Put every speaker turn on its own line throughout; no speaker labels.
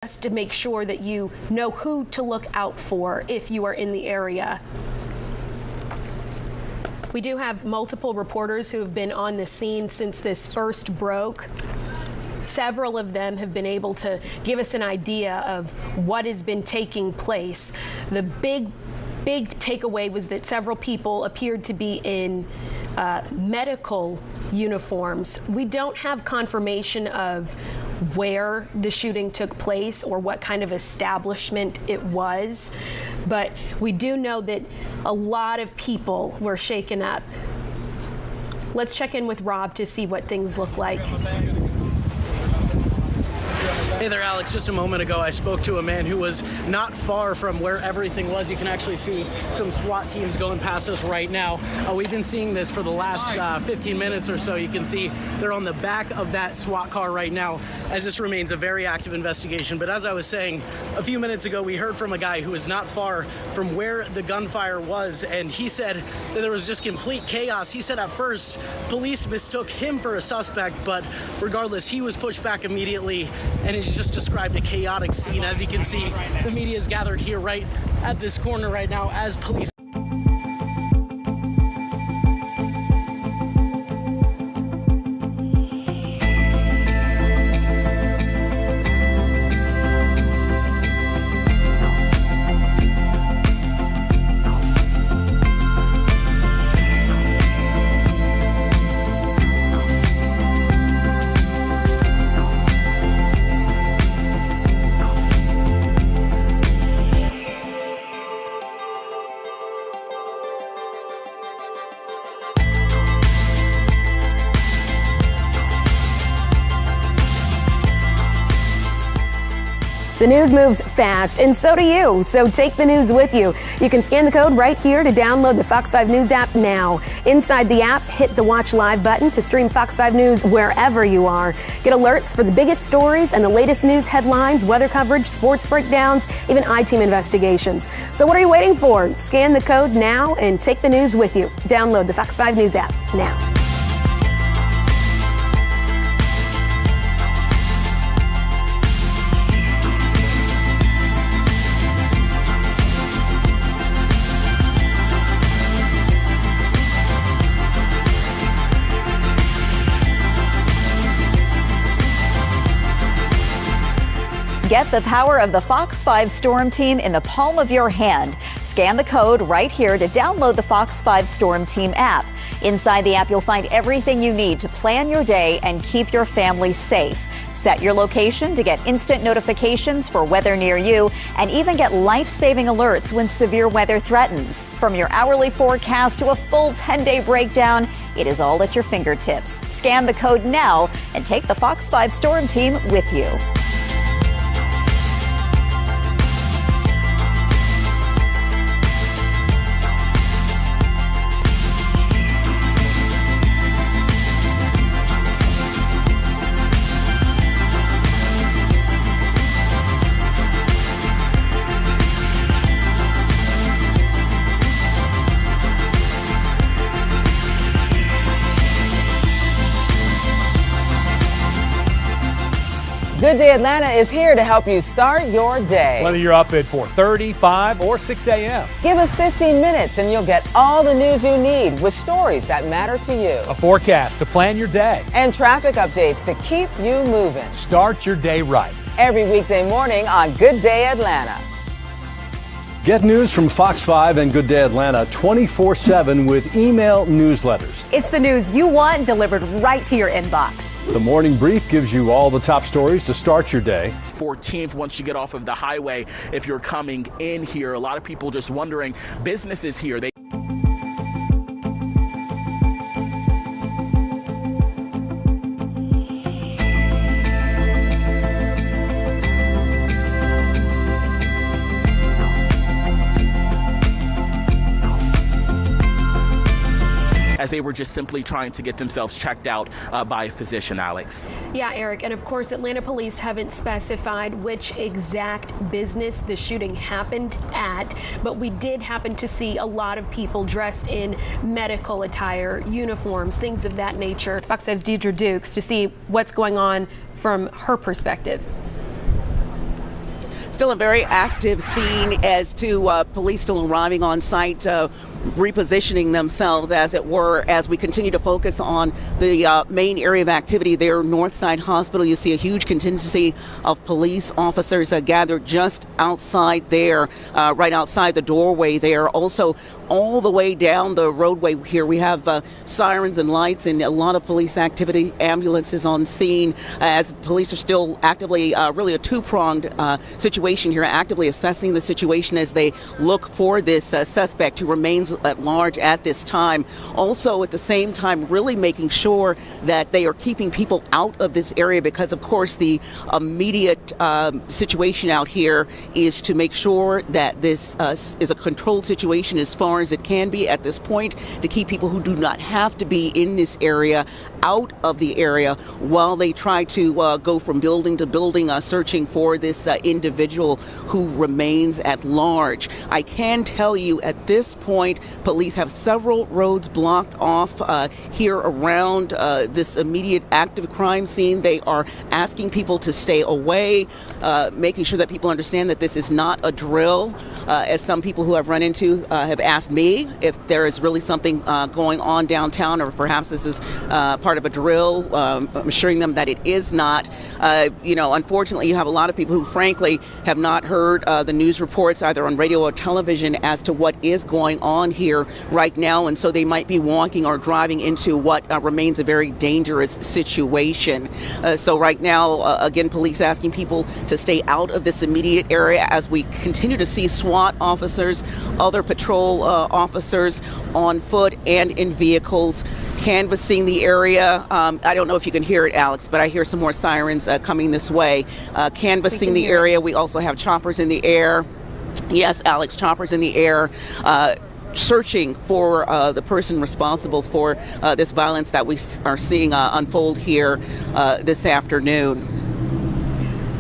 just to make sure that you know who to look out for if you are in the area. We do have multiple reporters who have been on the scene since this first broke. Several of them have been able to give us an idea of what has been taking place. The big takeaway was that several people appeared to be in medical uniforms. We don't have confirmation of where the shooting took place or what kind of establishment it was, but we do know that a lot of people were shaken up. Let's check in with Rob to see what things look like.
Hey there, Alex. Just a moment ago, I spoke to a man who was not far from where everything was. You can actually see some SWAT teams going past us right now. We've been seeing this for the last 15 minutes or so. You can see they're on the back of that SWAT car right now, as this remains a very active investigation. But as I was saying, a few minutes ago, we heard from a guy who was not far from where the gunfire was, and he said that there was just complete chaos. He said at first, police mistook him for a suspect, but regardless, he was pushed back immediately, and he's just described a chaotic scene. As you can see, the media is gathered here right at this corner right now as police.
The news moves fast, and so do you. So take the news with you. You can scan the code right here to download the Fox 5 News app now. Inside the app, hit the Watch Live button to stream Fox 5 News wherever you are. Get alerts for the biggest stories and the latest news headlines, weather coverage, sports breakdowns, even I-Team investigations. So what are you waiting for? Scan the code now and take the news with you. Download the Fox 5 News app now.
Get the power of the Fox 5 Storm Team in the palm of your hand. Scan the code right here to download the Fox 5 Storm Team app. Inside the app, you'll find everything you need to plan your day and keep your family safe. Set your location to get instant notifications for weather near you and even get life-saving alerts when severe weather threatens. From your hourly forecast to a full 10-day breakdown, it is all at your fingertips. Scan the code now and take the Fox 5 Storm Team with you.
Good Day Atlanta is here to help you start your day.
Whether you're up at 4:30, 5, or 6 a.m.
Give us 15 minutes and you'll get all the news you need with stories that matter to you.
A forecast to plan your day.
And traffic updates to keep you moving.
Start your day right.
Every weekday morning on Good Day Atlanta.
Get news from Fox 5 and Good Day Atlanta 24/7 with email newsletters.
It's the news you want delivered right to your inbox.
The morning brief gives you all the top stories to start your day.
14th, once you get off of the highway, if you're coming in here, a lot of people just wondering, businesses here, as they were just simply trying to get themselves checked out by a physician, Alex.
Yeah, Eric, and of course, Atlanta police haven't specified which exact business the shooting happened at, but we did happen to see a lot of people dressed in medical attire, uniforms, things of that nature. Fox 5's Deidre Dukes to see what's going on from her perspective.
still a very active scene as to police still arriving on site, repositioning themselves, as it were, as we continue to focus on the main area of activity there, Northside Hospital. You see a huge contingency of police officers gathered just outside there, right outside the doorway there. Also, all the way down the roadway here, we have sirens and lights and a lot of police activity, ambulances on scene, as police are still actively, really a two-pronged situation here, actively assessing the situation as they look for this suspect who remains at large at this time. Also, at the same time, really making sure that they are keeping people out of this area, because, of course, the immediate situation out here is to make sure that this is a controlled situation as far as it can be at this point, to keep people who do not have to be in this area out of the area while they try to go from building to building, searching for this individual who remains at large. I can tell you at this point, police have several roads blocked off here around this immediate active crime scene. They are asking people to stay away, making sure that people understand that this is not a drill, as some people who I've run into have asked me if there is really something going on downtown, or perhaps this is part of a drill. I'm assuring them that it is not. Unfortunately, you have a lot of people who frankly have not heard the news reports either on radio or television as to what is going on here right now, and so they might be walking or driving into what remains a very dangerous situation. So right now, again, police asking people to stay out of this immediate area as we continue to see SWAT officers, other patrol officers on foot and in vehicles canvassing the area. I don't know if you can hear it, Alex, but I hear some more sirens coming this way, canvassing the area. We also have choppers in the air. Yes, Alex, choppers in the air, searching for the person responsible for this violence that we are seeing unfold here this afternoon.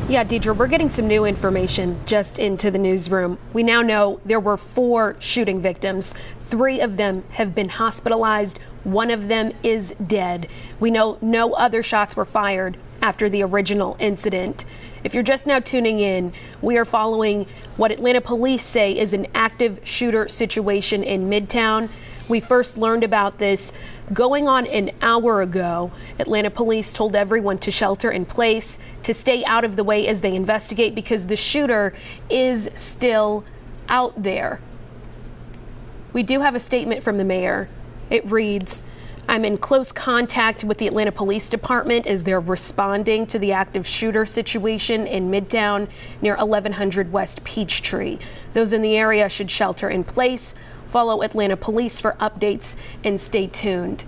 Yeah, Deidre, we're getting some new information just into the newsroom. We now know there were 4 shooting victims. 3 of them have been hospitalized. 1 of them is dead. We know no other shots were fired after the original incident. If you're just now tuning in, we are following what Atlanta police say is an active shooter situation in Midtown. We first learned about this going on an hour ago. Atlanta police told everyone to shelter in place, to stay out of the way as they investigate, because the shooter is still out there. We do have a statement from the mayor. It reads, "I'm in close contact with the Atlanta Police Department as they're responding to the active shooter situation in Midtown near 1100 West Peachtree. Those in the area should shelter in place. Follow Atlanta Police for updates and stay tuned."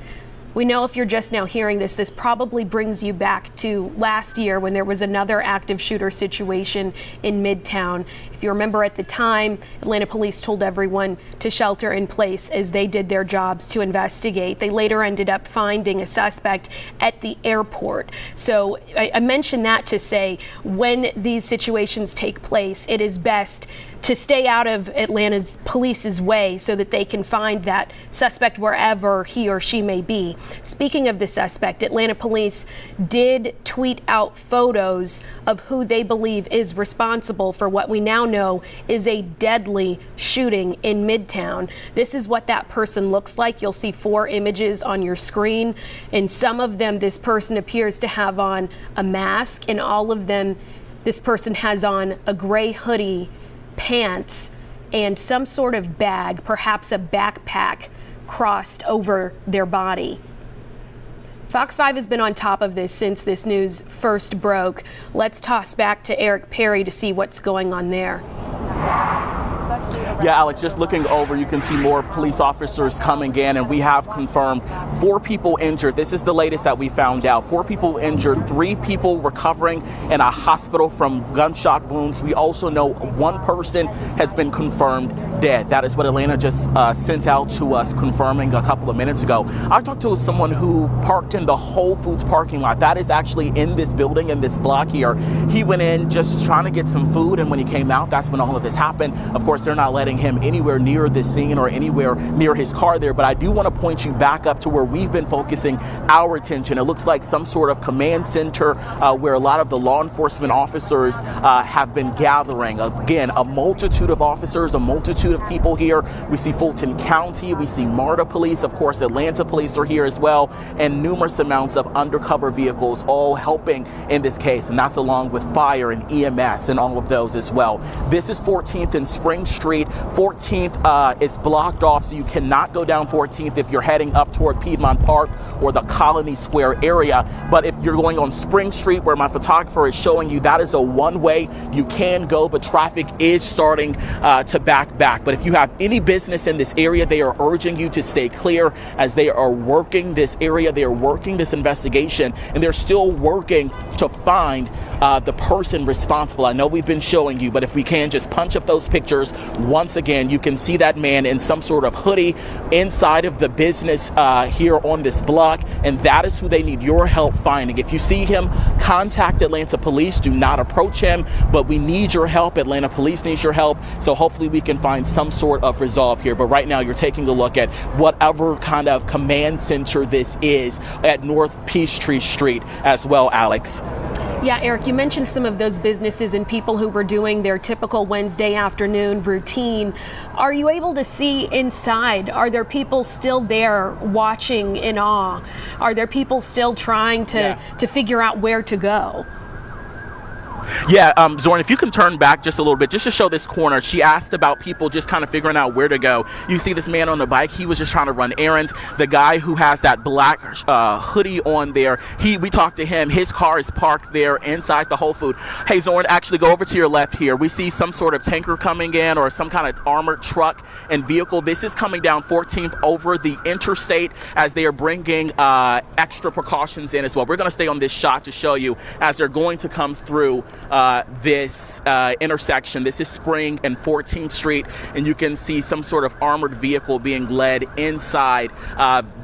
We know if you're just now hearing this, this probably brings you back to last year when there was another active shooter situation in Midtown. If you remember, at the time, Atlanta police told everyone to shelter in place as they did their jobs to investigate. They later ended up finding a suspect at the airport. So I mentioned that to say, when these situations take place, it is best to stay out of Atlanta's police's way so that they can find that suspect wherever he or she may be. Speaking of the suspect, Atlanta police did tweet out photos of who they believe is responsible for what we now know is a deadly shooting in Midtown. This is what that person looks like. You'll see 4 images on your screen. In some of them, this person appears to have on a mask. In all of them, this person has on a gray hoodie, pants, and some sort of bag, perhaps a backpack, crossed over their body. Fox 5 has been on top of this since this news first broke. Let's toss back to Eric Perry to see what's going on there.
Yeah, Alex, just looking over, you can see more police officers coming in, and we have confirmed 4 people injured. This is the latest that we found out. 4 people injured, 3 people recovering in a hospital from gunshot wounds. We also know 1 person has been confirmed dead. That is what Atlanta just sent out to us, confirming a couple of minutes ago. I talked to someone who parked in the Whole Foods parking lot. That is actually in this building, in this block here. He went in just trying to get some food, and when he came out, that's when all of this happened. Of course, they're they're not letting him anywhere near the scene or anywhere near his car there. But I do want to point you back up to where we've been focusing our attention. It looks like some sort of command center where a lot of the law enforcement officers have been gathering. Again, a multitude of officers, a multitude of people here. We see Fulton County, we see MARTA police, of course, Atlanta police are here as well, and numerous amounts of undercover vehicles all helping in this case, and that's along with fire and EMS and all of those as well. This is 14th and Spring Street. 14th is blocked off, so you cannot go down 14th if you're heading up toward Piedmont Park or the Colony Square area. But if you're going on Spring Street, where my photographer is showing you, that is a one-way. You can go, but traffic is starting to back. But if you have any business in this area, they are urging you to stay clear as they are working this area. They are working this investigation, and they're still working to find the person responsible. I know we've been showing you, but if we can just punch up those pictures once again, you can see that man in some sort of hoodie inside of the business here on this block, and that is who they need your help finding. If you see him, contact Atlanta Police. Do not approach him, but we need your help. Atlanta Police needs your help, so hopefully we can find some sort of resolve here. But right now you're taking a look at whatever kind of command center this is at North Peachtree Street as well, Alex.
Yeah, Eric, you mentioned some of those businesses and people who were doing their typical Wednesday afternoon routine. Are you able to see inside? Are there people still there watching in awe? Are there people still trying to figure out where to go?
Yeah, Zorn, if you can turn back just a little bit, just to show this corner. She asked about people just kind of figuring out where to go. You see this man on the bike. He was just trying to run errands. The guy who has that black hoodie on there, we talked to him. His car is parked there inside the Whole Food. Hey, Zorn, actually go over to your left here. We see some sort of tanker coming in or some kind of armored truck and vehicle. This is coming down 14th over the interstate as they are bringing extra precautions in as well. We're going to stay on this shot to show you as they're going to come through this intersection. This is Spring and 14th Street, and you can see some sort of armored vehicle being led inside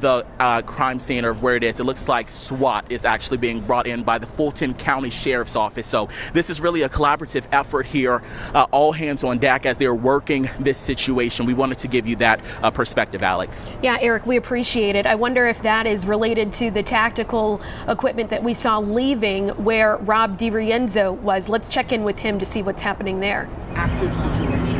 the crime scene, or where it is. It looks like SWAT is actually being brought in by the Fulton County Sheriff's Office. So this is really a collaborative effort here, all hands on deck as they're working this situation. We wanted to give you that perspective, Alex.
Yeah, Eric, we appreciate it. I wonder if that is related to the tactical equipment that we saw leaving where Rob DiRienzo was. Let's check in with him to see what's happening there.
Active situation.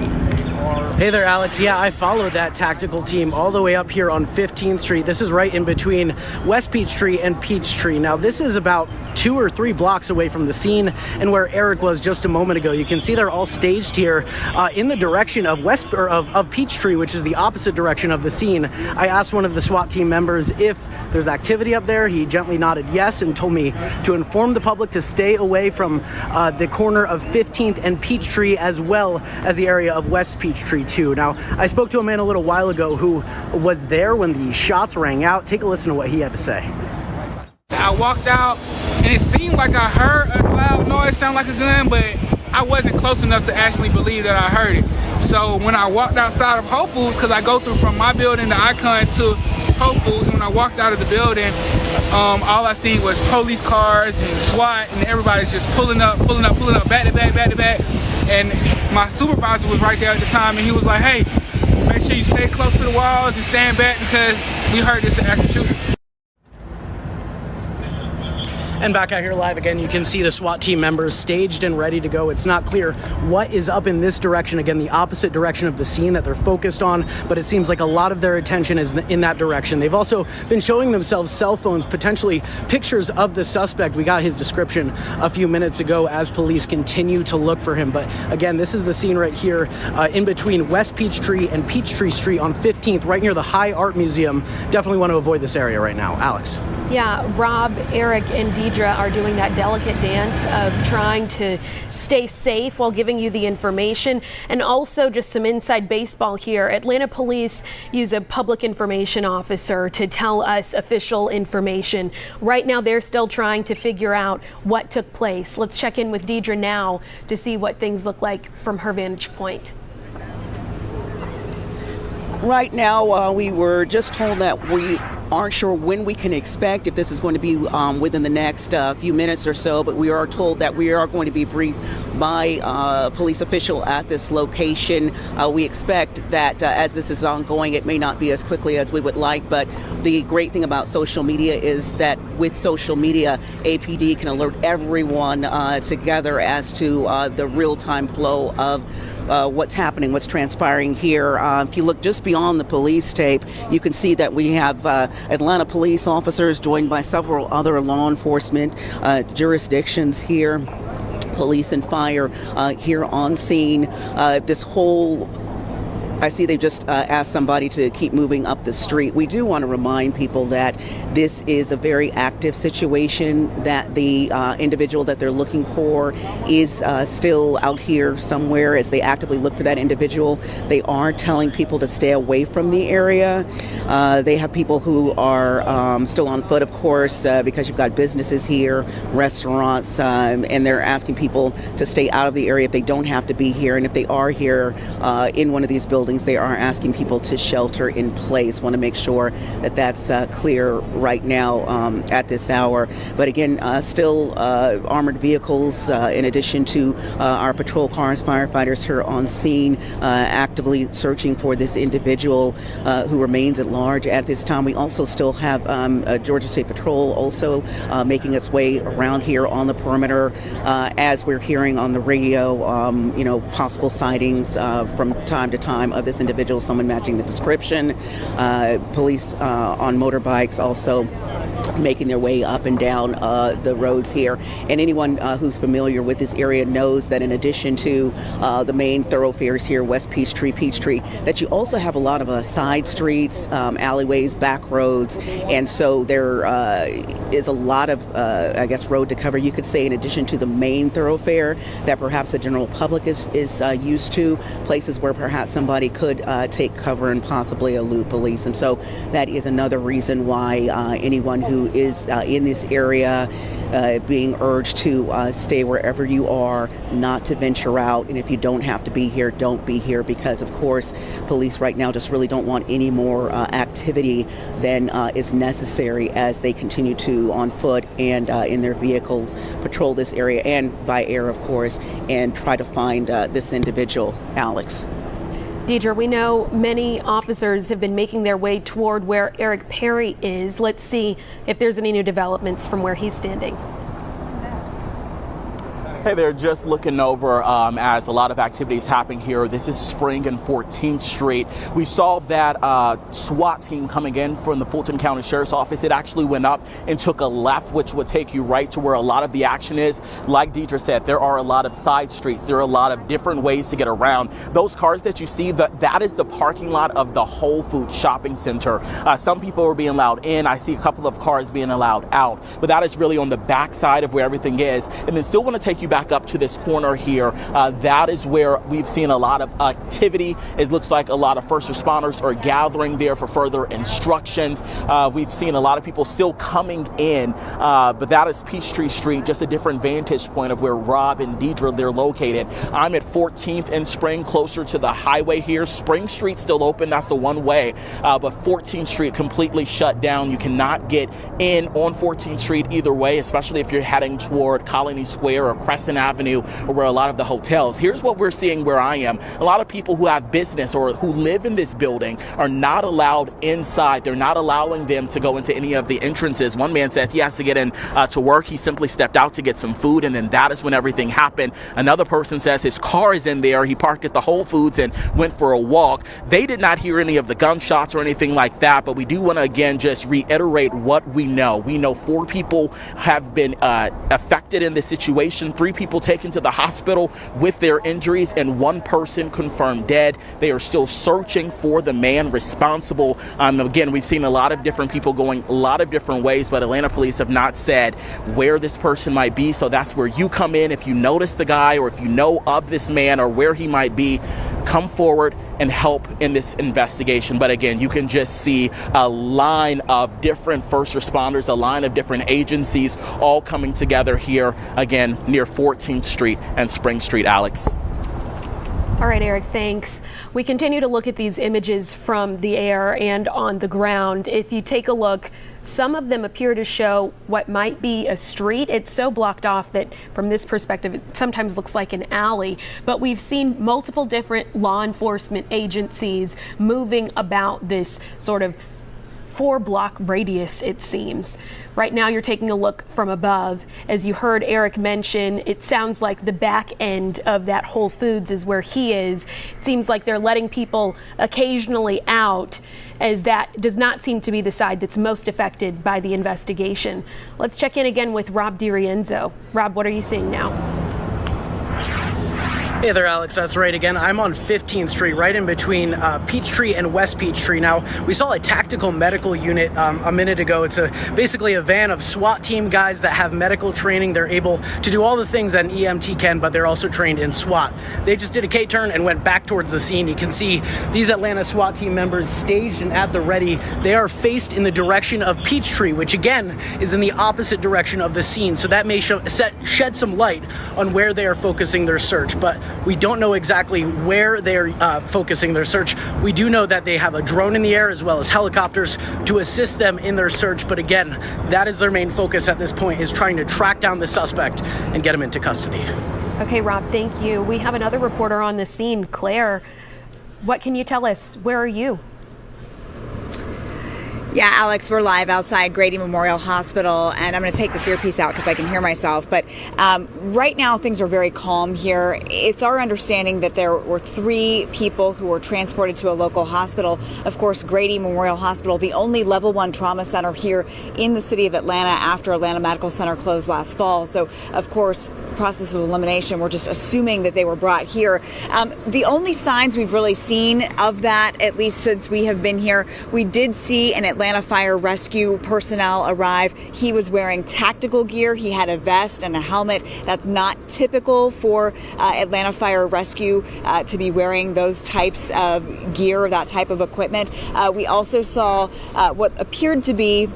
Hey there, Alex. Yeah, I followed that tactical team all the way up here on 15th Street. This is right in between West Peachtree and Peachtree. Now, this is about 2 or 3 blocks away from the scene and where Eric was just a moment ago. You can see they're all staged here in the direction of of Peachtree, which is the opposite direction of the scene. I asked one of the SWAT team members if there's activity up there. He gently nodded yes and told me to inform the public to stay away from the corner of 15th and Peachtree, as well as the area of West Peachtree too. Now, I spoke to a man a little while ago who was there when the shots rang out. Take a listen to what he had to say.
I walked out and it seemed like I heard a loud noise, sound like a gun, but I wasn't close enough to actually believe that I heard it. So when I walked outside of Whole Foods, because I go through from my building, the Icon, to Whole Foods, and when I walked out of the building, all I seen was police cars and SWAT, and everybody's just pulling up, back to back. And my supervisor was right there at the time, and he was like, hey, make sure you stay close to the walls and stand back because we heard this active shooting.
And back out here live again, you can see the SWAT team members staged and ready to go. It's not clear what is up in this direction, again, the opposite direction of the scene that they're focused on, but it seems like a lot of their attention is in that direction. They've also been showing themselves cell phones, potentially pictures of the suspect. We got his description a few minutes ago as police continue to look for him. But again, this is the scene right here in between West Peachtree and Peachtree Street on 15th, right near the High Art Museum. Definitely want to avoid this area right now. Alex.
Yeah, Rob, Eric, and Deidre are doing that delicate dance of trying to stay safe while giving you the information, and also just some inside baseball here. Atlanta police use a public information officer to tell us official information. Right now, they're still trying to figure out what took place. Let's check in with Deidre now to see what things look like from her vantage point.
Right now, we were just told that we aren't sure when we can expect, if this is going to be within the next few minutes or so, but we are told that we are going to be briefed by a police official at this location. We expect that as this is ongoing, it may not be as quickly as we would like, but the great thing about social media is that with social media, APD can alert everyone together as to the real-time flow of what's happening, what's transpiring here. If you look just beyond the police tape, you can see that we have Atlanta police officers joined by several other law enforcement jurisdictions here, police and fire here on scene. This whole I see they've just asked somebody to keep moving up the street. We do want to remind people that this is a very active situation, that the individual that they're looking for is still out here somewhere as they actively look for that individual. They are telling people to stay away from the area. They have people who are still on foot, of course, because you've got businesses here, restaurants, and they're asking people to stay out of the area if they don't have to be here. And if they are here in one of these buildings, they are asking people to shelter in place. Want to make sure that that's clear right now at this hour. But again, still armored vehicles in addition to our patrol cars, firefighters here on scene actively searching for this individual who remains at large at this time. We also still have Georgia State Patrol also making its way around here on the perimeter as we're hearing on the radio, possible sightings from time to time of this individual, someone matching the description. Police on motorbikes also making their way up and down the roads here. And anyone who's familiar with this area knows that in addition to the main thoroughfares here, West Peachtree, that you also have a lot of side streets, alleyways, back roads. And so there is a lot of, road to cover, you could say, in addition to the main thoroughfare that perhaps the general public is used to, places where perhaps somebody could take cover and possibly elude police. And so that is another reason why anyone who is in this area being urged to stay wherever you are, not to venture out. And if you don't have to be here, don't be here, because of course police right now just really don't want any more activity than is necessary as they continue to, on foot and in their vehicles, patrol this area, and by air of course, and try to find this individual. Alex.
Deidre, we know many officers have been making their way toward where Eric Perry is. Let's see if there's any new developments from where he's standing.
Hey there, just looking over as a lot of activities happening here. This is Spring and 14th Street. We saw that SWAT team coming in from the Fulton County Sheriff's Office. It actually went up and took a left, which would take you right to where a lot of the action is. Like Deidre said, there are a lot of side streets. There are a lot of different ways to get around. Those cars that you see, that is the parking lot of the Whole Foods shopping center. Some people are being allowed in. I see a couple of cars being allowed out, but that is really on the back side of where everything is. And then still want to take you back up to this corner here. That is where we've seen a lot of activity. It looks like a lot of first responders are gathering there for further instructions. We've seen a lot of people still coming in, but that is Peachtree Street, just a different vantage point of where Rob and Deidre, they're located. I'm at 14th and Spring, closer to the highway here. Spring Street still open, that's the one way, but 14th Street completely shut down. You cannot get in on 14th Street either way, especially if you're heading toward Colony Square or Crescent Avenue, or where a lot of the hotels. Here's what we're seeing where I am. A lot of people who have business or who live in this building are not allowed inside. They're not allowing them to go into any of the entrances. One man says he has to get in to work. He simply stepped out to get some food, and then that is when everything happened. Another person says his car is in there. He parked at the Whole Foods and went for a walk. They did not hear any of the gunshots or anything like that, but we do want to again just reiterate what we know. We know 4 people have been affected in this situation, 3 people taken to the hospital with their injuries, and 1 person confirmed dead. They are still searching for the man responsible. Again, we've seen a lot of different people going a lot of different ways, but Atlanta police have not said where this person might be. So that's where you come in. If you notice the guy, or if you know of this man or where he might be, come forward and help in this investigation. But again, you can just see a line of different first responders, a line of different agencies all coming together here, again, near 14th Street and Spring Street. Alex.
All right, Eric, thanks. We continue to look at these images from the air and on the ground. If you take a look, some of them appear to show what might be a street. It's so blocked off that from this perspective, it sometimes looks like an alley. But we've seen multiple different law enforcement agencies moving about this sort of 4-block radius, it seems. Right now you're taking a look from above. As you heard Eric mention, it sounds like the back end of that Whole Foods is where he is. It seems like they're letting people occasionally out, as that does not seem to be the side that's most affected by the investigation. Let's check in again with Rob DiRienzo. Rob, what are you seeing now?
Hey there, Alex. That's right again. I'm on 15th Street, right in between Peachtree and West Peachtree. Now, we saw a tactical medical unit a minute ago. It's basically a van of SWAT team guys that have medical training. They're able to do all the things that an EMT can, but they're also trained in SWAT. They just did a K-turn and went back towards the scene. You can see these Atlanta SWAT team members staged and at the ready. They are faced in the direction of Peachtree, which again is in the opposite direction of the scene. So that may shed some light on where they are focusing their search. But we don't know exactly where they're focusing their search. We do know that they have a drone in the air as well as helicopters to assist them in their search. But again, that is their main focus at this point, is trying to track down the suspect and get him into custody.
Okay, Rob, thank you. We have another reporter on the scene, Claire. What can you tell us? Where are you?
Yeah, Alex, we're live outside Grady Memorial Hospital, and I'm going to take this earpiece out because I can hear myself. But right now, things are very calm here. It's our understanding that there were 3 people who were transported to a local hospital. Of course, Grady Memorial Hospital, the only level 1 trauma center here in the city of Atlanta after Atlanta Medical Center closed last fall. So, of course, process of elimination, we're just assuming that they were brought here. The only signs we've really seen of that, at least since we have been here, we did see an Atlanta Fire Rescue personnel arrive. He was wearing tactical gear. He had a vest and a helmet. That's not typical for Atlanta Fire Rescue to be wearing those types of gear, that type of equipment. We also saw what appeared to be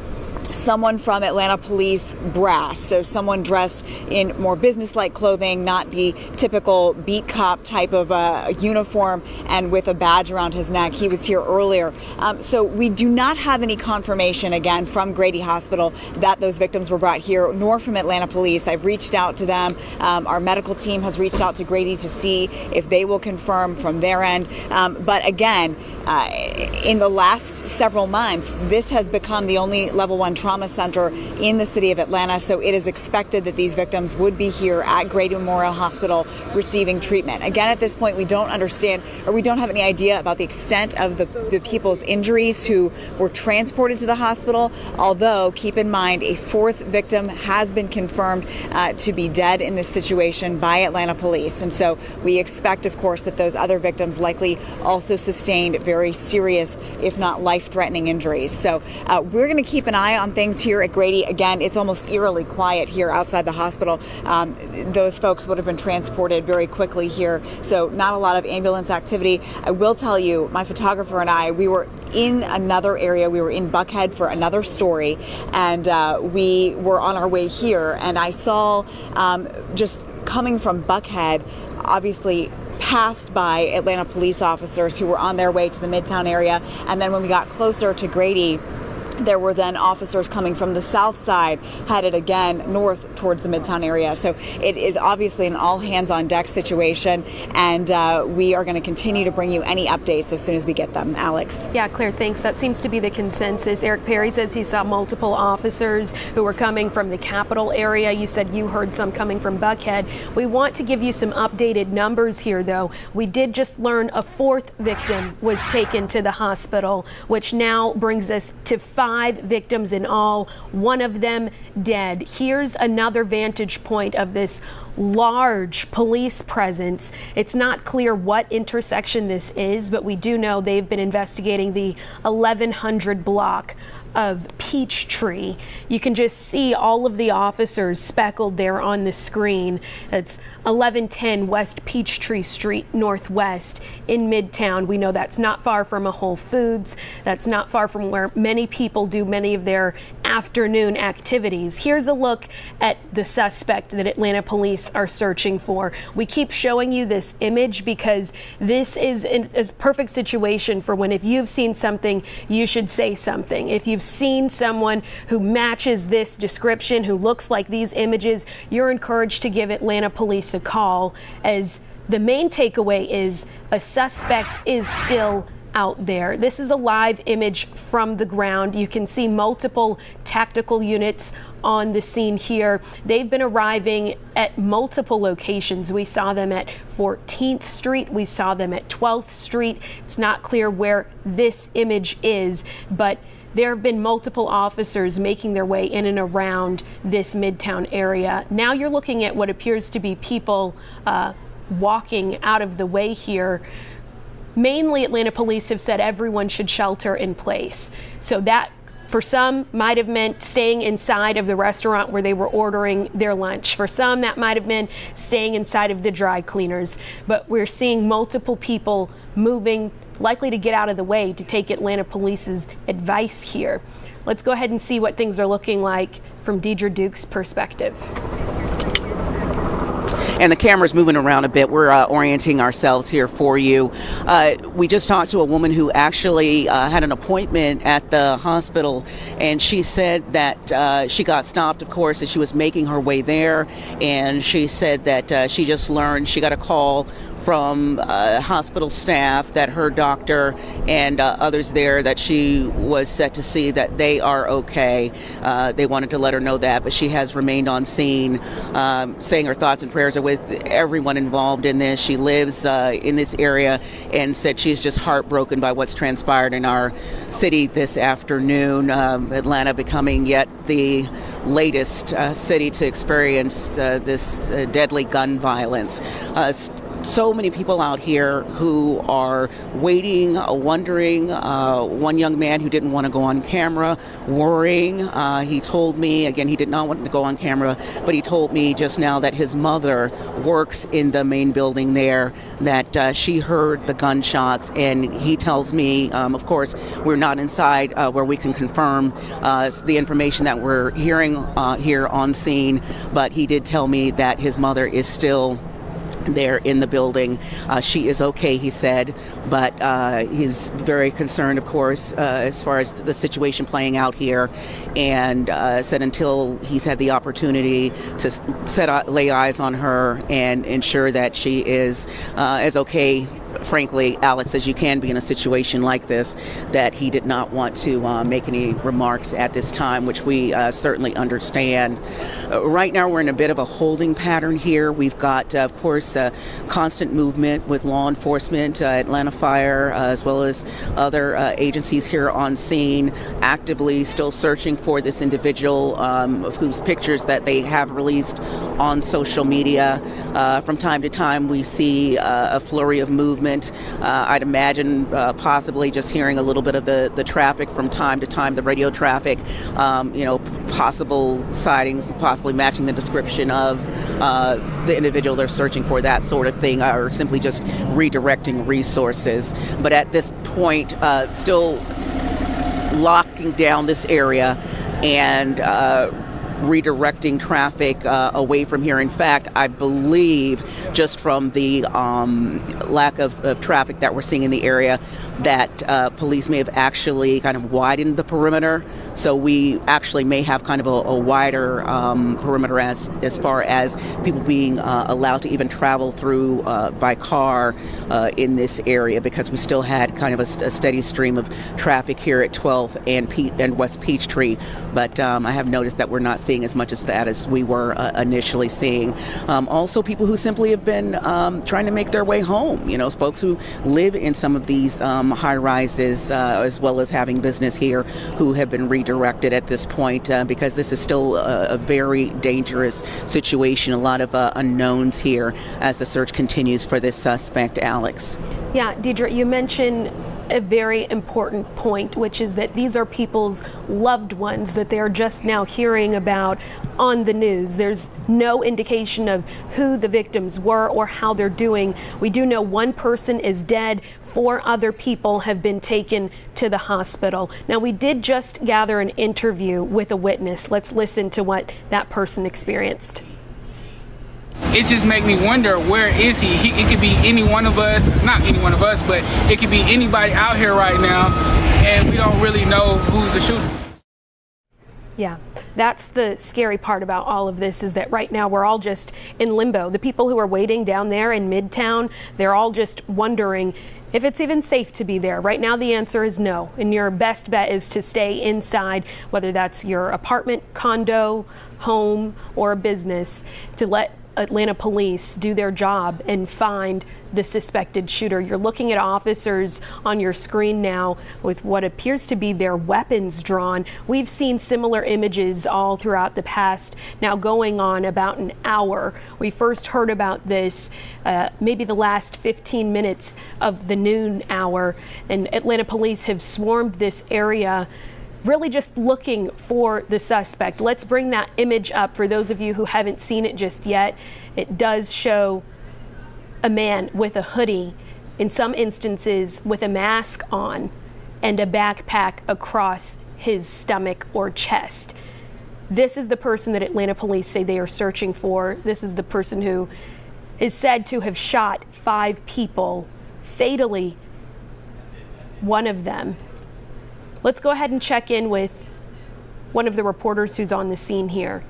someone from Atlanta Police brass, so someone dressed in more business-like clothing, not the typical beat cop type of uniform, and with a badge around his neck. He was here earlier. So we do not have any confirmation, again, from Grady Hospital that those victims were brought here, nor from Atlanta Police. I've reached out to them. Our medical team has reached out to Grady to see if they will confirm from their end. But again, in the last several months, this has become the only level 1 trauma center in the city of Atlanta, so it is expected that these victims would be here at Grady Memorial Hospital receiving treatment. Again, at this point, we don't understand, or we don't have any idea about the extent of the people's injuries who were transported to the hospital, although keep in mind a 4th victim has been confirmed to be dead in this situation by Atlanta Police. And so we expect, of course, that those other victims likely also sustained very serious, if not life-threatening injuries. So we're going to keep an eye on things here at Grady. Again, it's almost eerily quiet here outside the hospital. Those folks would have been transported very quickly here, so not a lot of ambulance activity. I will tell you, my photographer and I, we were in another area. We were in Buckhead for another story, and we were on our way here, and I saw just coming from Buckhead, obviously passed by Atlanta police officers who were on their way to the Midtown area, and then when we got closer to Grady, there were then officers coming from the south side headed again north towards the Midtown area. So it is obviously an all hands on deck situation, and we are going to continue to bring you any updates as soon as we get them. Alex.
Yeah, Claire, thanks. That seems to be the consensus. Eric Perry says he saw multiple officers who were coming from the Capitol area. You said you heard some coming from Buckhead. We want to give you some updated numbers here, though. We did just learn a 4th victim was taken to the hospital, which now brings us to 5 victims in all, one of them dead. Here's another vantage point of this large police presence. It's not clear what intersection this is, but we do know they've been investigating the 1100 block of Peachtree. You can just see all of the officers speckled there on the screen. It's 1110 West Peachtree Street Northwest in Midtown. We know that's not far from a Whole Foods. That's not far from where many people do many of their afternoon activities. Here's a look at the suspect that Atlanta police are searching for. We keep showing you this image because this is a perfect situation for when, if you've seen something, you should say something. If you've seen someone who matches this description, who looks like these images, you're encouraged to give Atlanta police a call, as the main takeaway is a suspect is still out there. This is a live image from the ground. You can see multiple tactical units on the scene here. They've been arriving at multiple locations. We saw them at 14th Street. We saw them at 12th Street. It's not clear where this image is, but there have been multiple officers making their way in and around this Midtown area. Now you're looking at what appears to be people walking out of the way here. Mainly, Atlanta police have said everyone should shelter in place. So that, for some, might have meant staying inside of the restaurant where they were ordering their lunch. For some, that might have been staying inside of the dry cleaners. But we're seeing multiple people moving, likely to get out of the way to take Atlanta police's advice here. Let's go ahead and see what things are looking like from Deidre Duke's perspective.
And the camera's moving around a bit. We're orienting ourselves here for you. We just talked to a woman who actually had an appointment at the hospital, and she said that she got stopped, of course, as she was making her way there. And she said that she just learned, she got a call from hospital staff that her doctor and others there that she was set to see, that they are okay. They wanted to let her know that, but she has remained on scene, saying her thoughts and prayers are with everyone involved in this. She lives in this area and said she's just heartbroken by what's transpired in our city this afternoon. Atlanta becoming yet the latest city to experience this deadly gun violence. So many people out here who are waiting, wondering. One young man who didn't want to go on camera, worrying. He told me, again, he did not want to go on camera, but he told me just now that his mother works in the main building there, that she heard the gunshots. And he tells me, of course, we're not inside where we can confirm the information that we're hearing here on scene, but he did tell me that his mother is still there in the building. She is okay, he said, but he's very concerned, of course, as far as the situation playing out here, and said until he's had the opportunity to lay eyes on her and ensure that she is as okay, frankly, Alex, as you can be in a situation like this, that he did not want to make any remarks at this time, which we certainly understand. Right now, we're in a bit of a holding pattern here. We've got, of course, constant movement with law enforcement, Atlanta Fire, as well as other agencies here on scene, actively still searching for this individual, of whose pictures that they have released on social media. From time to time, we see a flurry of movement. I'd imagine possibly just hearing a little bit of the traffic from time to time, the radio traffic, possible sightings, possibly matching the description of the individual they're searching for, that sort of thing, or simply just redirecting resources. But at this point, still locking down this area and redirecting traffic away from here. In fact, I believe just from the lack of traffic that we're seeing in the area, that police may have actually kind of widened the perimeter. So we actually may have kind of a wider perimeter as far as people being allowed to even travel through by car in this area, because we still had kind of a steady stream of traffic here at 12th and West Peachtree. But I have noticed that we're not seeing as much of that as we were initially seeing. Also, people who simply have been trying to make their way home. Folks who live in some of these high rises, as well as having business here, who have been redirected at this point, because this is still a very dangerous situation. A lot of unknowns here as the search continues for this suspect, Alex.
Yeah, Deidre, you mentioned a very important point, which is that these are people's loved ones that they are just now hearing about on the news. There's no indication of who the victims were or how they're doing. We do know one person is dead. 4 other people have been taken to the hospital. Now, we did just gather an interview with a witness. Let's listen to what that person experienced.
It just make me wonder, where is he? It could be any one of us, not any one of us, but it could be anybody out here right now, and we don't really know who's the shooter.
Yeah, that's the scary part about all of this, is that right now we're all just in limbo. The people who are waiting down there in Midtown, they're all just wondering if it's even safe to be there. Right now the answer is no, and your best bet is to stay inside, whether that's your apartment, condo, home, or a business, to let Atlanta police do their job and find the suspected shooter. You're looking at officers on your screen now with what appears to be their weapons drawn. We've seen similar images all throughout the past, now going on about an hour. We first heard about this maybe the last 15 minutes of the noon hour, and Atlanta police have swarmed this area, really just looking for the suspect. Let's bring that image up for those of you who haven't seen it just yet. It does show a man with a hoodie, in some instances with a mask on, and a backpack across his stomach or chest. This is the person that Atlanta police say they are searching for. This is the person who is said to have shot 5 people, fatally, one of them. Let's go ahead and check in with one of the reporters who's on the scene here.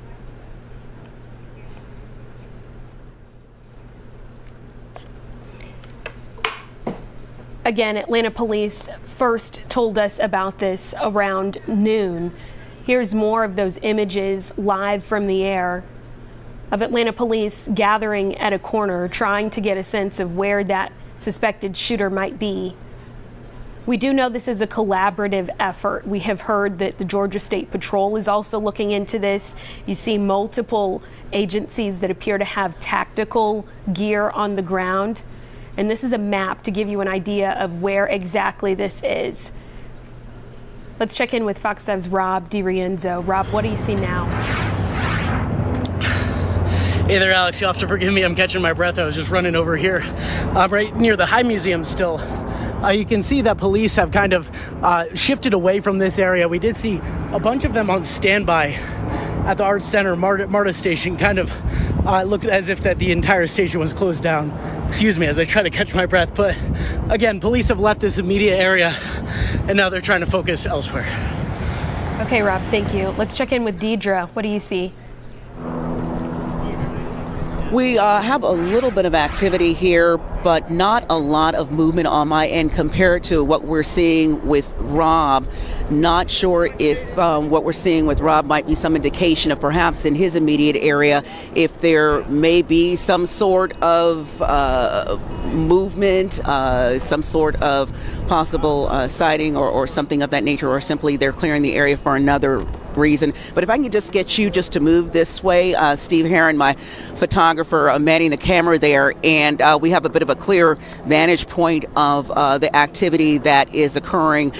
Again, Atlanta police first told us about this around noon. Here's more of those images live from the air of Atlanta police gathering at a corner, trying to get a sense of where that suspected shooter might be. We do know this is a collaborative effort. We have heard that the Georgia State Patrol is also looking into this. You see multiple agencies that appear to have tactical gear on the ground. And this is a map to give you an idea of where exactly this is. Let's check in with Fox 5's Rob DiRienzo. Rob, what do you see now?
Hey there, Alex. You'll have to forgive me. I'm catching my breath. I was just running over here. I'm right near the High Museum still. You can see that police have kind of shifted away from this area. We did see a bunch of them on standby at the Arts Center, MARTA station, kind of looked as if that the entire station was closed down. Excuse me as I try to catch my breath. But again, police have left this immediate area and now they're trying to focus elsewhere.
Okay, Rob, thank you. Let's check in with Deidre. What do you see?
We have a little bit of activity here, but not a lot of movement on my end compared to what we're seeing with Rob. Not sure if what we're seeing with Rob might be some indication of perhaps in his immediate area, if there may be some sort of movement, some sort of possible sighting or something of that nature, or simply they're clearing the area for another reason. But if I can just get you just to move this way, Steve Heron, my photographer, manning the camera there, and we have a bit of a clear vantage point of the activity that is occurring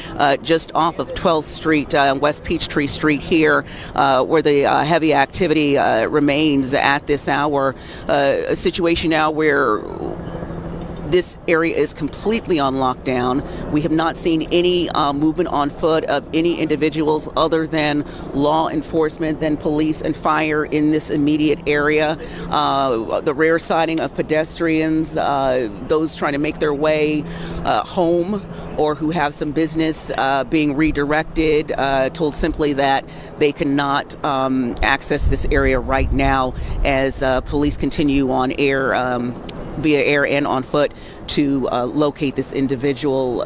just off of 12th Street, West Peachtree Street here, where the heavy activity remains at this hour. A situation now where this area is completely on lockdown. We have not seen any movement on foot of any individuals other than law enforcement, then police and fire in this immediate area. The rare sighting of pedestrians, those trying to make their way home or who have some business being redirected, told simply that they cannot access this area right now as police continue on air, via air and on foot, to locate this individual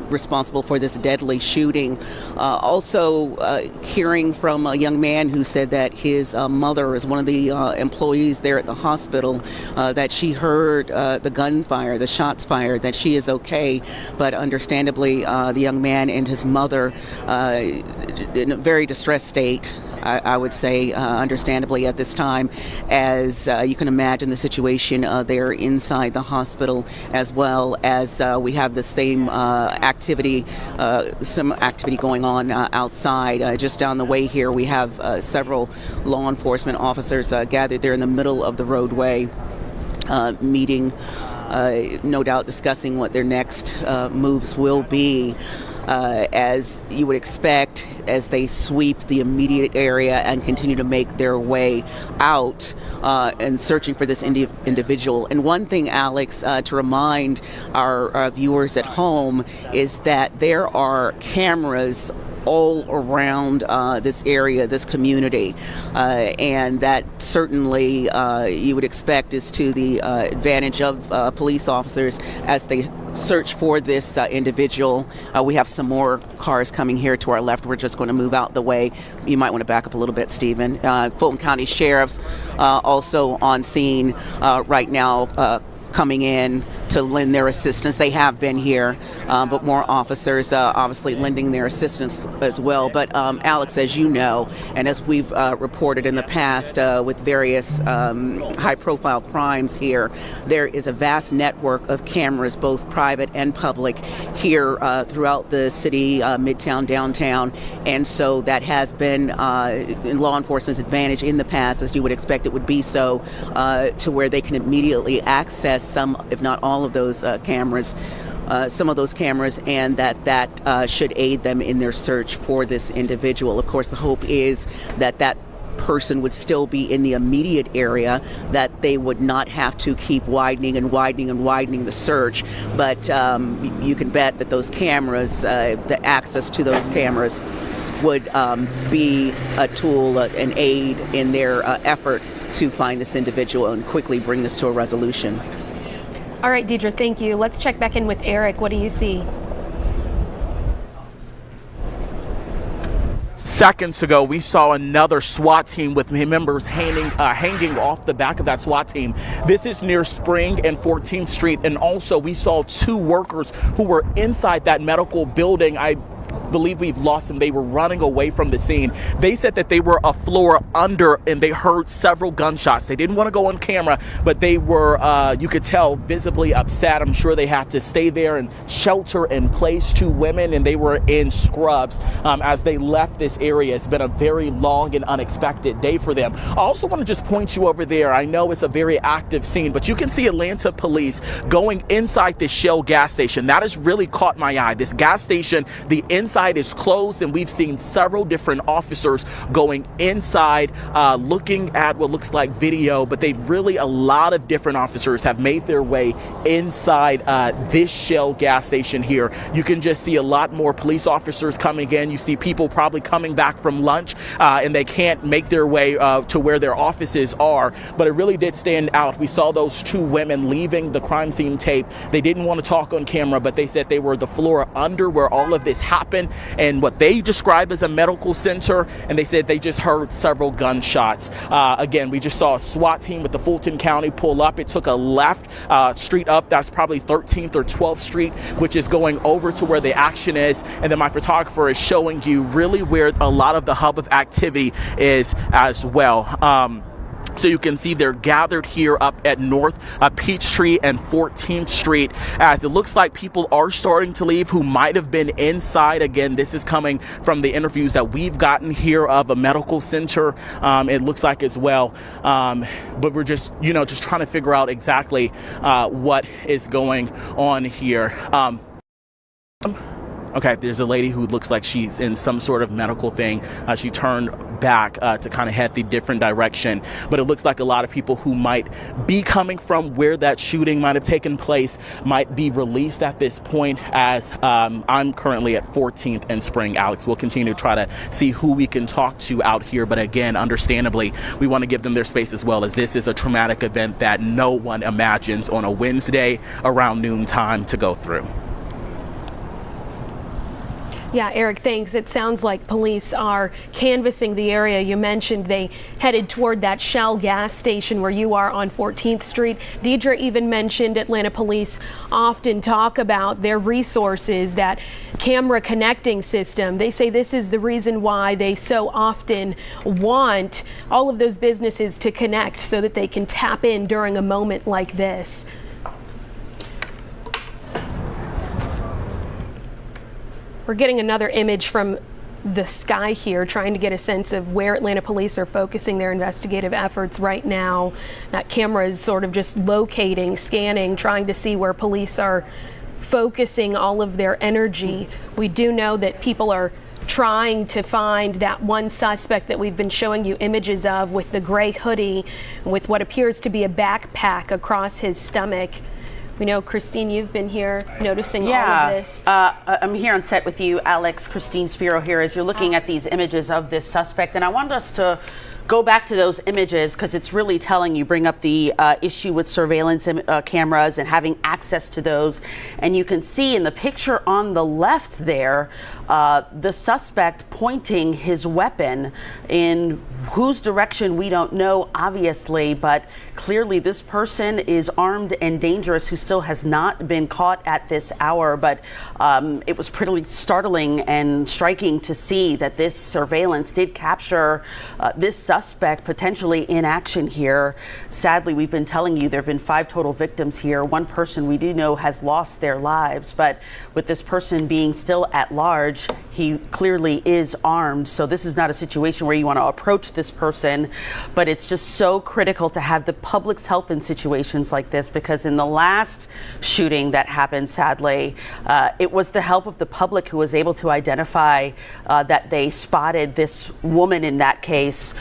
responsible for this deadly shooting. Also hearing from a young man who said that his mother is one of the employees there at the hospital, that she heard the gunfire, the shots fired, that she is okay, but understandably the young man and his mother in a very distressed state, I would say, understandably at this time, as you can imagine the situation there in inside the hospital, as well as we have the same activity, some activity going on outside. Just down the way here, we have several law enforcement officers gathered there in the middle of the roadway, meeting, no doubt discussing what their next moves will be. As you would expect, as they sweep the immediate area and continue to make their way out and searching for this individual. And one thing, Alex, to remind our viewers at home is that there are cameras all around this area, this community, and that certainly you would expect is to the advantage of police officers as they search for this individual. We have some more cars coming here to our left. We're just going to move out the way. You might want to back up a little bit, Stephen. Fulton County Sheriff's also on scene right now, coming in to lend their assistance. They have been here, but more officers obviously lending their assistance as well. But Alex, as you know, and as we've reported in the past with various high-profile crimes here, there is a vast network of cameras, both private and public, here throughout the city, Midtown, downtown. And so that has been in law enforcement's advantage in the past, as you would expect it would be so, to where they can immediately access some, if not all of those cameras, some of those cameras, and that should aid them in their search for this individual. Of course, the hope is that that person would still be in the immediate area, that they would not have to keep widening and widening and widening the search. But you can bet that those cameras, the access to those cameras, would be a tool, an aid in their effort to find this individual and quickly bring this to a resolution.
All right, Deidre, thank you. Let's check back in with Eric. What do you see?
Seconds ago, we saw another SWAT team with members hanging off the back of that SWAT team. This is near Spring and 14th Street. And also, we saw two workers who were inside that medical building. I believe we've lost them. They were running away from the scene. They said that they were a floor under and they heard several gunshots. They didn't want to go on camera, but they were, you could tell, visibly upset. I'm sure they had to stay there and shelter in place. Two women, and they were in scrubs as they left this area. It's been a very long and unexpected day for them. I also want to just point you over there. I know it's a very active scene, but you can see Atlanta police going inside this Shell gas station. That has really caught my eye. This gas station, the inside is closed, and we've seen several different officers going inside, looking at what looks like video, but a lot of different officers have made their way inside this Shell gas station here. You can just see a lot more police officers coming in. You see people probably coming back from lunch, and they can't make their way to where their offices are, but it really did stand out. We saw those two women leaving the crime scene tape. They didn't want to talk on camera, but they said they were the floor under where all of this happened, and what they describe as a medical center, and they said they just heard several gunshots. Again, we just saw a SWAT team with the Fulton County pull up. It took a left street up. That's probably 13th or 12th Street, which is going over to where the action is. And then my photographer is showing you really where a lot of the hub of activity is as well. So you can see they're gathered here up at North Peachtree and 14th Street, as it looks like people are starting to leave who might have been inside. Again, this is coming from the interviews that we've gotten here of a medical center, it looks like as well. But we're just trying to figure out exactly what is going on here. Okay, there's a lady who looks like she's in some sort of medical thing. She turned back to kind of head the different direction, but it looks like a lot of people who might be coming from where that shooting might have taken place might be released at this point, as I'm currently at 14th and Spring. Alex, we'll continue to try to see who we can talk to out here, but again, understandably, we want to give them their space as well, as this is a traumatic event that no one imagines on a Wednesday around noontime to go through.
Yeah, Eric, thanks. It sounds like police are canvassing the area. You mentioned they headed toward that Shell gas station where you are on 14th Street. Deidre even mentioned Atlanta police often talk about their resources, that camera connecting system. They say this is the reason why they so often want all of those businesses to connect, so that they can tap in during a moment like this. We're getting another image from the sky here, trying to get a sense of where Atlanta police are focusing their investigative efforts right now. That camera is sort of just locating, scanning, trying to see where police are focusing all of their energy. We do know that people are trying to find that one suspect that we've been showing you images of with the gray hoodie, with what appears to be a backpack across his stomach. We know, Christine, you've been here noticing all of this.
I'm here on set with you, Alex. Christine Spiro here, as you're looking at these images of this suspect. And I wanted us to go back to those images because it's really telling. You bring up the issue with surveillance cameras and having access to those. And you can see in the picture on the left there, the suspect pointing his weapon in whose direction we don't know, obviously, but clearly this person is armed and dangerous, who still has not been caught at this hour. But it was pretty startling and striking to see that this surveillance did capture this suspect potentially in action here. Sadly, we've been telling you there have been 5 total victims here. One person we do know has lost their lives, but with this person being still at large, he clearly is armed. So this is not a situation where you want to approach this person, but it's just so critical to have the public's help in situations like this, because in the last shooting that happened, sadly, it was the help of the public who was able to identify that they spotted this woman in that case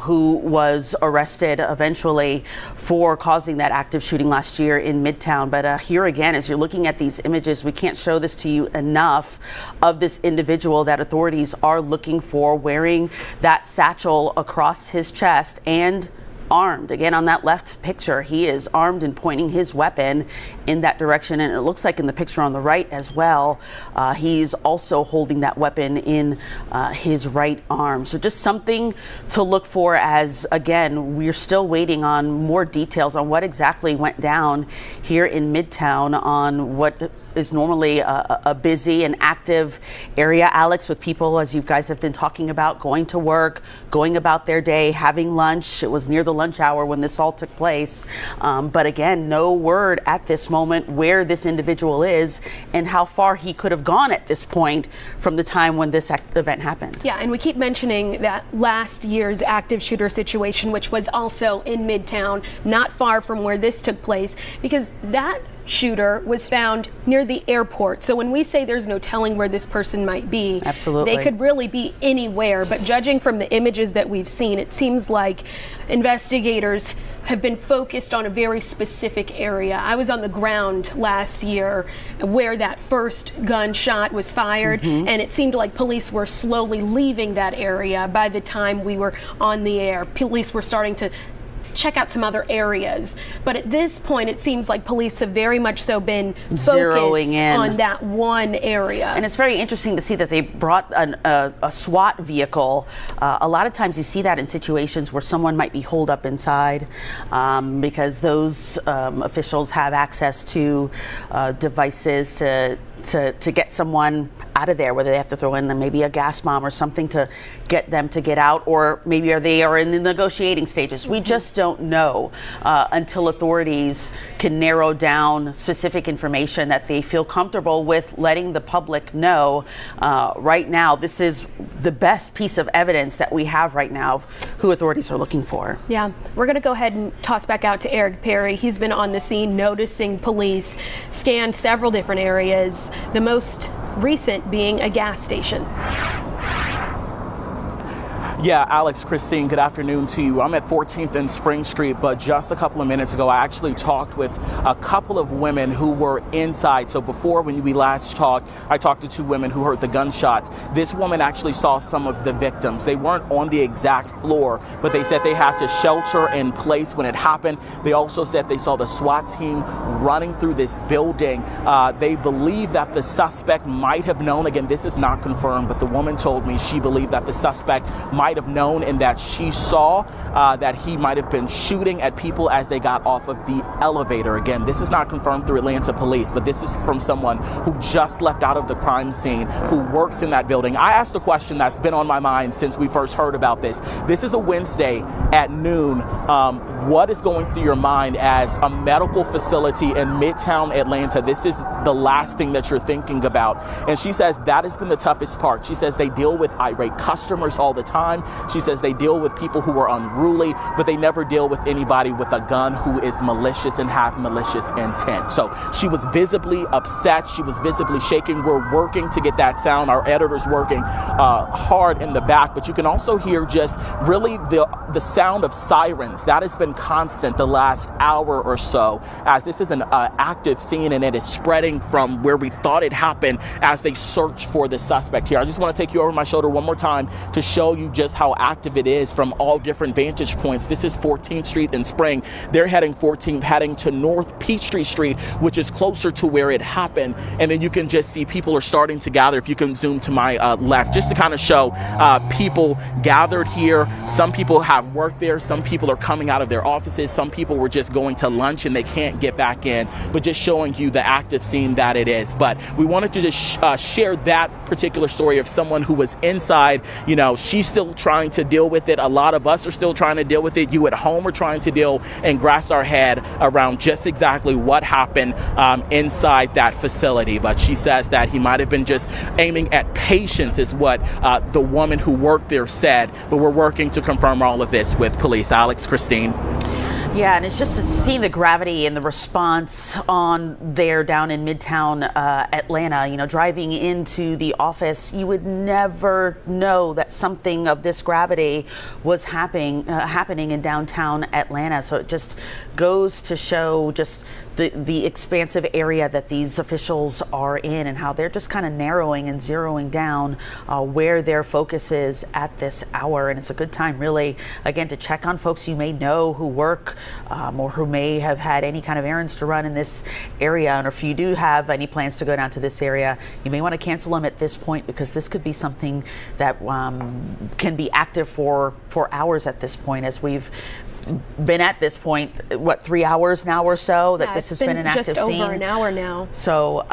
who was arrested eventually for causing that active shooting last year in Midtown. But here again, as you're looking at these images, we can't show this to you enough, of this individual that authorities are looking for, wearing that satchel across his chest and armed. Again, on that left picture, he is armed and pointing his weapon in that direction. And it looks like in the picture on the right as well, he's also holding that weapon in his right arm. So just something to look for, as again, we're still waiting on more details on what exactly went down here in Midtown on what is normally a busy and active area, Alex, with people, as you guys have been talking about, going to work, going about their day, having lunch. It was near the lunch hour when this all took place. But again, no word at this moment where this individual is and how far he could have gone at this point from the time when this event happened.
Yeah, and we keep mentioning that last year's active shooter situation, which was also in Midtown, not far from where this took place, because that shooter was found near the airport. So when we say there's no telling where this person might be,
absolutely,
they could really be anywhere. But judging from the images that we've seen, it seems like investigators have been focused on a very specific area. I was on the ground last year where that first gunshot was fired, and it seemed like police were slowly leaving that area by the time we were on the air. Police were starting to check out some other areas. But at this point, it seems like police have very much so been focused on that one area.
And it's very interesting to see that they brought a SWAT vehicle. A lot of times you see that in situations where someone might be holed up inside because those officials have access to devices to get someone out of there, whether they have to throw in maybe a gas bomb or something to get them to get out, or maybe they are in the negotiating stages. We just don't know until authorities can narrow down specific information that they feel comfortable with letting the public know. Right now, this is the best piece of evidence that we have right now of who authorities are looking for.
Yeah, we're going to go ahead and toss back out to Eric Perry. He's been on the scene noticing police, scanned several different areas, the most recent being a gas station.
Yeah, Alex, Christine, good afternoon to you. I'm at 14th and Spring Street, but just a couple of minutes ago, I actually talked with a couple of women who were inside. So before, when we last talked, I talked to 2 women who heard the gunshots. This woman actually saw some of the victims. They weren't on the exact floor, but they said they had to shelter in place when it happened. They also said they saw the SWAT team running through this building. They believe that the suspect might have known. Again, this is not confirmed, but the woman told me she believed that the suspect might have known, and that she saw that he might have been shooting at people as they got off of the elevator. Again, this is not confirmed through Atlanta police, but this is from someone who just left out of the crime scene, who works in that building. I asked a question that's been on my mind since we first heard about this. This is a Wednesday at noon. what is going through your mind as a medical facility in Midtown Atlanta? This is the last thing that you're thinking about. And she says that has been the toughest part. She says they deal with irate customers all the time. She says they deal with people who are unruly, but they never deal with anybody with a gun who is malicious and have malicious intent. So she was visibly upset. She was visibly shaking. We're working to get that sound. Our editor's working hard in the back, but you can also hear just really the sound of sirens. That has been constant the last hour or so, as this is an active scene and it is spreading from where we thought it happened as they search for the suspect here. I just want to take you over my shoulder one more time to show you just how active it is from all different vantage points. This is 14th Street in Spring. They're heading to North Peachtree Street, which is closer to where it happened. And then you can just see people are starting to gather. If you can zoom to my left, just to kind of show people gathered here. Some people have worked there. Some people are coming out of their offices. Some people were just going to lunch and they can't get back in, but just showing you the active scene that it is. But we wanted to just share that particular story of someone who was inside. You know, she's still trying to deal with it. A lot of us are still trying to deal with it. You at home are trying to deal and grasp our head around just exactly what happened inside that facility. But she says that he might have been just aiming at patients, is what the woman who worked there said. But we're working to confirm all of this with police. Alex, Christine.
Yeah, and it's just seeing the gravity and the response on there down in Midtown Atlanta. You know, driving into the office, you would never know that something of this gravity was happening in downtown Atlanta. So it just goes to show just the expansive area that these officials are in and how they're just kind of narrowing and zeroing down where their focus is at this hour. And it's a good time, really, again, to check on folks you may know who work or who may have had any kind of errands to run in this area. And if you do have any plans to go down to this area, you may want to cancel them at this point, because this could be something that can be active for hours at this point, as we've been at this point, what, 3 hours now or so that this has been an active scene?
Just over an hour now.
So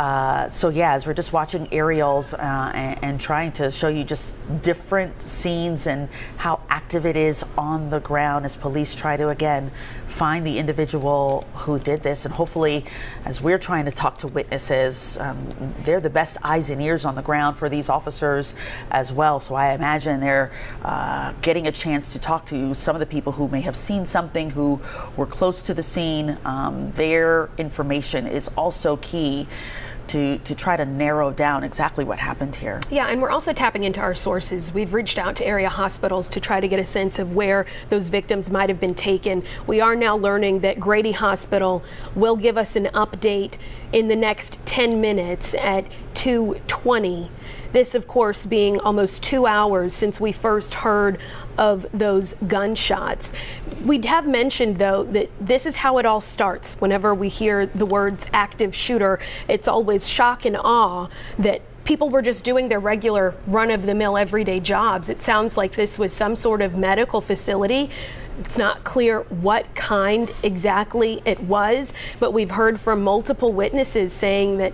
yeah, as we're just watching aerials and trying to show you just different scenes and how active it is on the ground as police try to, again, find the individual who did this. And hopefully, as we're trying to talk to witnesses, they're the best eyes and ears on the ground for these officers as well. So I imagine they're getting a chance to talk to some of the people who may have seen something, who were close to the scene. Their information is also key to try to narrow down exactly what happened here.
Yeah, and we're also tapping into our sources. We've reached out to area hospitals to try to get a sense of where those victims might have been taken. We are now learning that Grady Hospital will give us an update in the next 10 minutes at 2:20. This, of course, being almost 2 hours since we first heard of those gunshots. We have mentioned, though, that this is how it all starts. Whenever we hear the words active shooter, it's always shock and awe that people were just doing their regular run-of-the-mill everyday jobs. It sounds like this was some sort of medical facility. It's not clear what kind exactly it was, but we've heard from multiple witnesses saying that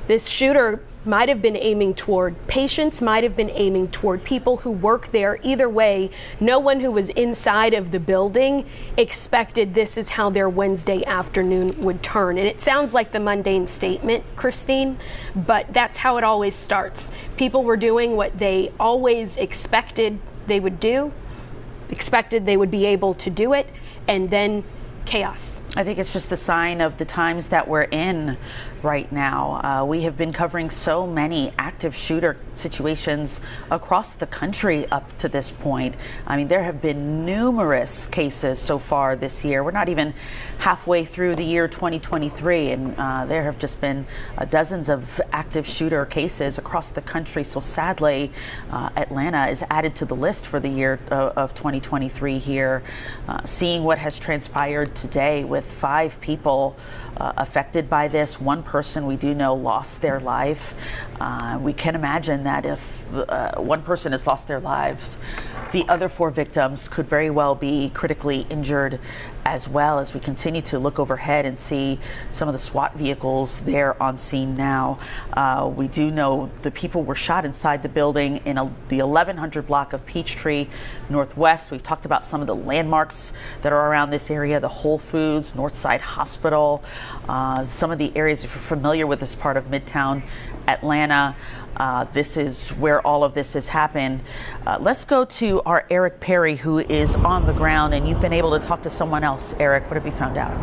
this shooter might have been aiming toward patients, might have been aiming toward people who work there. Either way, no one who was inside of the building expected this is how their Wednesday afternoon would turn. And it sounds like the mundane statement, Christine, but that's how it always starts. People were doing what they always expected they would do, expected they would be able to do it, and then chaos.
I think it's just a sign of the times that we're in right now. We have been covering so many active shooter situations across the country up to this point. I mean, there have been numerous cases so far this year. We're not even halfway through the year 2023, and there have just been dozens of active shooter cases across the country. So sadly, Atlanta is added to the list for the year of 2023 here. Seeing what has transpired today with 5 people affected by this. One person we do know lost their life. We can imagine that if one person has lost their lives, the other 4 victims could very well be critically injured as well as we continue to look overhead and see some of the SWAT vehicles there on scene now. We do know the people were shot inside the building in the 1100 block of Peachtree Northwest. We've talked about some of the landmarks that are around this area, the Whole Foods, Northside Hospital, some of the areas, if you're familiar with this part of Midtown Atlanta. This is where all of this has happened. Let's go to our Eric Perry, who is on the ground, and you've been able to talk to someone else. Eric, what have you found out?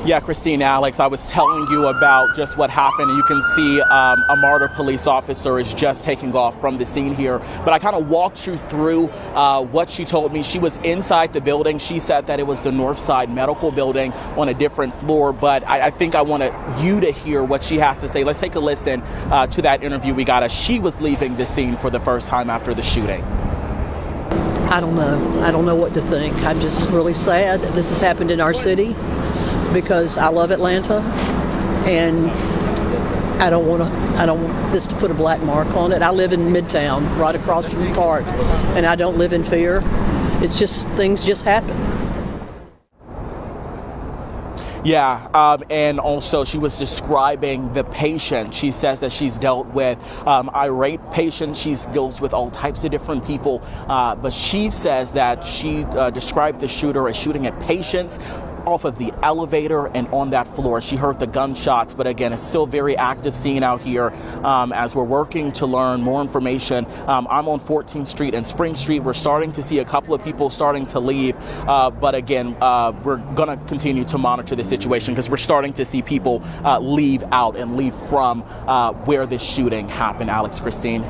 Yeah, Christine, Alex, I was telling you about just what happened. You can see a martyr police officer is just taking off from the scene here. But I kind of walked you through what she told me. She was inside the building. She said that it was the Northside Medical Building on a different floor. But I think I wanted you to hear what she has to say. Let's take a listen to that interview we got as she was leaving the scene for the first time after the shooting.
I don't know. I don't know what to think. I'm just really sad that this has happened in our city, because I love Atlanta, and I don't want this to put a black mark on it. I live in Midtown, right across from the park, and I don't live in fear. It's just, things just happen.
Yeah, and also she was describing the patient. She says that she's dealt with irate patients. She's dealt with all types of different people, but she says that she described the shooter as shooting at patients off of the elevator and on that floor. She heard the gunshots, but again, it's still very active scene out here as we're working to learn more information. I'm on 14th Street and Spring Street. We're starting to see a couple of people starting to leave, but again, we're gonna continue to monitor the situation because we're starting to see people leave out and leave from where this shooting happened. Alex, Christine.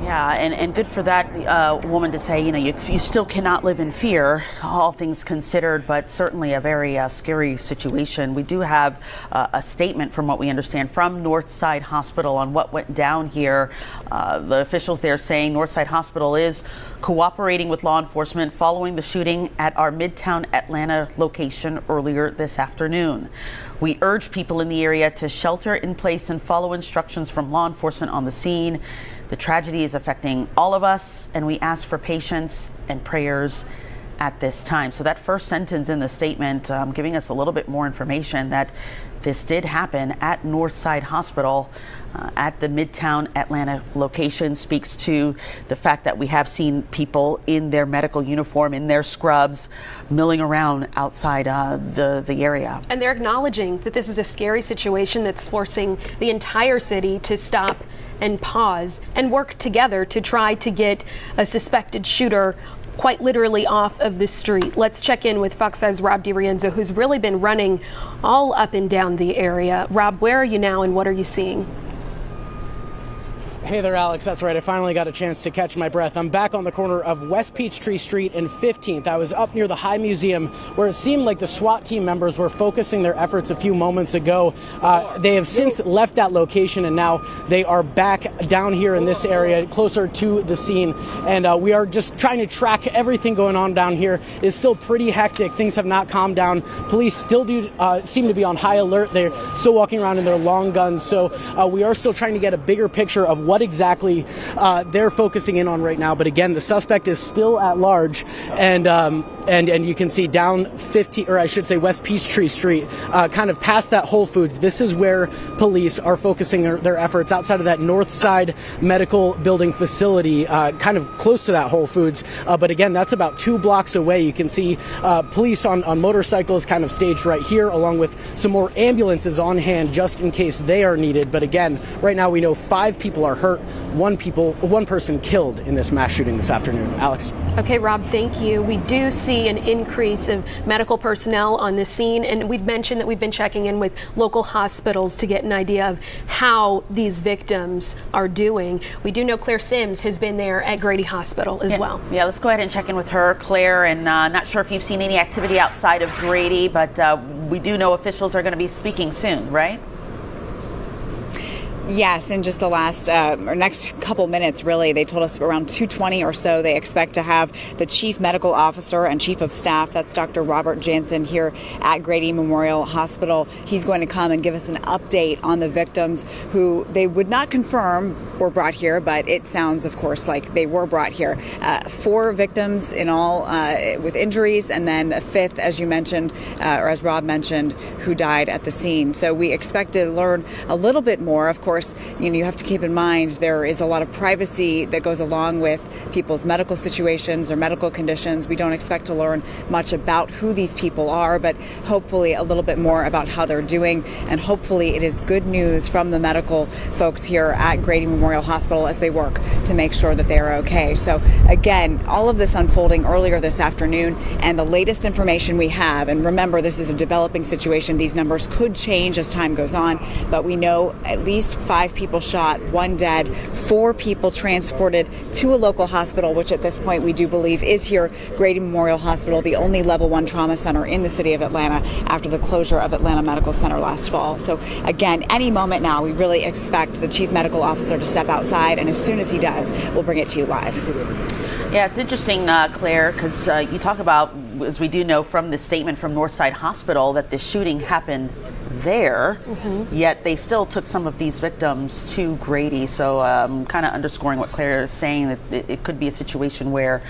Yeah, and good for that woman to say, you still cannot live in fear, all things considered, but certainly a very scary situation. We do have a statement, from what we understand, from Northside Hospital on what went down here. The officials there saying Northside Hospital is cooperating with law enforcement following the shooting at our Midtown Atlanta location earlier this afternoon. We urge people in the area to shelter in place and follow instructions from law enforcement on the scene. The tragedy is affecting all of us, and we ask for patience and prayers at this time. So that first sentence in the statement, giving us a little bit more information that this did happen at Northside Hospital at the Midtown Atlanta location, speaks to the fact that we have seen people in their medical uniform, in their scrubs, milling around outside the area.
And they're acknowledging that this is a scary situation that's forcing the entire city to stop and pause and work together to try to get a suspected shooter quite literally off of the street. Let's check in with Fox 5's Rob DiRienzo, who's really been running all up and down the area. Rob, where are you now and what are you seeing?
Hey there, Alex. That's right. I finally got a chance to catch my breath. I'm back on the corner of West Peachtree Street and 15th. I was up near the High Museum, where it seemed like the SWAT team members were focusing their efforts a few moments ago. They have since left that location, and now they are back down here in this area, closer to the scene. And we are just trying to track everything going on down here. It's still pretty hectic. Things have not calmed down. Police still do seem to be on high alert. They're still walking around in their long guns. So we are still trying to get a bigger picture of what exactly they're focusing in on right now. But again, the suspect is still at large, and you can see down West Peachtree Street, kind of past that Whole Foods. This is where police are focusing their efforts, outside of that Northside Medical Building facility, kind of close to that Whole Foods. But again, that's about 2 blocks away. You can see police on motorcycles kind of staged right here, along with some more ambulances on hand just in case they are needed. But again, right now we know 5 people are hurt, one person killed in this mass shooting this afternoon. Alex.
Okay, Rob, thank you. We do see an increase of medical personnel on the scene, and we've mentioned that we've been checking in with local hospitals to get an idea of how these victims are doing. We do know Claire Sims has been there at Grady Hospital as well.
Yeah, let's go ahead and check in with her, Claire, and not sure if you've seen any activity outside of Grady, but we do know officials are going to be speaking soon, right?
Yes, in just the last or next couple minutes, really. They told us around 2:20 or so they expect to have the Chief Medical Officer and Chief of Staff, that's Dr. Robert Jansen, here at Grady Memorial Hospital. He's going to come and give us an update on the victims who they would not confirm were brought here, but it sounds, of course, like they were brought here. 4 victims in all with injuries, and then a 5th, as you mentioned, or as Rob mentioned, who died at the scene. So we expect to learn a little bit more. Of course, you have to keep in mind there is a lot of privacy that goes along with people's medical situations or medical conditions. We don't expect to learn much about who these people are, but hopefully a little bit more about how they're doing. And hopefully it is good news from the medical folks here at Grady Memorial Hospital as they work to make sure that they are okay. So again, all of this unfolding earlier this afternoon, and the latest information we have, and remember, this is a developing situation. These numbers could change as time goes on, but we know at least 5 people shot, 1 dead, 4 people transported to a local hospital, which at this point we do believe is here, Grady Memorial Hospital, the only level 1 trauma center in the city of Atlanta after the closure of Atlanta Medical Center last fall. So again, any moment now, we really expect the Chief Medical Officer to step outside, and as soon as he does, we'll bring it to you live.
Yeah, it's interesting, Claire, because you talk about, as we do know from the statement from Northside Hospital, that the shooting happened there, yet they still took some of these victims to Grady. So kind of underscoring what Claire is saying, that it could be a situation where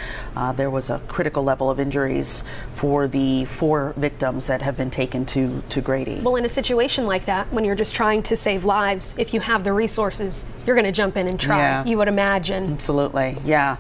there was a critical level of injuries for the 4 victims that have been taken to Grady.
Well, in a situation like that, when you're just trying to save lives, if you have the resources, you're going to jump in and try,
Yeah.
you would imagine.
Absolutely, yeah.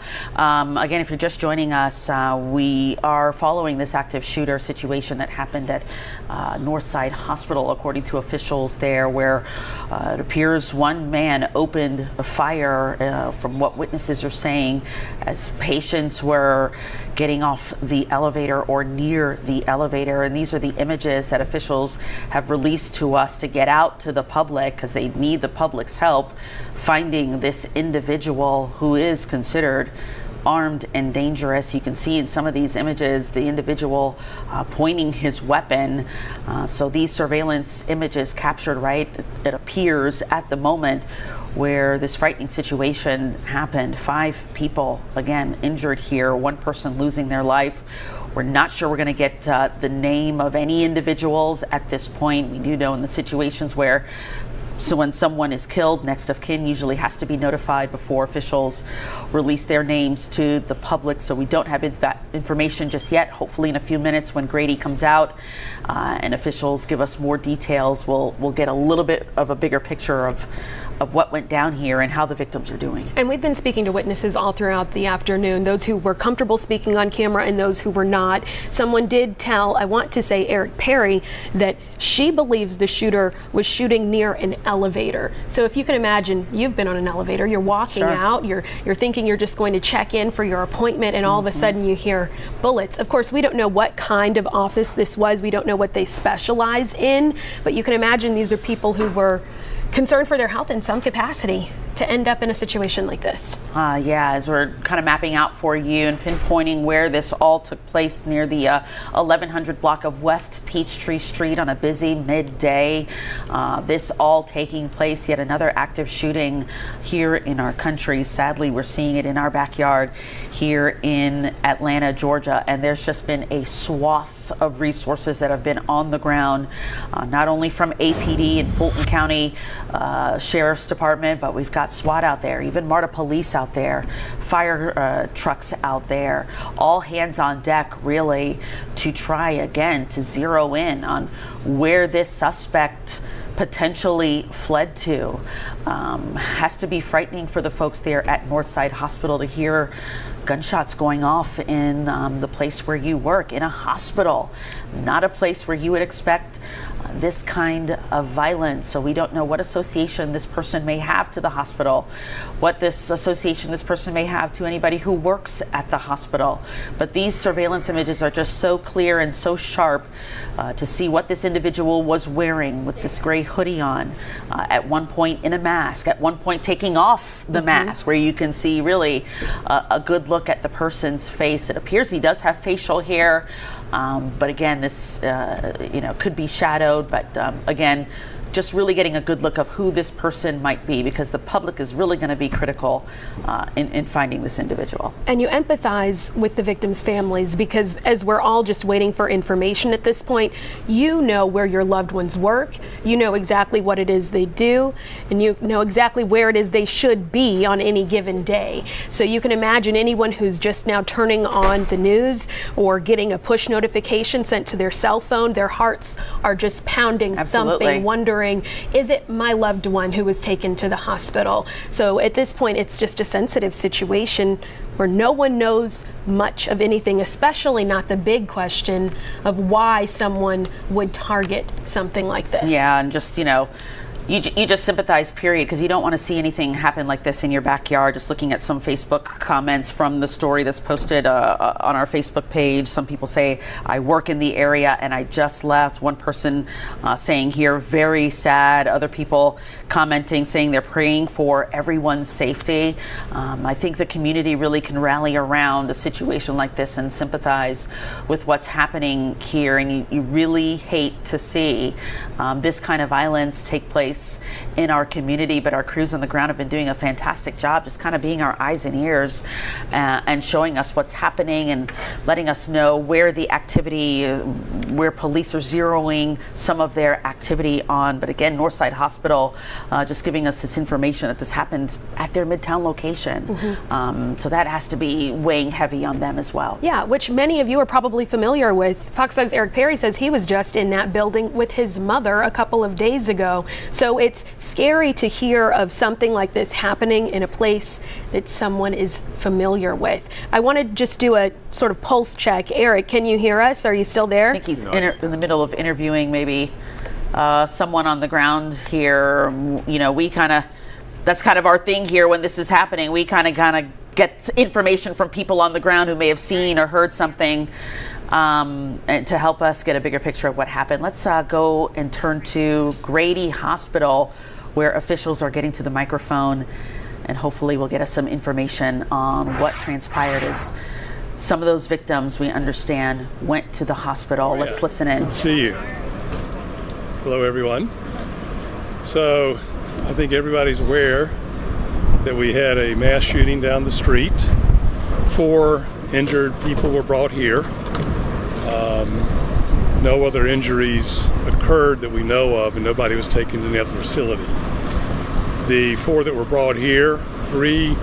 Again, if you're just joining us, we are following this active shooter situation that happened at Northside Hospital, according to officials there, where it appears one man opened a fire, from what witnesses are saying, as patients were getting off the elevator or near the elevator. And these are the images that officials have released to us to get out to the public, because they need the public's help finding this individual who is considered armed and dangerous. You can see in some of these images the individual pointing his weapon. So these surveillance images captured, right, it appears at the moment where this frightening situation happened. 5 people, again, injured here, 1 person losing their life. We're not sure we're going to get the name of any individuals at this point. We do know in the situations where when someone is killed, next of kin usually has to be notified before officials release their names to the public. So we don't have that information just yet. Hopefully in a few minutes when Grady comes out and officials give us more details, we'll get a little bit of a bigger picture of what went down here and how the victims are doing.
And we've been speaking to witnesses all throughout the afternoon, those who were comfortable speaking on camera and those who were not. Someone did tell, I want to say Eric Perry, that she believes the shooter was shooting near an elevator. So if you can imagine, you've been on an elevator, you're walking out, you're thinking you're just going to check in for your appointment, and all of a sudden you hear bullets. Of course, we don't know what kind of office this was. We don't know what they specialize in, but you can imagine these are people who were concerned for their health in some capacity to end up in a situation like this.
Yeah, as we're kind of mapping out for you and pinpointing where this all took place near the 1100 block of West Peachtree Street on a busy midday. This all taking place, yet another active shooting here in our country. Sadly, we're seeing it in our backyard here in Atlanta, Georgia, and there's just been a swath of resources that have been on the ground, not only from APD and Fulton County Sheriff's Department, but we've got SWAT out there, even MARTA police out there, fire trucks out there, all hands on deck really to try again to zero in on where this suspect potentially fled to. Has to be frightening for the folks there at Northside Hospital to hear gunshots going off in the place where you work, in a hospital, not a place where you would expect this kind of violence. So we don't know what association this person may have to the hospital, what this association this person may have to anybody who works at the hospital. But these surveillance images are just so clear and so sharp to see what this individual was wearing with this gray hoodie on, at one point in a mask, at one point taking off the mask, where you can see really a good look at the person's face. It appears he does have facial hair But again, this could be shadowed. But again, just really getting a good look of who this person might be, because the public is really going to be critical in finding this individual.
And you empathize with the victims' families, because as we're all just waiting for information at this point, you know where your loved ones work, you know exactly what it is they do, and you know exactly where it is they should be on any given day. So you can imagine anyone who's just now turning on the news or getting a push notification sent to their cell phone, their hearts are just pounding, thumping, wondering, is it my loved one who was taken to the hospital? So at this point, it's just a sensitive situation where no one knows much of anything, especially not the big question of why someone would target something like this.
Yeah, and just, you just sympathize, period, because you don't want to see anything happen like this in your backyard. Just looking at some Facebook comments from the story that's posted on our Facebook page. Some people say, I work in the area and I just left. One person saying here, very sad. Other people commenting, saying they're praying for everyone's safety. I think the community really can rally around a situation like this and sympathize with what's happening here. And you really hate to see this kind of violence take place in our community, but our crews on the ground have been doing a fantastic job, just kind of being our eyes and ears and showing us what's happening and letting us know where the activity, where police are zeroing some of their activity on. But again, Northside Hospital just giving us this information that this happened at their Midtown location. So that has to be weighing heavy on them as well.
Yeah, which many of you are probably familiar with. Fox 5's Eric Perry says he was just in that building with his mother a couple of days ago. So it's scary to hear of something like this happening in a place that someone is familiar with. I want to just do a sort of pulse check. Eric, can you hear us? Are you still there?
I think he's in the middle of interviewing maybe someone on the ground here. That's kind of our thing here when this is happening. We kind of get information from people on the ground who may have seen or heard something, and to help us get a bigger picture of what happened. Let's go and turn to Grady Hospital, where officials are getting to the microphone, and hopefully will get us some information on what transpired as some of those victims, we understand, went to the hospital. Let's listen in.
Good to see you. Hello, everyone. So I think everybody's aware that we had a mass shooting down the street. 4 injured people were brought here. No other injuries occurred that we know of, and nobody was taken to the other facility. The 4 that were brought here, 3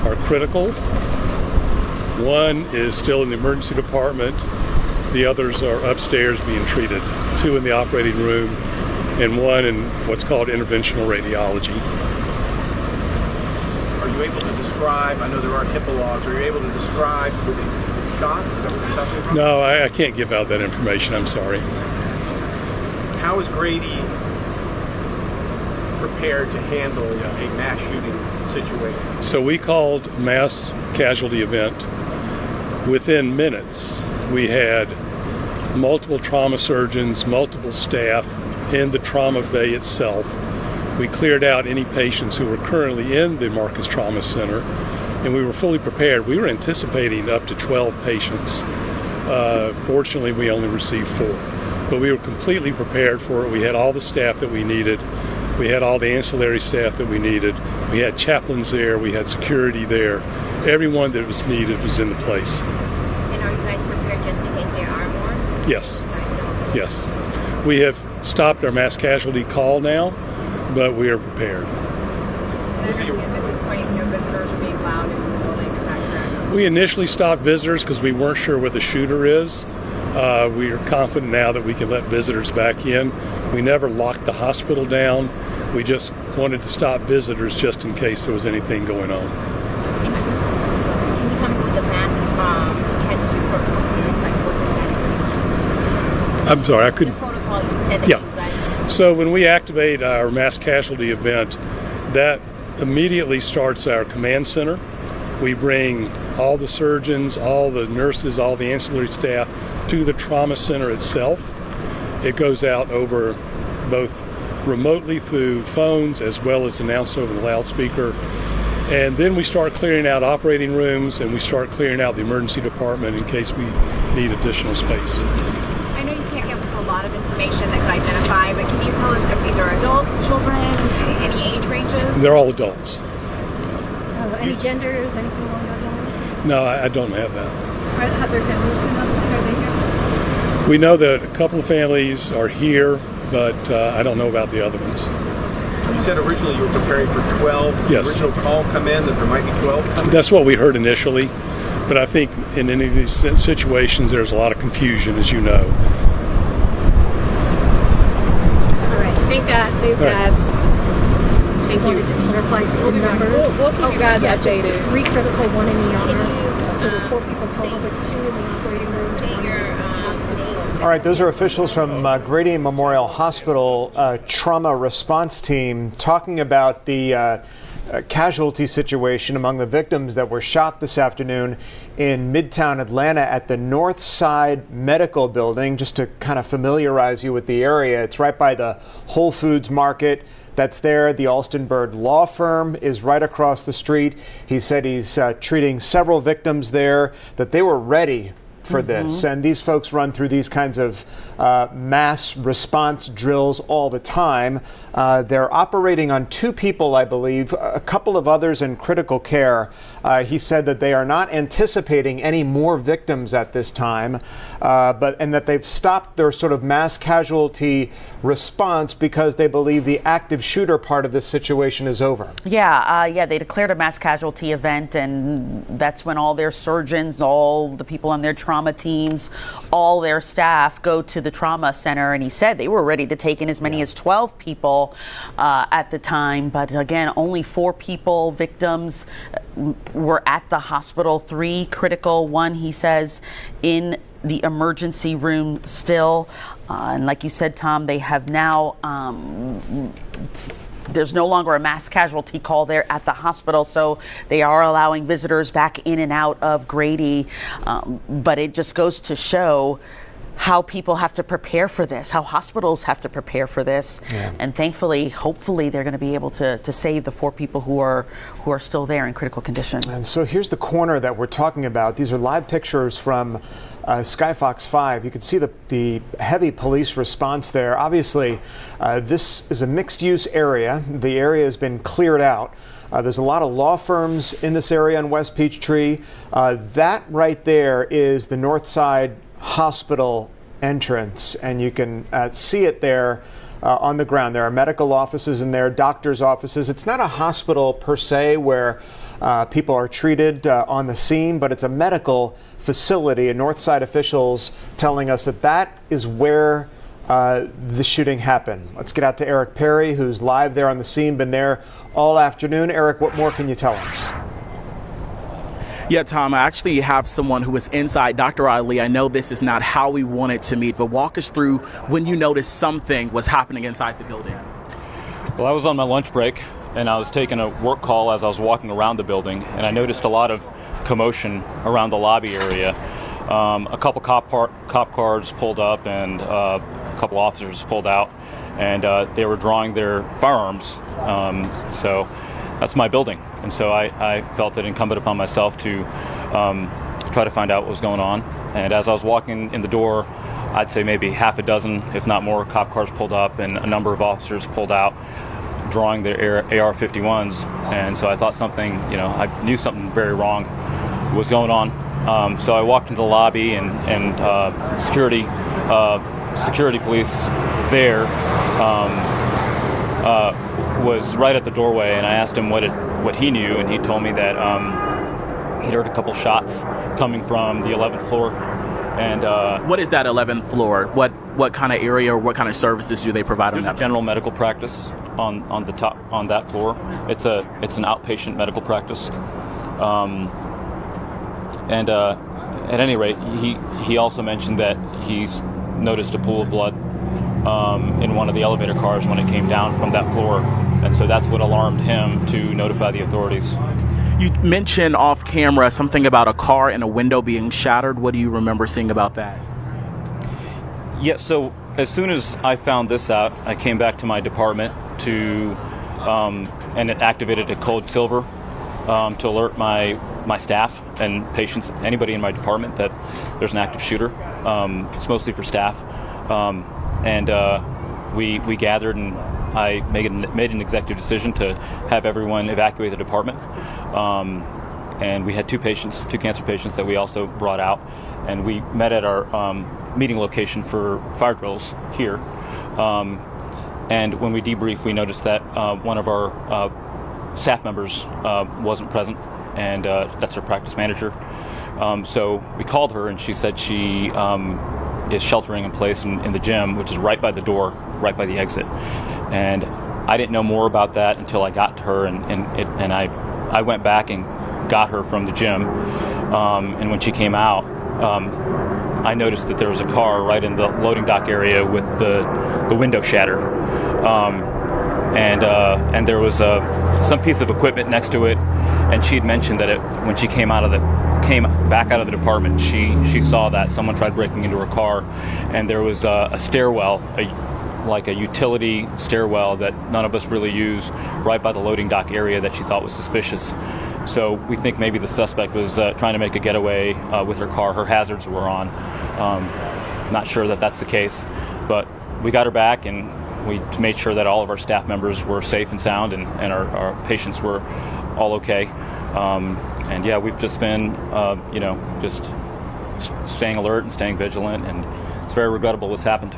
are critical. 1 is still in the emergency department. The others are upstairs being treated. 2 in the operating room, and 1 in what's called interventional radiology.
Are you able to describe, I know there are HIPAA laws, are you able to describe who they shot? Is that what you're talking about?
No, I can't give out that information, I'm sorry.
How is Grady prepared to handle a mass shooting situation?
So we called mass casualty event. Within minutes, we had multiple trauma surgeons, multiple staff in the trauma bay itself. We cleared out any patients who were currently in the Marcus Trauma Center, and we were fully prepared. We were anticipating up to 12 patients. Fortunately, we only received 4. But we were completely prepared for it. We had all the staff that we needed. We had all the ancillary staff that we needed. We had chaplains there. We had security there. Everyone that was needed was in the place.
And are you guys prepared just in case there are more?
Yes. Yes. We have stopped our mass casualty call now, but we are prepared.
I understand at this point, no visitors are being allowed into the building. Is that correct?
We initially stopped visitors because we weren't sure where the shooter is. We are confident now that we can let visitors back in. We never locked the hospital down. We just wanted to stop visitors just in case there was anything going on.
Can you tell me what the mass casualty protocol is?
I'm sorry, I couldn't.
The protocol you said that you guys...
So when we activate our mass casualty event, that immediately starts our command center. We bring all the surgeons, all the nurses, all the ancillary staff to the trauma center itself. It goes out over both remotely through phones as well as announced over the loudspeaker. And then we start clearing out operating rooms, and we start clearing out the emergency department in case we need additional space.
I know you can't give us a lot of information that could identify, but can you tell us if these are adults, children, any age ranges?
They're all adults.
Any genders, anything along those lines?
No, I don't have that.
Have their families been notified? Are they here?
We know that a couple of families are here, but I don't know about the other ones.
You said originally you were preparing for 12.
Yes.
The original call come in that there might be 12 coming?
That's what we heard initially, but I think in any of these situations there's a lot of confusion, as you know.
All right. I think that these guys. Thank you. To clarify the numbers. We'll keep you guys updated. 3 critical, 1 in ER. So there are 4 people total, but 2 in the operating room.
All right, those are officials from Grady Memorial Hospital trauma response team talking about the casualty situation among the victims that were shot this afternoon in Midtown Atlanta at the North Side Medical Building. Just to kind of familiarize you with the area, it's right by the Whole Foods Market that's there. The Alston Bird Law Firm is right across the street. He said he's treating several victims there, that they were ready for this. And these folks run through these kinds of mass response drills all the time. They're operating on 2 people, I believe, a couple of others in critical care. He said that they are not anticipating any more victims at this time, and that they've stopped their sort of mass casualty response because they believe the active shooter part of this situation is over.
Yeah, they declared a mass casualty event, and that's when all their surgeons, all the people on their trauma teams, all their staff go to the trauma center. And he said they were ready to take in as many as 12 people at the time. But again, only 4 people, victims, were at the hospital. 3 critical, 1, he says, in the emergency room still. And like you said, Tom, they have now there's no longer a mass casualty call there at the hospital, so they are allowing visitors back in and out of Grady. But it just goes to show how people have to prepare for this, how hospitals have to prepare for this. Yeah. And thankfully, hopefully, they're going to be able to save the 4 people who are still there in critical condition.
And so here's the corner that we're talking about. These are live pictures from Skyfox 5. You can see the heavy police response there. Obviously, this is a mixed-use area. The area has been cleared out. There's a lot of law firms in this area on West Peachtree. That right there is the North Side Hospital entrance, and you can see it there on the ground. There are medical offices in there, doctors' offices. It's not a hospital per se where people are treated on the scene, but it's a medical facility, and Northside officials telling us that that is where the shooting happened. Let's get out to Eric Perry, who's live there on the scene, been there all afternoon. Eric, what more can you tell us?
Yeah, Tom, I actually have someone who was inside. Dr. Ali, I know this is not how we wanted to meet, but walk us through when you noticed something was happening inside the building.
Well, I was on my lunch break, and I was taking a work call as I was walking around the building, and I noticed a lot of commotion around the lobby area. A couple cop cars pulled up, and a couple officers pulled out, and they were drawing their firearms. So that's my building. And so I felt it incumbent upon myself to try to find out what was going on. And as I was walking in the door, I'd say maybe half a dozen, if not more, cop cars pulled up, and a number of officers pulled out, drawing their AR-51s. And so I thought something, I knew something very wrong was going on. So I walked into the lobby, and security police there was right at the doorway, and I asked him what he knew, and he told me that he'd heard a couple shots coming from the 11th floor. And
what is that 11th floor? What kind of area or what kind of services do they provide on that?
There's a general medical practice on the top on that floor. It's an outpatient medical practice. And at any rate, he also mentioned that he's noticed a pool of blood in one of the elevator cars when it came down from that floor. And so that's what alarmed him to notify the authorities.
You mentioned off camera something about a car and a window being shattered. What do you remember seeing about that?
Yeah, so as soon as I found this out, I came back to my department and it activated a code silver to alert my staff and patients, anybody in my department, that there's an active shooter. It's mostly for staff. We gathered, and I made an executive decision to have everyone evacuate the department. And we had two cancer patients that we also brought out, and we met at our meeting location for fire drills here. And when we debriefed, we noticed that one of our staff members wasn't present, and that's our practice manager. So we called her, and she said she is sheltering in place in the gym, which is right by the door, right by the exit. And I didn't know more about that until I got to her, and I went back and got her from the gym. And when she came out, I noticed that there was a car right in the loading dock area with the window shattered. And there was some piece of equipment next to it, and she had mentioned that when she came back out of the department, she saw that someone tried breaking into her car, and there was a stairwell, like a utility stairwell that none of us really use, right by the loading dock area that she thought was suspicious. So we think maybe the suspect was trying to make a getaway with her car. Her hazards were on. Not sure that that's the case, but we got her back, and we made sure that all of our staff members were safe and sound, and our patients were all okay. And yeah, we've just been, just staying alert and staying vigilant, and it's very regrettable what's happened.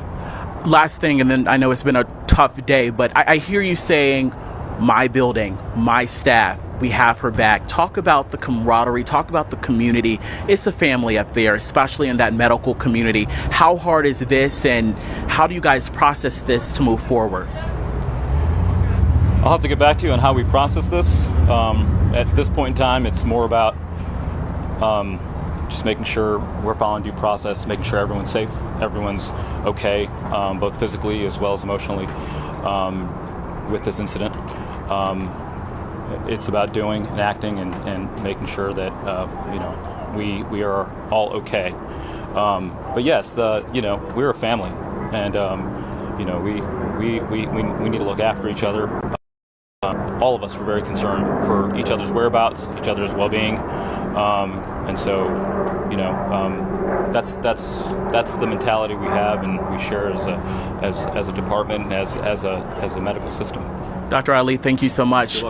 Last thing, and then I know it's been a tough day, but I hear you saying, my building, my staff, we have her back. Talk about the camaraderie, talk about the community. It's a family up there, especially in that medical community. How hard is this, and how do you guys process this to move forward?
I'll have to get back to you on how we process this. At this point in time, it's more about just making sure we're following due process, making sure everyone's safe, everyone's okay, both physically as well as emotionally, with this incident. It's about doing and acting and making sure that we are all okay. But yes, we're a family, and we need to look after each other. All of us were very concerned for each other's whereabouts, each other's well-being, and so that's the mentality we have, and we share as a department and as a medical system.
Dr. Ali, thank you so much.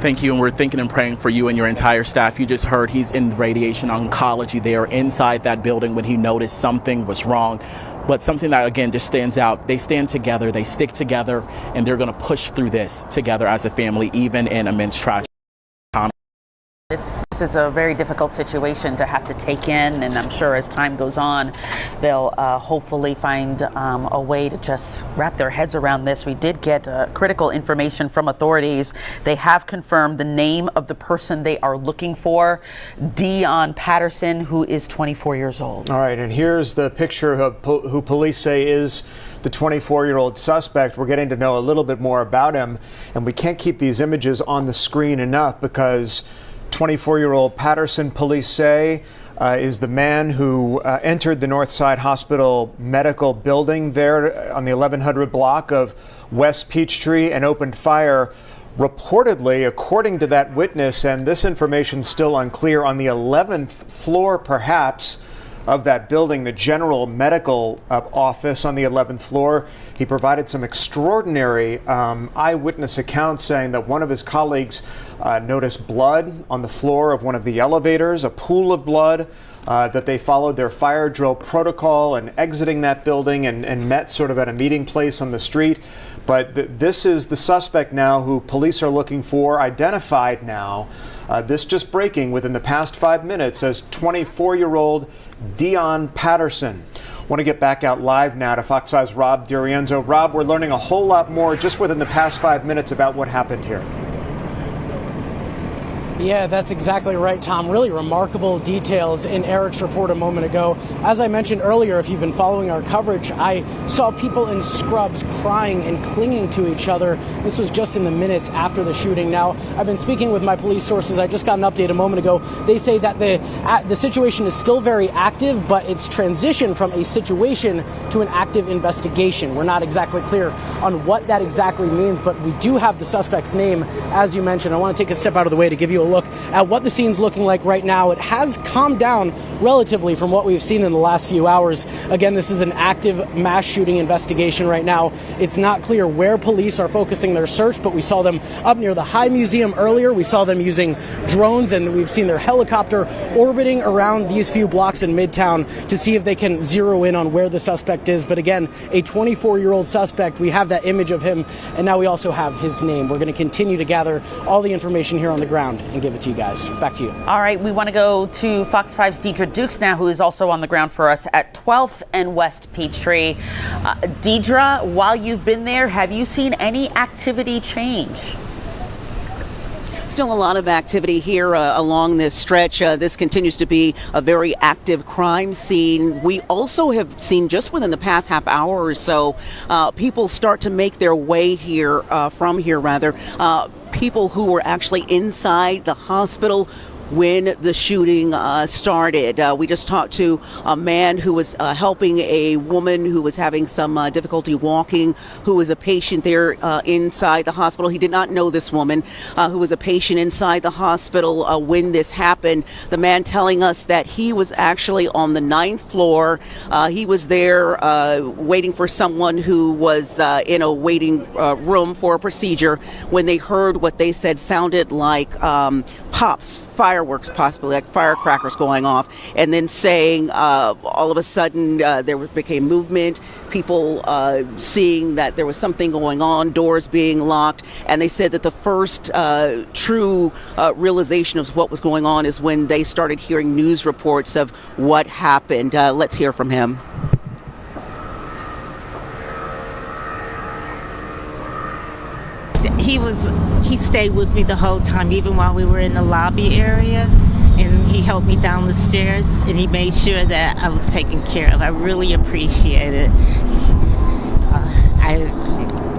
Thank you, and we're thinking and praying for you and your entire staff. You just heard he's in radiation oncology. They are inside that building when he noticed something was wrong. But something that, again, just stands out, they stand together, they stick together, and they're going to push through this together as a family, even in immense tragedy.
This is a very difficult situation to have to take in, and I'm sure as time goes on, they'll hopefully find a way to just wrap their heads around this. We did get critical information from authorities. They have confirmed the name of the person they are looking for, Dion Patterson, who is 24 years old.
All right, and here's the picture of who police say is the 24-year-old suspect. We're getting to know a little bit more about him, and we can't keep these images on the screen enough because 24-year-old Patterson, police say, is the man who entered the Northside Hospital medical building there on the 1100 block of West Peachtree and opened fire, reportedly, according to that witness, and this information still unclear, on the 11th floor perhaps of that building, the general medical office on the 11th floor. He provided some extraordinary eyewitness accounts saying that one of his colleagues noticed blood on the floor of one of the elevators, a pool of blood, that they followed their fire drill protocol and exiting that building and met sort of at a meeting place on the street. But this is the suspect now who police are looking for, identified now. This just breaking within the past 5 minutes as 24-year-old Dion Patterson. Want to get back out live now to Fox 5's Rob DiRienzo. Rob, we're learning a whole lot more just within the past 5 minutes about what happened here.
Yeah, that's exactly right, Tom. Really remarkable details in Eric's report a moment ago. As I mentioned earlier, if you've been following our coverage, I saw people in scrubs crying and clinging to each other. This was just in the minutes after the shooting. Now, I've been speaking with my police sources. I just got an update a moment ago. They say that the situation is still very active, but it's transitioned from a situation to an active investigation. We're not exactly clear on what that exactly means, but we do have the suspect's name, as you mentioned. I want to take a step out of the way to give you a look at what the scene's looking like right now. It has calmed down relatively from what we've seen in the last few hours. Again, this is an active mass shooting investigation right now. It's not clear where police are focusing their search, but we saw them up near the High Museum earlier. We saw them using drones, and we've seen their helicopter orbiting around these few blocks in Midtown to see if they can zero in on where the suspect is. But again, a 24-year-old suspect. We have that image of him, and now we also have his name. We're going to continue to gather all the information here on the ground and give it to you guys. Back to you.
All right, we want to go to Fox 5's Deidre Dukes now, who is also on the ground for us at 12th and West Peachtree. Deidre, while you've been there, have you seen any activity change?
Still a lot of activity here along this stretch. This continues to be a very active crime scene. We also have seen just within the past half hour or so, people start to make their way here, people who were actually inside the hospital when the shooting started. We just talked to a man who was helping a woman who was having some difficulty walking, who was a patient there inside the hospital. He did not know this woman who was a patient inside the hospital when this happened. The man telling us that he was actually on the 9th floor. He was there waiting for someone who was in a waiting room for a procedure when they heard what they said sounded like pops, fireworks, possibly like firecrackers going off, and then saying all of a sudden there became movement, people seeing that there was something going on, doors being locked, and they said that the first true realization of what was going on is when they started hearing news reports of what happened. Let's hear from him.
He stayed with me the whole time, even while we were in the lobby area, and he helped me down the stairs, and he made sure that I was taken care of. I really appreciate it.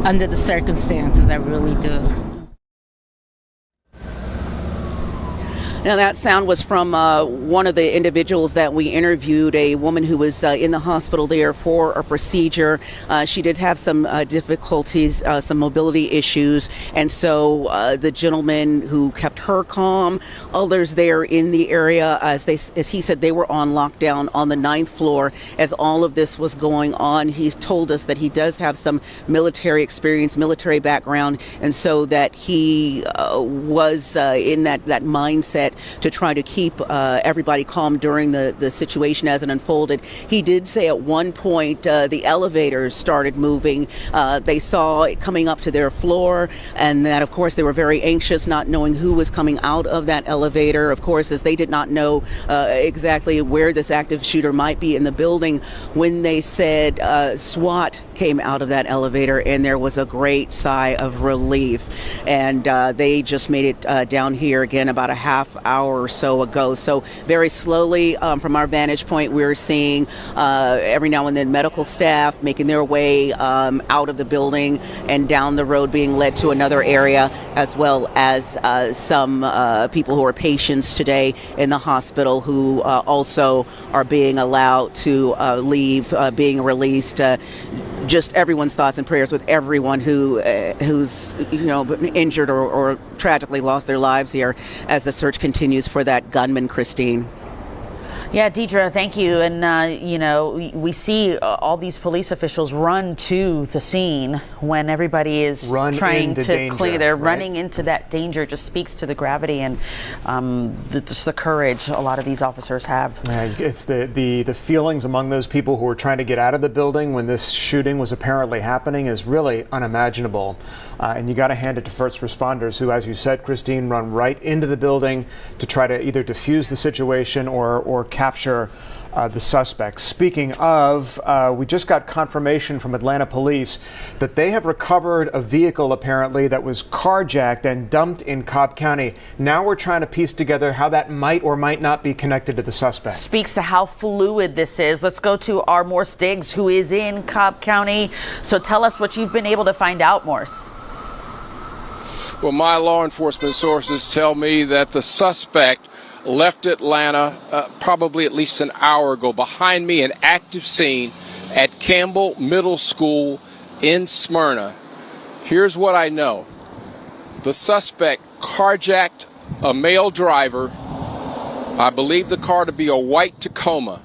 Under the circumstances, I really do.
Now, that sound was from one of the individuals that we interviewed, a woman who was in the hospital there for a procedure. She did have some difficulties, some mobility issues, and so the gentleman who kept her calm, others there in the area, as he said, they were on lockdown on the 9th floor as all of this was going on. He's told us that he does have some military experience, military background, and so that he was in that mindset to try to keep everybody calm during the situation as it unfolded. He did say at one point the elevators started moving. They saw it coming up to their floor, and that, of course, they were very anxious, not knowing who was coming out of that elevator, of course, as they did not know exactly where this active shooter might be in the building. When they said SWAT came out of that elevator, and there was a great sigh of relief. And they just made it down here again about a half hour or so ago. So very slowly, from our vantage point, we're seeing every now and then medical staff making their way out of the building and down the road, being led to another area, as well as some people who are patients today in the hospital who also are being allowed to leave, being released. Just everyone's thoughts and prayers with everyone who's injured or tragically lost their lives here as the search continues for that gunman, Christine.
Yeah, Deidre, thank you. And, we see all these police officials run to the scene when everybody is trying to clear. They're running into that danger. Just speaks to the gravity and just the courage a lot of these officers have.
It's the feelings among those people who were trying to get out of the building when this shooting was apparently happening is really unimaginable. And you got to hand it to first responders who, as you said, Christine, run right into the building to try to either defuse the situation or capture the suspects. Speaking of, we just got confirmation from Atlanta police that they have recovered a vehicle apparently that was carjacked and dumped in Cobb County. Now we're trying to piece together how that might or might not be connected to the suspect.
Speaks to how fluid this is. Let's go to our Morse Diggs, who is in Cobb County. So tell us what you've been able to find out, Morse.
Well, my law enforcement sources tell me that the suspect left Atlanta probably at least an hour ago. Behind me, an active scene at Campbell Middle School in Smyrna. Here's what I know. The suspect carjacked a male driver. I believe the car to be a white Tacoma.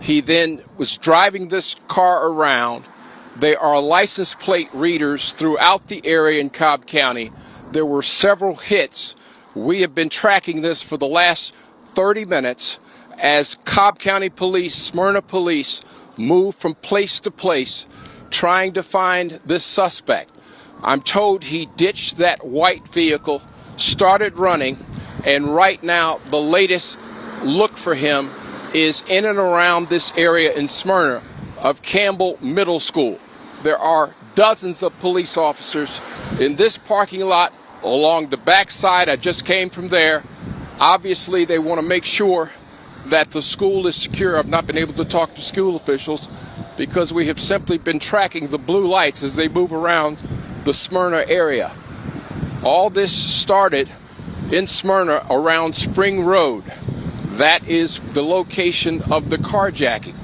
He then was driving this car around. There are license plate readers throughout the area in Cobb County. There were several hits. We have been tracking this for the last 30 minutes as Cobb County Police, Smyrna Police, move from place to place trying to find this suspect. I'm told he ditched that white vehicle, started running, and right now the latest look for him is in and around this area in Smyrna of Campbell Middle School. There are dozens of police officers in this parking lot along the backside. I just came from there. Obviously, they want to make sure that the school is secure. I've not been able to talk to school officials because we have simply been tracking the blue lights as they move around the Smyrna area. All this started in Smyrna around Spring Road. That is the location of the carjacking.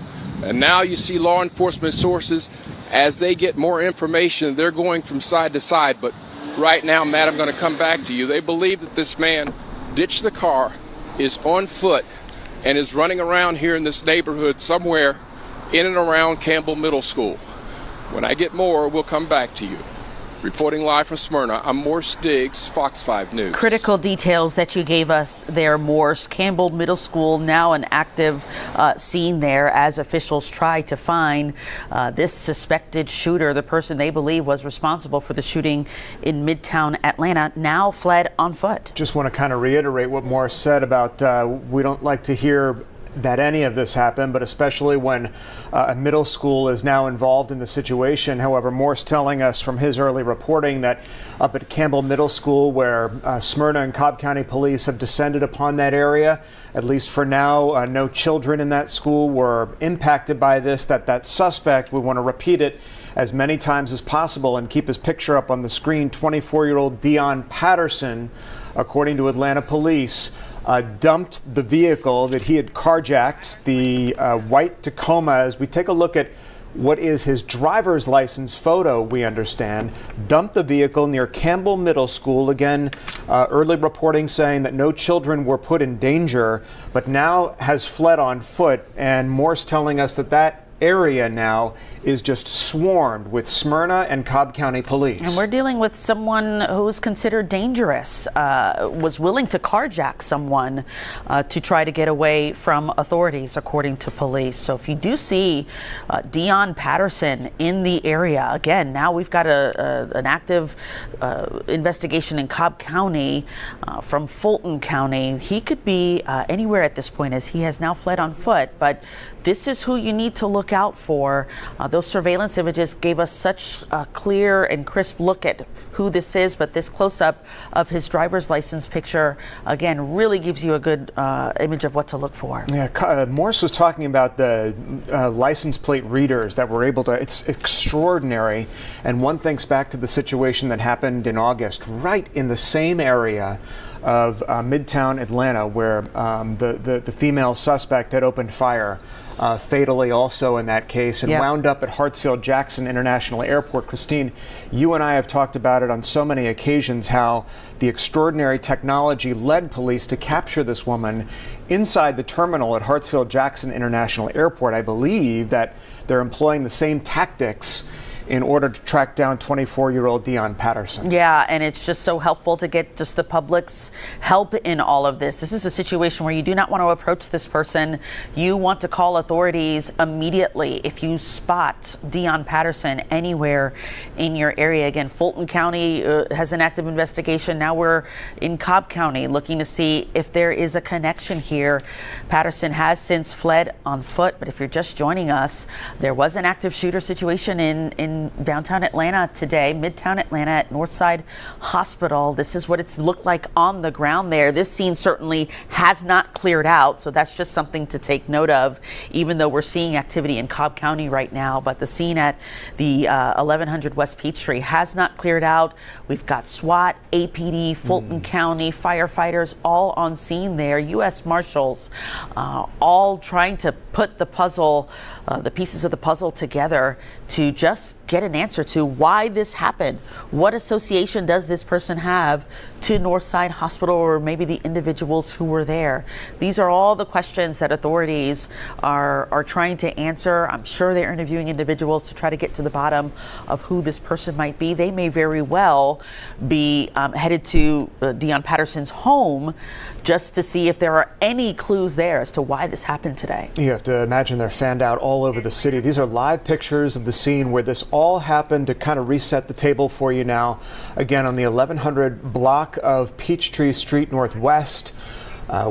And now you see law enforcement sources, as they get more information, they're going from side to side. But right now, Matt, I'm going to come back to you. They believe that this man ditched the car, is on foot, and is running around here in this neighborhood somewhere in and around Campbell Middle School. When I get more, we'll come back to you. Reporting live from Smyrna, I'm Morse Diggs, Fox 5 News.
Critical details that you gave us there, Morse. Campbell Middle School, now an active scene there as officials try to find this suspected shooter, the person they believe was responsible for the shooting in Midtown Atlanta, now fled on foot.
Just want to kind of reiterate what Morse said about we don't like to hear that any of this happened, but especially when a middle school is now involved in the situation. However, Morse telling us from his early reporting that up at Campbell Middle School, where Smyrna and Cobb County Police have descended upon that area, at least for now, no children in that school were impacted by this, that suspect, we want to repeat it as many times as possible and keep his picture up on the screen, 24-year-old Dion Patterson, according to Atlanta police, dumped the vehicle that he had carjacked, the white Tacoma. As we take a look at what is his driver's license photo, we understand, dumped the vehicle near Campbell Middle School. Again, early reporting saying that no children were put in danger, but now has fled on foot. And Morse telling us that area now is just swarmed with Smyrna and Cobb County Police.
And we're dealing with someone who's considered dangerous, was willing to carjack someone to try to get away from authorities, according to police. So if you do see Dion Patterson in the area, again, now we've got an active investigation in Cobb County from Fulton County. He could be anywhere at this point, as he has now fled on foot. But this is who you need to look out for. Those surveillance images gave us such a clear and crisp look at who this is, but this close-up of his driver's license picture, again, really gives you a good image of what to look for.
Yeah, Morse was talking about the license plate readers that were able to, it's extraordinary. And one thinks back to the situation that happened in August, right in the same area of Midtown Atlanta, where the female suspect had opened fire fatally also in that case, and wound up at Hartsfield-Jackson International Airport. Christine, you and I have talked about it on so many occasions, how the extraordinary technology led police to capture this woman inside the terminal at Hartsfield-Jackson International Airport. I believe that they're employing the same tactics in order to track down 24-year-old Dion Patterson.
Yeah, and it's just so helpful to get just the public's help in all of this. This is a situation where you do not want to approach this person. You want to call authorities immediately if you spot Dion Patterson anywhere in your area. Again, Fulton County has an active investigation. Now we're in Cobb County looking to see if there is a connection here. Patterson has since fled on foot, but if you're just joining us, there was an active shooter situation in downtown Atlanta today, Midtown Atlanta at Northside Hospital. This is what it's looked like on the ground there. This scene certainly has not cleared out, so that's just something to take note of, even though we're seeing activity in Cobb County right now. But the scene at the 1100 West Peachtree has not cleared out. We've got SWAT, APD, Fulton County, firefighters all on scene there, U.S. Marshals, all trying to put the puzzle, the pieces of the puzzle together to just get an answer to why this happened. What association does this person have to Northside Hospital, or maybe the individuals who were there? These are all the questions that authorities are trying to answer. I'm sure they're interviewing individuals to try to get to the bottom of who this person might be. They may very well be headed to Deion Patterson's home just to see if there are any clues there as to why this happened today.
You have to imagine they're fanned out all over the city. These are live pictures of the scene where this all happened, to kind of reset the table for you now. Again, on the 1100 block of Peachtree Street Northwest,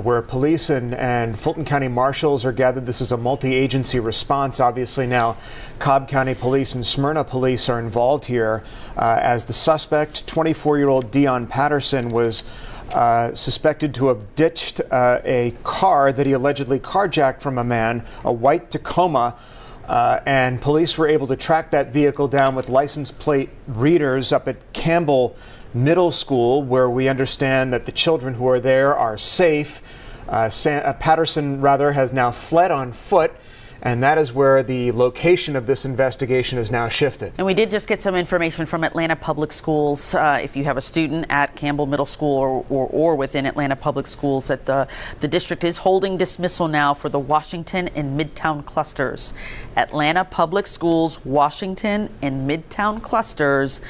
where police and Fulton County marshals are gathered. This is a multi-agency response. Obviously now Cobb County Police and Smyrna Police are involved here as the suspect, 24-year-old Deion Patterson, was suspected to have ditched a car that he allegedly carjacked from a man, a white Tacoma, and police were able to track that vehicle down with license plate readers up at Campbell Middle School, where we understand that the children who are there are safe. Patterson, has now fled on foot, and that is where the location of this investigation is now shifted.
And we did just get some information from Atlanta Public Schools. If you have a student at Campbell Middle School or within Atlanta Public Schools, that the district is holding dismissal now for the Washington and Midtown clusters. Atlanta Public Schools, Washington and Midtown clusters.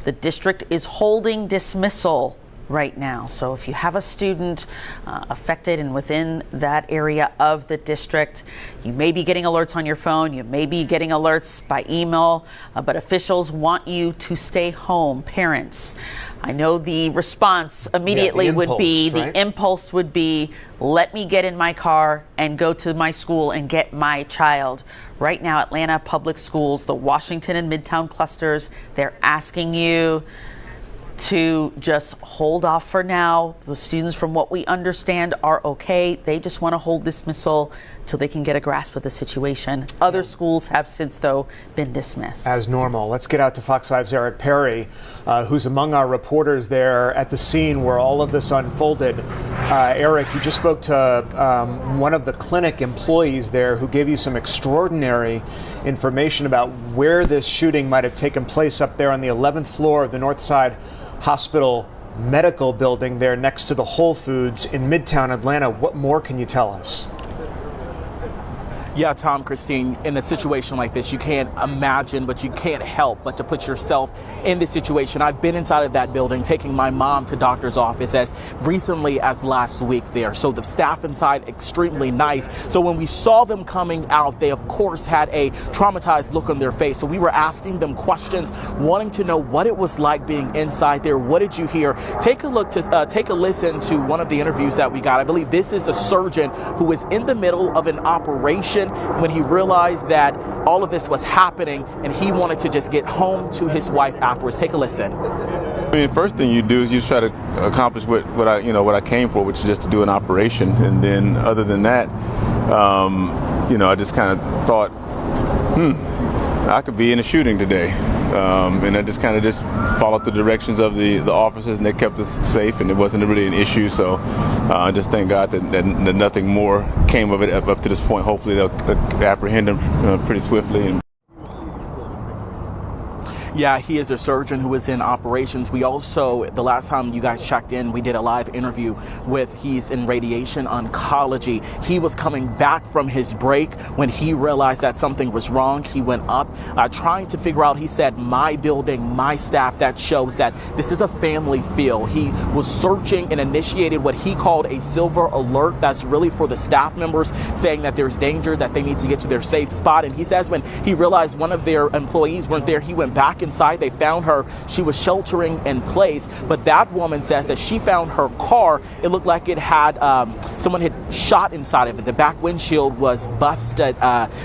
The district is holding dismissal right now. So if you have a student affected and within that area of the district, you may be getting alerts on your phone, you may be getting alerts by email, but officials want you to stay home. Parents, I know the response immediately would be, the impulse would be, let me get in my car and go to my school and get my child. Right now, Atlanta Public Schools, the Washington and Midtown clusters, they're asking you to just hold off for now. The students, from what we understand, are okay. They just want to hold dismissal till they can get a grasp of the situation. Other schools have since, though, been dismissed. As normal.
Let's get out to Fox 5's Eric Perry, who's among our reporters there at the scene where all of this unfolded. Eric, you just spoke to one of the clinic employees there who gave you some extraordinary information about where this shooting might have taken place up there on the 11th floor of the Northside Hospital Medical Building there next to the Whole Foods in Midtown Atlanta. What more can you tell us?
Yeah, Tom, Christine, in a situation like this, you can't imagine, but you can't help but to put yourself in this situation. I've been inside of that building taking my mom to doctor's office as recently as last week there. So the staff inside, extremely nice. So when we saw them coming out, they of course had a traumatized look on their face. So we were asking them questions, wanting to know what it was like being inside there. What did you hear? Take a listen to one of the interviews that we got. I believe this is a surgeon who was in the middle of an operation when he realized that all of this was happening and he wanted to just get home to his wife afterwards. Take a listen.
I mean, the first thing you do is you try to accomplish what I came for, which is just to do an operation. And then other than that, I just kind of thought, I could be in a shooting today. And I just followed the directions of the officers, and they kept us safe, and it wasn't really an issue. So I just thank God that nothing more came of it up to this point. Hopefully they'll apprehend him pretty swiftly.
Yeah, he is a surgeon who is in operations. We also, the last time you guys checked in, we did a live interview with, he's in radiation oncology. He was coming back from his break when he realized that something was wrong. He went up trying to figure out, he said, my building, my staff. That shows that this is a family feel. He was searching and initiated what he called a silver alert. That's really for the staff members, saying that there's danger, that they need to get to their safe spot. And he says when he realized one of their employees weren't there, he went back inside. They found her. She was sheltering in place, but that woman says that she found her car. It looked like it had someone had shot inside of it. The back windshield was busted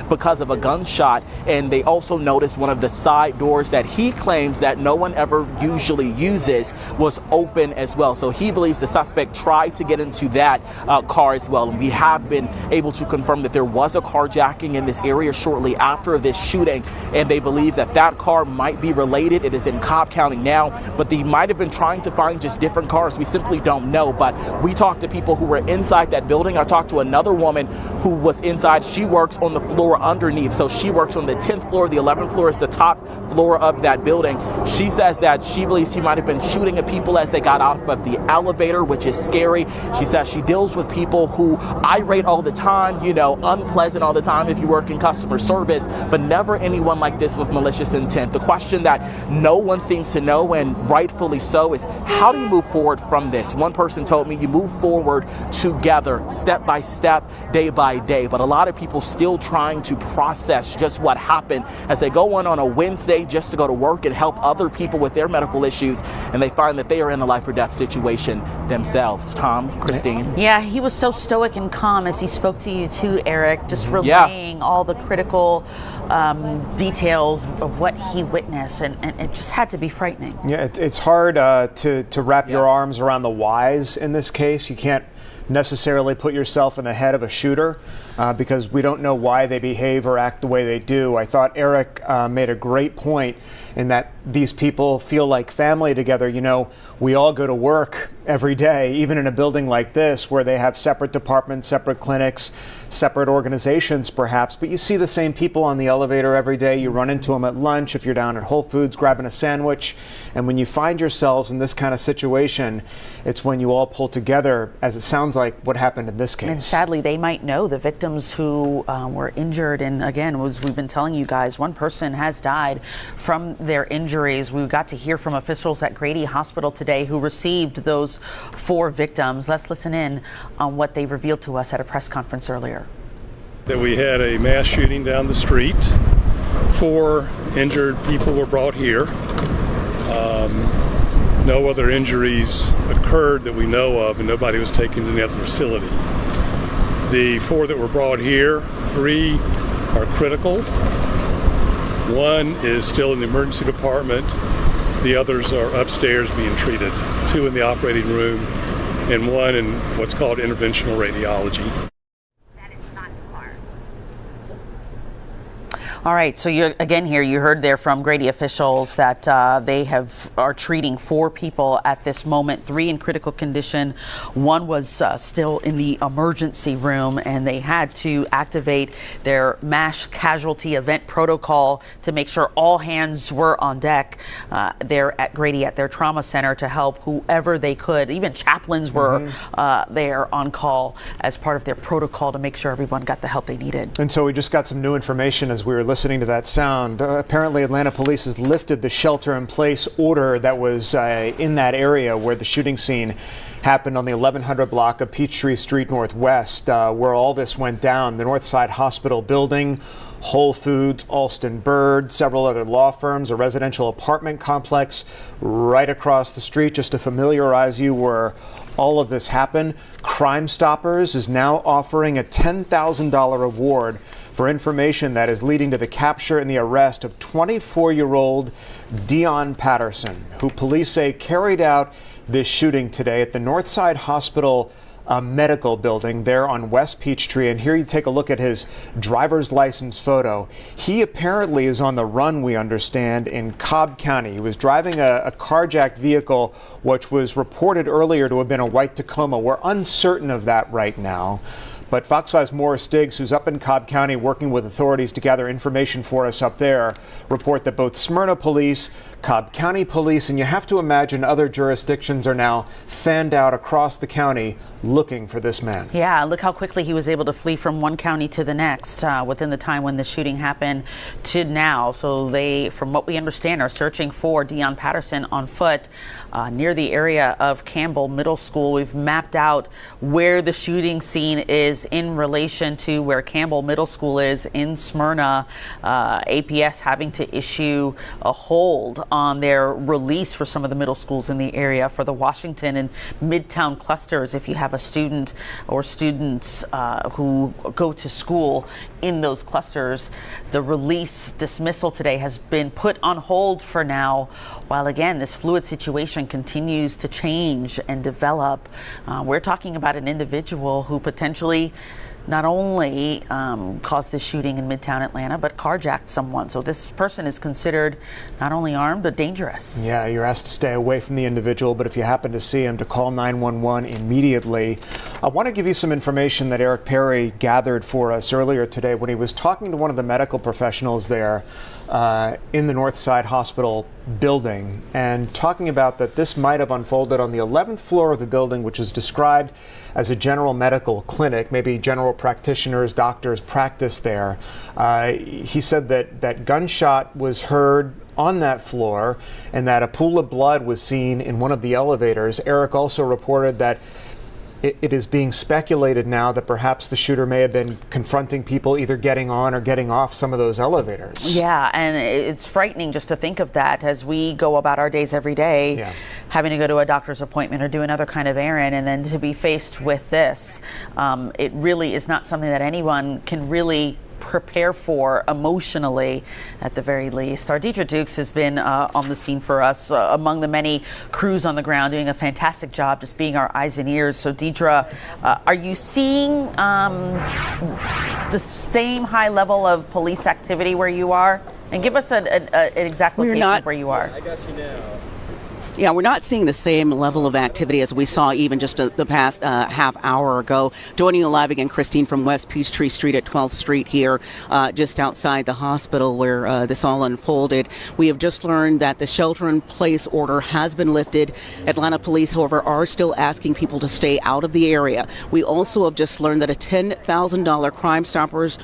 because of a gunshot, and they also noticed one of the side doors that he claims that no one ever usually uses was open as well. So he believes the suspect tried to get into that car as well. And we have been able to confirm that there was a carjacking in this area shortly after this shooting, and they believe that that car might be related. It is in Cobb County now, but they might have been trying to find just different cars. We simply don't know, but we talked to people who were inside that building building. I talked to another woman who was inside. She works on the floor underneath. So she works on the 10th floor. The 11th floor is the top floor of that building. She says that she believes he might have been shooting at people as they got out of the elevator, which is scary. She says she deals with people who irate all the time, you know, unpleasant all the time if you work in customer service, but never anyone like this with malicious intent. The question that no one seems to know, and rightfully so, is how do you move forward from this? One person told me you move forward together, step by step, day by day, but a lot of people still trying to process just what happened as they go on a Wednesday just to go to work and help other people with their medical issues, and they find that they are in a life or death situation themselves. Tom, Christine.
Yeah, he was so stoic and calm as he spoke to you too, Eric, just relaying all the critical details of what he witnessed, and it just had to be frightening.
Yeah, it's hard to wrap your arms around the whys in this case. You can't necessarily put yourself in the head of a shooter because we don't know why they behave or act the way they do. I thought Eric made a great point in that these people feel like family together. You know, we all go to work every day, even in a building like this where they have separate departments, separate clinics, separate organizations perhaps, but you see the same people on the elevator every day. You run into them at lunch if you're down at Whole Foods grabbing a sandwich. And when you find yourselves in this kind of situation, it's when you all pull together, as it sounds like what happened in this case.
And sadly, they might know the victims who were injured. And again, as we've been telling you guys, one person has died from their injuries. We got to hear from officials at Grady Hospital today who received those 4 victims. Let's listen in on what they revealed to us at a press conference earlier.
That we had a mass shooting down the street. 4 injured people were brought here. No other injuries occurred that we know of, and nobody was taken to any other facility. The 4 that were brought here, 3 are critical. 1 is still in the emergency department. The others are upstairs being treated. 2 in the operating room and 1 in what's called interventional radiology.
All right, so you heard there from Grady officials that they are treating 4 people at this moment, 3 in critical condition. 1 was still in the emergency room, and they had to activate their mass casualty event protocol to make sure all hands were on deck there at Grady at their trauma center to help whoever they could. Even chaplains were there on call as part of their protocol to make sure everyone got the help they needed.
And so we just got some new information as we were listening to that sound. Apparently Atlanta police has lifted the shelter-in-place order that was in that area where the shooting scene happened on the 1100 block of Peachtree Street Northwest, where all this went down. The Northside Hospital building, Whole Foods, Alston Bird, several other law firms, a residential apartment complex right across the street. Just to familiarize you where all of this happened, Crime Stoppers is now offering a $10,000 reward for information that is leading to the capture and the arrest of 24-year-old Dion Patterson, who police say carried out this shooting today at the Northside Hospital medical building there on West Peachtree. And here you take a look at his driver's license photo. He apparently is on the run, we understand, in Cobb County. He was driving a carjacked vehicle, which was reported earlier to have been a white Tacoma. We're uncertain of that right now. But Fox 5's Morris Diggs, who's up in Cobb County working with authorities to gather information for us up there, report that both Smyrna Police, Cobb County Police, and you have to imagine other jurisdictions are now fanned out across the county looking for this man.
Yeah, look how quickly he was able to flee from one county to the next within the time when the shooting happened to now. So they, from what we understand, are searching for Dion Patterson on foot near the area of Campbell Middle School. We've mapped out where the shooting scene is in relation to where Campbell Middle School is in Smyrna. APS having to issue a hold on their release for some of the middle schools in the area for the Washington and Midtown clusters. If you have a student or students who go to school in those clusters, the release dismissal today has been put on hold for now, while again this fluid situation continues to change and develop. We're talking about an individual who potentially not only caused this shooting in Midtown Atlanta, but carjacked someone. So this person is considered not only armed, but dangerous.
Yeah, you're asked to stay away from the individual, but if you happen to see him, to call 911 immediately. I want to give you some information that Eric Perry gathered for us earlier today when he was talking to one of the medical professionals there in the Northside Hospital building, and talking about that this might have unfolded on the 11th floor of the building, which is described as a general medical clinic. Maybe general practitioners, doctors practice there. He said that gunshot was heard on that floor and that a pool of blood was seen in one of the elevators. Eric also reported that it is being speculated now that perhaps the shooter may have been confronting people either getting on or getting off some of those elevators.
Yeah, and it's frightening just to think of that as we go about our days every day, having to go to a doctor's appointment or do another kind of errand, and then to be faced with this. It really is not something that anyone can really prepare for emotionally, at the very least. Our Deidre Dukes has been on the scene for us, among the many crews on the ground, doing a fantastic job just being our eyes and ears. So Deidre, are you seeing the same high level of police activity where you are? And give us an exact location of where you are.
I got you now.
Yeah, we're not seeing the same level of activity as we saw even just the past half hour ago. Joining you live again, Christine, from West Peachtree Street at 12th Street here, just outside the hospital where this all unfolded. We have just learned that the shelter-in-place order has been lifted. Atlanta police, however, are still asking people to stay out of the area. We also have just learned that a $10,000 Crime Stoppers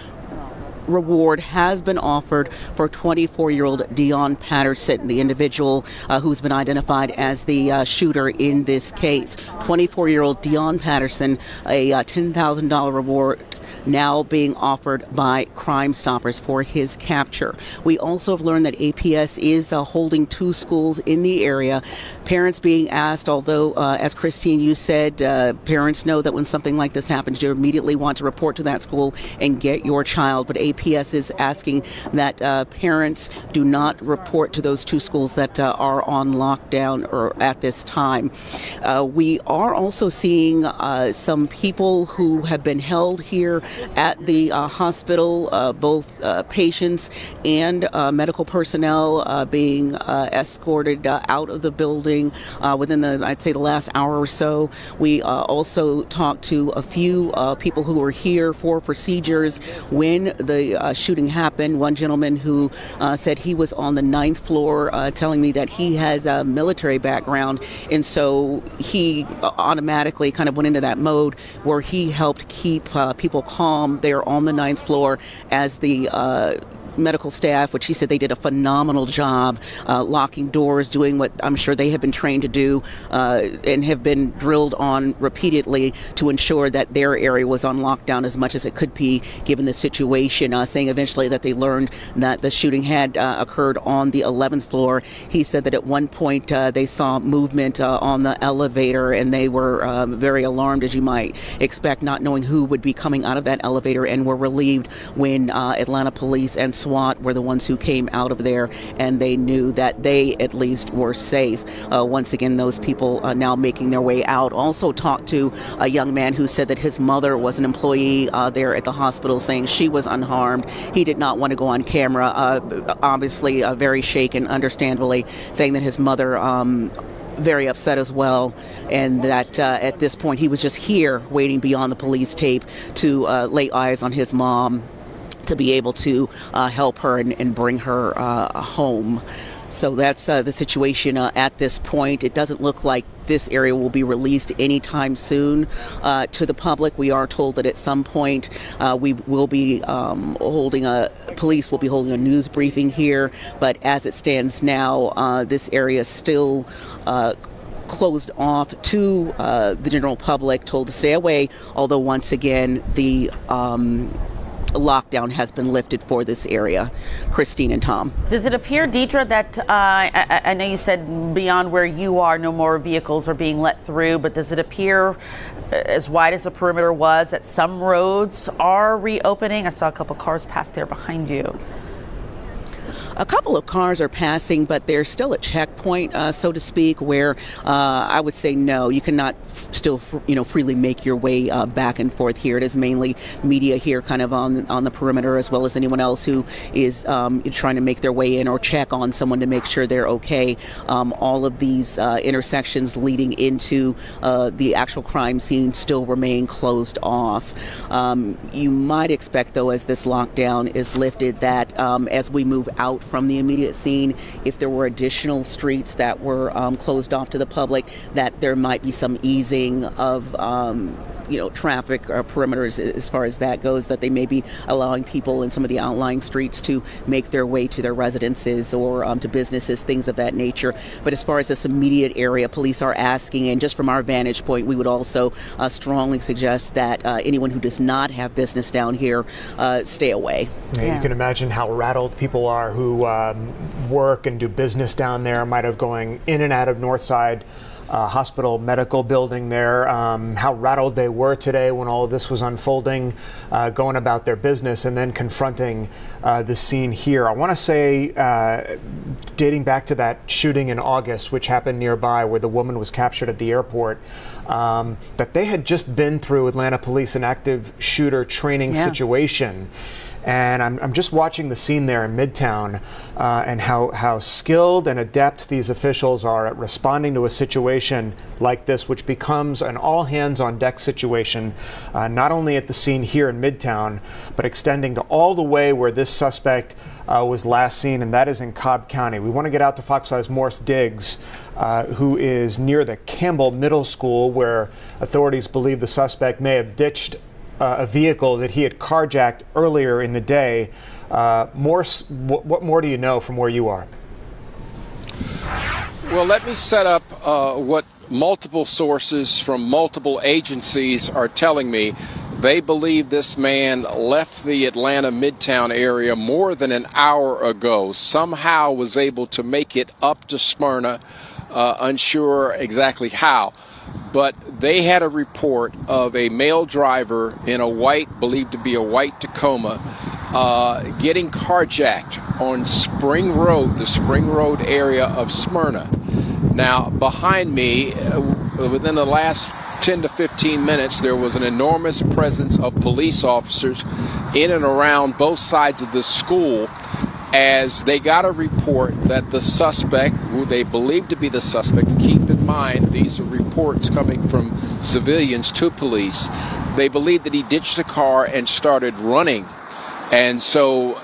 reward has been offered for 24-year-old Dion Patterson, the individual who's been identified as the shooter in this case. 24-year-old Dion Patterson, a $10,000 reward now being offered by Crime Stoppers for his capture. We also have learned that APS is holding 2 schools in the area. Parents being asked, although, as Christine, you said, parents know that when something like this happens, you immediately want to report to that school and get your child. But APS is asking that parents do not report to those 2 schools that are on lockdown or at this time. We are also seeing some people who have been held here at the hospital, both patients and medical personnel being escorted out of the building within I'd say the last hour or so. We also talked to a few people who were here for procedures when the shooting happened. One gentleman who said he was on the 9th floor, telling me that he has a military background, and so he automatically kind of went into that mode where he helped keep people calm there on the 9th floor as the medical staff, which he said they did a phenomenal job locking doors, doing what I'm sure they have been trained to do and have been drilled on repeatedly to ensure that their area was on lockdown as much as it could be given the situation, saying eventually that they learned that the shooting had occurred on the 11th floor. He said that at one point they saw movement on the elevator, and they were very alarmed, as you might expect, not knowing who would be coming out of that elevator, and were relieved when Atlanta police and SWAT were the ones who came out of there, and they knew that they at least were safe. Once again, those people now making their way out. Also talked to a young man who said that his mother was an employee there at the hospital, saying she was unharmed. He did not want to go on camera, obviously very shaken, understandably, saying that his mother very upset as well, and that at this point he was just here waiting beyond the police tape to lay eyes on his mom, to be able to help her and bring her home. So that's the situation at this point. It doesn't look like this area will be released anytime soon to the public. We are told that at some point we will be police will be holding a news briefing here, but as it stands now, this area is still closed off to the general public, told to stay away, although once again the lockdown has been lifted for this area. Christine and Tom.
Does it appear, Deidre, that I know you said beyond where you are no more vehicles are being let through, but does it appear, as wide as the perimeter was, that some roads are reopening? I saw a couple cars pass there behind you.
A couple of cars are passing, but there's still a checkpoint, so to speak, where I would say no, you cannot still freely make your way back and forth here. It is mainly media here kind of on the perimeter, as well as anyone else who is trying to make their way in or check on someone to make sure they're okay. All of these intersections leading into the actual crime scene still remain closed off. You might expect, though, as this lockdown is lifted, that as we move out from the immediate scene, if there were additional streets that were closed off to the public, that there might be some easing of traffic perimeters as far as that goes, that they may be allowing people in some of the outlying streets to make their way to their residences or to businesses, things of that nature. But as far as this immediate area, police are asking, and just from our vantage point, we would also strongly suggest that anyone who does not have business down here stay away.
Yeah. You can imagine how rattled people are who work and do business down there, might have going in and out of Northside Hospital Medical Building there, how rattled they were today when all of this was unfolding, going about their business and then confronting the scene here. I want to say, dating back to that shooting in August, which happened nearby where the woman was captured at the airport, that they had just been through Atlanta police an active shooter training situation. And I'm just watching the scene there in Midtown and how skilled and adept these officials are at responding to a situation like this, which becomes an all-hands-on-deck situation, not only at the scene here in Midtown, but extending to all the way where this suspect was last seen, and that is in Cobb County. We want to get out to Fox 5's Morris Diggs, who is near the Campbell Middle School, where authorities believe the suspect may have ditched a vehicle that he had carjacked earlier in the day. Morse, what more do you know from where you are?
Well, let me set up what multiple sources from multiple agencies are telling me. They believe this man left the Atlanta Midtown area more than an hour ago, somehow was able to make it up to Smyrna, unsure exactly how. But they had a report of a male driver in a white, believed to be a white Tacoma, getting carjacked on Spring Road, the Spring Road area of Smyrna. Now, behind me, within the last 10 to 15 minutes, there was an enormous presence of police officers in and around both sides of the school, as they got a report that the suspect, who they believe to be the suspect, keep in mind these are reports coming from civilians to police, they believe that he ditched the car and started running. And so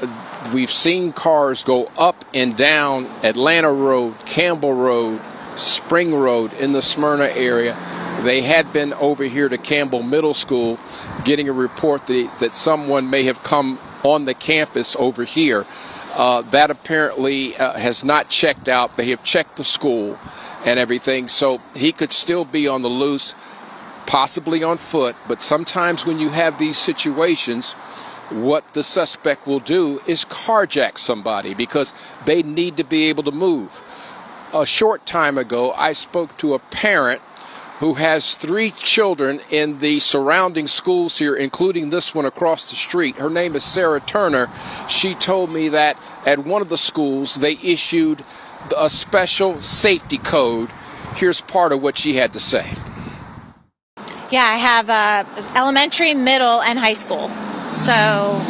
we've seen cars go up and down Atlanta Road, Campbell Road, Spring Road in the Smyrna area. They had been over here to Campbell Middle School getting a report that someone may have come on the campus over here. That apparently has not checked out. They have checked the school and everything, so he could still be on the loose, possibly on foot. But sometimes when you have these situations, what the suspect will do is carjack somebody because they need to be able to move. A short time ago, I spoke to a parent who has 3 children in the surrounding schools here, including this one across the street. Her name is Sarah Turner. She told me that at one of the schools they issued a special safety code. Here's part of what she had to say.
Yeah, I have elementary, middle, and high school. So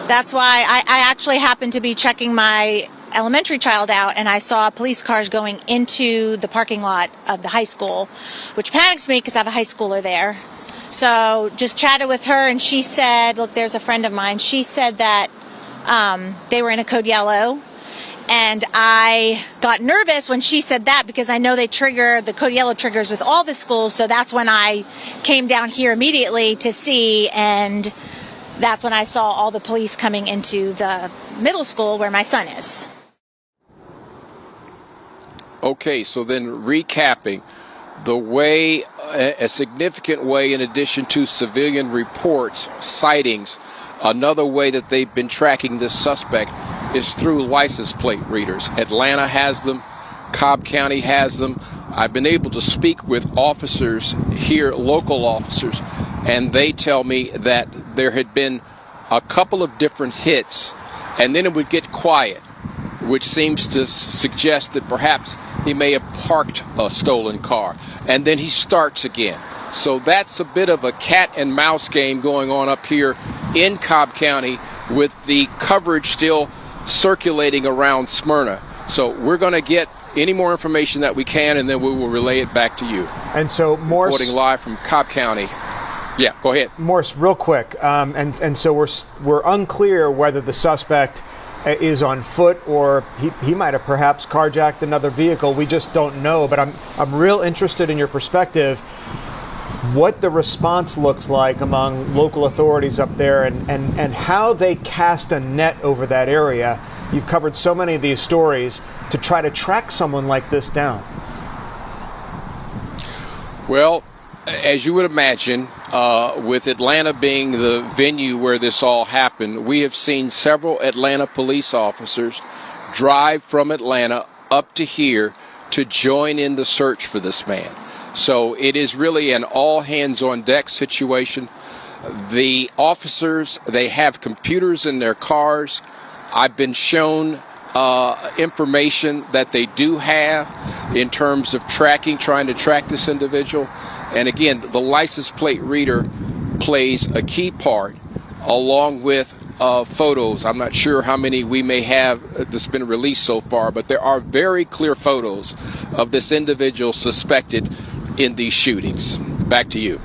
that's why I actually happened to be checking my elementary child out, and I saw police cars going into the parking lot of the high school, which panics me because I have a high schooler there. So just chatted with her, and she said, look, there's a friend of mine. She said that they were in a code yellow, and I got nervous when she said that because I know they trigger, the code yellow triggers with all the schools, so that's when I came down here immediately to see, and that's when I saw all the police coming into the middle school where my son is.
Okay, so then recapping, the way, a significant way in addition to civilian reports, sightings, another way that they've been tracking this suspect is through license plate readers. Atlanta has them, Cobb County has them. I've been able to speak with officers here, local officers, and they tell me that there had been a couple of different hits, and then it would get quiet. which seems to suggest that perhaps he may have parked a stolen car, and then he starts again. So that's a bit of a cat and mouse game going on up here in Cobb County, with the coverage still circulating around Smyrna. So we're going to get any more information that we can, and then we will relay it back to you.
And so, Morse,
reporting live from Cobb County. Yeah, go ahead.
Morse, real quick. And so we're unclear whether the suspect is on foot or he might have perhaps carjacked another vehicle. We just don't know. But I'm real interested in your perspective, what the response looks like among local authorities up there, and how they cast a net over that area. You've covered so many of these stories to try to track someone like this down.
Well, as you would imagine, with Atlanta being the venue where this all happened, we have seen several Atlanta police officers drive from Atlanta up to here to join in the search for this man. So it is really an all-hands-on-deck situation. The officers, they have computers in their cars. I've been shown information that they do have in terms of trying to track this individual. And again, the license plate reader plays a key part, along with photos. I'm not sure how many we may have that's been released so far, but there are very clear photos of this individual suspected in these shootings. Back to you.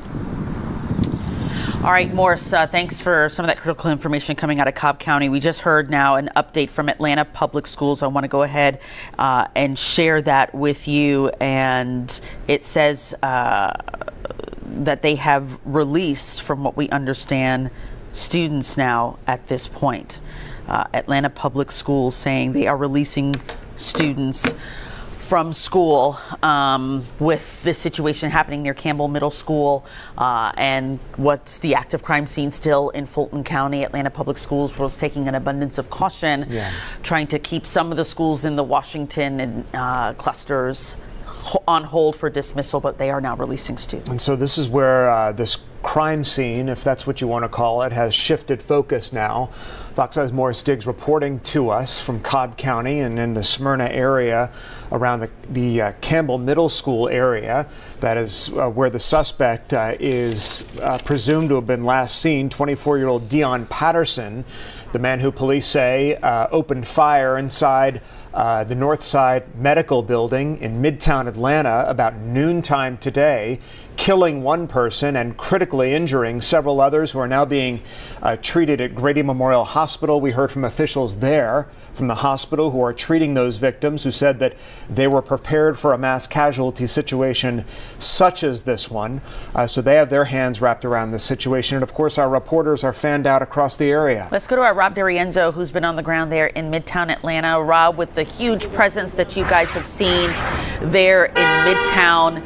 All right, Morse, thanks for some of that critical information coming out of Cobb County. We just heard now an update from Atlanta Public Schools. I want to go ahead and share that with you. And it says that they have released, from what we understand, students now at this point. Atlanta Public Schools saying they are releasing students from school with this situation happening near Campbell Middle School and what's the active crime scene still in Fulton County. Atlanta Public Schools was taking an abundance of caution, trying to keep some of the schools in the Washington and clusters on hold for dismissal, but they are now releasing students.
And so this is where this crime scene, if that's what you want to call it, has shifted focus now. Fox 5's Morris Diggs reporting to us from Cobb County and in the Smyrna area around the Campbell Middle School area. That is where the suspect is presumed to have been last seen, 24-year-old Dion Patterson, the man who police say opened fire inside the Northside Medical Building in Midtown Atlanta about noontime today, killing one person and critically injuring several others who are now being treated at Grady Memorial Hospital. We heard from officials there from the hospital who are treating those victims, who said that they were prepared for a mass casualty situation such as this one. So they have their hands wrapped around this situation. And of course, our reporters are fanned out across the area.
Let's go to our Rob DeRienzo, who's been on the ground there in Midtown Atlanta. Rob, with the huge presence that you guys have seen there in Midtown,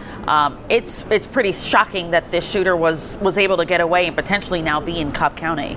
it's pretty shocking that this shooter was able to get away and potentially now be in Cobb County.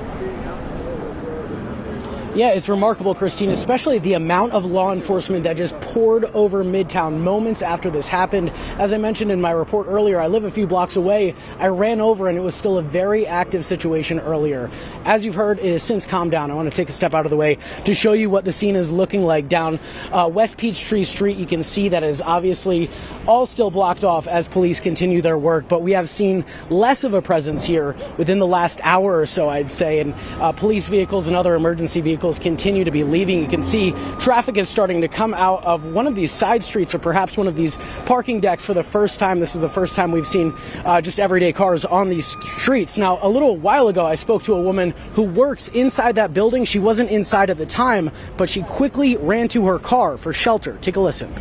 Yeah, it's remarkable, Christine, especially the amount of law enforcement that just poured over Midtown moments after this happened. As I mentioned in my report earlier, I live a few blocks away. I ran over and it was still a very active situation earlier. As you've heard, it has since calmed down. I want to take a step out of the way to show you what the scene is looking like down West Peachtree Street. You can see that is obviously all still blocked off as police continue their work, but we have seen less of a presence here within the last hour or so, I'd say, and police vehicles and other emergency vehicles continue to be leaving. You can see traffic is starting to come out of one of these side streets or perhaps one of these parking decks for the first time. This is the first time we've seen just everyday cars on these streets. Now, a little while ago, I spoke to a woman who works inside that building. She wasn't inside at the time, but she quickly ran to her car for shelter. Take a listen.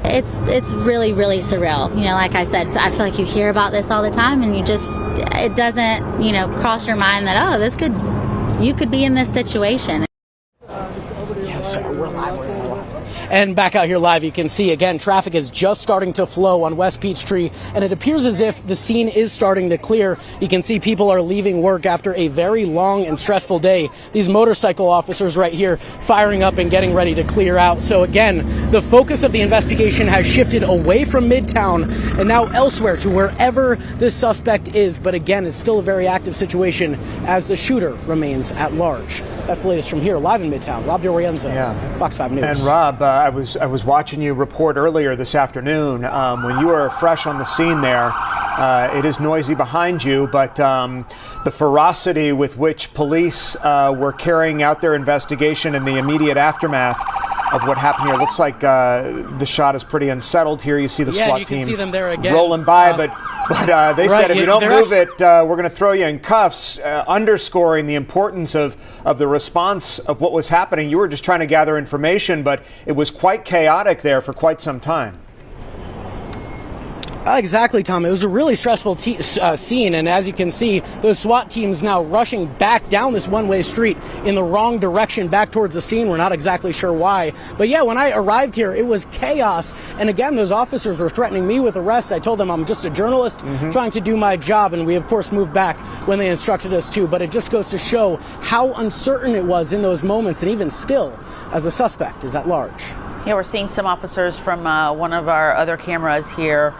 It's really, really surreal. You know, like I said, I feel like you hear about this all the time and it doesn't, cross your mind that, you could be in this situation.
Yes, we're live. And back out here live, you can see, again, traffic is just starting to flow on West Peachtree, and it appears as if the scene is starting to clear. You can see people are leaving work after a very long and stressful day. These motorcycle officers right here firing up and getting ready to clear out. So again, the focus of the investigation has shifted away from Midtown and now elsewhere to wherever this suspect is. But again, it's still a very active situation as the shooter remains at large. That's the latest from here, live in Midtown. Rob DiLorenzo, Fox 5 News.
And Rob, I was watching you report earlier this afternoon when you were fresh on the scene there. It is noisy behind you, but the ferocity with which police were carrying out their investigation in the immediate aftermath of what happened here. Looks like the shot is pretty unsettled here. You see the SWAT
you
team
can see them there again.
rolling by, but they said if you don't move it, we're going to throw you in cuffs, underscoring the importance of the response of what was happening. You were just trying to gather information, but it was quite chaotic there for quite some time.
Exactly, Tom. It was a really stressful scene, and as you can see, those SWAT teams now rushing back down this one-way street in the wrong direction back towards the scene. We're not exactly sure why. But yeah, when I arrived here, it was chaos. And again, those officers were threatening me with arrest. I told them I'm just a journalist trying to do my job, and we, of course, moved back when they instructed us to. But it just goes to show how uncertain it was in those moments, and even still, as a suspect is at large.
Yeah, we're seeing some officers from one of our other cameras here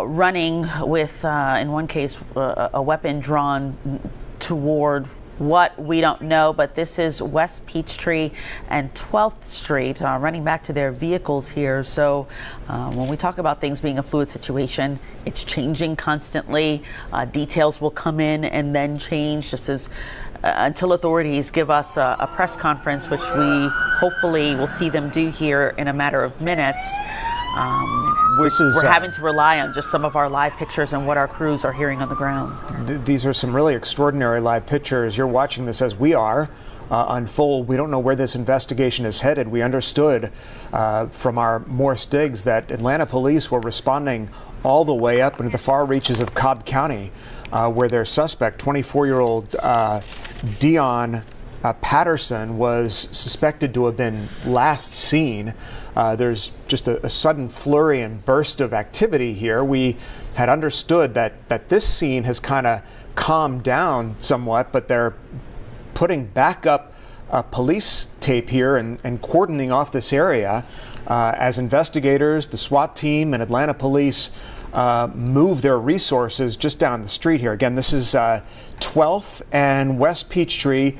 running with, in one case, a weapon drawn toward what we don't know, but this is West Peachtree and 12th Street, running back to their vehicles here. So when we talk about things being a fluid situation, it's changing constantly. Details will come in and then change, just as until authorities give us a press conference, which we hopefully will see them do here in a matter of minutes. We're having to rely on just some of our live pictures and what our crews are hearing on the ground.
These are some really extraordinary live pictures. You're watching this as we are unfold. We don't know where this investigation is headed. We understood from our Morse digs that Atlanta police were responding all the way up into the far reaches of Cobb County, where their suspect, 24-year-old Dion Patterson, was suspected to have been last seen. There's just a sudden flurry and burst of activity here. We had understood that this scene has kind of calmed down somewhat, but they're putting back up police tape here and cordoning off this area as investigators, the SWAT team, and Atlanta police move their resources just down the street here. Again, this is 12th and West Peachtree,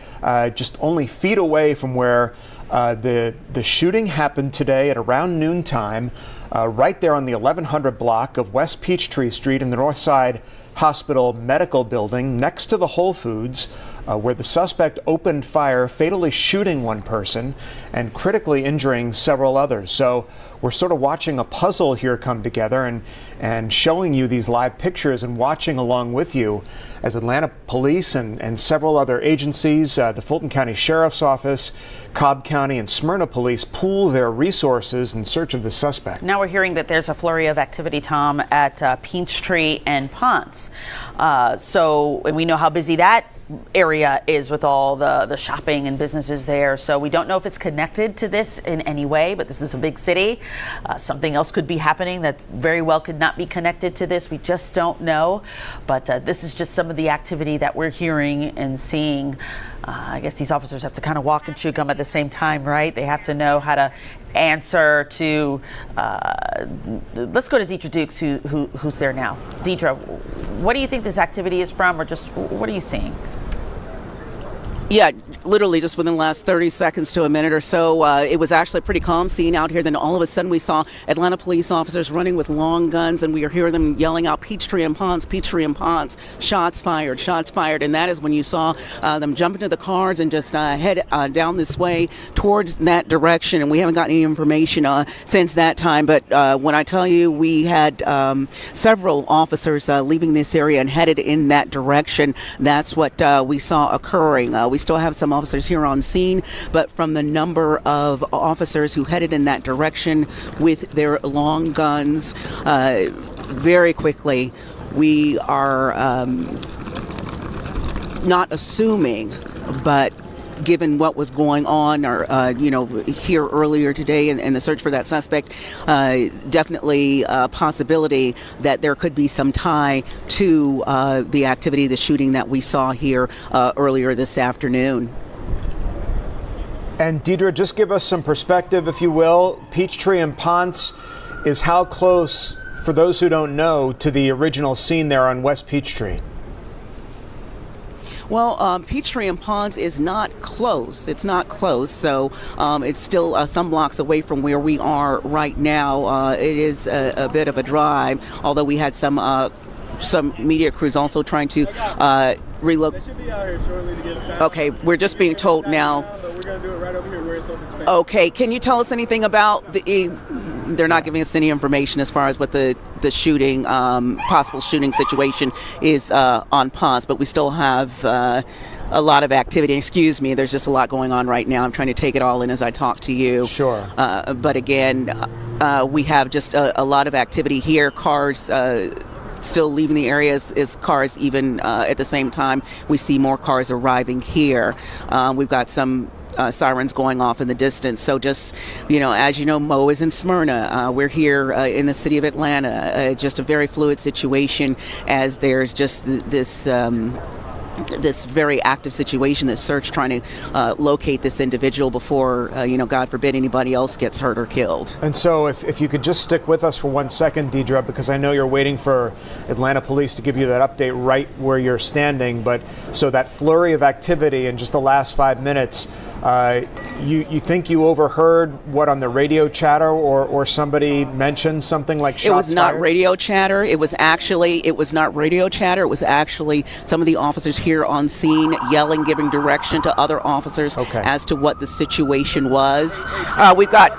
just only feet away from where the shooting happened today at around noontime, right there on the 1100 block of West Peachtree Street in the Northside Hospital Medical Building, next to the Whole Foods, where the suspect opened fire, fatally shooting one person and critically injuring several others. So we're sort of watching a puzzle here come together and showing you these live pictures and watching along with you as Atlanta Police and several other agencies, the Fulton County Sheriff's Office, Cobb County, and Smyrna Police pool their resources in search of the suspect.
Now we're hearing that there's a flurry of activity, Tom, at Peachtree and Ponce. And we know how busy that area is with all the shopping and businesses there. So we don't know if it's connected to this in any way, but this is a big city. Something else could be happening that very well could not be connected to this. We just don't know. But this is just some of the activity that we're hearing and seeing. I guess these officers have to kind of walk and chew gum at the same time, right? They have to know how to answer to, let's go to Deidre Dukes, who's there now. Deidre, what do you think this activity is from, or just what are you seeing?
Yeah, literally just within the last 30 seconds to a minute or so, it was actually a pretty calm scene out here. Then all of a sudden we saw Atlanta police officers running with long guns, and we hear them yelling out, Peachtree and Ponce, Peachtree and Ponce, shots fired, shots fired. And that is when you saw them jump into the cars and just head down this way towards that direction. And we haven't gotten any information since that time. But when I tell you, we had several officers leaving this area and headed in that direction. That's what we saw occurring. We still have some officers here on scene, but from the number of officers who headed in that direction with their long guns, very quickly, we are not assuming, but given what was going on, or here earlier today in the search for that suspect, definitely a possibility that there could be some tie to the activity, the shooting that we saw here earlier this afternoon.
And Deidre, just give us some perspective, if you will. Peachtree and Ponce is how close, for those who don't know, to the original scene there on West Peachtree?
Well, Peachtree and Ponds is not close. It's not close, so it's still some blocks away from where we are right now. It is a bit of a drive, although we had some media crews also trying to relocate. Okay, we're just being told now. Okay, can you tell us anything about they're not giving us any information as far as what the shooting, possible shooting situation is on Ponds, but we still have a lot of activity. Excuse me, there's just a lot going on right now. I'm trying to take it all in as I talk to you.
Sure.
But again, we have just a lot of activity here. Cars still leaving the area is cars even at the same time. We see more cars arriving here. We've got some sirens going off in the distance. So just, as you know, Mo is in Smyrna. We're here in the city of Atlanta. Just a very fluid situation as there's just this very active situation, this search trying to locate this individual before, God forbid, anybody else gets hurt or killed.
And so if you could just stick with us for 1 second, Deidre, because I know you're waiting for Atlanta police to give you that update right where you're standing. But so that flurry of activity in just the last 5 minutes, you think you overheard what on the radio chatter or somebody mentioned something like shots fired?
It was not radio chatter. It was not radio chatter. It was actually some of the officers here on scene yelling, giving direction to other officers as to what the situation was. We've got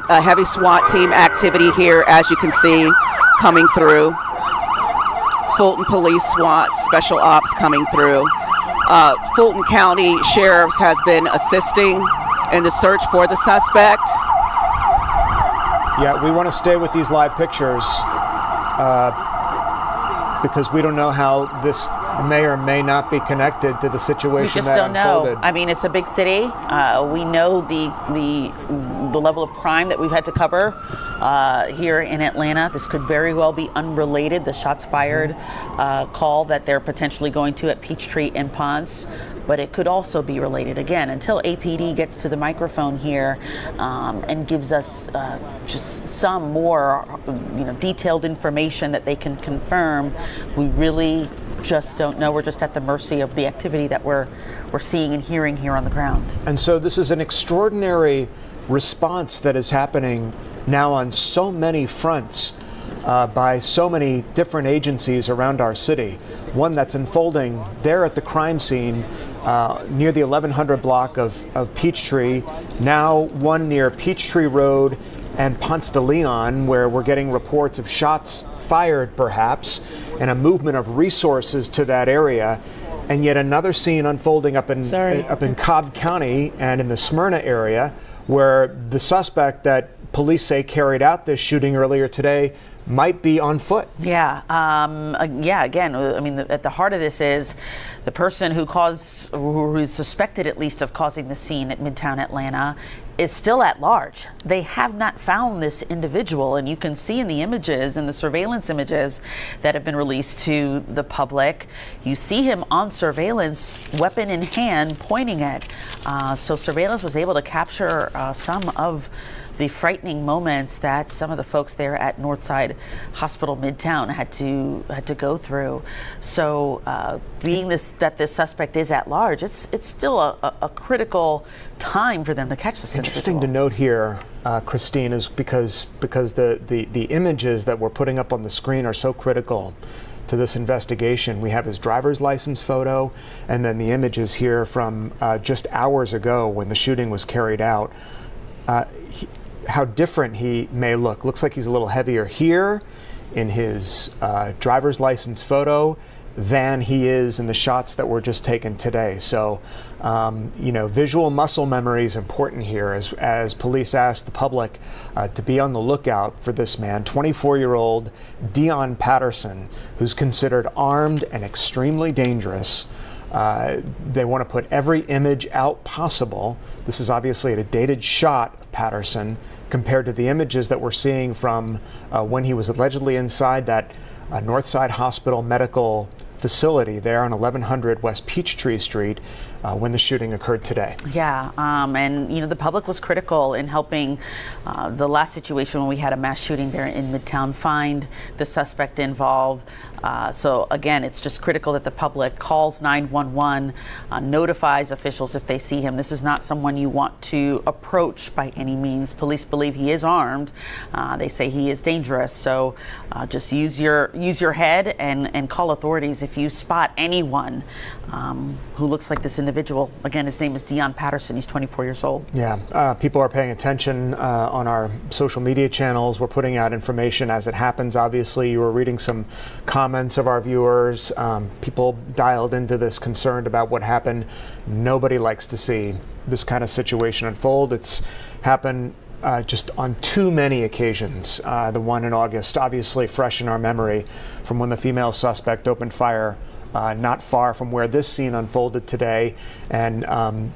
a heavy SWAT team activity here, as you can see, coming through. Fulton Police SWAT Special Ops coming through. Fulton County Sheriffs has been assisting in the search for the suspect.
Yeah, we want to stay with these live pictures because we don't know how this may or may not be connected to the situation
we just
that
don't
unfolded.
know. I mean, it's a big city. We know the level of crime that we've had to cover here in Atlanta. This could very well be unrelated. The shots fired call that they're potentially going to at Peachtree and Ponds, but it could also be related. Again, until APD gets to the microphone here and gives us just some more, detailed information that they can confirm, we really just don't know. We're just at the mercy of the activity that we're seeing and hearing here on the ground.
And so this is an extraordinary response that is happening now on so many fronts by so many different agencies around our city. One that's unfolding there at the crime scene near the 1100 block of Peachtree, now one near Peachtree Road and Ponce de Leon, where we're getting reports of shots fired perhaps, and a movement of resources to that area. And yet another scene unfolding up in Cobb County and in the Smyrna area, where the suspect that police say carried out this shooting earlier today might be on foot.
Yeah. Again, I mean, at the heart of this is the person who is suspected at least of causing the scene at Midtown Atlanta is still at large. They have not found this individual, and you can see in the images and the surveillance images that have been released to the public, you see him on surveillance, weapon in hand, pointing it. So surveillance was able to capture some of the frightening moments that some of the folks there at Northside Hospital Midtown had to go through. So being that this suspect is at large, it's still a critical time for them to catch this individual.
Interesting to note here, Christine, is because the images that we're putting up on the screen are so critical to this investigation. We have his driver's license photo, and then the images here from just hours ago when the shooting was carried out. How different he may look. Looks like he's a little heavier here in his driver's license photo than he is in the shots that were just taken today. So, visual muscle memory is important here as police ask the public to be on the lookout for this man, 24-year-old Dion Patterson, who's considered armed and extremely dangerous. They want to put every image out possible. This is obviously a dated shot of Patterson compared to the images that we're seeing from when he was allegedly inside that Northside Hospital medical facility there on 1100 West Peachtree Street when the shooting occurred today.
Yeah, and the public was critical in helping the last situation when we had a mass shooting there in Midtown find the suspect involved. So again, it's just critical that the public calls 911, notifies officials if they see him. This is not someone you want to approach by any means. Police believe he is armed. They say he is dangerous. So just use your head and call authorities if you spot anyone who looks like this individual. Again, his name is Dion Patterson. He's 24 years old.
Yeah, people are paying attention on our social media channels. We're putting out information as it happens. Obviously, you were reading some comments of our viewers. People dialed into this concerned about what happened. Nobody likes to see this kind of situation unfold. It's happened just on too many occasions. The one in August, obviously fresh in our memory from when the female suspect opened fire not far from where this scene unfolded today. And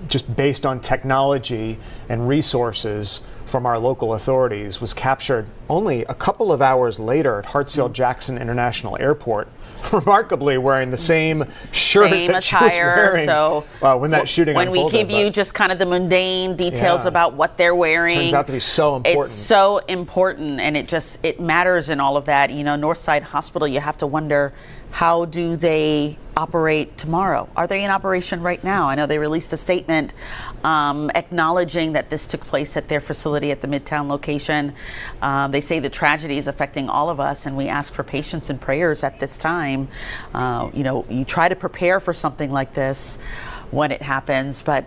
just based on technology and resources from our local authorities, was captured only a couple of hours later at Hartsfield-Jackson International Airport, remarkably wearing the same shirt
same
that
attire,
she was wearing
so
when that shooting
when
unfolded.
When we give you just kind of the mundane details about what they're wearing.
Turns out to be so important.
It's so important, and it matters in all of that. Northside Hospital, you have to wonder, how do they operate tomorrow? Are they in operation right now? I know they released a statement acknowledging that this took place at their facility at the Midtown location. They say the tragedy is affecting all of us, and we ask for patience and prayers at this time. You try to prepare for something like this when it happens, but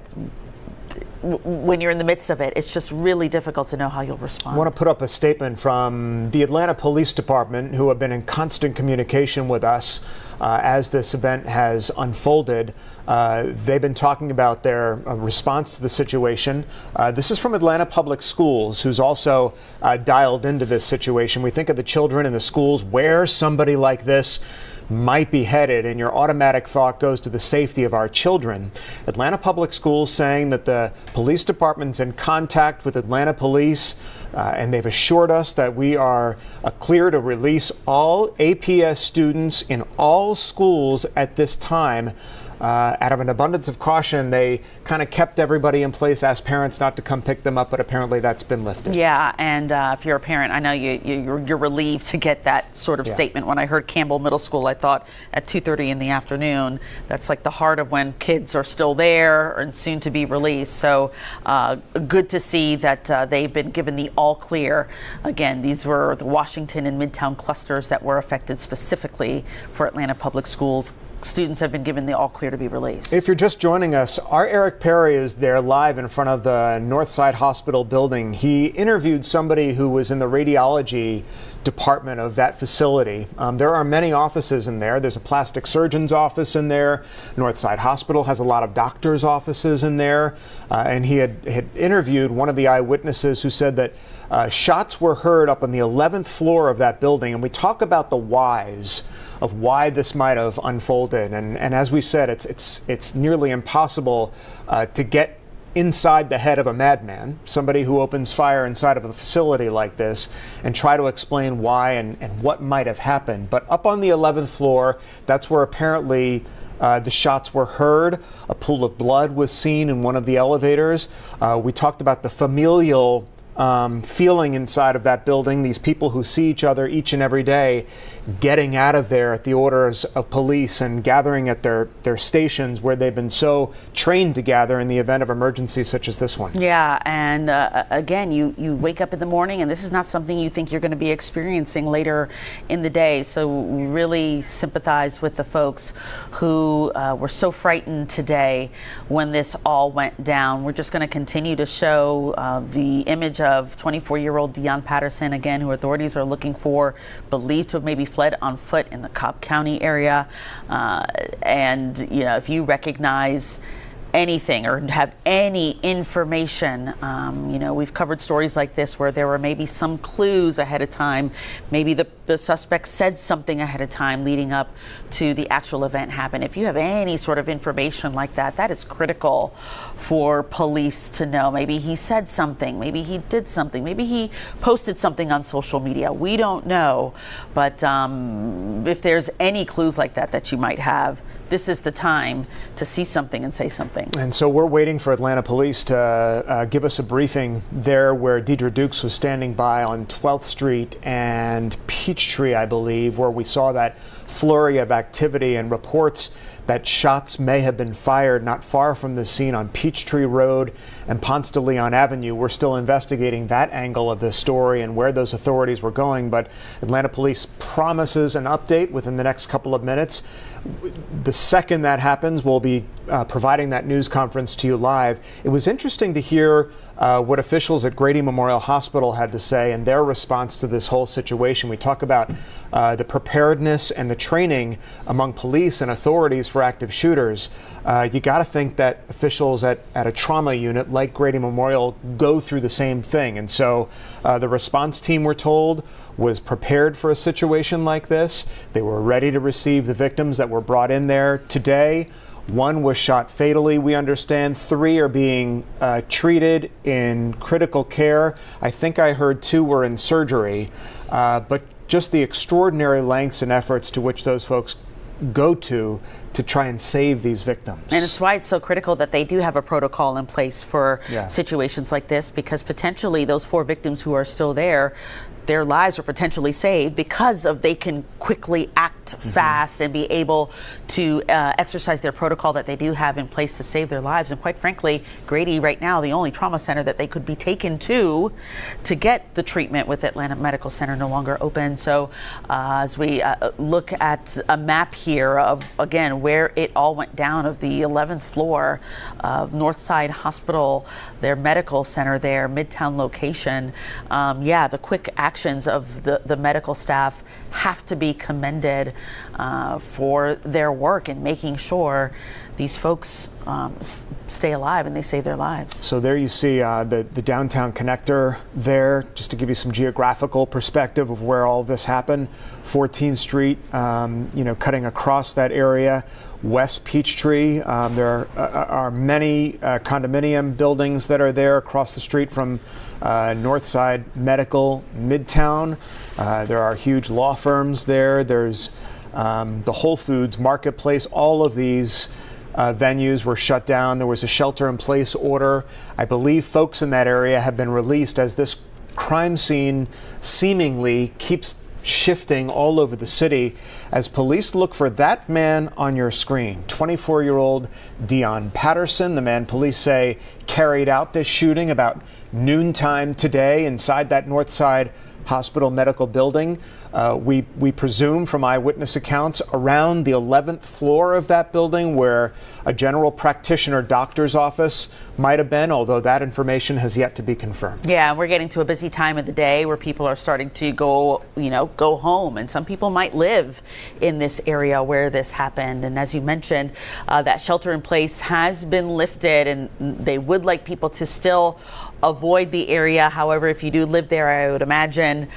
when you're in the midst of it, it's just really difficult to know how you'll respond.
I want to put up a statement from the Atlanta Police Department, who have been in constant communication with us as this event has unfolded. They've been talking about their response to the situation. This is from Atlanta Public Schools, who's also dialed into this situation. We think of the children in the schools where somebody like this might be headed, and your automatic thought goes to the safety of our children. Atlanta Public Schools saying that the police department's in contact with Atlanta Police, and they've assured us that we are clear to release all APS students in all schools at this time. Out of an abundance of caution, they kind of kept everybody in place, asked parents not to come pick them up, but apparently that's been lifted.
Yeah, and if you're a parent, I know you're relieved to get that sort of statement. When I heard Campbell Middle School, I thought at 2:30 in the afternoon, that's like the heart of when kids are still there and soon to be released. So good to see that they've been given the all clear. Again, these were the Washington and Midtown clusters that were affected specifically for Atlanta Public Schools. Students have been given the all clear to be released.
If you're just joining us, our Eric Perry is there live in front of the Northside Hospital building. He interviewed somebody who was in the radiology department of that facility. There are many offices in there. There's a plastic surgeon's office in there. Northside Hospital has a lot of doctors' offices in there. And he had interviewed one of the eyewitnesses who said that shots were heard up on the 11th floor of that building. And we talk about the whys of why this might have unfolded. And as we said, it's nearly impossible to get inside the head of a madman, somebody who opens fire inside of a facility like this, and try to explain why and what might have happened. But up on the 11th floor, that's where apparently the shots were heard. A pool of blood was seen in one of the elevators. We talked about the familial feeling inside of that building, these people who see each other each and every day getting out of there at the orders of police and gathering at their stations where they've been so trained to gather in the event of emergencies such as this one.
Yeah, and again, you wake up in the morning and this is not something you think you're going to be experiencing later in the day. So we really sympathize with the folks who were so frightened today when this all went down. We're just going to continue to show the image of 24-year-old Dion Patterson, again, who authorities are looking for, believed to have maybe fled on foot in the Cobb County area. And, if you recognize anything or have any information. We've covered stories like this where there were maybe some clues ahead of time. Maybe the suspect said something ahead of time leading up to the actual event happen. If you have any sort of information like that, that is critical for police to know. Maybe he said something, maybe he did something, maybe he posted something on social media. We don't know. But if there's any clues like that you might have, this is the time to see something and say something.
And so we're waiting for Atlanta police to give us a briefing there where Deidre Dukes was standing by on 12th Street and Peachtree, I believe, where we saw that flurry of activity and reports that shots may have been fired not far from the scene on Peachtree Road and Ponce de Leon Avenue. We're still investigating that angle of the story and where those authorities were going, but Atlanta police promises an update within the next couple of minutes. The second that happens, we'll be providing that news conference to you live. It was interesting to hear what officials at Grady Memorial Hospital had to say and their response to this whole situation. We talk about the preparedness and the training among police and authorities for active shooters. You got to think that officials at a trauma unit like Grady Memorial go through the same thing. And so the response team, we're told, was prepared for a situation like this. They were ready to receive the victims that were brought in there today. One was shot fatally, we understand. 3 are being treated in critical care. I think I heard 2 were in surgery. But just the extraordinary lengths and efforts to which those folks go to try and save these victims.
And it's why it's so critical that they do have a protocol in place for situations like this, because potentially those 4 victims who are still there, their lives are potentially saved because of they can quickly act fast and be able to exercise their protocol that they do have in place to save their lives. And quite frankly, Grady right now, the only trauma center that they could be taken to get the treatment with Atlanta Medical Center no longer open. So as we look at a map here of, again, where it all went down of the 11th floor of Northside Hospital, their medical center there, Midtown location, the quick actions of the medical staff have to be commended for their work in making sure these folks stay alive and they save their lives.
So there you see the downtown connector there, just to give you some geographical perspective of where all this happened. 14th Street, cutting across that area. West Peachtree, there are many condominium buildings that are there across the street from Northside Medical, Midtown. There are huge law firms there. There's the Whole Foods Marketplace. All of these venues were shut down. There was a shelter-in-place order. I believe folks in that area have been released as this crime scene seemingly keeps shifting all over the city as police look for that man on your screen, 24-year-old Dion Patterson, the man police say carried out this shooting about noontime today inside that Northside Hospital medical building. We presume from eyewitness accounts around the 11th floor of that building where a general practitioner doctor's office might have been, although that information has yet to be confirmed.
Yeah, we're getting to a busy time of the day where people are starting to go home, and some people might live in this area where this happened. And as you mentioned, that shelter in place has been lifted, and they would like people to still avoid the area. However, if you do live there, I would imagine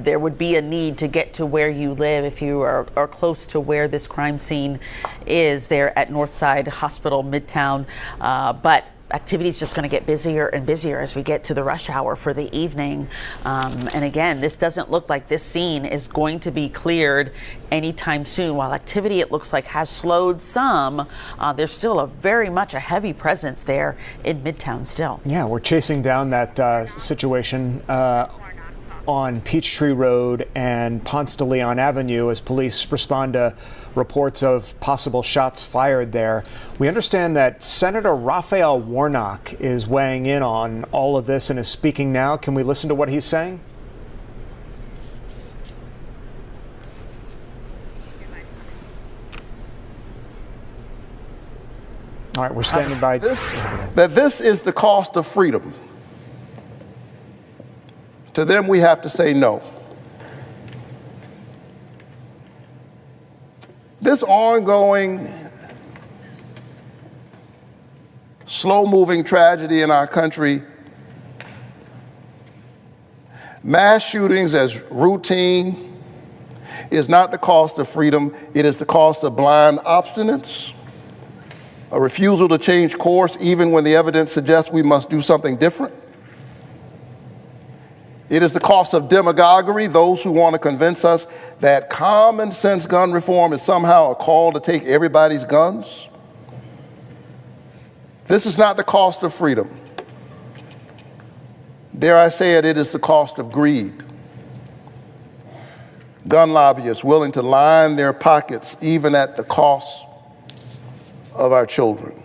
there would be a need to get to where you live if you are close to where this crime scene is there at Northside Hospital, Midtown. But activity is just going to get busier and busier as we get to the rush hour for the evening. And again, this doesn't look like this scene is going to be cleared anytime soon. While activity, it looks like, has slowed some, there's still very much a heavy presence there in Midtown still.
Yeah, we're chasing down that situation on Peachtree Road and Ponce de Leon Avenue as police respond to reports of possible shots fired there. We understand that Senator Raphael Warnock is weighing in on all of this and is speaking now. Can we listen to what he's saying? All right, we're standing by.
This is the cost of freedom. To them, we have to say no. This ongoing slow-moving tragedy in our country, mass shootings as routine is not the cost of freedom, it is the cost of blind obstinance, a refusal to change course even when the evidence suggests we must do something different. It is the cost of demagoguery, those who want to convince us that common sense gun reform is somehow a call to take everybody's guns. This is not the cost of freedom. Dare I say it, it is the cost of greed. Gun lobbyists willing to line their pockets even at the cost of our children.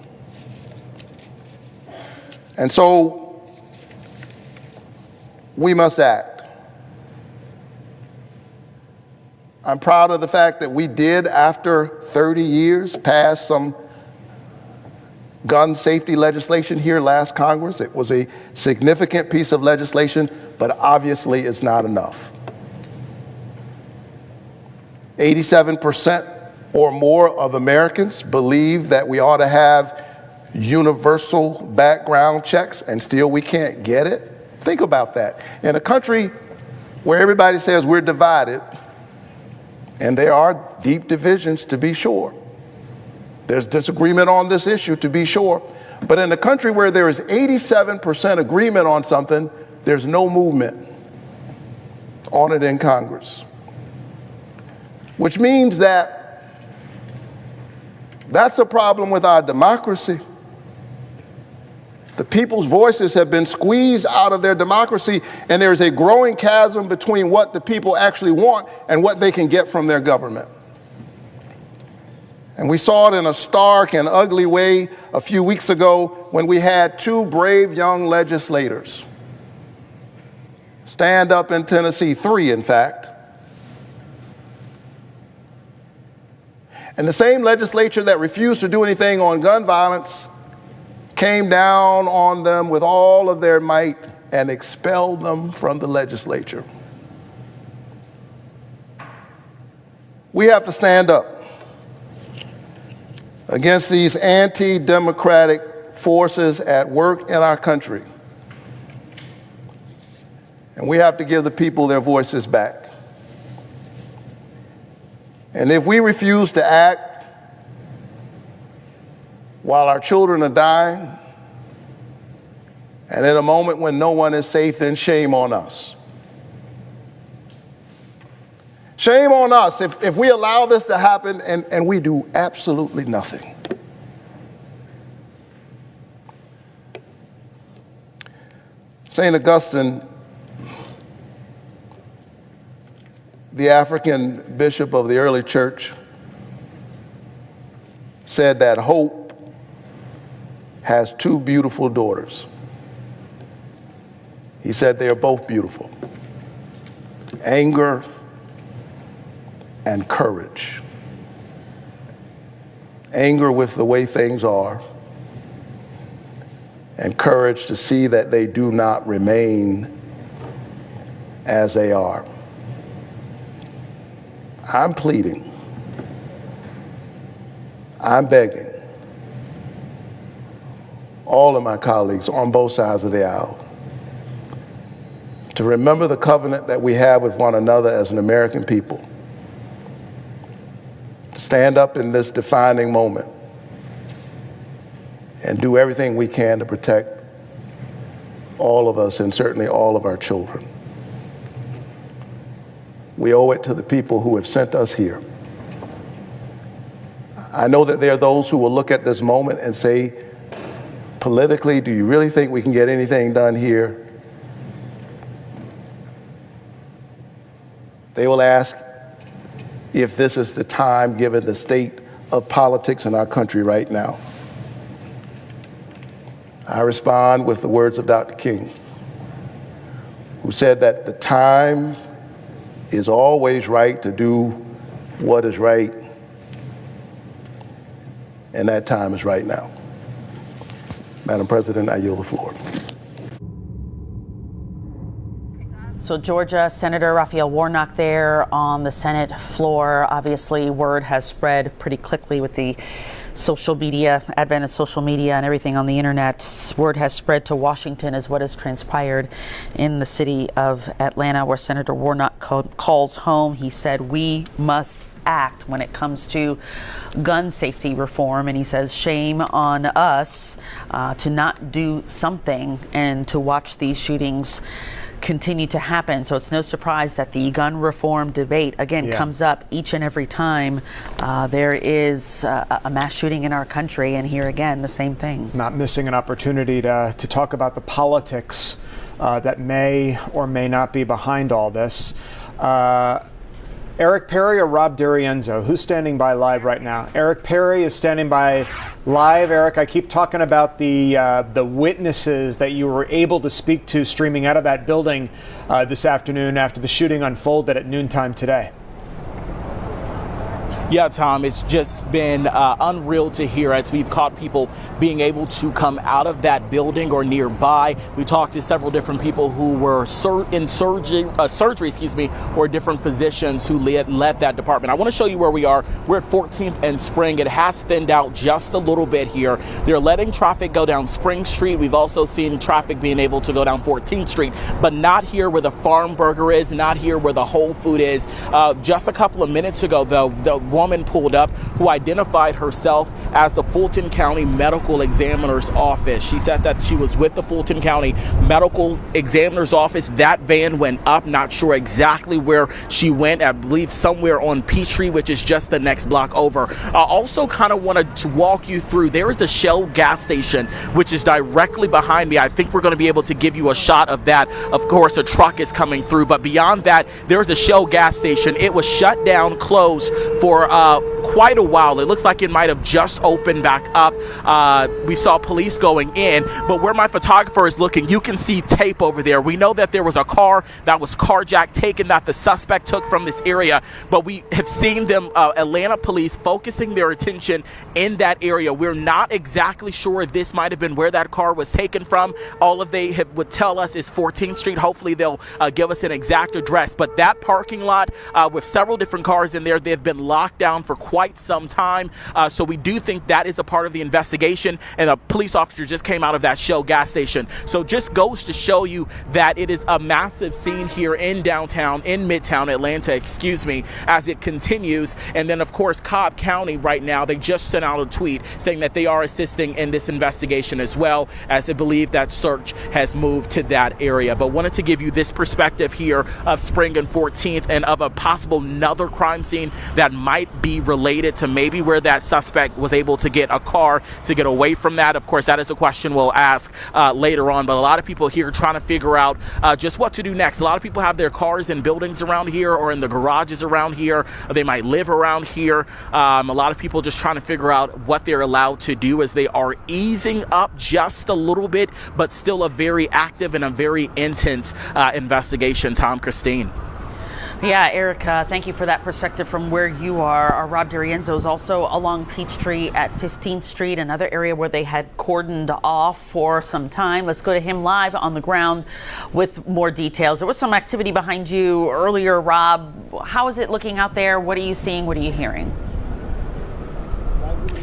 And so we must act. I'm proud of the fact that we did, after 30 years, pass some gun safety legislation here last Congress. It was a significant piece of legislation, but obviously it's not enough. 87% or more of Americans believe that we ought to have universal background checks, and still we can't get it. Think about that. In a country where everybody says we're divided, and there are deep divisions to be sure. There's disagreement on this issue to be sure. But in a country where there is 87% agreement on something, there's no movement on it in Congress. Which means that that's a problem with our democracy. The people's voices have been squeezed out of their democracy, and there's a growing chasm between what the people actually want and what they can get from their government. And we saw it in a stark and ugly way a few weeks ago when we had two brave young legislators stand up in Tennessee, 3 in fact. And the same legislature that refused to do anything on gun violence came down on them with all of their might and expelled them from the legislature. We have to stand up against these anti-democratic forces at work in our country. And we have to give the people their voices back. And if we refuse to act while our children are dying, and in a moment when no one is safe, then shame on us. Shame on us if we allow this to happen and we do absolutely nothing. St. Augustine, the African bishop of the early church, said that hope has 2 beautiful daughters. He said they are both beautiful: anger and courage. Anger with the way things are, and courage to see that they do not remain as they are. I'm pleading, I'm begging all of my colleagues on both sides of the aisle to remember the covenant that we have with one another as an American people. Stand up in this defining moment and do everything we can to protect all of us, and certainly all of our children. We owe it to the people who have sent us here. I know that there are those who will look at this moment and say, politically, do you really think we can get anything done here? They will ask if this is the time, given the state of politics in our country right now. I respond with the words of Dr. King, who said that the time is always right to do what is right, and that time is right now. Madam President, I yield the floor.
So Georgia Senator Raphael Warnock there on the Senate floor. Obviously, word has spread pretty quickly with the social media, advent of social media and everything on the internet. Word has spread to Washington as what has transpired in the city of Atlanta, where Senator Warnock calls home. He said, we must act when it comes to gun safety reform, and he says shame on us to not do something and to watch these shootings continue to happen. So it's no surprise that the gun reform debate again comes up each and every time there is a mass shooting in our country, and here again the same thing.
Not missing an opportunity to talk about the politics that may or may not be behind all this. Eric Perry or Rob D'Arienzo? Who's standing by live right now? Eric Perry is standing by live. Eric, I keep talking about the witnesses that you were able to speak to streaming out of that building this afternoon after the shooting unfolded at noontime today.
Yeah, Tom, it's just been unreal to hear as we've caught people being able to come out of that building or nearby. We talked to several different people who were in surgery, or different physicians who led that department. I want to show you where we are. We're at 14th and Spring. It has thinned out just a little bit here. They're letting traffic go down Spring Street. We've also seen traffic being able to go down 14th Street, but not here where the Farm Burger is, not here where the Whole Food is. Just a couple of minutes ago, though, the woman pulled up who identified herself as the Fulton County Medical Examiner's Office. She said that she was with the Fulton County Medical Examiner's Office. That van went up, not sure exactly where she went. I believe somewhere on Peachtree, which is just the next block over. I also kind of wanted to walk you through. There is the Shell gas station, which is directly behind me. I think we're going to be able to give you a shot of that. Of course, a truck is coming through, but beyond that, there's a Shell gas station. It was shut down, closed for quite a while. It looks like it might have just opened back up. We saw police going in, but where my photographer is looking, you can see tape over there. We know that there was a car that was carjacked, taken, that the suspect took from this area, but we have seen them, Atlanta police, focusing their attention in that area. We're not exactly sure if this might have been where that car was taken from. All of they would tell us is 14th Street. Hopefully they'll give us an exact address, but that parking lot with several different cars in there, they've been locked down for quite some time. So we do think that is a part of the investigation, and a police officer just came out of that Shell gas station. So just goes to show you that it is a massive scene here in downtown, in Midtown Atlanta, as it continues. And then of course Cobb County right now, they just sent out a tweet saying that they are assisting in this investigation as well, as they believe that search has moved to that area. But wanted to give you this perspective here of Spring and 14th and of a possible another crime scene that might be related to maybe where that suspect was able to get a car to get away from that. Of course, that is a question we'll ask later on, but a lot of people here trying to figure out just what to do next. A lot of people have their cars in buildings around here or in the garages around here. They might live around here. A lot of people just trying to figure out what they're allowed to do as they are easing up just a little bit, but still a very active and a very intense investigation. Tom, Christine.
Yeah, Eric, thank you for that perspective from where you are. Rob D'Arienzo is also along Peachtree at 15th Street, another area where they had cordoned off for some time. Let's go to him live on the ground with more details. There was some activity behind you earlier, Rob. How is it looking out there? What are you seeing? What are you hearing?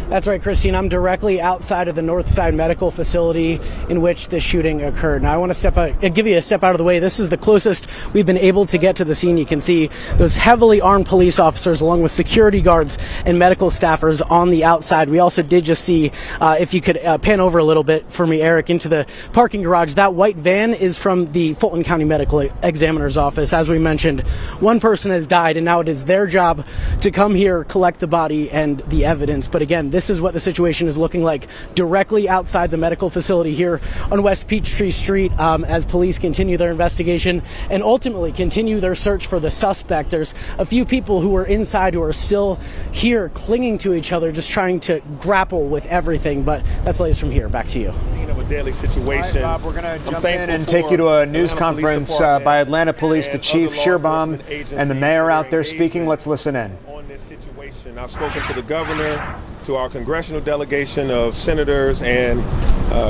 That's right, Christine. I'm directly outside of the Northside Medical Facility in which the shooting occurred. Now, I want to give you a step out of the way. This is the closest we've been able to get to the scene. You can see those heavily armed police officers along with security guards and medical staffers on the outside. We also did just see, if you could pan over a little bit for me, Eric, into the parking garage. That white van is from the Fulton County Medical Examiner's Office. As we mentioned, one person has died, and now it is their job to come here, collect the body and the evidence. But again, this is what the situation is looking like directly outside the medical facility here on West Peachtree Street as police continue their investigation and ultimately continue their search for the suspect. There's a few people who are inside who are still here clinging to each other, just trying to grapple with everything. But that's the latest from here. Back to you.
Of a deadly situation.
All right, Bob, we're going to jump in and take you to a news conference by Atlanta Police, the Chief Shearbaum, and the mayor out there speaking. Let's listen in.
On this situation, I've spoken to the governor, to our congressional delegation of senators and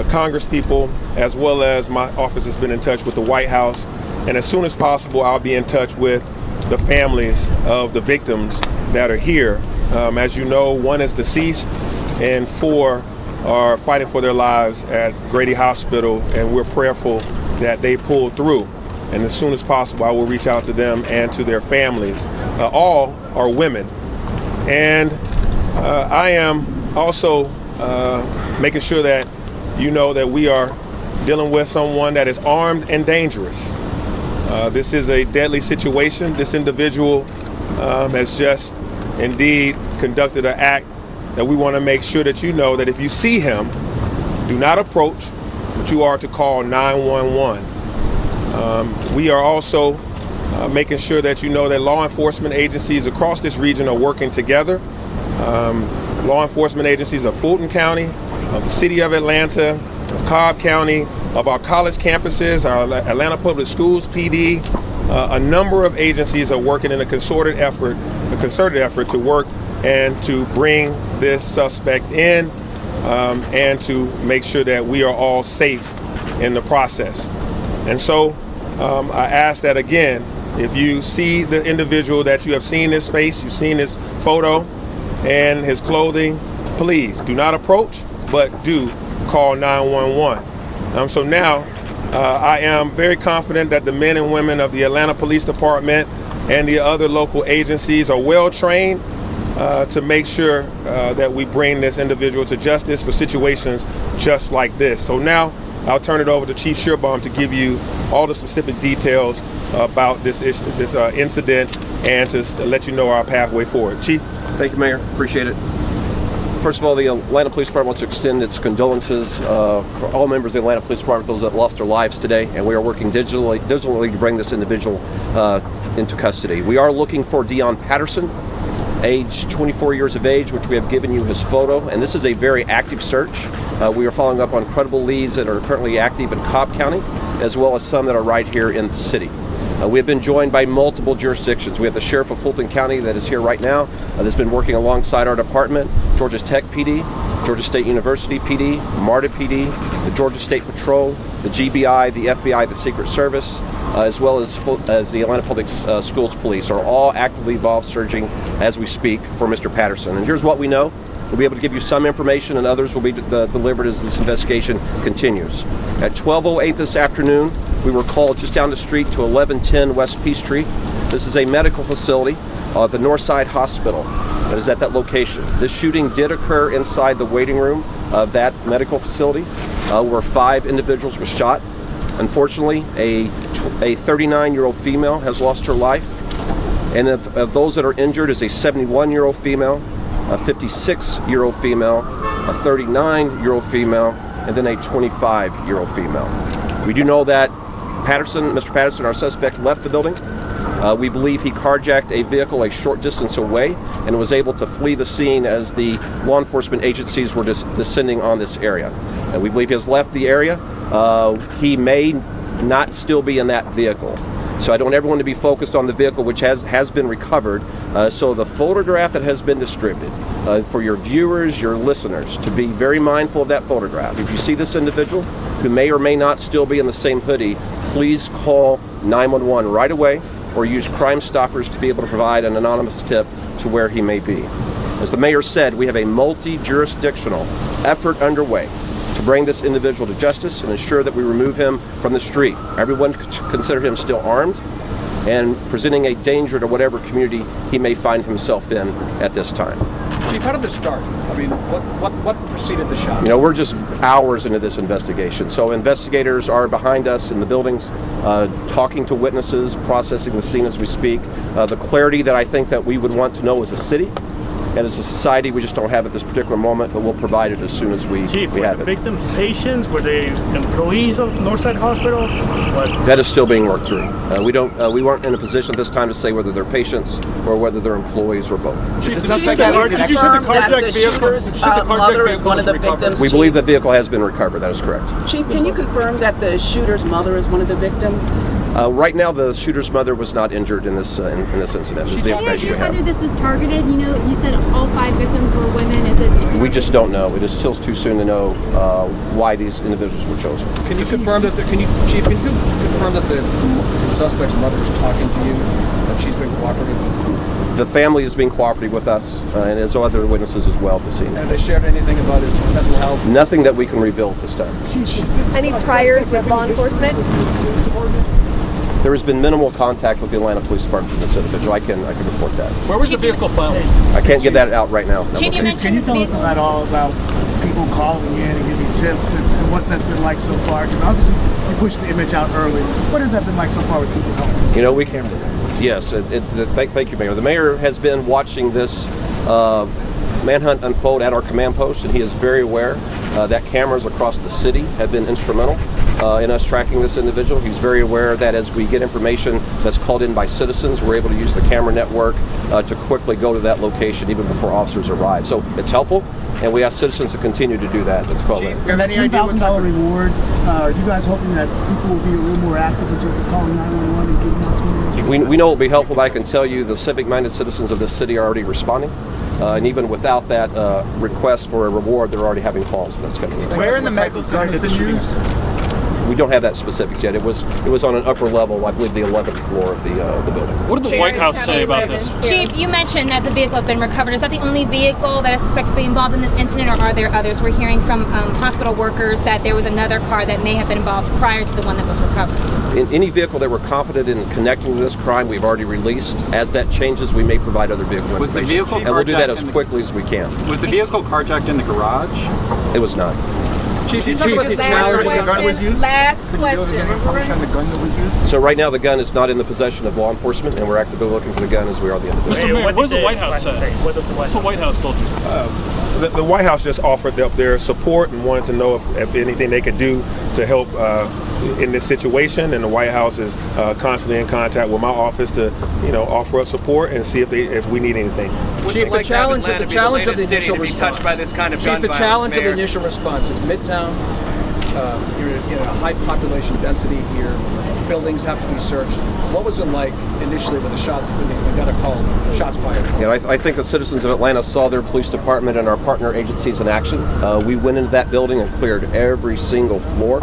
congresspeople, as well as my office has been in touch with the White House. And as soon as possible, I'll be in touch with the families of the victims that are here. As you know, 1 is deceased and 4 are fighting for their lives at Grady Hospital, and we're prayerful that they pull through. And as soon as possible, I will reach out to them and to their families. All are women. And I am also making sure that you know that we are dealing with someone that is armed and dangerous. This is a deadly situation. This individual has just indeed conducted an act that we want to make sure that you know that if you see him, do not approach, but you are to call 911. We are also making sure that you know that law enforcement agencies across this region are working together. Law enforcement agencies of Fulton County, of the City of Atlanta, of Cobb County, of our college campuses, our Atlanta Public Schools PD, a number of agencies are working in a concerted effort to work and to bring this suspect in and to make sure that we are all safe in the process. And so I ask that again, if you see the individual that you have seen his face, you've seen his photo and his clothing, please do not approach, but do call 911. So now I am very confident that the men and women of the Atlanta Police Department and the other local agencies are well trained to make sure that we bring this individual to justice for situations just like this. So now I'll turn it over to Chief Shearbaum to give you all the specific details about this incident and to let you know our pathway forward. Chief.
Thank you, Mayor. Appreciate it. First of all, the Atlanta Police Department wants to extend its condolences for all members of the Atlanta Police Department, those that lost their lives today, and we are working digitally to bring this individual into custody. We are looking for Dion Patterson, age 24 years of age, which we have given you his photo, and this is a very active search. We are following up on credible leads that are currently active in Cobb County, as well as some that are right here in the city. We have been joined by multiple jurisdictions. We have the Sheriff of Fulton County that is here right now, that's been working alongside our department, Georgia Tech PD, Georgia State University PD, MARTA PD, the Georgia State Patrol, the GBI, the FBI, the Secret Service, as well as the Atlanta Public Schools Police are all actively involved searching as we speak for Mr. Patterson. And here's what we know. We'll be able to give you some information and others will be delivered as this investigation continues. At 12:08 this afternoon, we were called just down the street to 1110 West Peachtree. This is a medical facility, the Northside Hospital, that is at that location. This shooting did occur inside the waiting room of that medical facility, where 5 individuals were shot. Unfortunately, a 39-year-old female has lost her life, and of those that are injured is a 71-year-old female, a 56-year-old female, a 39-year-old female, and then a 25-year-old female. We do know that Mr. Patterson, our suspect, left the building. We believe he carjacked a vehicle a short distance away and was able to flee the scene as the law enforcement agencies were descending on this area. And we believe he has left the area. He may not still be in that vehicle. So I don't want everyone to be focused on the vehicle, which has been recovered. So the photograph that has been distributed, for your viewers, your listeners, to be very mindful of that photograph. If you see this individual who may or may not still be in the same hoodie, please call 911 right away or use Crime Stoppers to be able to provide an anonymous tip to where he may be. As the mayor said, we have a multi-jurisdictional effort underway to bring this individual to justice and ensure that we remove him from the street. Everyone consider him still armed and presenting a danger to whatever community he may find himself in at this time.
Chief, how did this start? I mean, what preceded the shot?
You know, we're just hours into this investigation. So investigators are behind us in the buildings, talking to witnesses, processing the scene as we speak. The clarity that I think that we would want to know as a city and as a society, we just don't have at this particular moment, but we'll provide it as soon as we have it.
Chief, were the victims patients? Were they employees of Northside Hospital?
That is still being worked through. We weren't in a position at this time to say whether they're patients or whether they're employees or both.
Chief, did you confirm that the shooter's mother is one of the victims?
We believe the vehicle has been recovered. That is correct.
Chief, can you confirm that the shooter's mother is one of the victims?
Right now, the shooter's mother was not injured in this incident. Is the information we have.
Whether this was targeted, you know, you said
all 5 victims were women? Is it?
We just don't know. It is still too soon to know why these individuals were chosen.
Can you confirm that? Chief, can you confirm that the suspect's mother is talking to you? That she's been cooperative?
The family is being cooperative with us, and as other witnesses as well to see.
Have they shared anything about his mental health?
Nothing that we can reveal at this time.
Any priors with law enforcement?
There has been minimal contact with the Atlanta Police Department from this individual. I can report that.
Where was the vehicle found?
I can't get that out right now. No.
Can you tell us about people calling in and giving tips and what's that's been like so far? Because obviously you pushed the image out early. What has that been like so far with people calling?
You know, we can. Yes, thank you, Mayor. The mayor has been watching this manhunt unfold at our command post, and he is very aware that cameras across the city have been instrumental in us tracking this individual. He's very aware that as we get information that's called in by citizens, we're able to use the camera network to quickly go to that location even before officers arrive. So it's helpful, and we ask citizens to continue to do that. Let's call it.
And that $10,000 reward, are you guys hoping that people will be a little more active in terms of calling 911 and getting out some more?
We know it will be helpful, but I can tell you the civic-minded citizens of this city are already responding. And even without that request for a reward, they're already having calls that's coming in.
Where in the medical center did the shooting happen?
We don't have that specifics yet. It was on an upper level, I believe the 11th floor of the building.
What did the White House say about this?
Chief, you mentioned that the vehicle had been recovered. Is that the only vehicle that is suspected to be involved in this incident, or are there others? We're hearing from hospital workers that there was another car that may have been involved prior to the one that was recovered.
In any vehicle that we're confident in connecting to this crime, we've already released. As that changes, we may provide other vehicle information.
Was the vehicle
and we'll do that as quickly as we can.
Was the vehicle carjacked in the garage?
It was not.
Chief, you talk about the challenge the gun was used?
Last question.
The gun that was used?
So right now the gun is not in the possession of law enforcement, and we're actively looking for the gun as we are the individual.
Mr. Mayor, what does the White House say? What does the White House told you?
The White House just offered up their support and wanted to know if anything they could do to help in this situation. And the White House is constantly in contact with my office to, offer up support and see if we need anything.
Chief, the challenge of the initial response.
Touched by this kind of gun
Chief, the
violence,
challenge of
Mayor.
the initial response is Midtown. You're in a high population density here. Buildings have to be searched. What was it like initially when they got a call, shots fired?
I think the citizens of Atlanta saw their police department and our partner agencies in action. We went into that building and cleared every single floor.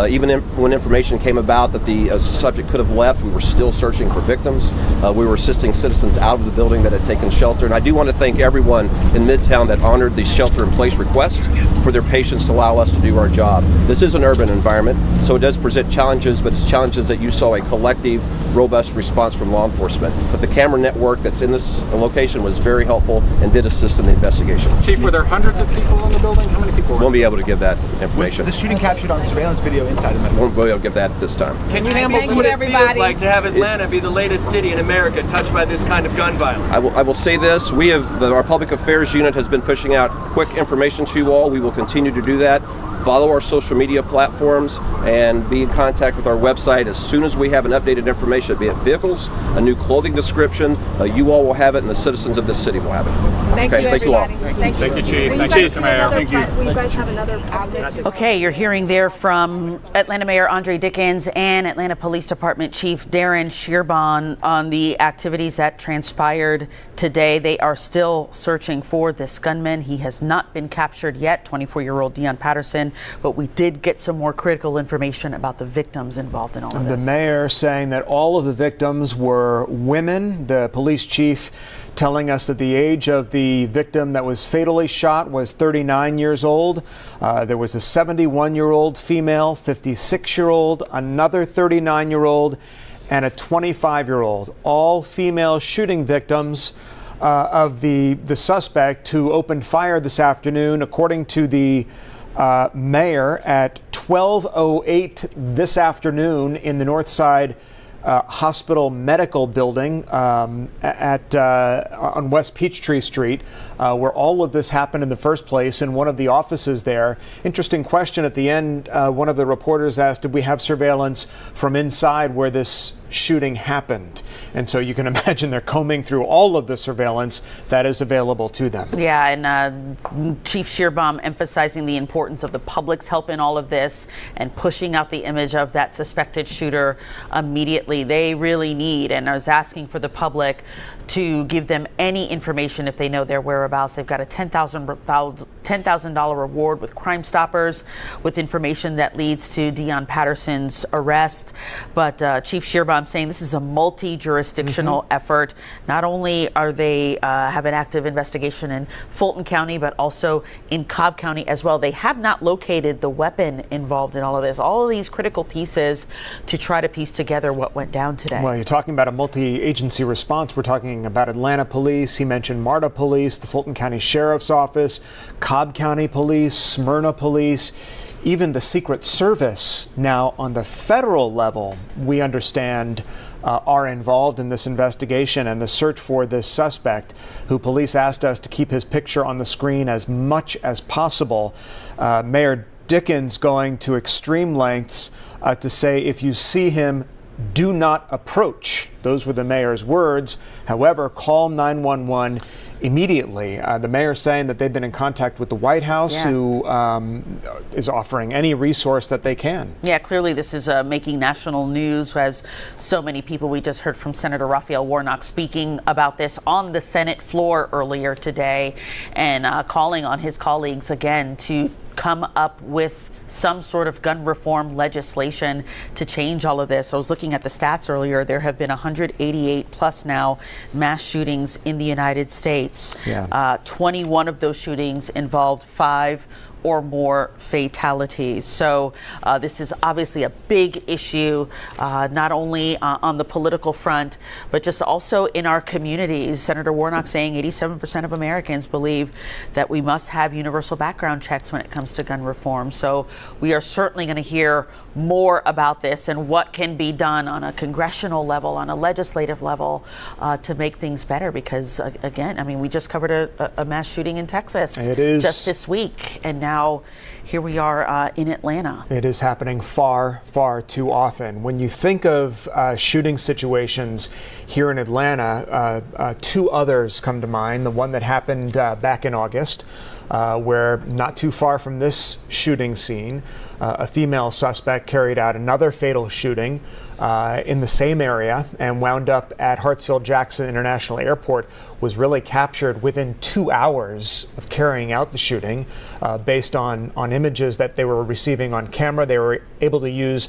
Even when information came about that the subject could have left, we were still searching for victims. We were assisting citizens out of the building that had taken shelter. And I do want to thank everyone in Midtown that honored the shelter-in-place request for their patience to allow us to do our job. This is an urban environment, so it does present challenges, but it's challenges that you saw a collective, robust response from law enforcement. But the camera network that's in this location was very helpful and did assist in the investigation.
Chief, were there hundreds of people in the building? How many people were?
Won't be able to give that information.
Was the shooting captured on surveillance video inside of Midtown?
Won't be able to give that at this time.
Can you handle what it feels like to have Atlanta be the latest city in America touched by this kind of gun violence?
I will say this, our public affairs unit has been pushing out quick information to you all. We will continue to do that. Follow our social media platforms and be in contact with our website as soon as we have an updated information, be it vehicles, a new clothing description. You all will have it, and the citizens of this city will have it.
Thank
you,
everybody.
all.
Thank
you, Chief.
Will
Thank you, Mr. Mayor. Thank you.
Will you guys have another update?
Okay, you're hearing there from Atlanta Mayor Andre Dickens and Atlanta Police Department Chief Darren Shearbon on the activities that transpired today. They are still searching for this gunman. He has not been captured yet, 24-year-old Deion Patterson, but we did get some more critical information about the victims involved in all of this.
The mayor saying that all of the victims were women. The police chief telling us that the age of the victim that was fatally shot was 39 years old. There was a 71-year-old female, 56-year-old, another 39-year-old, and a 25-year-old. All female shooting victims of the suspect who opened fire this afternoon, according to the mayor, at 12:08 this afternoon in the Northside Hospital Medical Building on West Peachtree Street, where all of this happened in the first place, in one of the offices there. Interesting question at the end. One of the reporters asked, did we have surveillance from inside where this shooting happened? And so you can imagine they're combing through all of the surveillance that is available to them.
Yeah, and Chief Shearbon emphasizing the importance of the public's help in all of this and pushing out the image of that suspected shooter immediately. They really need, and I was asking for the public to give them any information if they know their whereabouts. They've got a $10,000 reward with Crime Stoppers, with information that leads to Deion Patterson's arrest. But Chief Shearbaum saying this is a multi-jurisdictional effort. Not only are they have an active investigation in Fulton County, but also in Cobb County as well. They have not located the weapon involved in all of this. All of these critical pieces to try to piece together what went down today.
Well, you're talking about a multi-agency response. We're talking about Atlanta Police. He mentioned MARTA Police, the Fulton County Sheriff's Office, Cobb County Police, Smyrna Police, even the Secret Service. Now, on the federal level, we understand are involved in this investigation and the search for this suspect, who police asked us to keep his picture on the screen as much as possible. Mayor Dickens going to extreme lengths to say, if you see him, do not approach. Those were the mayor's words. However, call 911 immediately. The mayor saying that they've been in contact with the White House, who is offering any resource that they can.
Yeah, clearly this is making national news, as so many people. We just heard from Senator Raphael Warnock speaking about this on the Senate floor earlier today, and calling on his colleagues again to come up with some sort of gun reform legislation to change all of this. I was looking at the stats earlier. There have been 188 plus now mass shootings in the United States. 21 of those shootings involved 5 or more fatalities. So this is obviously a big issue, not only on the political front, but just also in our communities. Senator Warnock saying 87% of Americans believe that we must have universal background checks when it comes to gun reform. So we are certainly going to hear more about this and what can be done on a congressional level, on a legislative level, to make things better. Because again, I mean, we just covered a mass shooting in Texas just this week, and now here we are in Atlanta.
It is happening far, far too often. When you think of shooting situations here in Atlanta, 2 others come to mind. The one that happened back in August, where not too far from this shooting scene, a female suspect carried out another fatal shooting in the same area and wound up at Hartsfield-Jackson International Airport, was really captured within 2 hours of carrying out the shooting. Based on images that they were receiving on camera, they were able to use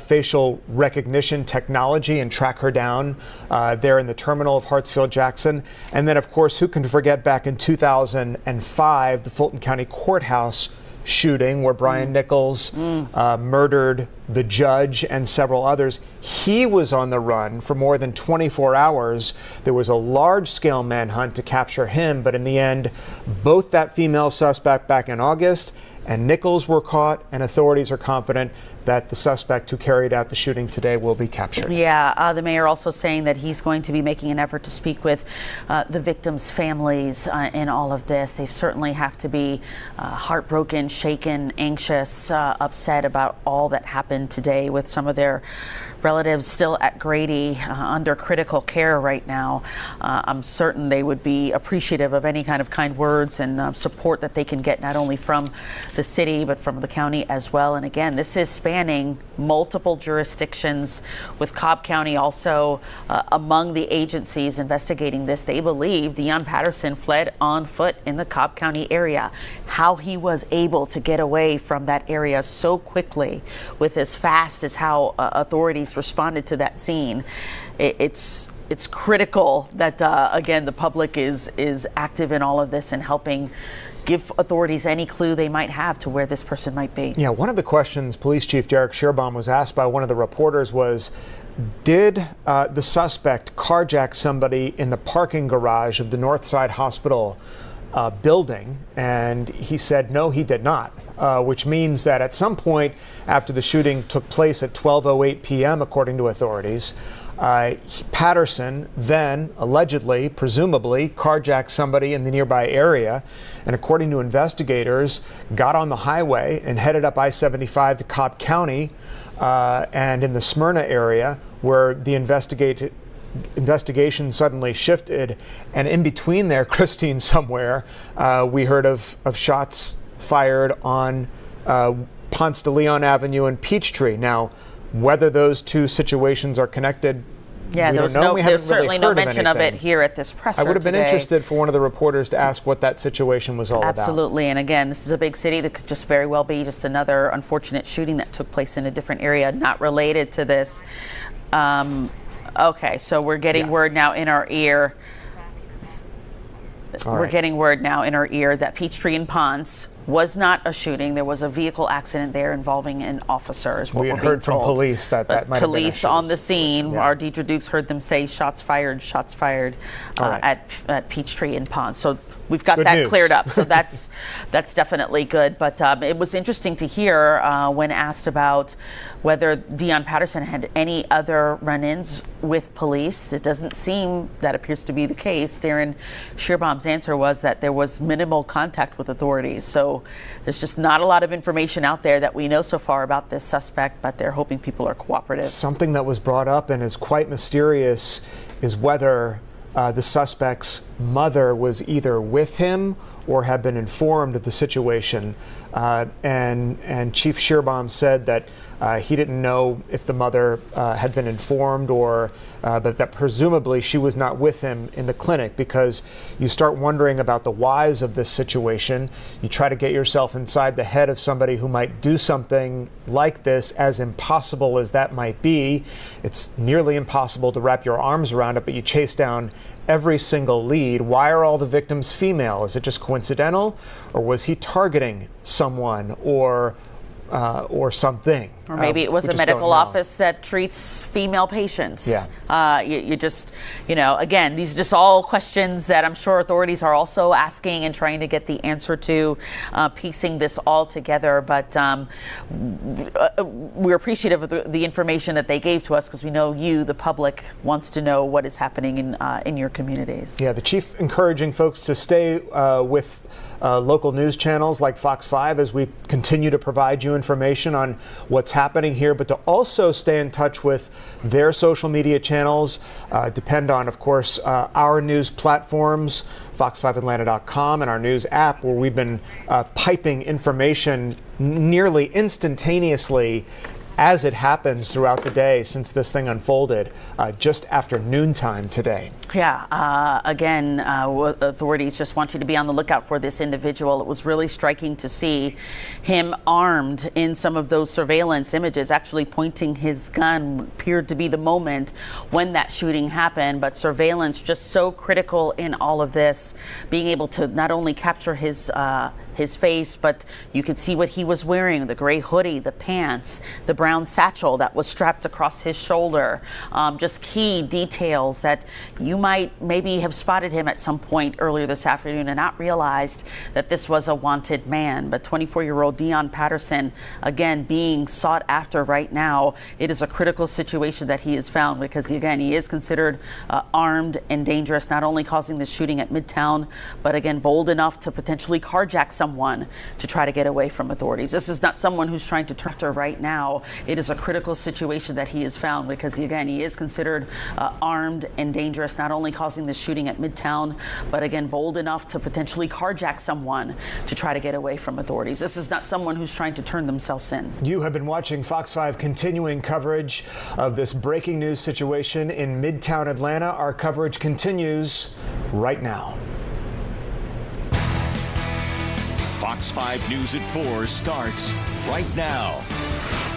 facial recognition technology and track her down there in the terminal of Hartsfield-Jackson. And then, of course, who can forget back in 2005, the Fulton County Courthouse shooting, where Brian Nichols murdered the judge and several others. He was on the run for more than 24 hours. There was a large-scale manhunt to capture him, but in the end, both that female suspect back in August and Nichols were caught, and authorities are confident that the suspect who carried out the shooting today will be captured.
Yeah, the mayor also saying that he's going to be making an effort to speak with the victims' families in all of this. They certainly have to be heartbroken, shaken, anxious, upset about all that happened today, with some of their relatives still at Grady under critical care right now. I'm certain they would be appreciative of any kind of kind words and support that they can get, not only from the city but from the county as well. And again, this is spanning multiple jurisdictions, with Cobb County also among the agencies investigating this. They believe Deion Patterson fled on foot in the Cobb County area. How he was able to get away from that area so quickly, with as fast as how authorities responded to that scene, it's critical that again, the public is active in all of this and helping give authorities any clue they might have to where this person might be.
Yeah, one of the questions Police Chief Derek Shearbaum was asked by one of the reporters was, did the suspect carjack somebody in the parking garage of the Northside Hospital building? And he said no, he did not, which means that at some point after the shooting took place at 12:08 p.m., according to authorities, Patterson then allegedly, presumably, carjacked somebody in the nearby area, and according to investigators, got on the highway and headed up I-75 to Cobb County and in the Smyrna area, where the investigation suddenly shifted, and in between there, Christine, somewhere, we heard of shots fired on Ponce de Leon Avenue and Peachtree. Now, whether those two situations are connected,
Yeah,
we
there's
don't know.
there's certainly no mention of it here at this presser.
I would have been
today.
interested for one of the reporters to ask what that situation was all about.
Absolutely, and again, this is a big city that could just very well be just another unfortunate shooting that took place in a different area, not related to this. Okay, so we're getting word now in our ear. We're getting word now in our ear that Peachtree and Ponce was not a shooting. There was a vehicle accident there involving an officer. Is what
We
we're
had
being
heard from
told.
police that might have been a
Police
shooting.
on the scene. Our Deidre Dukes heard them say shots fired at Peachtree and Ponce. So we've got
Good
that
news.
cleared up. So that's definitely good. But it was interesting to hear when asked about whether Deion Patterson had any other run-ins with police. It doesn't seem that appears to be the case. Darren Shearbaum's answer was that there was minimal contact with authorities. So there's just not a lot of information out there that we know so far about this suspect, but they're hoping people are cooperative.
Something that was brought up and is quite mysterious is whether the suspect's mother was either with him or had been informed of the situation. And Chief Shearbaum said that he didn't know if the mother had been informed but that presumably she was not with him in the clinic, because you start wondering about the whys of this situation. You try to get yourself inside the head of somebody who might do something like this, as impossible as that might be. It's nearly impossible to wrap your arms around it, but you chase down every single lead. Why are all the victims female? Is it just coincidental, or was he targeting someone or something?
Or maybe it was a medical office that treats female patients.
Yeah.
You just, again, these are just all questions that I'm sure authorities are also asking and trying to get the answer to, piecing this all together. But we're appreciative of the information that they gave to us, because we know you, the public, wants to know what is happening in your communities.
Yeah, the chief encouraging folks to stay with local news channels like Fox 5 as we continue to provide you information on what's happening here, but to also stay in touch with their social media channels. Depend on, of course, our news platforms, fox5atlanta.com, and our news app, where we've been piping information nearly instantaneously as it happens throughout the day since this thing unfolded just after noontime today.
Yeah, again, authorities just want you to be on the lookout for this individual. It was really striking to see him armed in some of those surveillance images, actually pointing his gun. Appeared to be the moment when that shooting happened, but surveillance just so critical in all of this, being able to not only capture his face, but you could see what he was wearing, the gray hoodie, the pants, the brown satchel that was strapped across his shoulder. Just key details that you might maybe have spotted him at some point earlier this afternoon and not realized that this was a wanted man. But 24-year-old Deion Patterson, again, being sought after right now. It is a critical situation that he is found, because, again, he is considered armed and dangerous, not only causing the shooting at Midtown, but, again, bold enough to potentially carjack someone to try to get away from authorities. This is not someone who's trying to turn after right now. It is a critical situation that he is found, because, again, he is considered armed and dangerous, not only causing the shooting at Midtown, but, again, bold enough to potentially carjack someone to try to get away from authorities. This is not someone who's trying to turn themselves in.
You have been watching Fox 5 continuing coverage of this breaking news situation in Midtown Atlanta. Our coverage continues right now.
Fox 5 News at 4 starts right now.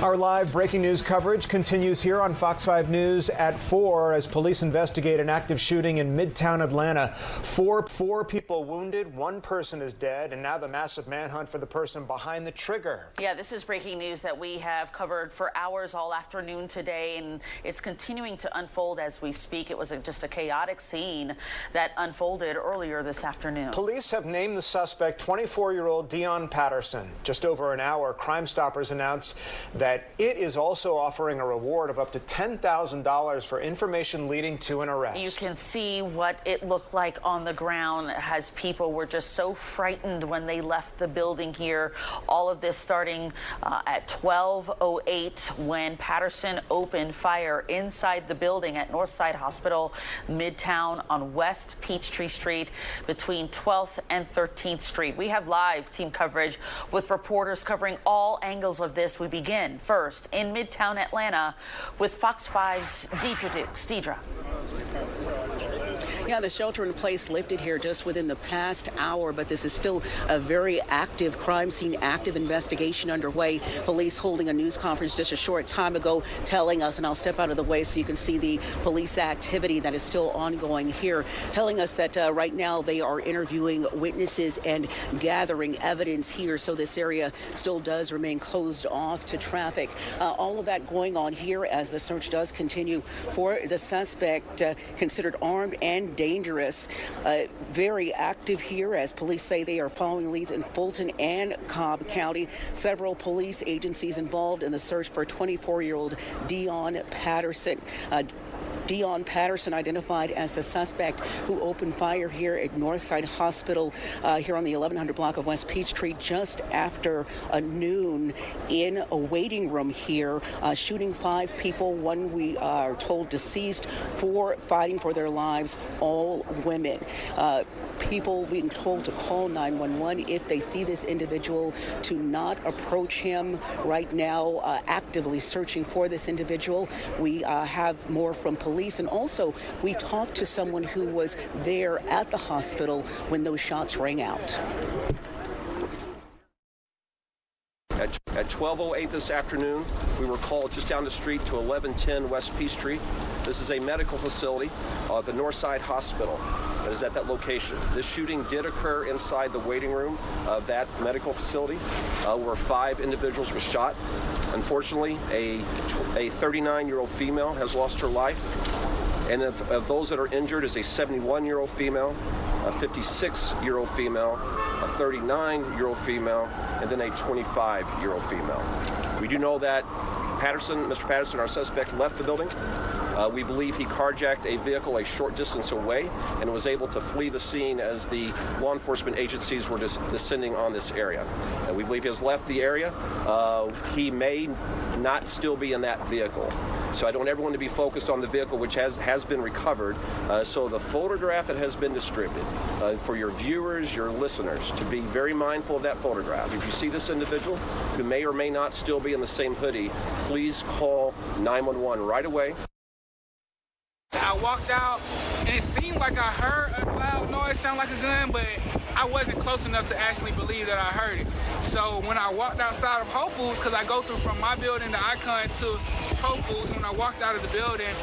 Our live breaking news coverage continues here on Fox 5 News at 4 as police investigate an active shooting in Midtown Atlanta. Four people wounded, one person is dead, and now the massive manhunt for the person behind the trigger.
Yeah, this is breaking news that we have covered for hours all afternoon today, and it's continuing to unfold as we speak. It was just a chaotic scene that unfolded earlier this afternoon.
Police have named the suspect 24-year-old Deion Patterson. Just over an hour, Crime Stoppers announced that it is also offering a reward of up to $10,000 for information leading to an arrest.
You can see what it looked like on the ground as people were just so frightened when they left the building here. All of this starting at 12:08 when Patterson opened fire inside the building at Northside Hospital, Midtown, on West Peachtree Street between 12th and 13th Street. We have live team coverage with reporters covering all angles of this. We begin 10 first in Midtown Atlanta with Fox 5's Deidre Dukes. Deidre.
Yeah, the shelter in place lifted here just within the past hour, but this is still a very active crime scene, active investigation underway. Police holding a news conference just a short time ago telling us, and I'll step out of the way so you can see the police activity that is still ongoing here, telling us that right now they are interviewing witnesses and gathering evidence here. So this area still does remain closed off to traffic. All of that going on here as the search does continue for the suspect considered armed and dangerous. Very active here as police say they are following leads in Fulton and Cobb County. Several police agencies involved in the search for 24-year-old Dion Patterson. Dion Patterson identified as the suspect who opened fire here at Northside Hospital here on the 1100 block of West Peachtree just after noon in a waiting room here, shooting 5 people, one we are told deceased, 4 fighting for their lives, all women. People being told to call 911 if they see this individual, to not approach him right now, actively searching for this individual. We have more from police, and also we talked to someone who was there at the hospital when those shots rang out.
At 12:08 this afternoon, we were called just down the street to 1110 West Peachtree. This is a medical facility, the Northside Hospital, that is at that location. This shooting did occur inside the waiting room of that medical facility, where 5 individuals were shot. Unfortunately, a 39-year-old female has lost her life, and of those that are injured is a 71-year-old female, a 56-year-old female, a 39-year-old female, and then a 25-year-old female. We do know that Mr. Patterson, our suspect, left the building. We believe he carjacked a vehicle a short distance away and was able to flee the scene as the law enforcement agencies were descending on this area. And we believe he has left the area. He may not still be in that vehicle. So I don't want everyone to be focused on the vehicle, which has been recovered. So the photograph that has been distributed, for your viewers, your listeners, to be very mindful of that photograph. If you see this individual who may or may not still be in the same hoodie, please call 911 right away.
I walked out and it seemed like I heard a loud noise, sound like a gun, but I wasn't close enough to actually believe that I heard it. So when I walked outside of Whole Foods, because I go through from my building, the Icon, to Whole Foods, when I walked out of the building,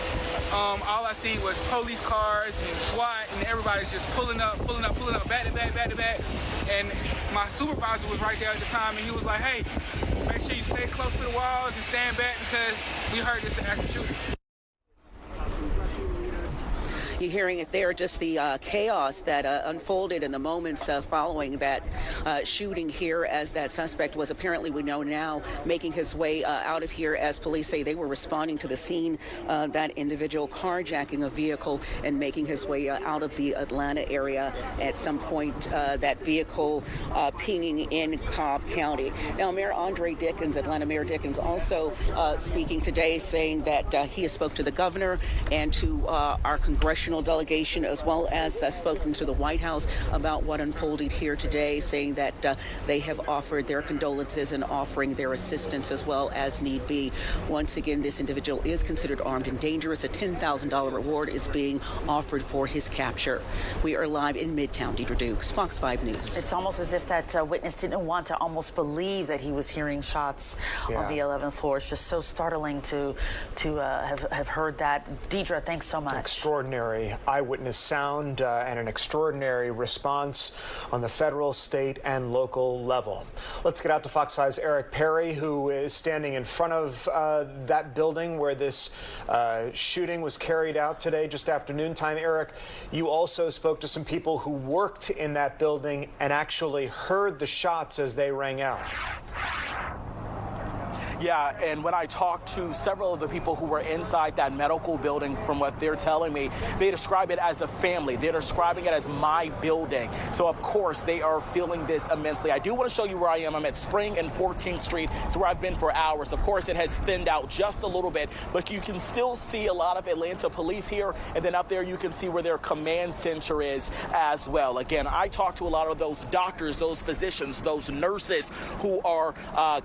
all I see was police cars and SWAT, and everybody's just pulling up, back to back. And my supervisor was right there at the time, and he was like, hey, make sure you stay close to the walls and stand back because we heard this active shooting.
You're hearing it there, just the chaos that unfolded in the moments following that shooting here, as that suspect was apparently, we know now, making his way out of here, as police say they were responding to the scene, that individual carjacking a vehicle and making his way out of the Atlanta area at some point, that vehicle pinging in Cobb County. Now, Mayor Andre Dickens, Atlanta Mayor Dickens, also speaking today, saying that he has spoke to the governor and to our congressional delegation, as well as spoken to the White House about what unfolded here today, saying that they have offered their condolences and offering their assistance as well as need be. Once again, this individual is considered armed and dangerous. A $10,000 reward is being offered for his capture. We are live in Midtown. Deidre Dukes, Fox 5 News.
It's almost as if that witness didn't want to almost believe that he was hearing shots on the 11th floor. It's just so startling to have heard that. Deidre, thanks so much.
Extraordinary eyewitness sound and an extraordinary response on the federal, state, and local level. Let's get out to Fox 5's Eric Perry, who is standing in front of that building where this shooting was carried out today, just after noontime. Eric, you also spoke to some people who worked in that building and actually heard the shots as they rang out.
Yeah, and when I talked to several of the people who were inside that medical building, from what they're telling me, they describe it as a family. They're describing it as my building. So, of course, they are feeling this immensely. I do want to show you where I am. I'm at Spring and 14th Street. It's where I've been for hours. Of course, it has thinned out just a little bit, but you can still see a lot of Atlanta police here. And then up there, you can see where their command center is as well. Again, I talked to a lot of those doctors, those physicians, those nurses who are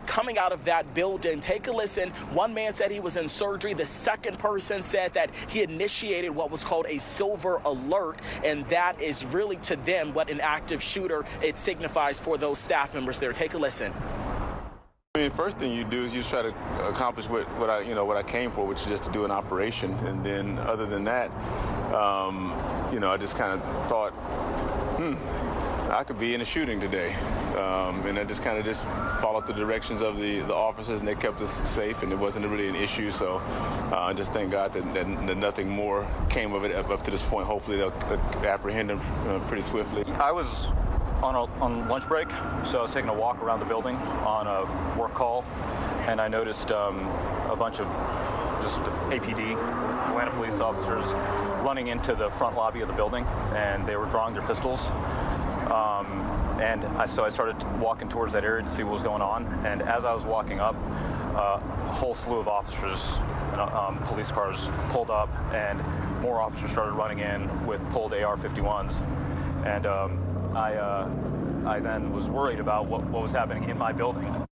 coming out of that building in. Take a listen. One man said he was in surgery. The second person said that he initiated what was called a silver alert, and that is really to them what an active shooter it signifies for those staff members there. Take a listen.
I mean, first thing you do is you try to accomplish what I came for, which is just to do an operation. And then other than that, I just kind of thought, I could be in a shooting today. And I just kind of followed the directions of the officers, and they kept us safe, and it wasn't really an issue. So I just thank God that nothing more came of it up to this point. Hopefully they'll apprehend them pretty swiftly.
I was on lunch break, so I was taking a walk around the building on a work call, and I noticed a bunch of just APD, Atlanta police officers, running into the front lobby of the building, and they were drawing their pistols. So I started walking towards that area to see what was going on, and as I was walking up, a whole slew of officers, police cars pulled up, and more officers started running in with pulled AR-51s, and I then was worried about what was happening in my building.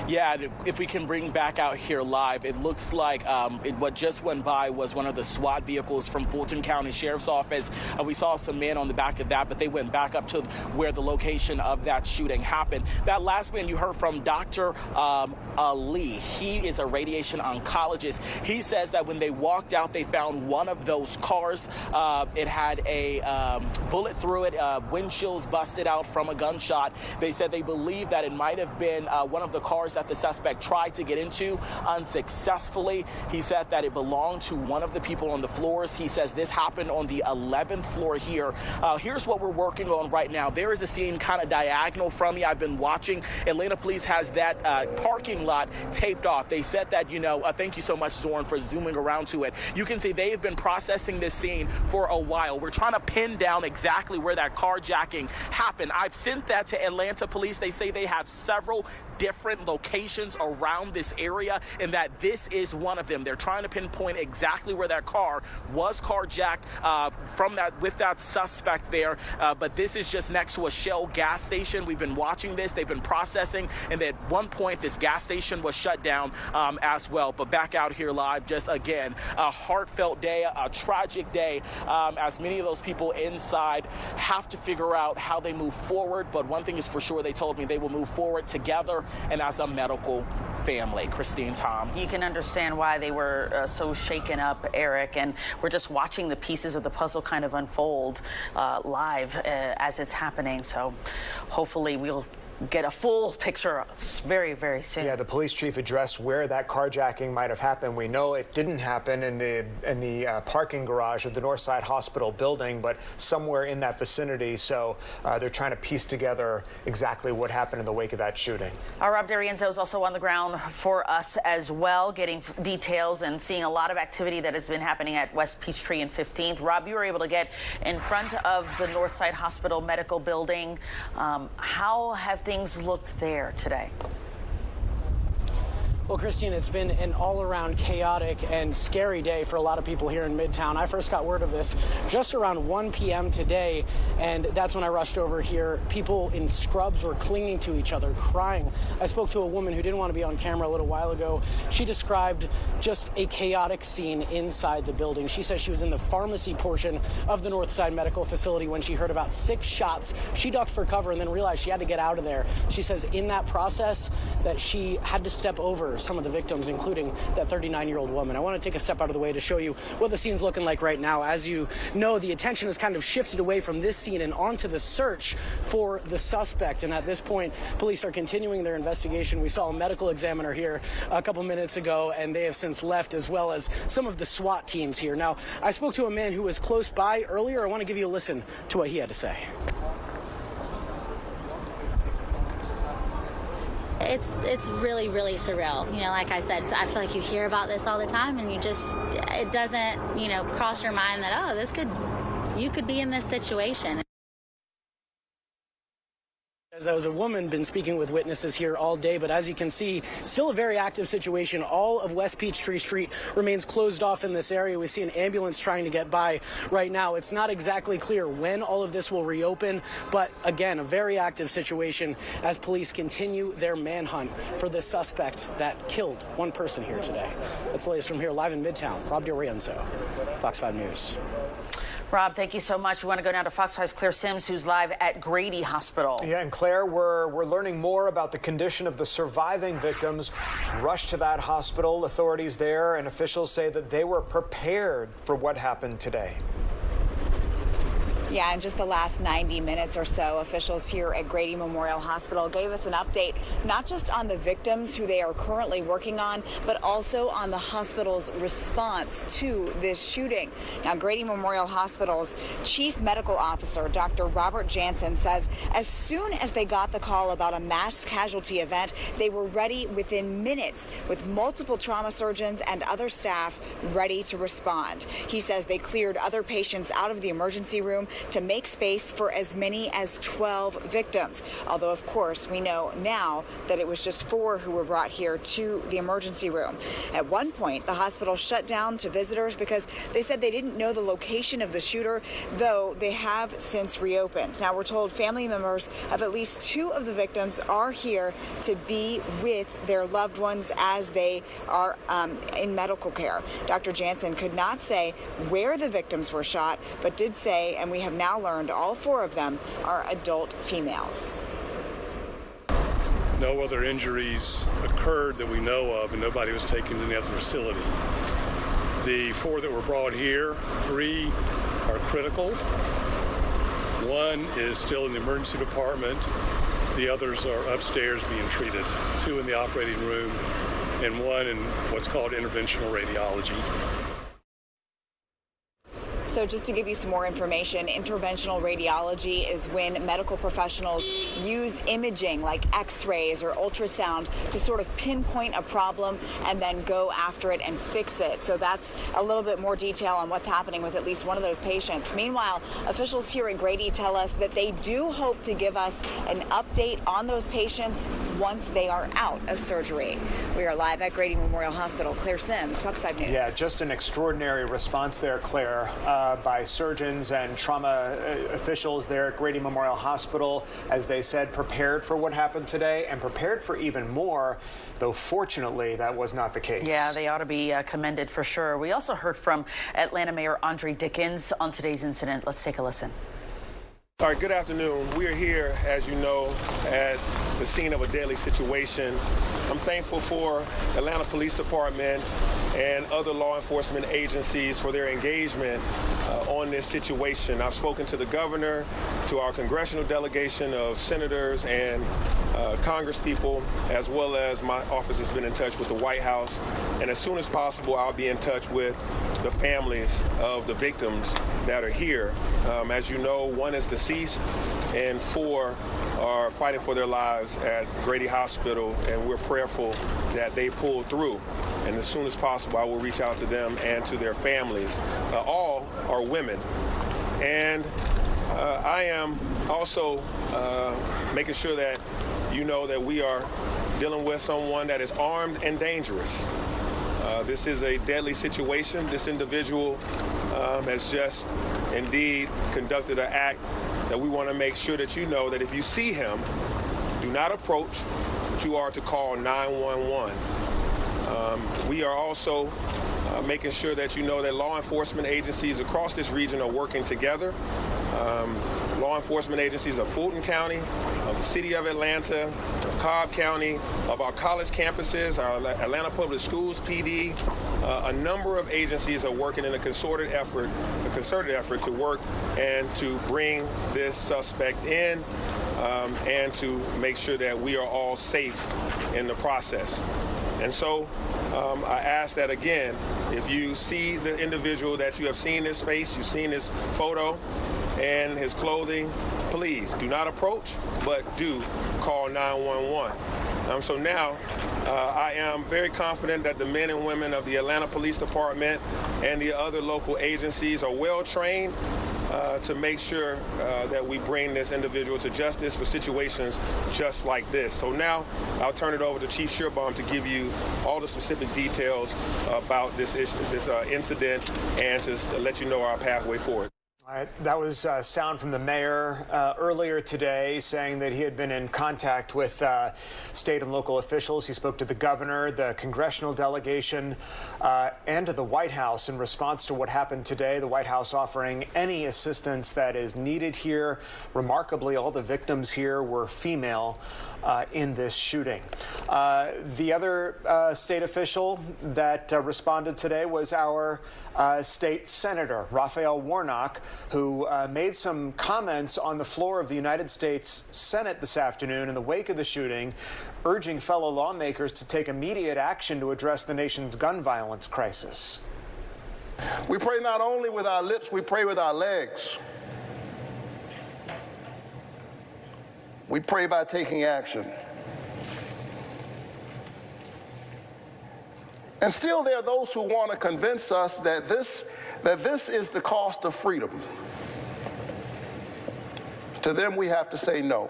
Yeah, if we can bring back out here live, it looks like what just went by was one of the SWAT vehicles from Fulton County Sheriff's Office. We saw some men on the back of that, but they went back up to where the location of that shooting happened. That last man you heard from, Dr. Ali, he is a radiation oncologist. He says that when they walked out, they found one of those cars. It had a bullet through it, windshields busted out from a gunshot. They said they believe that it might have been one of the cars that the suspect tried to get into unsuccessfully. He said that it belonged to one of the people on the floors. He says this happened on the 11th floor here. Here's what we're working on right now. There is a scene kind of diagonal from me. I've been watching. Atlanta Police has that parking lot taped off. They said that, thank you so much, Zorn, for zooming around to it. You can see they've been processing this scene for a while. We're trying to pin down exactly where that carjacking happened. I've sent that to Atlanta Police. They say they have several different locations around this area, and that this is one of them. They're trying to pinpoint exactly where that car was carjacked with that suspect there. But this is just next to a Shell gas station. We've been watching this. They've been processing, and at one point this gas station was shut down as well. But back out here live, just again, a heartfelt day, a tragic day, as many of those people inside have to figure out how they move forward. But one thing is for sure, they told me they will move forward together and as a medical family. Christine, Tom.
You can understand why they were so shaken up, Eric, and we're just watching the pieces of the puzzle kind of unfold live as it's happening. So hopefully we'll get a full picture very, very soon.
Yeah, the police chief addressed where that carjacking might have happened. We know it didn't happen in the parking garage of the Northside Hospital building, but somewhere in that vicinity. So they're trying to piece together exactly what happened in the wake of that shooting.
Our Rob D'Arienzo is also on the ground for us as well, getting details and seeing a lot of activity that has been happening at West Peachtree and 15th. Rob, you were able to get in front of the Northside Hospital medical building. How have things looked there today?
Well, Christine, it's been an all-around chaotic and scary day for a lot of people here in Midtown. I first got word of this just around 1 p.m. today, and that's when I rushed over here. People in scrubs were clinging to each other, crying. I spoke to a woman who didn't want to be on camera a little while ago. She described just a chaotic scene inside the building. She says she was in the pharmacy portion of the Northside Medical Facility when she heard about 6 shots. She ducked for cover and then realized she had to get out of there. She says in that process that she had to step over some of the victims, including that 39-year-old woman. I want to take a step out of the way to show you what the scene's looking like right now. As you know, the attention has kind of shifted away from this scene and onto the search for the suspect. And at this point, police are continuing their investigation. We saw a medical examiner here a couple minutes ago, and they have since left, as well as some of the SWAT teams here. Now, I spoke to a man who was close by earlier. I want to give you a listen to what he had to say.
It's really, really surreal. Like I said, I feel like you hear about this all the time, and it doesn't, cross your mind that, you could be in this situation.
As a woman, been speaking with witnesses here all day, but as you can see, still a very active situation. All of West Peachtree Street remains closed off in this area. We see an ambulance trying to get by right now. It's not exactly clear when all of this will reopen, but again, a very active situation as police continue their manhunt for this suspect that killed one person here today. That's the latest from here live in Midtown. Rob DiRienzo, Fox 5 News.
Rob, thank you so much. We want to go now to Fox 5's Claire Sims, who's live at Grady Hospital.
Yeah, and Claire, we're learning more about the condition of the surviving victims rushed to that hospital. Authorities there and officials say that they were prepared for what happened today.
Yeah, in just the last 90 minutes or so, officials here at Grady Memorial Hospital gave us an update, not just on the victims who they are currently working on, but also on the hospital's response to this shooting. Now, Grady Memorial Hospital's Chief Medical Officer, Dr. Robert Jansen, says as soon as they got the call about a mass casualty event, they were ready within minutes with multiple trauma surgeons and other staff ready to respond. He says they cleared other patients out of the emergency room to make space for as many as 12 victims. Although, of course, we know now that it was just 4 who were brought here to the emergency room. At one point, the hospital shut down to visitors because they said they didn't know the location of the shooter, though they have since reopened. Now, we're told family members of at least 2 of the victims are here to be with their loved ones as they are in medical care. Dr. Jansen could not say where the victims were shot, but did say, and we have now learned all 4 of them are adult females.
No other injuries occurred that we know of, and nobody was taken to the other facility. The 4 that were brought here, 3 are critical. 1 is still in the emergency department. The others are upstairs being treated. 2 in the operating room and 1 in what's called interventional radiology.
So just to give you some more information, interventional radiology is when medical professionals use imaging like x-rays or ultrasound to sort of pinpoint a problem and then go after it and fix it. So that's a little bit more detail on what's happening with at least one of those patients. Meanwhile, officials here at Grady tell us that they do hope to give us an update on those patients once they are out of surgery. We are live at Grady Memorial Hospital. Claire Sims, Fox 5 News.
Yeah, just an extraordinary response there, Claire, by surgeons and trauma officials there at Grady Memorial Hospital, as they said, prepared for what happened today and prepared for even more, though fortunately that was not the case.
Yeah, they ought to be commended for sure. We also heard from Atlanta Mayor Andre Dickens on today's incident. Let's take a listen.
All right, good afternoon. We are here, as you know, at the scene of a deadly situation. I'm thankful for Atlanta Police Department and other law enforcement agencies for their engagement on this situation. I've spoken to the governor, to our congressional delegation of senators and congresspeople, as well as my office has been in touch with the White House. And as soon as possible, I'll be in touch with the families of the victims that are here. As you know, 1 is deceased and 4 are fighting for their lives at Grady Hospital, and we're prayerful that they pull through. And as soon as possible, I will reach out to them and to their families. All are women. And I am also making sure that you know that we are dealing with someone that is armed and dangerous. This is a deadly situation. This individual has just indeed conducted an act that we want to make sure that you know that if you see him, do not approach, but you are to call 911. We are also making sure that you know that law enforcement agencies across this region are working together. Law enforcement agencies of Fulton County, of the City of Atlanta, of Cobb County, of our college campuses, our Atlanta Public Schools PD. A number of agencies are working in a concerted effort to work and to bring this suspect in and to make sure that we are all safe in the process. And so I ask that again, if you see the individual that you have seen his face, you've seen his photo and his clothing, please do not approach, but do call 911. So now I am very confident that the men and women of the Atlanta Police Department and the other local agencies are well trained to make sure that we bring this individual to justice for situations just like this. So now I'll turn it over to Chief Shearbaum to give you all the specific details about this incident and to let you know our pathway forward.
All right, that was sound from the mayor earlier today saying that he had been in contact with state and local officials. He spoke to the governor, the congressional delegation, and to the White House in response to what happened today. The White House offering any assistance that is needed here. Remarkably, all the victims here were female in this shooting. The other state official that responded today was our state senator, Raphael Warnock, who made some comments on the floor of the United States Senate this afternoon in the wake of the shooting, urging fellow lawmakers to take immediate action to address the nation's gun violence crisis.
We pray not only with our lips, we pray with our legs. We pray by taking action. And still there are those who want to convince us that this is the cost of freedom. To them, we have to say no.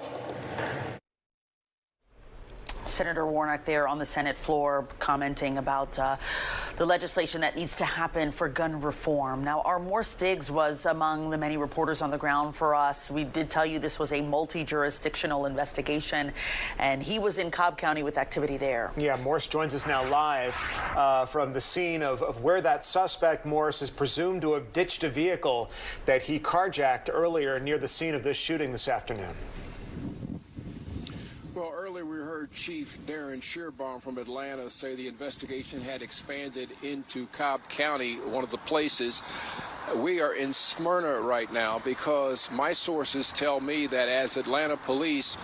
Senator Warnock there on the Senate floor commenting about the legislation that needs to happen for gun reform. Now, our Morse Diggs was among the many reporters on the ground for us. We did tell you this was a multi-jurisdictional investigation, and he was in Cobb County with activity there.
Yeah, Morse joins us now live from the scene of where that suspect, Morse, is presumed to have ditched a vehicle that he carjacked earlier near the scene of this shooting this afternoon.
Well, earlier we heard Chief Darren Shearbaum from Atlanta say the investigation had expanded into Cobb County, one of the places. We are in Smyrna right now because my sources tell me that as Atlanta police,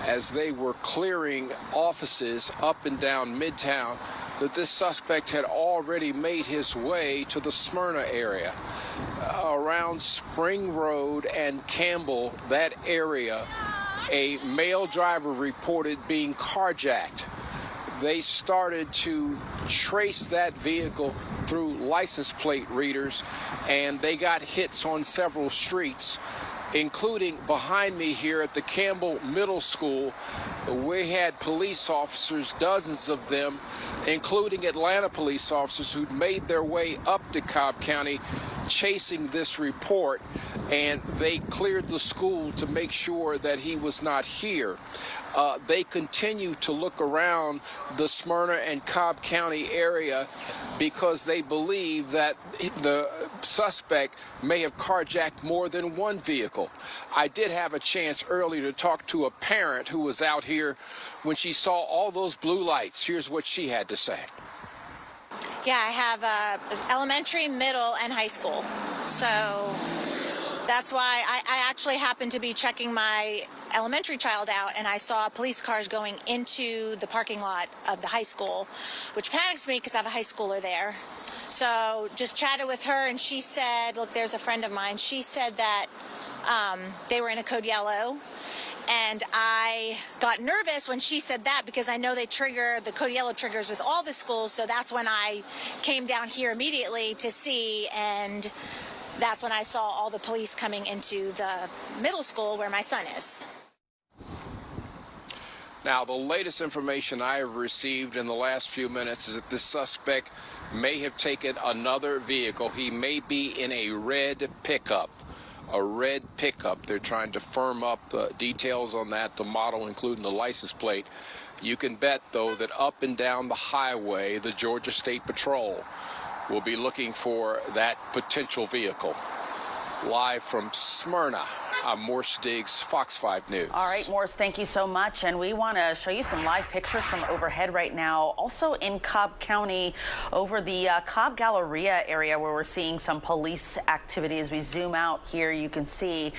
as they were clearing offices up and down Midtown, that this suspect had already made his way to the Smyrna area. Around Spring Road and Campbell, that area, a male driver reported being carjacked. They started to trace that vehicle through license plate readers, and they got hits on several streets, including behind me here at the Campbell Middle School. We had police officers, dozens of them, including Atlanta police officers who'd made their way up to Cobb County chasing this report, and they cleared the school to make sure that he was not here. They continue to look around the Smyrna and Cobb County area because they believe that the suspect may have carjacked more than one vehicle. I did have a chance earlier to talk to a parent who was out here when she saw all those blue lights. Here's what she had to say.
Yeah, I have elementary, middle, and high school. So that's why I actually happened to be checking my elementary child out, and I saw police cars going into the parking lot of the high school, which panics me because I have a high schooler there. So just chatted with her, and she said, look, there's a friend of mine. She said that they were in a code yellow. And I got nervous when she said that because I know they trigger, the code yellow triggers with all the schools. So that's when I came down here immediately to see, and that's when I saw all the police coming into the middle school where my son is.
Now, the latest information I have received in the last few minutes is that this suspect may have taken another vehicle. He may be in a red pickup. A red pickup. They're trying to firm up the details on that, the model, including the license plate. You can bet, though, that up and down the highway, the Georgia State Patrol will be looking for that potential vehicle. Live from Smyrna, I'm Morse Diggs, Fox 5 News.
All right, Morse, thank you so much. And we want to show you some live pictures from overhead right now. Also in Cobb County, over the Cobb Galleria area, where we're seeing some police activity. As we zoom out here, you can see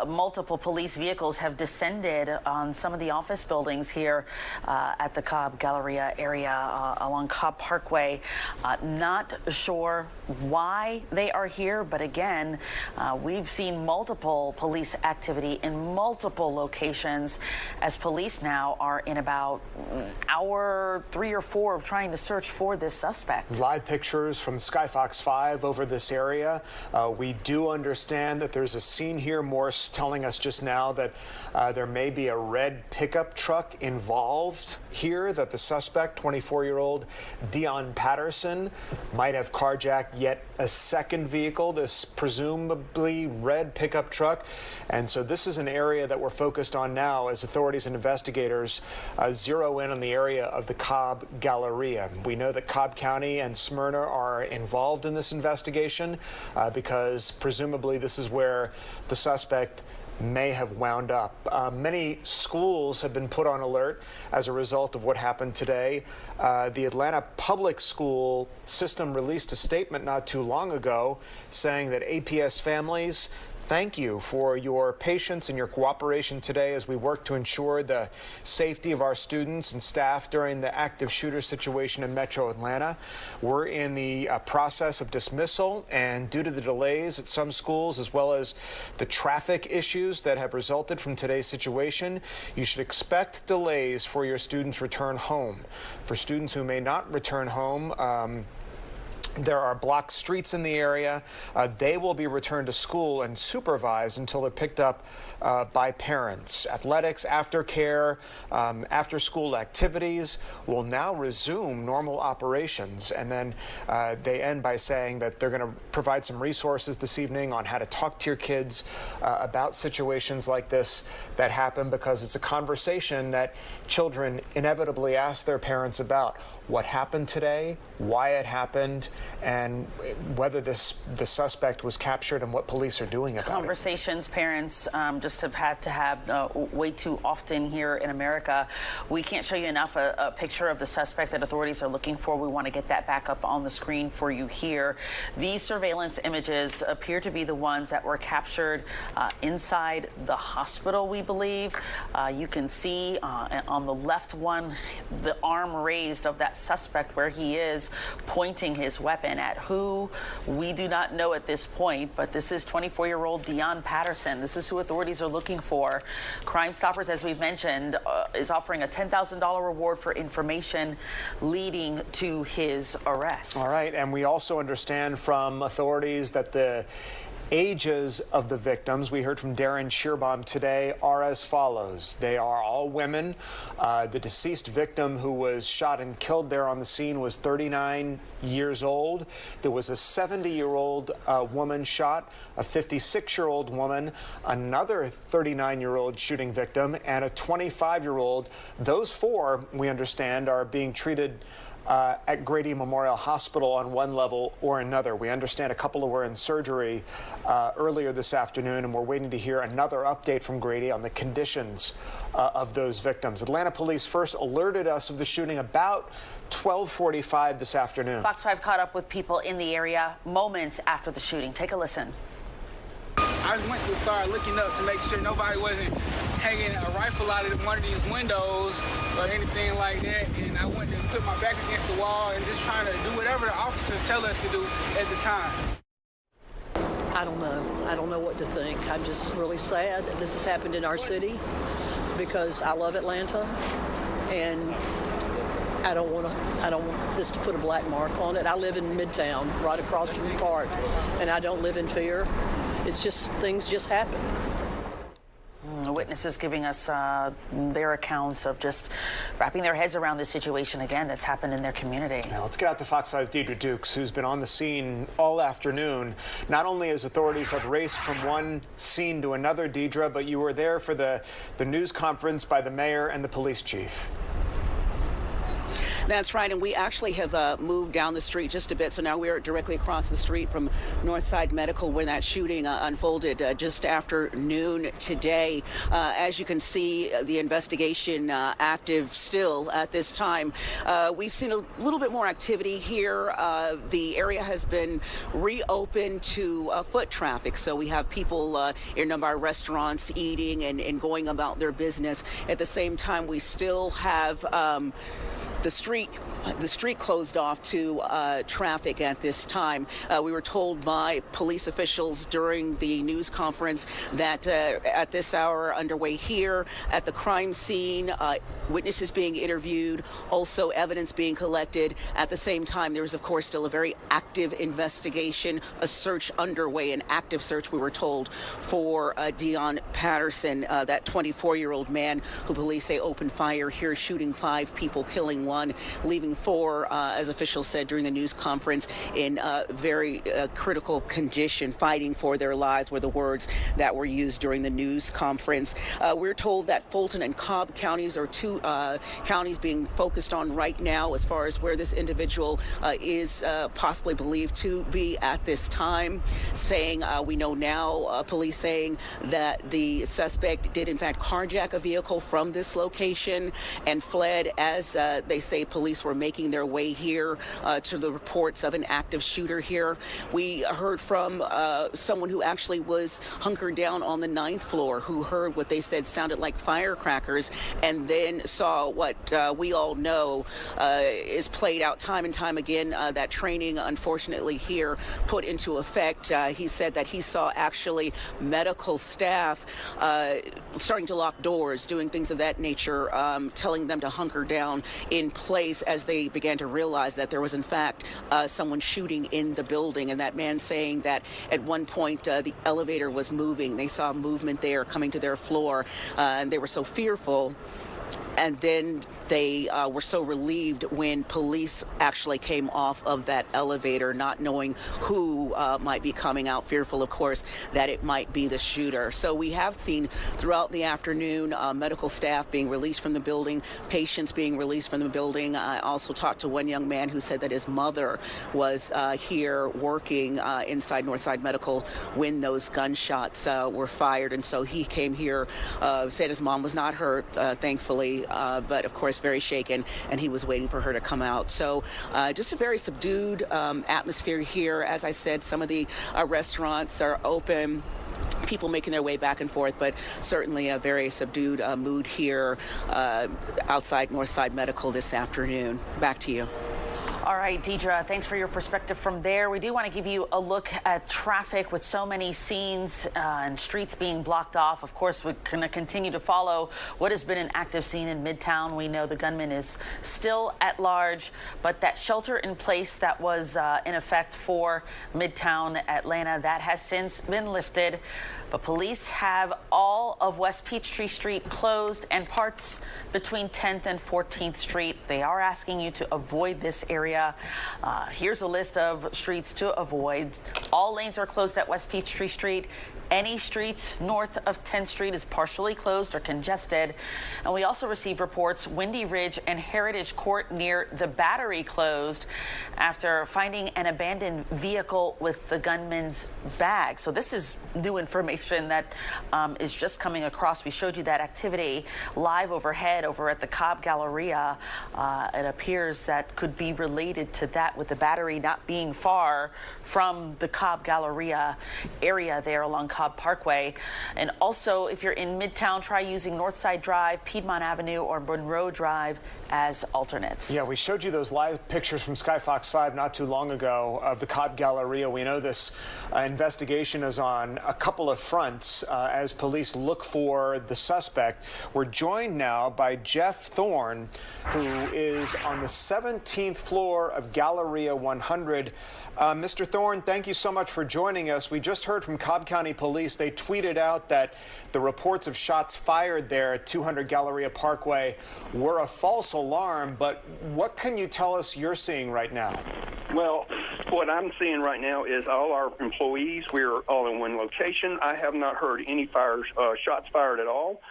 multiple police vehicles have descended on some of the office buildings here at the Cobb Galleria area along Cobb Parkway. Not sure why they are here, but again, we've seen multiple incredible police activity in multiple locations, as police now are in about hour 3 or 4 of trying to search for this suspect.
Live pictures from Skyfox 5 over this area. We do understand that there's a scene here. Morse telling us just now that there may be a red pickup truck involved here, that the suspect, 24-year-old Dion Patterson, might have carjacked yet a second vehicle, this presumably red pickup truck. And so this is an area that we're focused on now as authorities and investigators zero in on the area of the Cobb Galleria. We know that Cobb County and Smyrna are involved in this investigation because presumably this is where the suspect may have wound up. Many schools have been put on alert as a result of what happened today. The Atlanta public school system released a statement not too long ago saying that APS families, thank you for your patience and your cooperation today as we work to ensure the safety of our students and staff during the active shooter situation in Metro Atlanta. We're in the process of dismissal, and due to the delays at some schools as well as the traffic issues that have resulted from today's situation, you should expect delays for your students' return home. For students who may not return home, there are blocked streets in the area. They will be returned to school and supervised until they're picked up by parents. Athletics, aftercare, after-school activities will now resume normal operations. And then they end by saying that they're going to provide some resources this evening on how to talk to your kids about situations like this that happen, because it's a conversation that children inevitably ask their parents about. What happened today, why it happened, and whether the suspect was captured and what police are doing about it.
Conversations parents just have had to have way too often here in America. We can't show you enough a picture of the suspect that authorities are looking for. We want to get that back up on the screen for you here. These surveillance images appear to be the ones that were captured inside the hospital, we believe. You can see on the left one, the arm raised of that suspect where he is pointing his weapon at who we do not know at this point, but this is 24-year-old Dion Patterson. This is who authorities are looking for. Crime Stoppers, as we've mentioned, is offering a $10,000 reward for information leading to his arrest.
All right, and we also understand from authorities that the ages of the victims, we heard from Darren Shearbaum today, are as follows. They are all women. The deceased victim who was shot and killed there on the scene was 39 years old. There was a 70-year-old woman shot, a 56-year-old woman, another 39-year-old shooting victim, and a 25-year-old. Those four, we understand, are being treated at Grady Memorial Hospital on one level or another. We understand a couple were in surgery earlier this afternoon, and we're waiting to hear another update from Grady on the conditions of those victims. Atlanta police first alerted us of the shooting about 12:45 this afternoon.
Fox 5 caught up with people in the area moments after the shooting. Take a listen.
I went to start looking up to make sure nobody wasn't hanging a rifle out of one of these windows or anything like that. And I went to put my back against the wall and just trying to do whatever the officers tell us to do at the time.
I don't know. I don't know what to think. I'm just really sad that this has happened in our city because I love Atlanta, and I don't want this to put a black mark on it. I live in Midtown, right across from the park, and I don't live in fear. It's just, things just happen.
Witnesses giving us their accounts of just wrapping their heads around this situation again that's happened in their community.
Now let's get out to Fox 5's Deidre Dukes, who's been on the scene all afternoon. Not only as authorities have raced from one scene to another, Deidre, but you were there for the news conference by the mayor and the police chief.
That's right, and we actually have moved down the street just a bit, so now we're directly across the street from Northside Medical where that shooting unfolded just after noon today. As you can see, the investigation active still at this time. We've seen a little bit more activity here. The area has been reopened to foot traffic, so we have people in a number of restaurants eating and going about their business. At the same time, we still have the street street closed off to traffic at this time. We were told by police officials during the news conference that at this hour underway here at the crime scene, witnesses being interviewed, also evidence being collected. At the same time, there is, of course, still a very active investigation, a search underway, an active search, we were told, for Dion Patterson, that 24-year-old man who police say opened fire here, shooting 5 people, killing 1, leaving 4, as officials said during the news conference, in very critical condition. Fighting for their lives were the words that were used during the news conference. We're told that Fulton and Cobb counties are 2 counties being focused on right now as far as where this individual is possibly believed to be at this time. Saying we know now, police saying that the suspect did in fact carjack a vehicle from this location and fled as they say police were making their way here to the reports of an active shooter here. We heard from someone who actually was hunkered down on the 9th floor, who heard what they said sounded like firecrackers, and then saw what we all know is played out time and time again, that training, unfortunately, here put into effect. He said that he saw actually medical staff starting to lock doors, doing things of that nature, telling them to hunker down in place as they began to realize that there was, in fact, someone shooting in the building. And that man saying that at one point the elevator was moving. They saw movement there coming to their floor, and they were so fearful. And then they were so relieved when police actually came off of that elevator, not knowing who might be coming out, fearful, of course, that it might be the shooter. So we have seen throughout the afternoon medical staff being released from the building, patients being released from the building. I also talked to one young man who said that his mother was here working inside Northside Medical when those gunshots were fired. And so he came here, said his mom was not hurt, thankfully, but of course very shaken, and he was waiting for her to come out. So just a very subdued atmosphere here. As I said, some of the restaurants are open, people making their way back and forth, but certainly a very subdued mood here outside Northside Medical this afternoon. Back to you.
All right, Deidre, thanks for your perspective from there. We do want to give you a look at traffic with so many scenes and streets being blocked off. Of course, we're going to continue to follow what has been an active scene in Midtown. We know the gunman is still at large, but that shelter in place that was in effect for Midtown Atlanta, that has since been lifted. But police have all of West Peachtree Street closed and parts between 10th and 14th Street. They are asking you to avoid this area. Here's a list of streets to avoid. All lanes are closed at West Peachtree Street. Any streets north of 10th Street is partially closed or congested. And we also received reports Windy Ridge and Heritage Court near the Battery closed after finding an abandoned vehicle with the gunman's bag. So this is new information that is just coming across. We showed you that activity live overhead over at the Cobb Galleria. It appears that could be related to that, with the Battery not being far from the Cobb Galleria area there along Cobb Parkway. And also, if you're in Midtown, try using Northside Drive, Piedmont Avenue, or Monroe Drive as alternates.
Yeah, we showed you those live pictures from Skyfox 5 not too long ago of the Cobb Galleria. We know this investigation is on a couple of fronts as police look for the suspect. We're joined now by Jeff Thorne, who is on the 17th floor of Galleria 100. Mr. Thorne, thank you so much for joining us. We just heard from Cobb County Police. They tweeted out that the reports of shots fired there at 200 Galleria Parkway were a false alarm, but what can you tell us you're seeing right now?
Well, what I'm seeing right now is all our employees, we're all in one location. I have not heard any shots fired at all.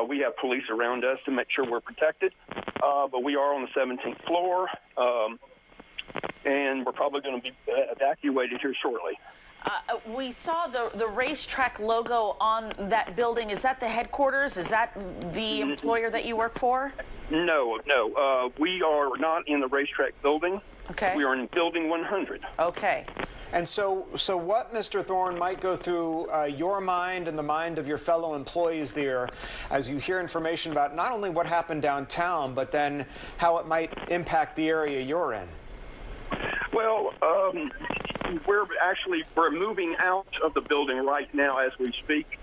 We have police around us to make sure we're protected, but we are on the 17th floor. And we're probably going to be evacuated here shortly.
We saw the racetrack logo on that building. Is that the headquarters? Is that the employer that you work for?
No. We are not in the racetrack building.
Okay.
We are in building 100.
Okay.
And so what, Mr. Thorne, might go through your mind and the mind of your fellow employees there as you hear information about not only what happened downtown, but then how it might impact the area you're in?
Well, we're moving out of the building right now as we speak.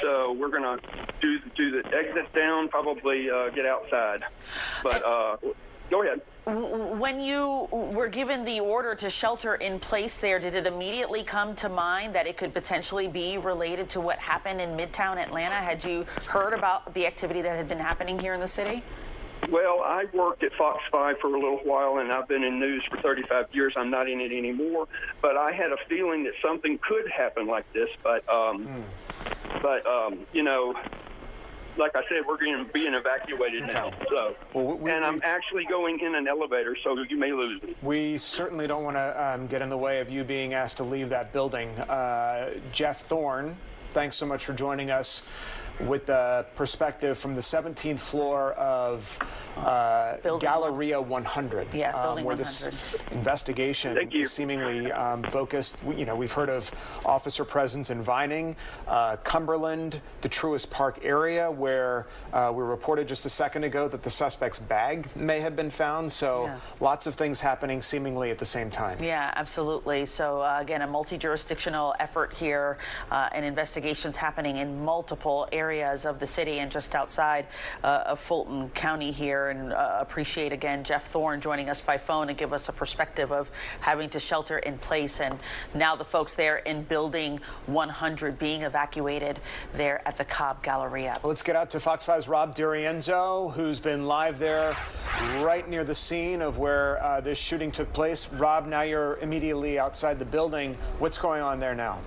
So we're going to do the exit down, probably get outside. But go ahead.
When you were given the order to shelter in place there, did it immediately come to mind that it could potentially be related to what happened in Midtown Atlanta? Had you heard about the activity that had been happening here in the city?
Well, I worked at Fox 5 for a little while, and I've been in news for 35 years. I'm not in it anymore, but I had a feeling that something could happen like this. But you know, like I said, we're going to be evacuated now. So, and I'm actually going in an elevator, so you may lose me.
We certainly don't want to get in the way of you being asked to leave that building. Jeff Thorne, thanks so much for joining us with the perspective from the 17th floor of Galleria 100, where this investigation is seemingly focused. We've heard of officer presence in Vining, Cumberland, the Truist Park area, where we reported just a second ago that the suspect's bag may have been found. So lots of things happening seemingly at the same time.
Yeah, absolutely. So again, a multi-jurisdictional effort here, and investigations happening in multiple areas of the city and just outside of Fulton County here. And appreciate again Jeff Thorne joining us by phone and give us a perspective of having to shelter in place, and now the folks there in building 100 being evacuated there at the Cobb Galleria.
Let's get out to Fox 5's Rob DiRienzo, who's been live there right near the scene of where this shooting took place. Rob, now you're immediately outside the building. What's going on there now?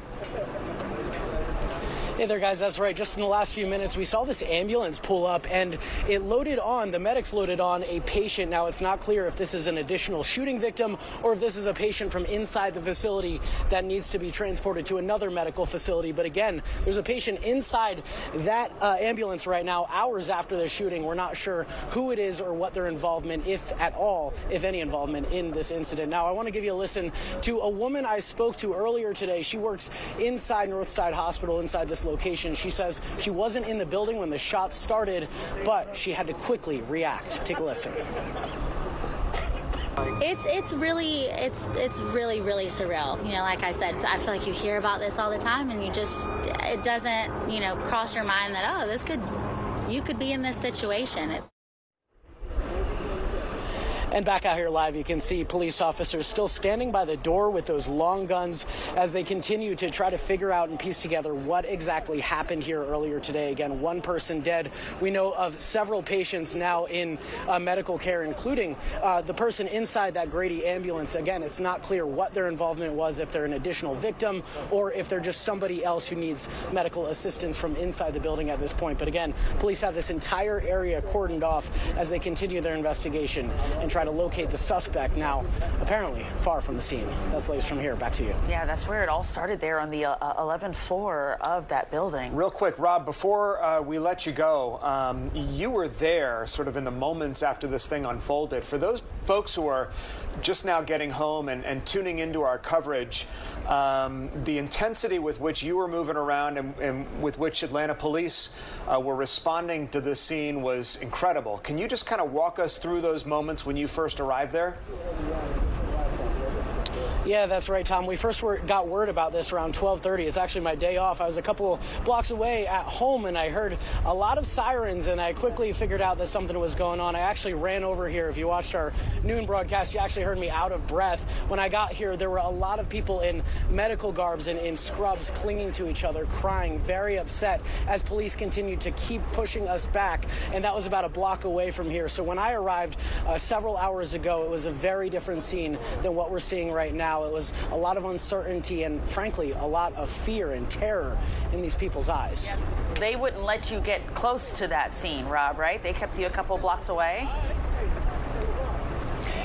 Hey there, guys. That's right. Just in the last few minutes, we saw this ambulance pull up, and the medics loaded on a patient. Now, it's not clear if this is an additional shooting victim or if this is a patient from inside the facility that needs to be transported to another medical facility. But again, there's a patient inside that ambulance right now, hours after the shooting. We're not sure who it is or what their involvement, if at all, if any involvement in this incident. Now, I want to give you a listen to a woman I spoke to earlier today. She works inside Northside Hospital, inside this location. She says she wasn't in the building when the shots started, but she had to quickly react. Take a listen.
It's really surreal. Like I said, I feel like you hear about this all the time, and it doesn't, cross your mind that, you could be in this situation.
And back out here live, you can see police officers still standing by the door with those long guns as they continue to try to figure out and piece together what exactly happened here earlier today. Again, one person dead. We know of several patients now in medical care, including the person inside that Grady ambulance. Again, it's not clear what their involvement was, if they're an additional victim or if they're just somebody else who needs medical assistance from inside the building at this point. But again, police have this entire area cordoned off as they continue their investigation and try to locate the suspect, now apparently far from the scene. That's the latest from here. Back to you.
Yeah, that's where it all started, there on the 11th floor of that building.
Real quick, Rob, before we let you go, you were there sort of in the moments after this thing unfolded. For those folks who are just now getting home and tuning into our coverage, the intensity with which you were moving around and with which Atlanta police were responding to this scene was incredible. Can you just kind of walk us through those moments when you first arrived there?
Yeah, that's right, Tom. We first got word about this around 12:30. It's actually my day off. I was a couple blocks away at home, and I heard a lot of sirens, and I quickly figured out that something was going on. I actually ran over here. If you watched our noon broadcast, you actually heard me out of breath. When I got here, there were a lot of people in medical garbs and in scrubs clinging to each other, crying, very upset as police continued to keep pushing us back, and that was about a block away from here. So when I arrived several hours ago, it was a very different scene than what we're seeing right now. It was a lot of uncertainty and, frankly, a lot of fear and terror in these people's eyes.
They wouldn't let you get close to that scene, Rob, right? They kept you a couple blocks away?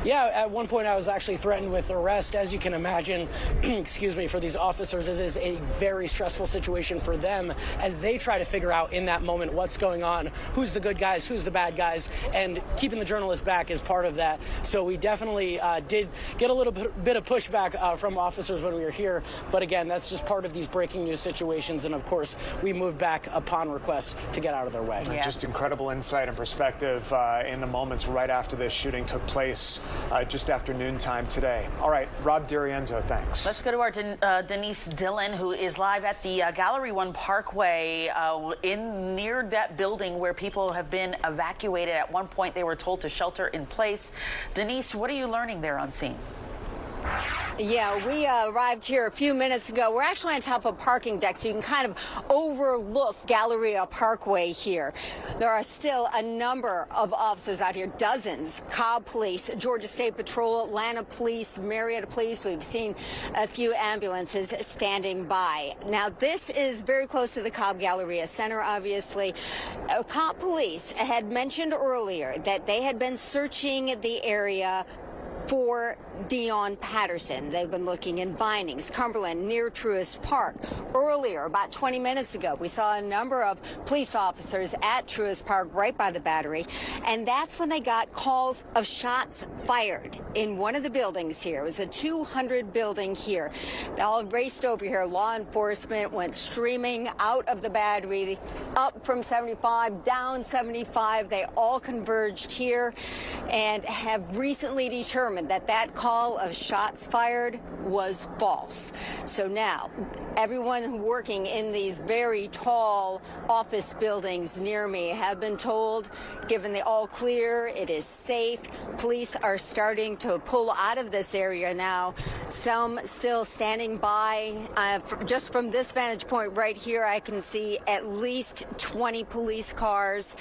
Yeah, at one point I was actually threatened with arrest. As you can imagine, excuse me, for these officers, it is a very stressful situation for them as they try to figure out in that moment what's going on, who's the good guys, who's the bad guys, and keeping the journalists back is part of that. So we definitely did get a little bit of pushback from officers when we were here. But again, that's just part of these breaking news situations. And of course, we moved back upon request to get out of their way.
Yeah. Just incredible insight and perspective in the moments right after this shooting took place just after noontime today. All right, Rob D'Arienzo, thanks.
Let's go to our Denise Dillon, who is live at the Gallery 1 Parkway near that building where people have been evacuated. At one point, they were told to shelter in place. Denise, what are you learning there on scene?
Yeah, we arrived here a few minutes ago. We're actually on top of a parking deck, so you can kind of overlook Galleria Parkway here. There are still a number of officers out here, dozens. Cobb Police, Georgia State Patrol, Atlanta Police, Marietta Police. We've seen a few ambulances standing by. Now, this is very close to the Cobb Galleria Center, obviously. Cobb Police had mentioned earlier that they had been searching the area for Dion Patterson. They've been looking in Vinings, Cumberland, near Truist Park. Earlier, about 20 minutes ago, we saw a number of police officers at Truist Park right by the Battery, and that's when they got calls of shots fired in one of the buildings here. It was a 200 building here. They all raced over here. Law enforcement went streaming out of the Battery, up from 75, down 75. They all converged here and have recently determined that call of shots fired was false. So now everyone working in these very tall office buildings near me have been told, given the all clear, it is safe. Police are starting to pull out of this area now. Some still standing by. Just from this vantage point right here, I can see at least 20 police cars.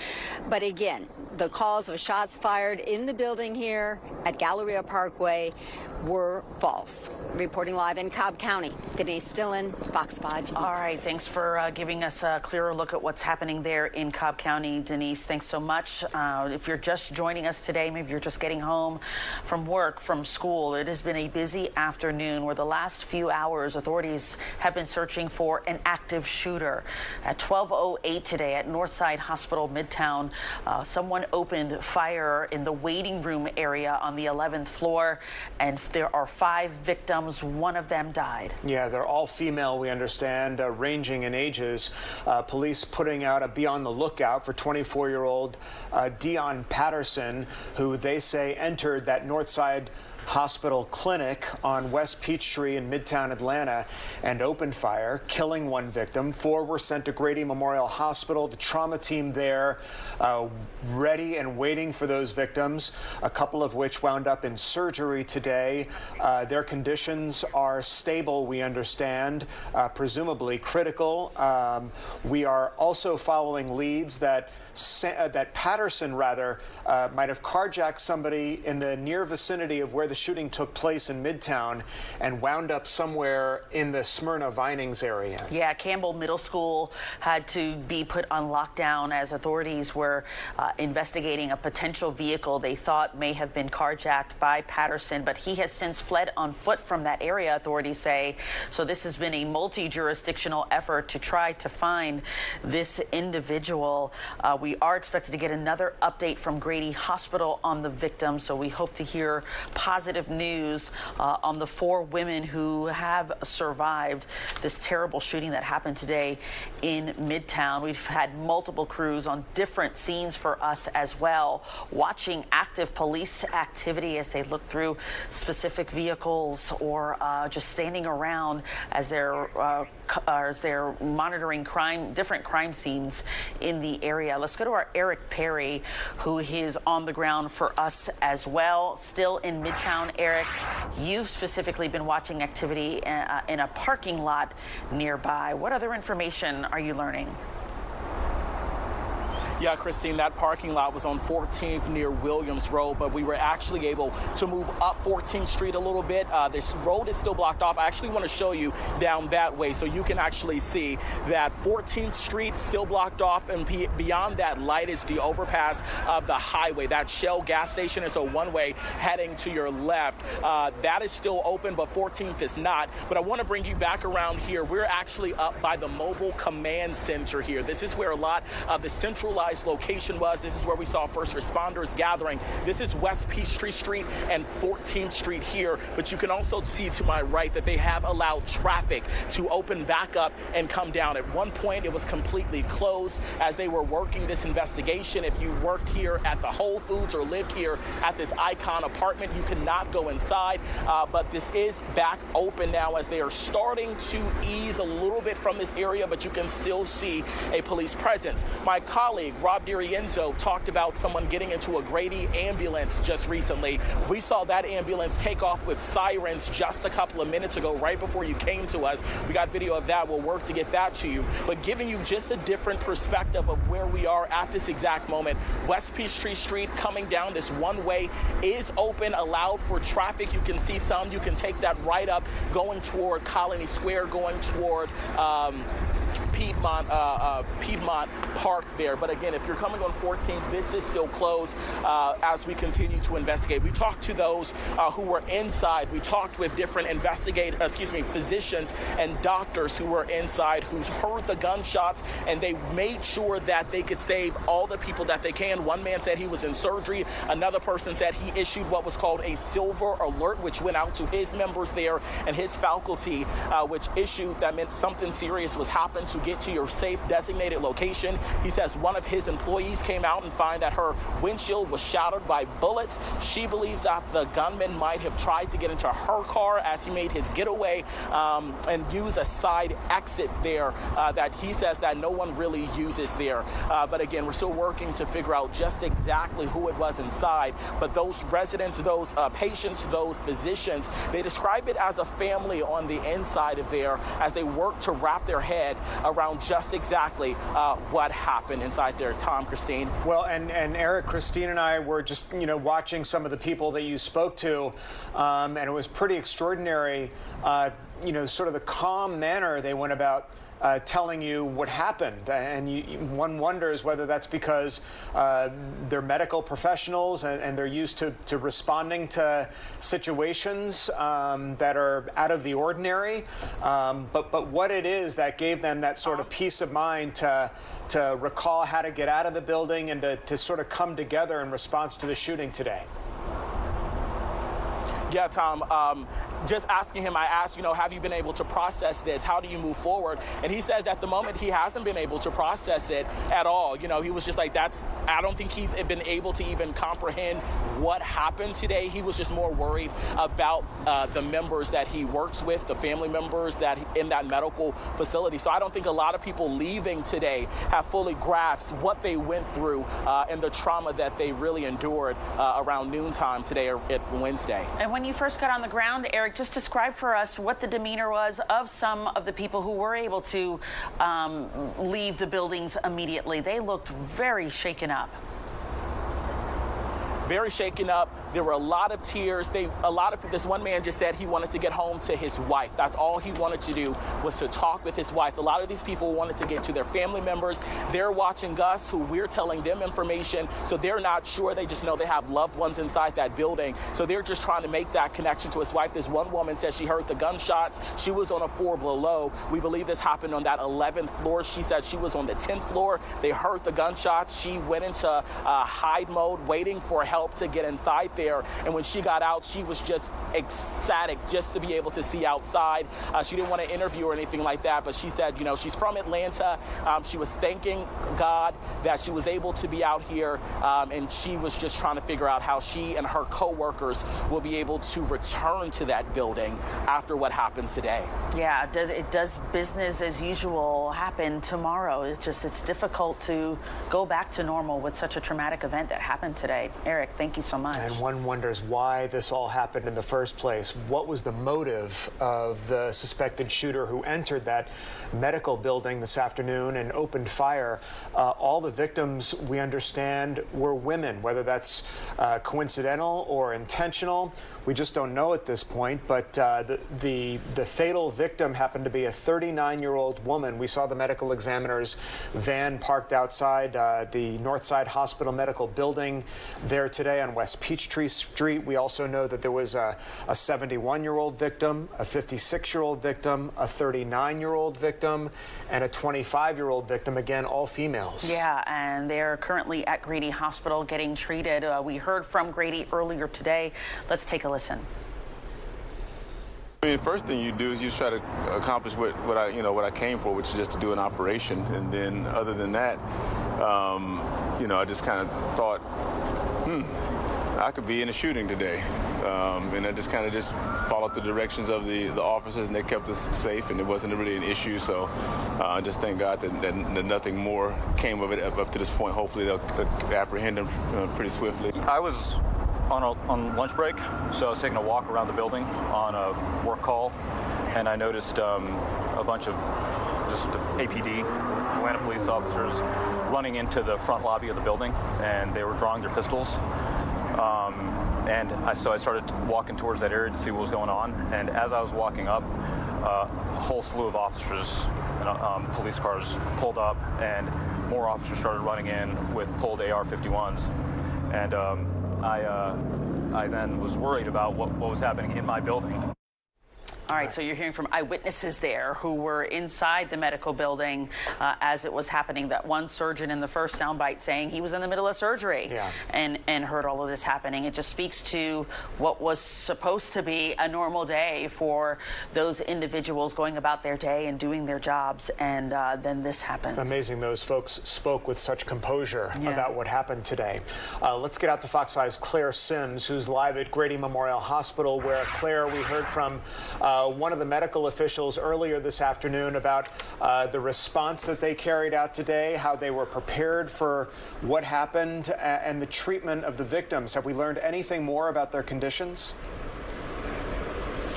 But again, the calls of shots fired in the building here at Galleria Parkway were false. Reporting live in Cobb County, Denise Dillon, Fox 5 News.
All right, thanks for giving us a clearer look at what's happening there in Cobb County. Denise, thanks so much. If you're just joining us today, maybe you're just getting home from work, from school, it has been a busy afternoon where the last few hours authorities have been searching for an active shooter. At 12:08 today at Northside Hospital, Midtown, someone opened fire in the waiting room area on the 11th floor, and there are 5 victims. One of them died.
Yeah, they're all female, we understand, ranging in ages. Police putting out a be on the lookout for 24-year-old Dion Patterson, who they say entered that Northside Hospital clinic on West Peachtree in Midtown Atlanta and opened fire, killing 1 victim. 4 were sent to Grady Memorial Hospital. The trauma team there ready and waiting for those victims, a couple of which wound up in surgery today. Their conditions are stable, we understand, presumably critical. We are also following leads that Patterson might have carjacked somebody in the near vicinity of where the shooting took place in Midtown and wound up somewhere in the Smyrna Vinings area.
Yeah, Campbell Middle School had to be put on lockdown as authorities were investigating a potential vehicle they thought may have been carjacked by Patterson, but he has since fled on foot from that area, authorities say. So this has been a multi-jurisdictional effort to try to find this individual. We are expected to get another update from Grady Hospital on the victim, so we hope to hear positive news on the 4 women who have survived this terrible shooting that happened today in Midtown. We've had multiple crews on different scenes for us as well, watching active police activity as they look through specific vehicles or just standing around as they're monitoring different crime scenes in the area. Let's go to our Eric Perry, who is on the ground for us as well, still in Midtown. Eric, you've specifically been watching activity in a parking lot nearby. What other information are you learning?
Yeah, Christine, that parking lot was on 14th near Williams Road, but we were actually able to move up 14th Street a little bit. This road is still blocked off. I actually want to show you down that way so you can actually see that 14th Street still blocked off, and beyond that light is the overpass of the highway. That Shell gas station is a one-way heading to your left. That is still open, but 14th is not. But I want to bring you back around here. We're actually up by the mobile command center here. This is where a lot of the centralized location was. This is where we saw first responders gathering. This is West Peachtree Street and 14th Street here, but you can also see to my right that they have allowed traffic to open back up and come down. At one point, it was completely closed as they were working this investigation. If you worked here at the Whole Foods or lived here at this Icon apartment, you cannot go inside, but this is back open now as they are starting to ease a little bit from this area, but you can still see a police presence. My colleague, Rob DiRienzo, talked about someone getting into a Grady ambulance just recently. We saw that ambulance take off with sirens just a couple of minutes ago, right before you came to us. We got video of that. We'll work to get that to you, but giving you just a different perspective of where we are at this exact moment. West Peachtree Street coming down, this one way is open, allowed for traffic. You can see some. You can take that right up going toward Colony Square, going toward Piedmont Park there. But again, if you're coming on 14th, this is still closed as we continue to investigate. We talked to those who were inside. We talked with different physicians and doctors who were inside, who's heard the gunshots, and they made sure that they could save all the people that they can. One man said he was in surgery. Another person said he issued what was called a silver alert, which went out to his members there and his faculty, which issued that meant something serious was happening to get to your safe designated location. He says one of his employees came out and found that her windshield was shattered by bullets. She believes that the gunman might have tried to get into her car as he made his getaway and use a side exit there that he says that no one really uses there. But again, we're still working to figure out just exactly who it was inside. But those residents, those patients, those physicians, they describe it as a family on the inside of there as they work to wrap their head around just exactly what happened inside there. Tom, Christine.
Well, and Eric, Christine and I were just, watching some of the people that you spoke to, and it was pretty extraordinary, sort of the calm manner they went about telling you what happened. And one wonders whether that's because they're medical professionals and they're used to responding to situations that are out of the ordinary. But what it is that gave them that sort of peace of mind to recall how to get out of the building and to sort of come together in response to the shooting today.
Yeah, Tom, just asking him, I asked, have you been able to process this? How do you move forward? And he says at the moment he hasn't been able to process it at all. He was just like, I don't think he's been able to even comprehend what happened today. He was just more worried about the members that he works with, the family members that in that medical facility. So I don't think a lot of people leaving today have fully grasped what they went through and the trauma that they really endured around noontime today at Wednesday.
And when you first got on the ground, Eric, just describe for us what the demeanor was of some of the people who were able to leave the buildings immediately. They looked very shaken up.
Very shaken up. There were a lot of tears. This one man just said he wanted to get home to his wife. That's all he wanted to do, was to talk with his wife. A lot of these people wanted to get to their family members. They're watching us, who we're telling them information, so they're not sure. They just know they have loved ones inside that building. So they're just trying to make that connection to his wife. This one woman said she heard the gunshots. She was on a 4 below. We believe this happened on that 11th floor. She said she was on the 10th floor. They heard the gunshots. She went into hide mode, waiting for help to get inside there. And when she got out, she was just ecstatic just to be able to see outside. She didn't want to interview or anything like that, but she said, she's from Atlanta. She was thanking God that she was able to be out here, and she was just trying to figure out how she and her co-workers will be able to return to that building after what happened today.
Yeah, does business as usual happen tomorrow? It's difficult to go back to normal with such a traumatic event that happened today. Eric. Rick. Thank you so much.
And one wonders why this all happened in the first place. What was the motive of the suspected shooter who entered that medical building this afternoon and opened fire? All the victims, we understand, were women. Whether that's coincidental or intentional, we just don't know at this point. But the fatal victim happened to be a 39-year-old woman. We saw the medical examiner's van parked outside the Northside Hospital Medical Building there today on West Peachtree Street. We also know that there was a 71-year-old victim, a 56-year-old victim, a 39-year-old victim, and a 25-year-old victim, again, all females.
Yeah, and they're currently at Grady Hospital getting treated. We heard from Grady earlier today. Let's take a listen.
I mean, the first thing you do is you try to accomplish what I came for, which is just to do an operation. And then other than that, I just kind of thought, I could be in a shooting today. And I just kind of followed the directions of the officers, and they kept us safe, and it wasn't really an issue. So I just thank God that nothing more came of it up to this point. Hopefully they'll apprehend him pretty swiftly.
I was on lunch break, so I was taking a walk around the building on a work call, and I noticed a bunch of just APD, Atlanta police officers, running into the front lobby of the building, and they were drawing their pistols. So I started walking towards that area to see what was going on, and as I was walking up, a whole slew of officers and police cars pulled up, and more officers started running in with pulled AR-51s, and I then was worried about what was happening in my building.
All right, so you're hearing from eyewitnesses there who were inside the medical building as it was happening. That one surgeon in the first soundbite saying he was in the middle of surgery and heard all of this happening. It just speaks to what was supposed to be a normal day for those individuals going about their day and doing their jobs, and then this happens.
Amazing those folks spoke with such composure about what happened today. Let's get out to Fox 5's Claire Sims, who's live at Grady Memorial Hospital, where, Claire, we heard from one of the medical officials earlier this afternoon about the response that they carried out today, how they were prepared for what happened, and the treatment of the victims. Have we learned anything more about their conditions?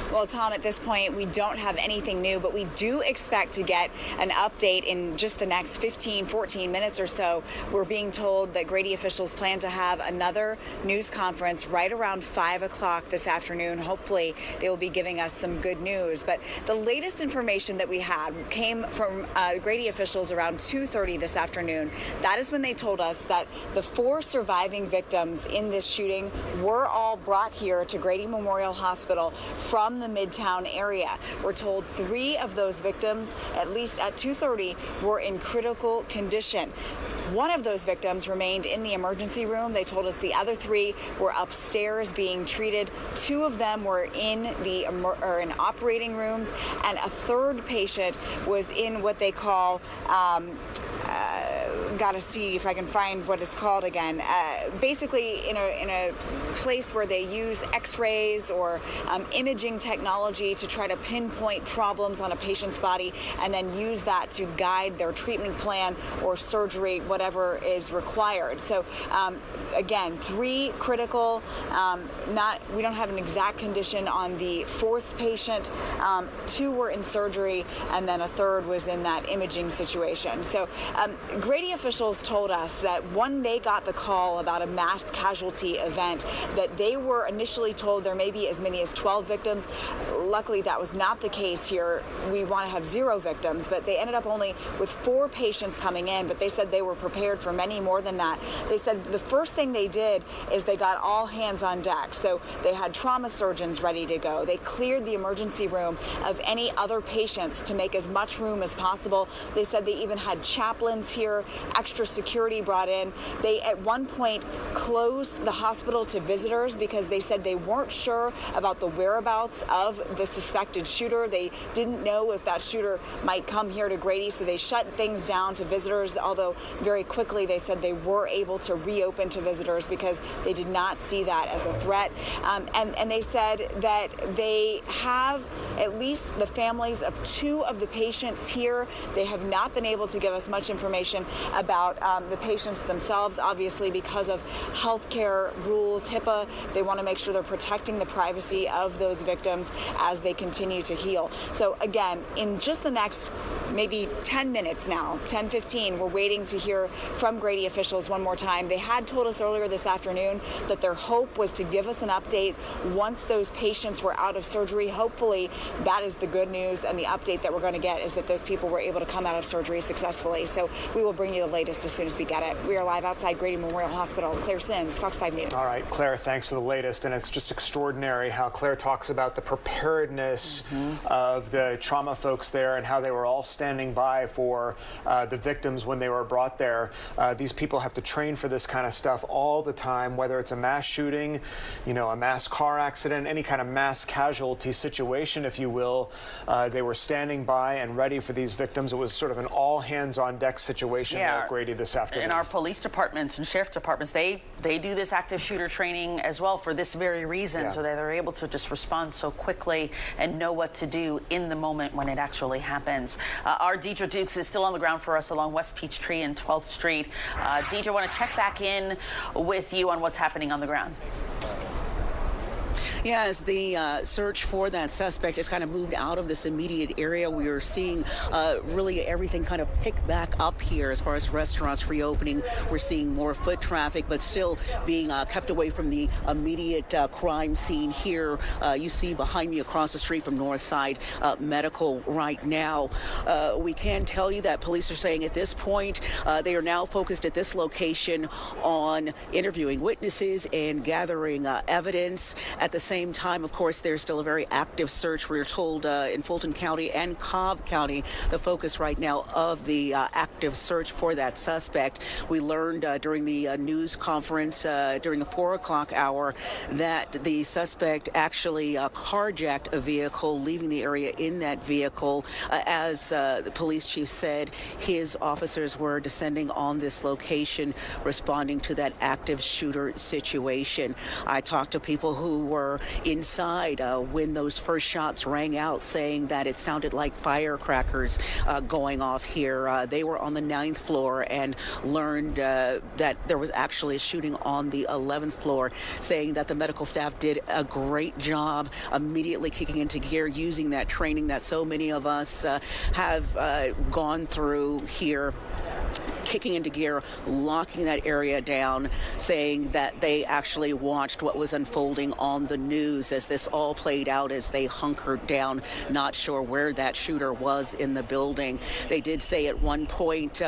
Well, Tom, at this point, we don't have anything new, but we do expect to get an update in just the next 14 minutes or so. We're being told that Grady officials plan to have another news conference right around 5 o'clock this afternoon. Hopefully, they will be giving us some good news. But the latest information that we had came from Grady officials around 2:30 this afternoon. That is when they told us that the 4 surviving victims in this shooting were all brought here to Grady Memorial Hospital from the Midtown area. We're told 3 of those victims, at least at 2:30, were in critical condition. One of those victims remained in the emergency room. They told us the other 3 were upstairs being treated. 2 of them were in in operating rooms, and a 3rd patient was in what they call gotta see if I can find what it's called again. Basically, in a place where they use X-rays or imaging technology to try to pinpoint problems on a patient's body, and then use that to guide their treatment plan or surgery, whatever is required. So, again, 3 critical. We don't have an exact condition on the 4th patient. 2 were in surgery, and then a 3rd was in that imaging situation. So, Grady officials told us that when they got the call about a mass casualty event, that they were initially told there may be as many as 12 victims. Luckily, that was not the case here. We want to have 0 victims, but they ended up only with 4 patients coming in, but they said they were prepared for many more than that. They said the first thing they did is they got all hands on deck. So they had trauma surgeons ready to go. They cleared the emergency room of any other patients to make as much room as possible. They said they even had chaplains here, extra security brought in. They at one point closed the hospital to visitors because they said they weren't sure about the whereabouts of the suspected shooter. They didn't know if that shooter might come here to Grady, so they shut things down to visitors, although very quickly they said they were able to reopen to visitors because they did not see that as a threat. And they said that they have at least the families of 2 of the patients here. They have not been able to give us much information about the patients themselves. Obviously, because of healthcare rules, HIPAA, they want to make sure they're protecting the privacy of those victims as they continue to heal. So again, in just the next maybe 10 minutes now, 10-15, we're waiting to hear from Grady officials one more time. They had told us earlier this afternoon that their hope was to give us an update once those patients were out of surgery. Hopefully that is the good news, and the update that we're going to get is that those people were able to come out of surgery successfully. So we will bring you the latest as soon as we get it. We are live outside Grady Memorial Hospital. Claire Sims, Fox 5 News.
All right, Claire, thanks for the latest. And it's just extraordinary how Claire talks about the preparedness of the trauma folks there and how they were all standing by for the victims when they were brought there. These people have to train for this kind of stuff all the time, whether it's a mass shooting, you know, a mass car accident, any kind of mass casualty situation, if you will. They were standing by and ready for these victims. It was sort of an all-hands-on-deck situation there at Grady this afternoon.
In our police departments and sheriff departments, they do this active shooter training as well for this very reason, so that they're able to just respond so quickly and know what to do in the moment when it actually happens. Our Deidre Dukes is still on the ground for us along West Peachtree and 12th Street. Deidre, I want to check back in with you on what's happening on the ground.
Yeah, as the search for that suspect has kind of moved out of this immediate area, we are seeing really everything kind of pick back up here as far as restaurants reopening. We're seeing more foot traffic, but still being kept away from the immediate crime scene here. You see behind me across the street from Northside Medical right now. We can tell you that police are saying at this point they are now focused at this location on interviewing witnesses and gathering evidence. At the same time, of course, there's still a very active search. We're told in Fulton County and Cobb County, the focus right now of the active search for that suspect. We learned during the news conference during the 4 o'clock hour that the suspect actually carjacked a vehicle, leaving the area in that vehicle. As the police chief said, his officers were descending on this location, responding to that active shooter situation. I talked to people who were inside when those first shots rang out, saying that it sounded like firecrackers going off here. They were on the 9th floor and learned that there was actually a shooting on the 11th floor, saying that the medical staff did a great job immediately kicking into gear, using that training that so many of us have gone through here, kicking into gear, locking that area down, saying that they actually watched what was unfolding on the news as this all played out as they hunkered down, not sure where that shooter was in the building. They did say at one point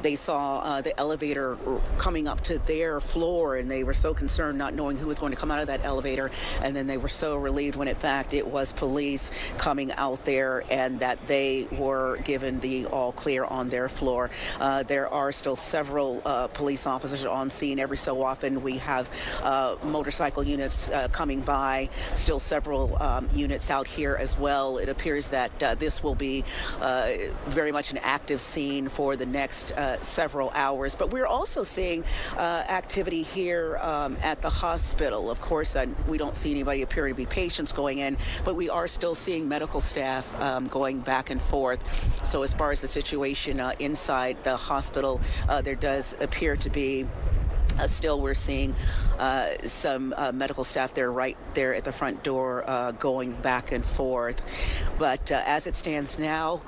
they saw the elevator coming up to their floor, and they were so concerned not knowing who was going to come out of that elevator, and then they were so relieved when in fact it was police coming out there and that they were given the all clear on their floor. There are still several police officers on scene. Every so often we have motorcycle units coming by, still several units out here as well. It appears that this will be very much an active scene for the next several hours. But we're also seeing activity here at the hospital. Of course, we don't see anybody appearing to be patients going in, but we are still seeing medical staff going back and forth. So as far as the situation inside the hospital, there does appear to be still, we're seeing some medical staff there, right there at the front door, going back and forth. But as it stands now,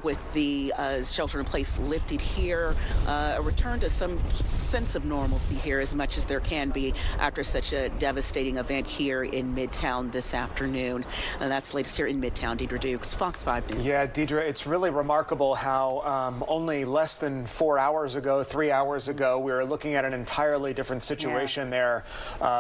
with the shelter in place lifted here, a return to some sense of normalcy here, as much as there can be after such a devastating event here in Midtown this afternoon. And that's the latest here in Midtown. Deidre Dukes, Fox 5 News.
Yeah, Deidre, it's really remarkable how only less than 4 hours ago, 3 hours ago, we were looking at an entirely different situation there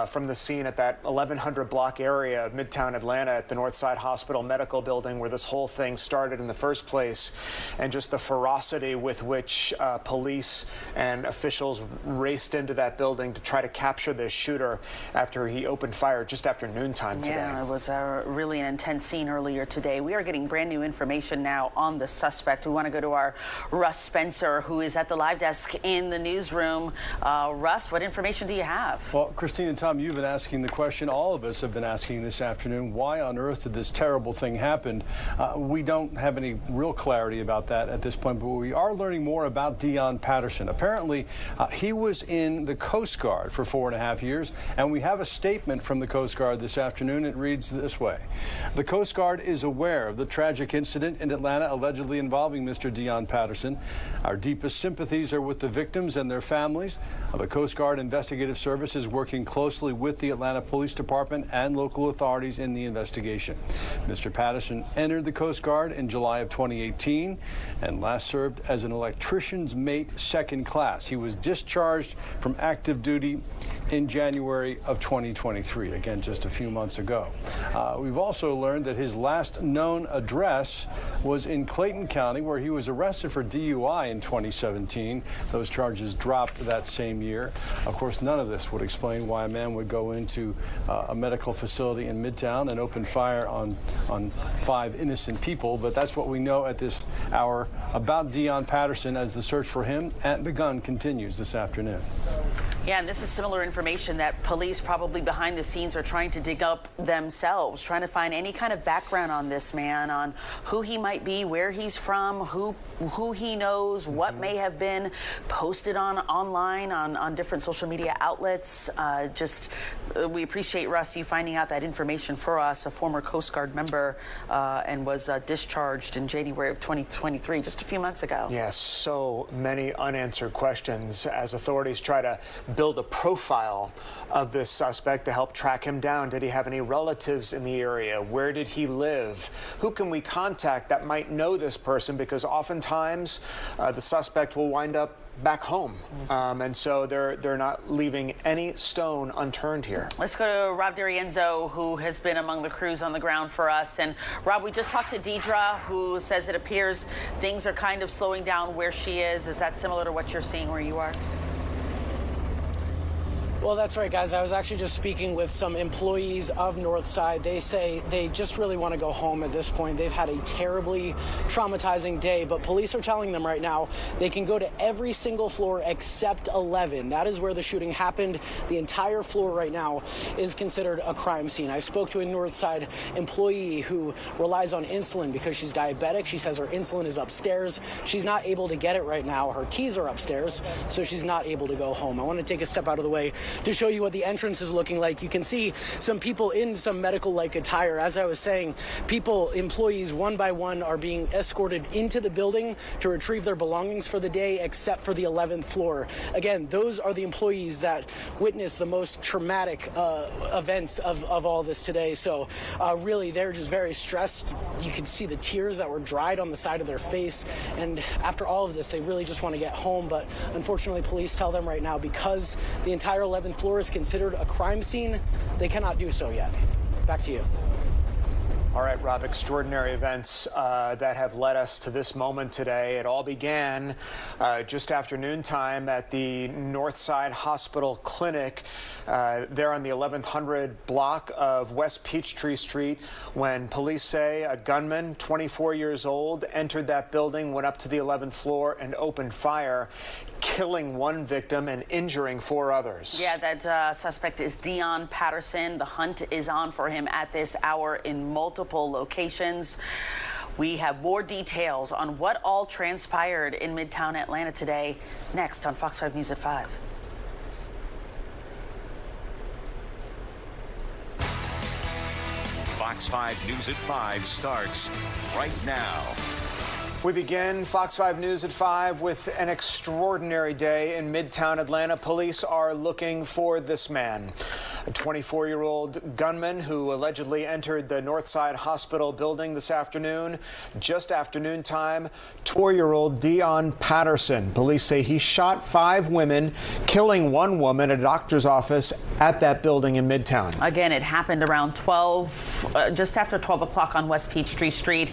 from the scene at that 1100 block area of Midtown Atlanta at the Northside Hospital Medical Building, where this whole thing started in the first place, and just the ferocity with which police and officials raced into that building to try to capture this shooter after he opened fire just after noontime today.
Yeah, it was really an intense scene earlier today. We are getting brand new information now on the suspect. We want to go to our Russ Spencer, who is at the live desk in the newsroom. Russ, Russ, what information do you have?
Well, Christine and Tom, you've been asking the question, all of us have been asking this afternoon, why on earth did this terrible thing happen? We don't have any real clarity about that at this point, but we are learning more about Dion Patterson. Apparently, he was in the Coast Guard for 4.5 years, and we have a statement from the Coast Guard this afternoon. It reads this way. The Coast Guard is aware of the tragic incident in Atlanta allegedly involving Mr. Dion Patterson. Our deepest sympathies are with the victims and their families. The Coast Guard Investigative Service is working closely with the Atlanta Police Department and local authorities in the investigation. Mr. Patterson entered the Coast Guard in July of 2018 and last served as an electrician's mate 2nd class. He was discharged from active duty in January of 2023, again, just a few months ago. We've also learned that his last known address was in Clayton County, where he was arrested for DUI in 2017. Those charges dropped that same year. Of course, none of this would explain why a man would go into a medical facility in Midtown and open fire on 5 innocent people, but that's what we know at this hour about Dion Patterson as the search for him and the gun continues this afternoon.
Yeah, and this is similar information that police probably behind the scenes are trying to dig up themselves, trying to find any kind of background on this man, on who he might be, where he's from, who he knows, what may have been posted online on different social media outlets. We appreciate, Russ, you finding out that information for us, a former Coast Guard member, and was discharged in January of 2023, just a few months ago.
Yes, so many unanswered questions as authorities try to build a profile of this suspect to help track him down. Did he have any relatives in the area? Where did he live? Who can we contact that might know this person? Because oftentimes the suspect will wind up back home. And so they're not leaving any stone unturned here.
Let's go to Rob D'Arienzo, who has been among the crews on the ground for us. And Rob, we just talked to Deidre, who says it appears things are kind of slowing down where she is. Is that similar to what you're seeing where you are?
Well, that's right, guys. I was actually just speaking with some employees of Northside. They say they just really want to go home at this point. They've had a terribly traumatizing day, but police are telling them right now they can go to every single floor except 11. That is where the shooting happened. The entire floor right now is considered a crime scene. I spoke to a Northside employee who relies on insulin because she's diabetic. She says her insulin is upstairs. She's not able to get it right now. Her keys are upstairs, so she's not able to go home. I want to take a step out of the way to show you what the entrance is looking like. You can see some people in some medical-like attire. As I was saying, employees one by one are being escorted into the building to retrieve their belongings for the day, except for the 11th floor. Again, those are the employees that witnessed the most traumatic events of all this today. So really, they're just very stressed. You could see the tears that were dried on the side of their face. And after all of this, they really just want to get home. But unfortunately, police tell them right now, because the entire 11th floor is considered a crime scene, they cannot do so yet. Back to you.
All right, Rob, extraordinary events that have led us to this moment today. It all began just after noontime at the Northside Hospital Clinic there on the 1100 block of West Peachtree Street when police say a gunman, 24 years old, entered that building, went up to the 11th floor and opened fire, killing 1 victim and injuring 4 others.
Yeah, that suspect is Dion Patterson. The hunt is on for him at this hour in multiple locations. We have more details on what all transpired in Midtown Atlanta today, next on Fox 5 News at 5.
Fox 5 News at 5 starts right now.
We begin Fox 5 News at 5 with an extraordinary day in Midtown Atlanta. Police are looking for this man, a 24-year-old gunman who allegedly entered the Northside Hospital building this afternoon. Just after noontime, 24-year-old Dion Patterson. Police say he shot 5 women, killing 1 woman at a doctor's office at that building in Midtown.
Again, it happened around just after 12 o'clock on West Peachtree Street.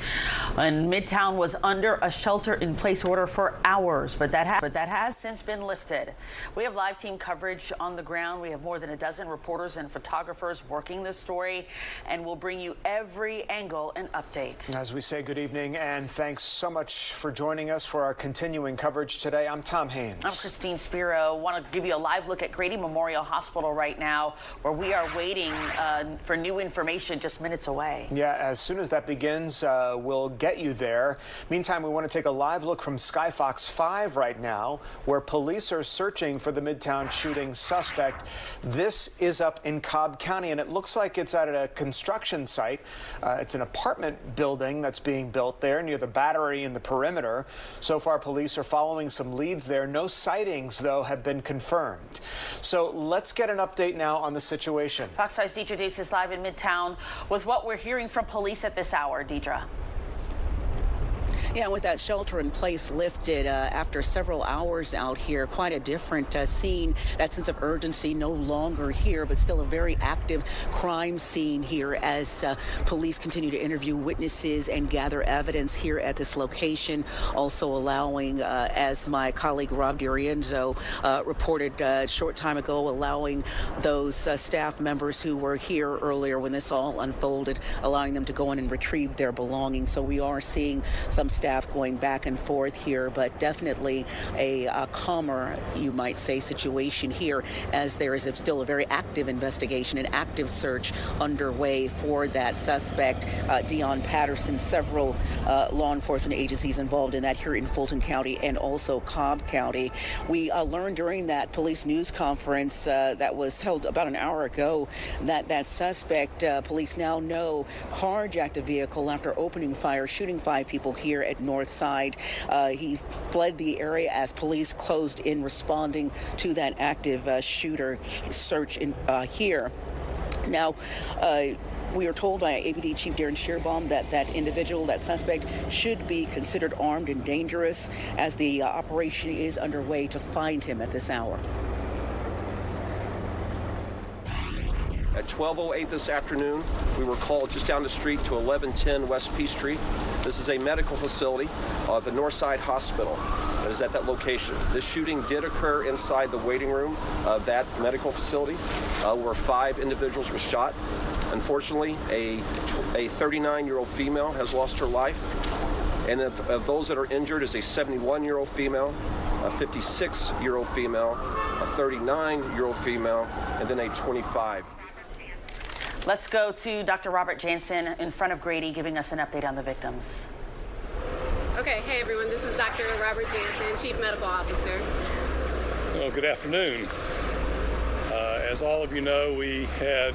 And Midtown was under under a shelter-in-place order for hours, but that has since been lifted. We have live team coverage on the ground. We have more than a dozen reporters and photographers working this story, and we'll bring you every angle and update.
As we say, good evening, and thanks so much for joining us for our continuing coverage today. I'm Tom Haynes.
I'm Christine Spiro. Want to give you a live look at Grady Memorial Hospital right now, where we are waiting for new information just minutes away.
Yeah, as soon as that begins, we'll get you there. Meantime, we want to take a live look from Skyfox 5 right now, where police are searching for the Midtown shooting suspect. This is up in Cobb County, and it looks like it's at a construction site. It's an apartment building that's being built there near the Battery and the perimeter. So far, police are following some leads there. No sightings, though, have been confirmed. So let's get an update now on the situation.
Fox 5's Deidre Dukes is live in Midtown with what we're hearing from police at this hour. Deidre.
Yeah, with that shelter in place lifted after several hours out here, quite a different scene. That sense of urgency no longer here, but still a very active crime scene here as police continue to interview witnesses and gather evidence here at this location. Also allowing, as my colleague Rob DiRienzo reported a short time ago, allowing those staff members who were here earlier when this all unfolded, allowing them to go in and retrieve their belongings. So we are seeing some staff going back and forth here, but definitely a calmer, you might say, situation here, as there is still a very active investigation, an active search underway for that suspect, Dion Patterson. Several law enforcement agencies involved in that here in Fulton County and also Cobb County. We learned during that police news conference that was held about an hour ago that that suspect, police now know, carjacked a vehicle after opening fire, shooting 5 people here at North Side. He fled the area as police closed in, responding to that active shooter search in here. Now, we are told by APD Chief Darren Shearbaum that that individual, that suspect, should be considered armed and dangerous, as the operation is underway to find him at this hour.
At 12:08 this afternoon, we were called just down the street to 1110 West P Street. This is a medical facility, the Northside Hospital, that is at that location. This shooting did occur inside the waiting room of that medical facility, where 5 individuals were shot. Unfortunately, a 39-year-old female has lost her life, and of those that are injured is a 71-year-old female, a 56-year-old female, a 39-year-old female, and then a 25.
Let's go to Dr. Robert Jansen in front of Grady, giving us an update on the victims.
Okay, hey everyone, this is Dr. Robert Jansen, Chief Medical Officer.
Well, good afternoon. As all of you know, we had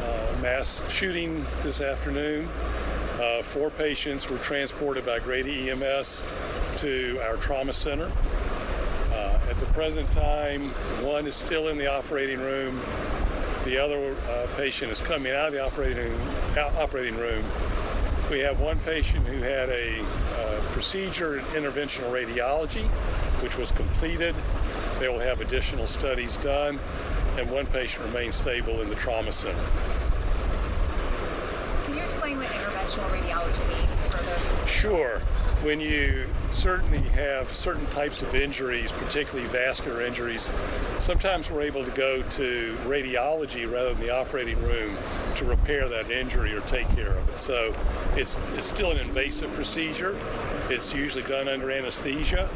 a mass shooting this afternoon. 4 patients were transported by Grady EMS to our trauma center. At the present time, 1 is still in the operating room. The other patient is coming out of the operating room. We have 1 patient who had a procedure in interventional radiology, which was completed. They will have additional studies done, and 1 patient remains stable in the trauma center.
Can you explain what interventional radiology means further?
Sure. When you certainly have certain types of injuries, particularly vascular injuries, sometimes we're able to go to radiology rather than the operating room to repair that injury or take care of it. So it's still an invasive procedure. It's usually done under anesthesia,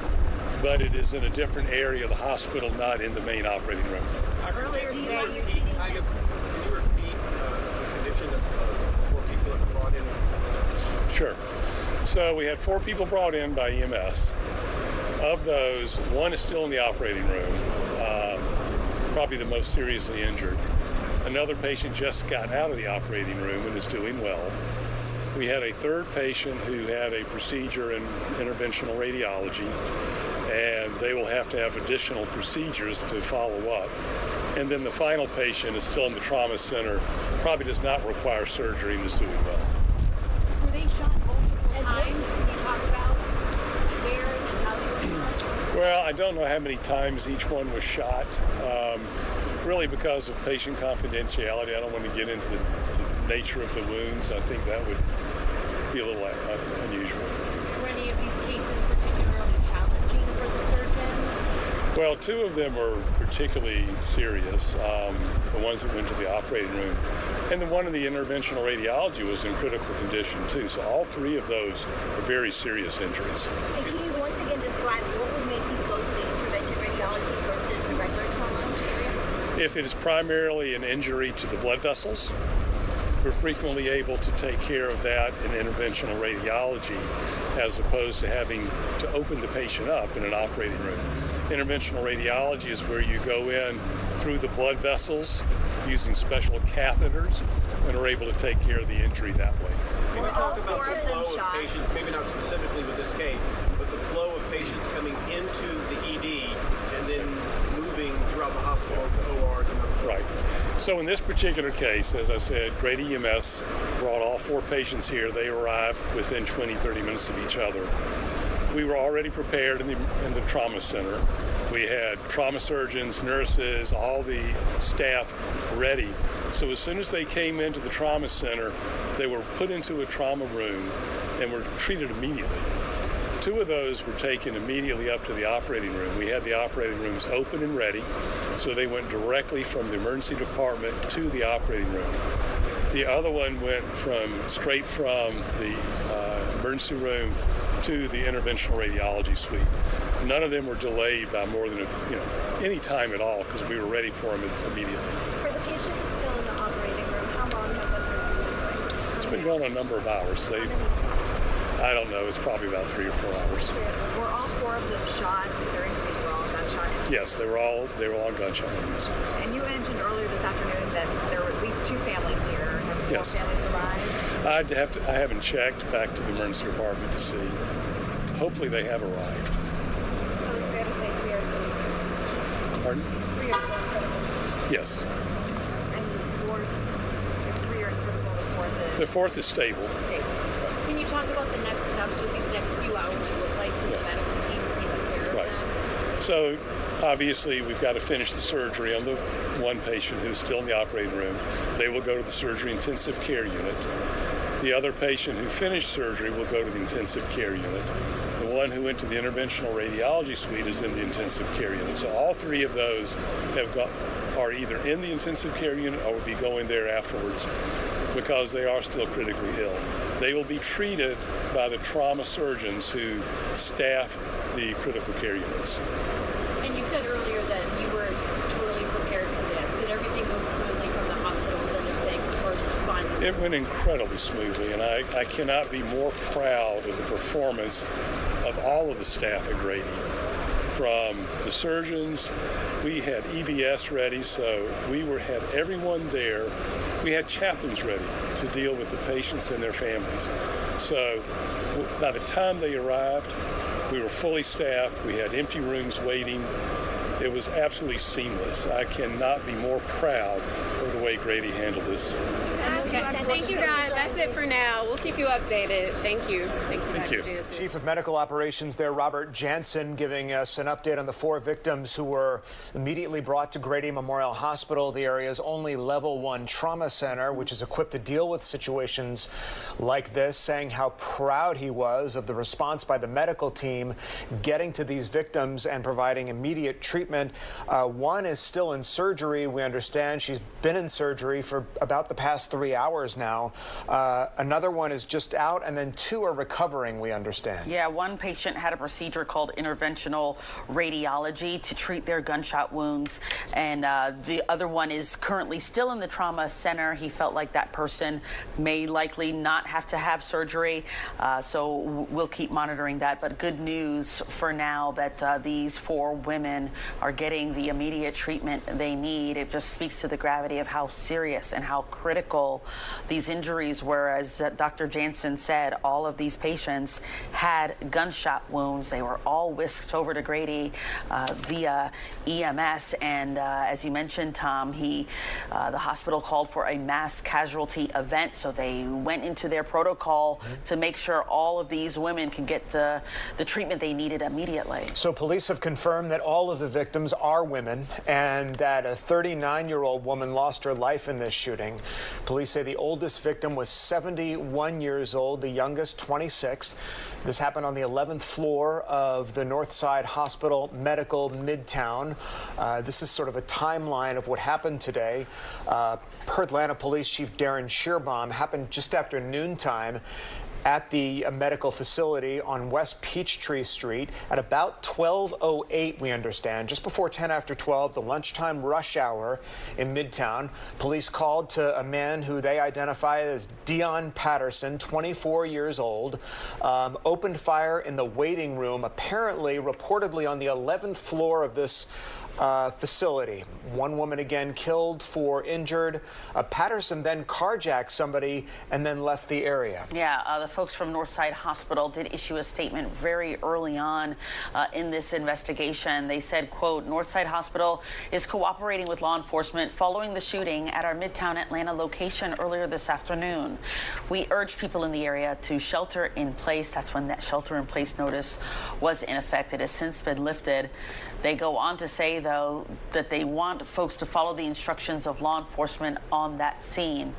but it is in a different area of the hospital, not in the main operating room.
Earlier today,
Can you repeat the condition of 4 people that were brought in?
Sure. So we had 4 people brought in by EMS. Of those, 1 is still in the operating room, probably the most seriously injured. Another patient just got out of the operating room and is doing well. We had a 3rd patient who had a procedure in interventional radiology, and they will have to have additional procedures to follow up. And then the final patient is still in the trauma center, probably does not require surgery and is doing well.
Were they shot multiple times? Can you talk about where and how they were shot?
Well, I don't know how many times each one was shot. Really because of patient confidentiality, I don't want to get into the nature of the wounds. I think that would be a little unusual.
Were any of these
Well, two of them are particularly serious, the ones that went to the operating room. And the one in the interventional radiology was in critical condition, too. So all three of those are very serious injuries.
And can you once again describe what would make you go to the interventional radiology versus the regular trauma area?
If it is primarily an injury to the blood vessels, we're frequently able to take care of that in interventional radiology as opposed to having to open the patient up in an operating room. Interventional radiology is where you go in through the blood vessels using special catheters and are able to take care of the injury that way.
Can we talk about the flow of patients, maybe not specifically with this case, but the flow of patients coming into the ED and then moving throughout the hospital to ORs and other places?
Right. So in this particular case, as I said, Grady EMS brought all four patients here. They arrived within 20-30 minutes of each other. We were already prepared in the trauma center. We had trauma surgeons, nurses, all the staff ready. So as soon as they came into the trauma center, they were put into a trauma room and were treated immediately. Two of those were taken immediately up to the operating room. We had the operating rooms open and ready, so they went directly from the emergency department to the operating room. The other one went straight from the emergency room to the interventional radiology suite. None of them were delayed by more than any time at all because we were ready for them immediately.
For the patient who's still in the operating room, how long has that surgery been going?
It's been going on a number of hours. I don't know. It's probably about 3 or 4 hours.
Were all four of them shot? Their injuries were all gunshot injuries?
Yes, they were all gunshot injuries.
And you mentioned earlier this afternoon that there were at least 2 families here. Have 4 families arrived?
I haven't checked back to the emergency department to see. Hopefully they have arrived.
So it's fair to say 3 are still in critical condition?
Pardon?
3 are still in critical condition?
Yes.
And the 4th, if 3 are in critical,
the fourth is stable.
Can you talk about the next steps, what these next few hours look like for the medical teams taking care of them?
So obviously we've got to finish the surgery on the one patient who's still in the operating room. They will go to the surgery intensive care unit. The other patient who finished surgery will go to the intensive care unit. The one who went to the interventional radiology suite is in the intensive care unit. So all three of those are either in the intensive care unit or will be going there afterwards because they are still critically ill. They will be treated by the trauma surgeons who staff the critical care units.
And you said earlier that you were totally prepared for this. Did everything go smoothly from the hospital's end of things as far as responding?
It went incredibly smoothly, and I cannot be more proud of the performance of all of the staff at Grady. From the surgeons, we had EVS ready, so we had everyone there. We had chaplains ready to deal with the patients and their families. So by the time they arrived, we were fully staffed. We had empty rooms waiting. It was absolutely seamless. I cannot be more proud of the way Grady handled this.
Thank you, guys. That's it for now. We'll keep you updated. Thank you.
Thank you.
Chief of Medical Operations there, Robert Jansen, giving us an update on the 4 victims who were immediately brought to Grady Memorial Hospital, the area's only level 1 trauma center, which is equipped to deal with situations like this, saying how proud he was of the response by the medical team getting to these victims and providing immediate treatment. One is still in surgery. We understand she's been in surgery for about the past 3 hours now. Another one is just out, and then 2 are recovering, we understand.
Yeah, one patient had a procedure called interventional radiology to treat their gunshot wounds, and the other one is currently still in the trauma center. He felt like that person may likely not have to have surgery, so we'll keep monitoring that. But good news for now that these 4 women are getting the immediate treatment they need. It just speaks to the gravity of how serious and how critical these injuries were. As Dr. Jansen said, all of these patients had gunshot wounds. They were all whisked over to Grady via EMS, and as you mentioned, Tom, the hospital called for a mass casualty event, so they went into their protocol to make sure all of these women can get the treatment they needed immediately.
So police have confirmed that all of the victims are women and that a 39-year-old woman lost her life in this shooting. Police say the oldest victim was 71 years old, the youngest 26. This happened on the 11th floor of the Northside Hospital Medical Midtown. This is sort of a timeline of what happened today. Per Atlanta Police Chief Darren Shearbaum, happened just after noontime at the medical facility on West Peachtree Street at about 12:08, we understand, just before 10 after 12, the lunchtime rush hour in Midtown. Police called to a man who they identify as Dion Patterson, 24 years old, opened fire in the waiting room, apparently, reportedly on the 11th floor of this facility. One woman again killed, 4 injured. Patterson then carjacked somebody and then left the area.
Yeah, the folks from Northside Hospital did issue a statement very early on in this investigation. They said, quote, Northside Hospital is cooperating with law enforcement following the shooting at our Midtown Atlanta location earlier this afternoon. We urge people in the area to shelter in place. That's when that shelter in place notice was in effect. It has since been lifted. They go on to say, though, that they want folks to follow the instructions of law enforcement on that scene.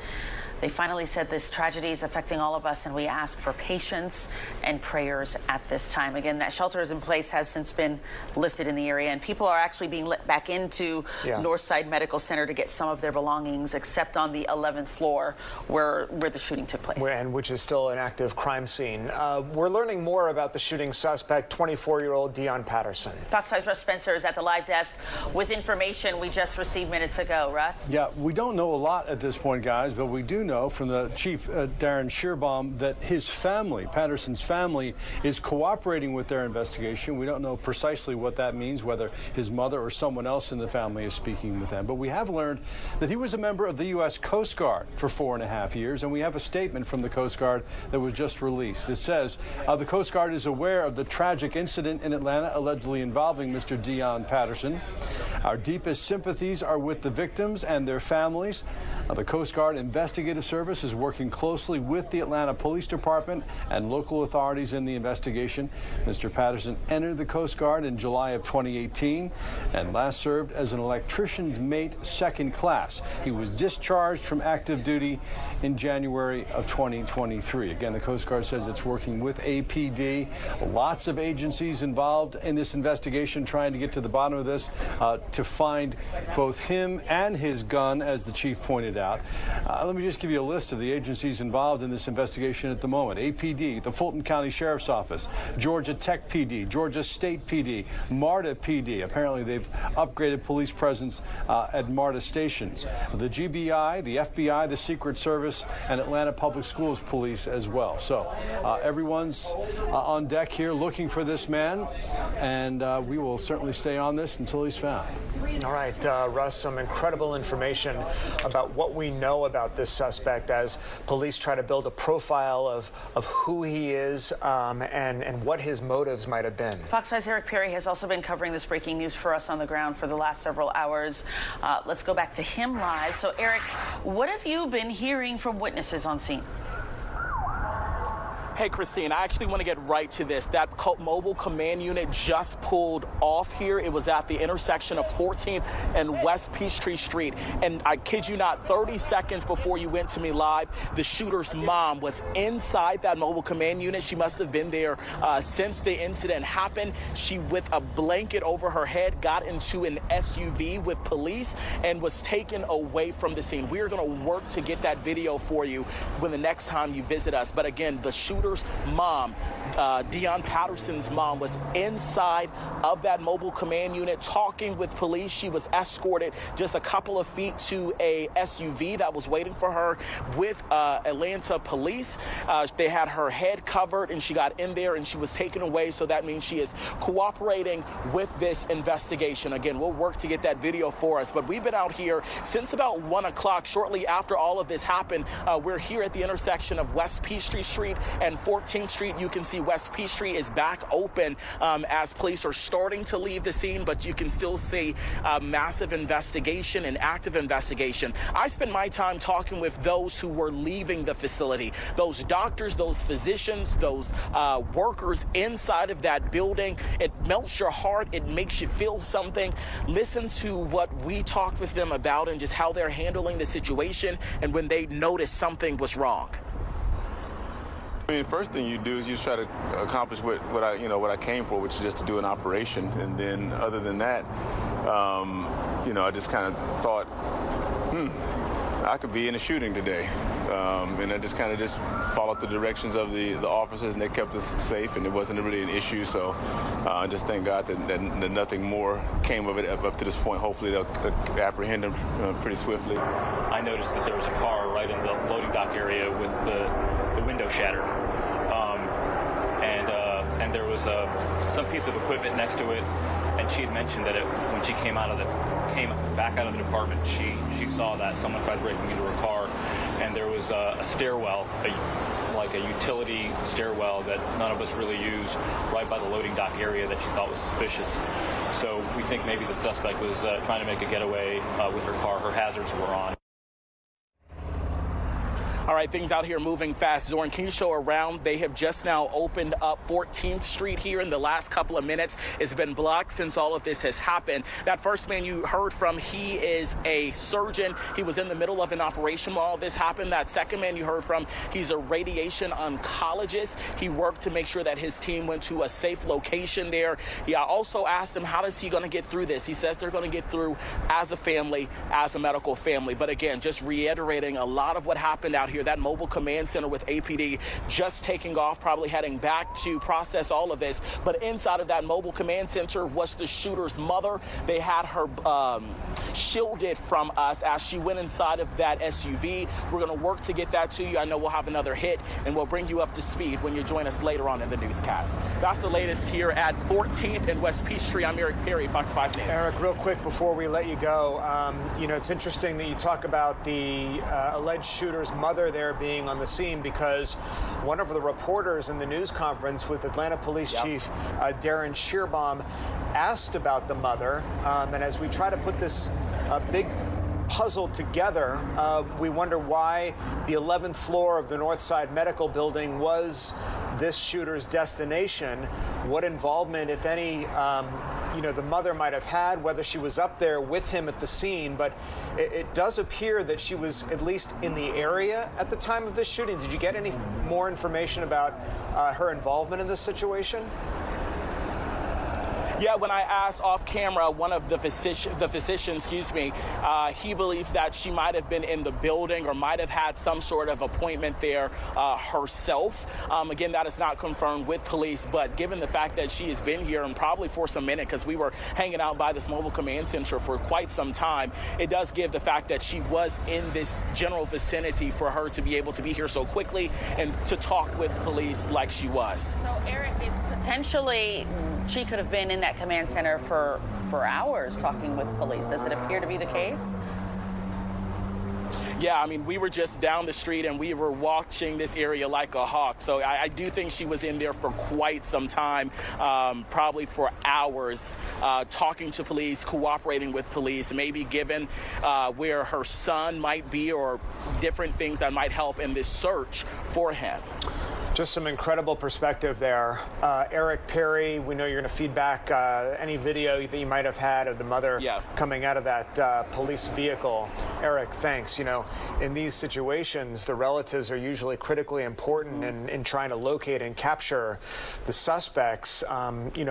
They finally said this tragedy is affecting all of us, and we ask for patience and prayers at this time. Again, that shelter is in place, has since been lifted in the area, and people are actually being let back into Northside Medical Center to get some of their belongings, except on the 11th floor where the shooting took place.
And which is still an active crime scene. We're learning more about the shooting suspect, 24-year-old Dion Patterson.
Fox 5's Russ Spencer is at the live desk with information we just received minutes ago. Russ?
Yeah, we don't know a lot at this point, guys, but we do know from the chief, Darren Shearbaum, that his family, Patterson's family, is cooperating with their investigation. We don't know precisely what that means, whether his mother or someone else in the family is speaking with them. But we have learned that he was a member of the U.S. Coast Guard for 4.5 years, and we have a statement from the Coast Guard that was just released. It says, the Coast Guard is aware of the tragic incident in Atlanta allegedly involving Mr. Dion Patterson. Our deepest sympathies are with the victims and their families. The Coast Guard Investigative Service is working closely with the Atlanta Police Department and local authorities in the investigation. Mr. Patterson entered the Coast Guard in July of 2018 and last served as an electrician's mate, 2nd class. He was discharged from active duty in January of 2023. Again, the Coast Guard says it's working with APD. Lots of agencies involved in this investigation trying to get to the bottom of this to find both him and his gun, as the chief pointed out. Let me just give you a list of the agencies involved in this investigation at the moment. APD, the Fulton County Sheriff's Office, Georgia Tech PD, Georgia State PD, MARTA PD. Apparently they've upgraded police presence at MARTA stations. The GBI, the FBI, the Secret Service, and Atlanta Public Schools Police as well. So everyone's on deck here looking for this man, and we will certainly stay on this until he's found.
All right, Russ, some incredible information about what we know about this suspect as police try to build a profile of who he is and what his motives might have been.
Fox 5's Eric Perry has also been covering this breaking news for us on the ground for the last several hours. Let's go back to him live. So, Eric, what have you been hearing from witnesses on scene?
Hey, Christine, I actually want to get right to this. That mobile command unit just pulled off here. It was at the intersection of 14th and West Peachtree Street. And I kid you not, 30 seconds before you went to me live, the shooter's mom was inside that mobile command unit. She must have been there since the incident happened. She, with a blanket over her head, got into an SUV with police and was taken away from the scene. We are going to work to get that video for you when the next time you visit us. But again, the shooter's mom, Dion Patterson's mom, was inside of that mobile command unit talking with police. She was escorted just a couple of feet to a SUV that was waiting for her with Atlanta police. They had her head covered and she got in there and she was taken away. So that means she is cooperating with this investigation. Again, we'll work to get that video for us. But we've been out here since about 1 o'clock. Shortly after all of this happened, we're here at the intersection of West Peachtree Street and 14th Street. You can see West Peachtree is back open as police are starting to leave the scene, but you can still see massive investigation and active investigation. I spent my time talking with those who were leaving the facility, those doctors, those physicians, those workers inside of that building. It melts your heart. It makes you feel something. Listen to what we talked with them about and just how they're handling the situation and when they noticed something was wrong.
I mean, the first thing you do is you try to accomplish what I came for, which is just to do an operation. And then, other than that, I just kind of thought, I could be in a shooting today. And I just kind of followed the directions of the officers, and they kept us safe, and it wasn't really an issue. So I just thank God that nothing more came of it up to this point. Hopefully they'll apprehend him pretty swiftly.
I noticed that there was a car right in the loading dock area with the window shattered. And there was some piece of equipment next to it, and she had mentioned that when she came back out of the department, she saw that someone tried breaking into her car, and there was a stairwell, like a utility stairwell that none of us really use, right by the loading dock area that she thought was suspicious. So we think maybe the suspect was trying to make a getaway with her car. Her hazards were on.
All right, things out here moving fast. Zoran, can you show around? They have just now opened up 14th Street here in the last couple of minutes. It's been blocked since all of this has happened. That first man you heard from, he is a surgeon. He was in the middle of an operation while all this happened. That second man you heard from, he's a radiation oncologist. He worked to make sure that his team went to a safe location there. I also asked him, how is he going to get through this? He says they're going to get through as a family, as a medical family. But again, just reiterating a lot of what happened out here. That mobile command center with APD just taking off, probably heading back to process all of this. But inside of that mobile command center was the shooter's mother. They had her shielded from us as she went inside of that SUV. We're going to work to get that to you. I know we'll have another hit, and we'll bring you up to speed when you join us later on in the newscast. That's the latest here at 14th and West Peachtree. I'm Eric Perry, Fox 5 News.
Eric, real quick before we let you go, it's interesting that you talk about the alleged shooter's mother there being on the scene, because one of the reporters in the news conference with Atlanta Police Chief Darren Shearbaum asked about the mother, and as we try to put this big puzzle together, we wonder why the 11th floor of the Northside Medical Building was this shooter's destination. What involvement, if any, the mother might have had, whether she was up there with him at the scene. But it does appear that she was at least in the area at the time of this shooting. Did you get any more information about her involvement in this situation?
Yeah, when I asked off camera, one of the physicians, he believes that she might have been in the building or might have had some sort of appointment there herself. Again, that is not confirmed with police, but given the fact that she has been here and probably for some minute, because we were hanging out by this mobile command center for quite some time, it does give the fact that she was in this general vicinity for her to be able to be here so quickly and to talk with police like she was.
So, Eric, potentially she could have been in that command center for hours talking with police. Does it appear to be the case?
Yeah, I mean, we were just down the street and we were watching this area like a hawk. So I do think she was in there for quite some time, probably for hours, talking to police, cooperating with police, maybe given where her son might be or different things that might help in this search for him.
Just some incredible perspective there. Eric Perry, we know you're going to feed back any video that you might have had of the mother coming out of that police vehicle. Eric, thanks. In these situations, the relatives are usually critically important in trying to locate and capture the suspects.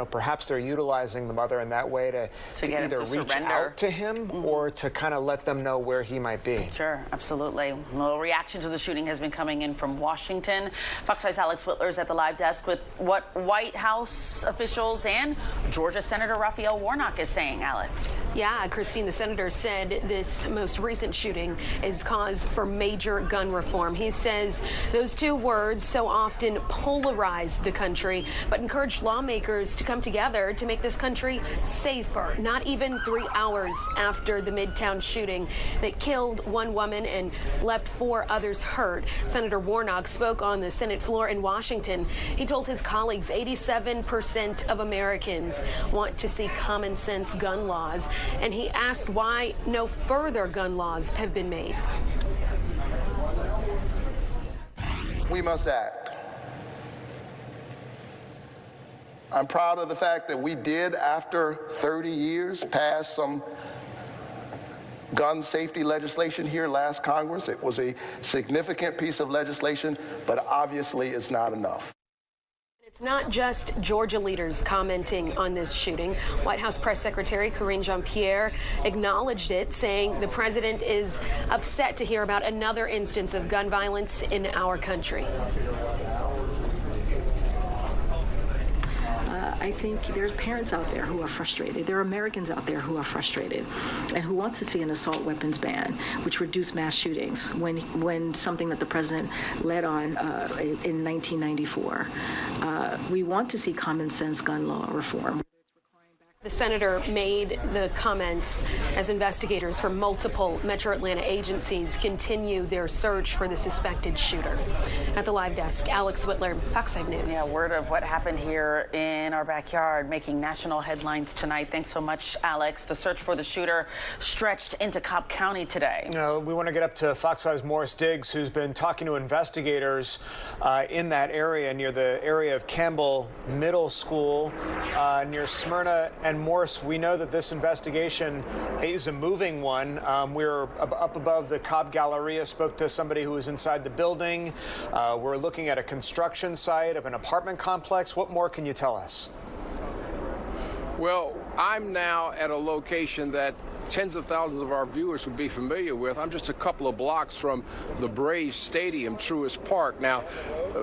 Perhaps they're utilizing the mother in that way to either reach out to him or to kind of let them know where he might be.
Sure, absolutely. Well, reaction to the shooting has been coming in from Washington. Fox 5's Alex Whitler is at the live desk with what White House officials and Georgia Senator Raphael Warnock is saying, Alex.
Yeah, Christine, the senator said this most recent shooting is cause for major gun reform. He says those two words so often polarize the country, but encouraged lawmakers to come together to make this country safer. Not even 3 hours after the Midtown shooting that killed one woman and left 4 others hurt, Senator Warnock spoke on the Senate floor in Washington. He told his colleagues 87% of Americans want to see common sense gun laws, and he asked why no further gun laws have been made.
We must act. I'm proud of the fact that we did, after 30 years, pass some gun safety legislation here last Congress. It was a significant piece of legislation, but obviously it's not enough.
It's not just Georgia leaders commenting on this shooting. White House Press Secretary Karine Jean-Pierre acknowledged it, saying the president is upset to hear about another instance of gun violence in our country.
I think there's parents out there who are frustrated. There are Americans out there who are frustrated and who want to see an assault weapons ban, which reduced mass shootings when something that the president led on in 1994. We want to see common sense gun law reform.
The senator made the comments as investigators from multiple Metro Atlanta agencies continue their search for the suspected shooter. At the live desk, Alex Whitler, Fox 5 News.
Yeah, word of what happened here in our backyard, making national headlines tonight. Thanks so much, Alex. The search for the shooter stretched into Cobb County today.
We want to get up to Fox 5's Morris Diggs, who's been talking to investigators in that area, near the area of Campbell Middle School, near Smyrna. And Morris, we know that this investigation is a moving one. We're up above the Cobb Galleria, spoke to somebody who was inside the building. We're looking at a construction site of an apartment complex. What more can you tell us?
Well, I'm now at a location that tens of thousands of our viewers would be familiar with. I'm just a couple of blocks from the Braves Stadium, Truist Park. Now,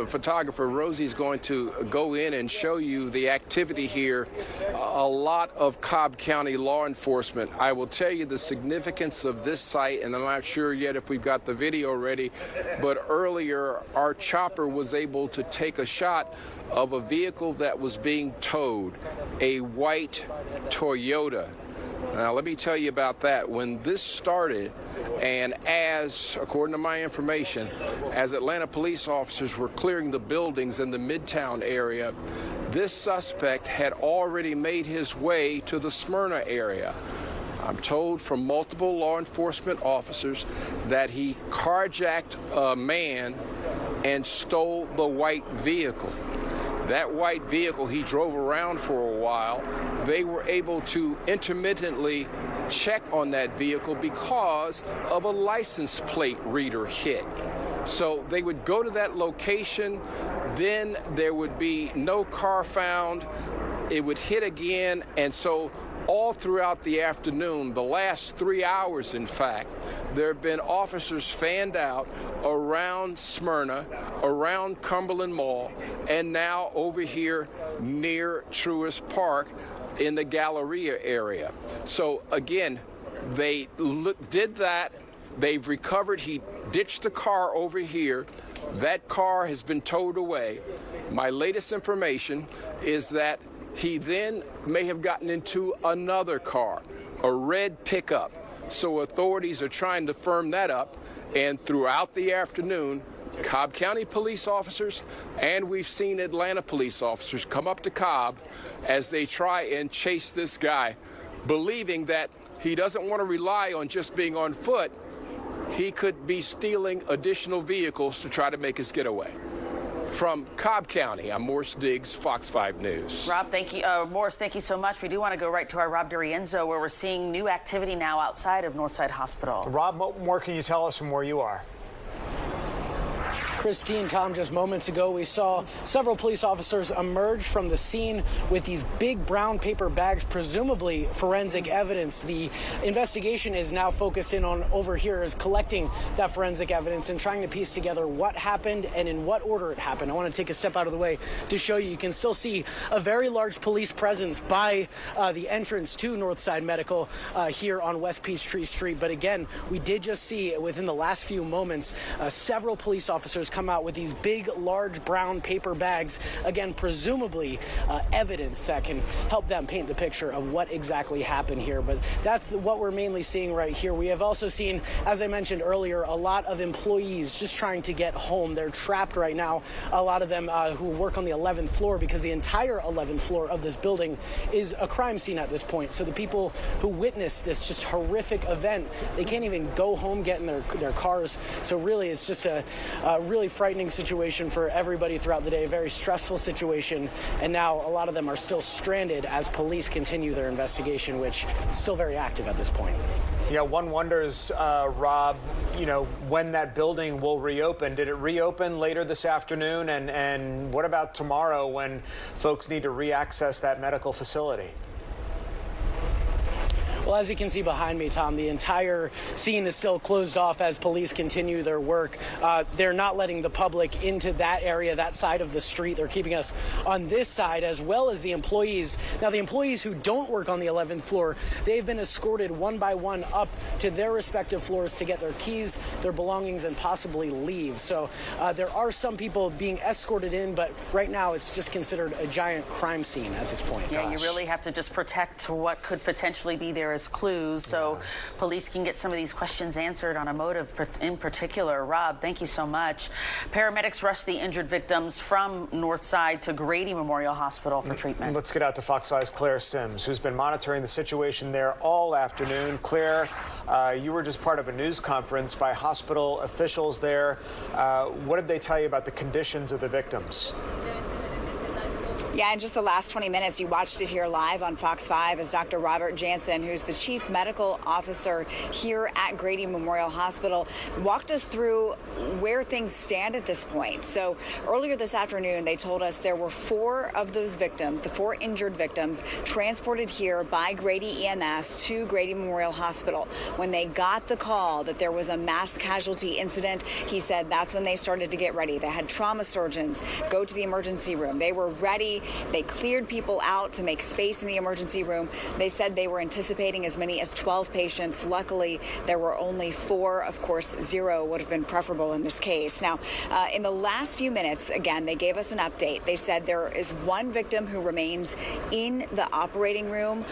photographer Rosie's going to go in and show you the activity here. A lot of Cobb County law enforcement. I will tell you the significance of this site, and I'm not sure yet if we've got the video ready, but earlier our chopper was able to take a shot of a vehicle that was being towed, a white Toyota. Now, let me tell you about that. When this started, and according to my information, as Atlanta police officers were clearing the buildings in the Midtown area, this suspect had already made his way to the Smyrna area. I'm told from multiple law enforcement officers that he carjacked a man and stole the white vehicle. That white vehicle he drove around for a while. They were able to intermittently check on that vehicle because of a license plate reader hit. So they would go to that location, then there would be no car found. It would hit again, and so all throughout the afternoon, the last 3 hours, in fact, there have been officers fanned out around Smyrna, around Cumberland Mall, and now over here near Truist Park in the Galleria area. So again, they did that. They've recovered. He ditched the car over here. That car has been towed away. My latest information is that he then may have gotten into another car, a red pickup. So authorities are trying to firm that up. And throughout the afternoon, Cobb County police officers, and we've seen Atlanta police officers come up to Cobb as they try and chase this guy, believing that he doesn't want to rely on just being on foot. He could be stealing additional vehicles to try to make his getaway. From Cobb County, I'm Morris Diggs, Fox 5 News.
Rob, thank you. Morris, thank you so much. We do want to go right to our Rob DiRienzo, where we're seeing new activity now outside of Northside Hospital.
Rob, what more can you tell us from where you are?
Christine, Tom, just moments ago, we saw several police officers emerge from the scene with these big brown paper bags, presumably forensic evidence. The investigation is now focused in on over here is collecting that forensic evidence and trying to piece together what happened and in what order it happened. I want to take a step out of the way to show you. You can still see a very large police presence by the entrance to Northside Medical here on West Peachtree Street. But again, we did just see within the last few moments several police officers come out with these big, large brown paper bags, again, presumably evidence that can help them paint the picture of what exactly happened here. But that's what we're mainly seeing right here. We have also seen, as I mentioned earlier, a lot of employees just trying to get home. They're trapped right now, a lot of them who work on the 11th floor, because the entire 11th floor of this building is a crime scene at this point. So the people who witnessed this just horrific event, they can't even go home, get in their cars. So really, it's just a really frightening situation for everybody throughout the day, a very stressful situation. And now a lot of them are still stranded as police continue their investigation, which is still very active at this point.
Yeah, one wonders, Rob, when that building will reopen. Did it reopen later this afternoon? And what about tomorrow when folks need to re-access that medical facility?
Well, as you can see behind me, Tom, the entire scene is still closed off as police continue their work. They're not letting the public into that area, that side of the street. They're keeping us on this side, as well as the employees. Now, the employees who don't work on the 11th floor, they've been escorted one by one up to their respective floors to get their keys, their belongings, and possibly leave. So there are some people being escorted in, but right now it's just considered a giant crime scene at this point.
Yeah, you really have to just protect what could potentially be there as clues, so police can get some of these questions answered on a motive in particular. Rob, thank you so much. Paramedics rushed the injured victims from Northside to Grady Memorial Hospital for treatment.
Let's get out to Fox 5's Claire Sims, who's been monitoring the situation there all afternoon. Claire, you were just part of a news conference by hospital officials there. What did they tell you about the conditions of the victims?
Yeah, in just the last 20 minutes, you watched it here live on Fox 5 as Dr. Robert Jansen, who's the chief medical officer here at Grady Memorial Hospital, walked us through where things stand at this point. So earlier this afternoon, they told us there were 4 of those victims, the 4 injured victims, transported here by Grady EMS to Grady Memorial Hospital. When they got the call that there was a mass casualty incident, he said that's when they started to get ready. They had trauma surgeons go to the emergency room. They were ready. They cleared people out to make space in the emergency room. They said they were anticipating as many as 12 patients. Luckily, there were only 4. Of course, 0 would have been preferable in this case. Now, in the last few minutes, again, they gave us an update. They said there is 1 victim who remains in the operating room.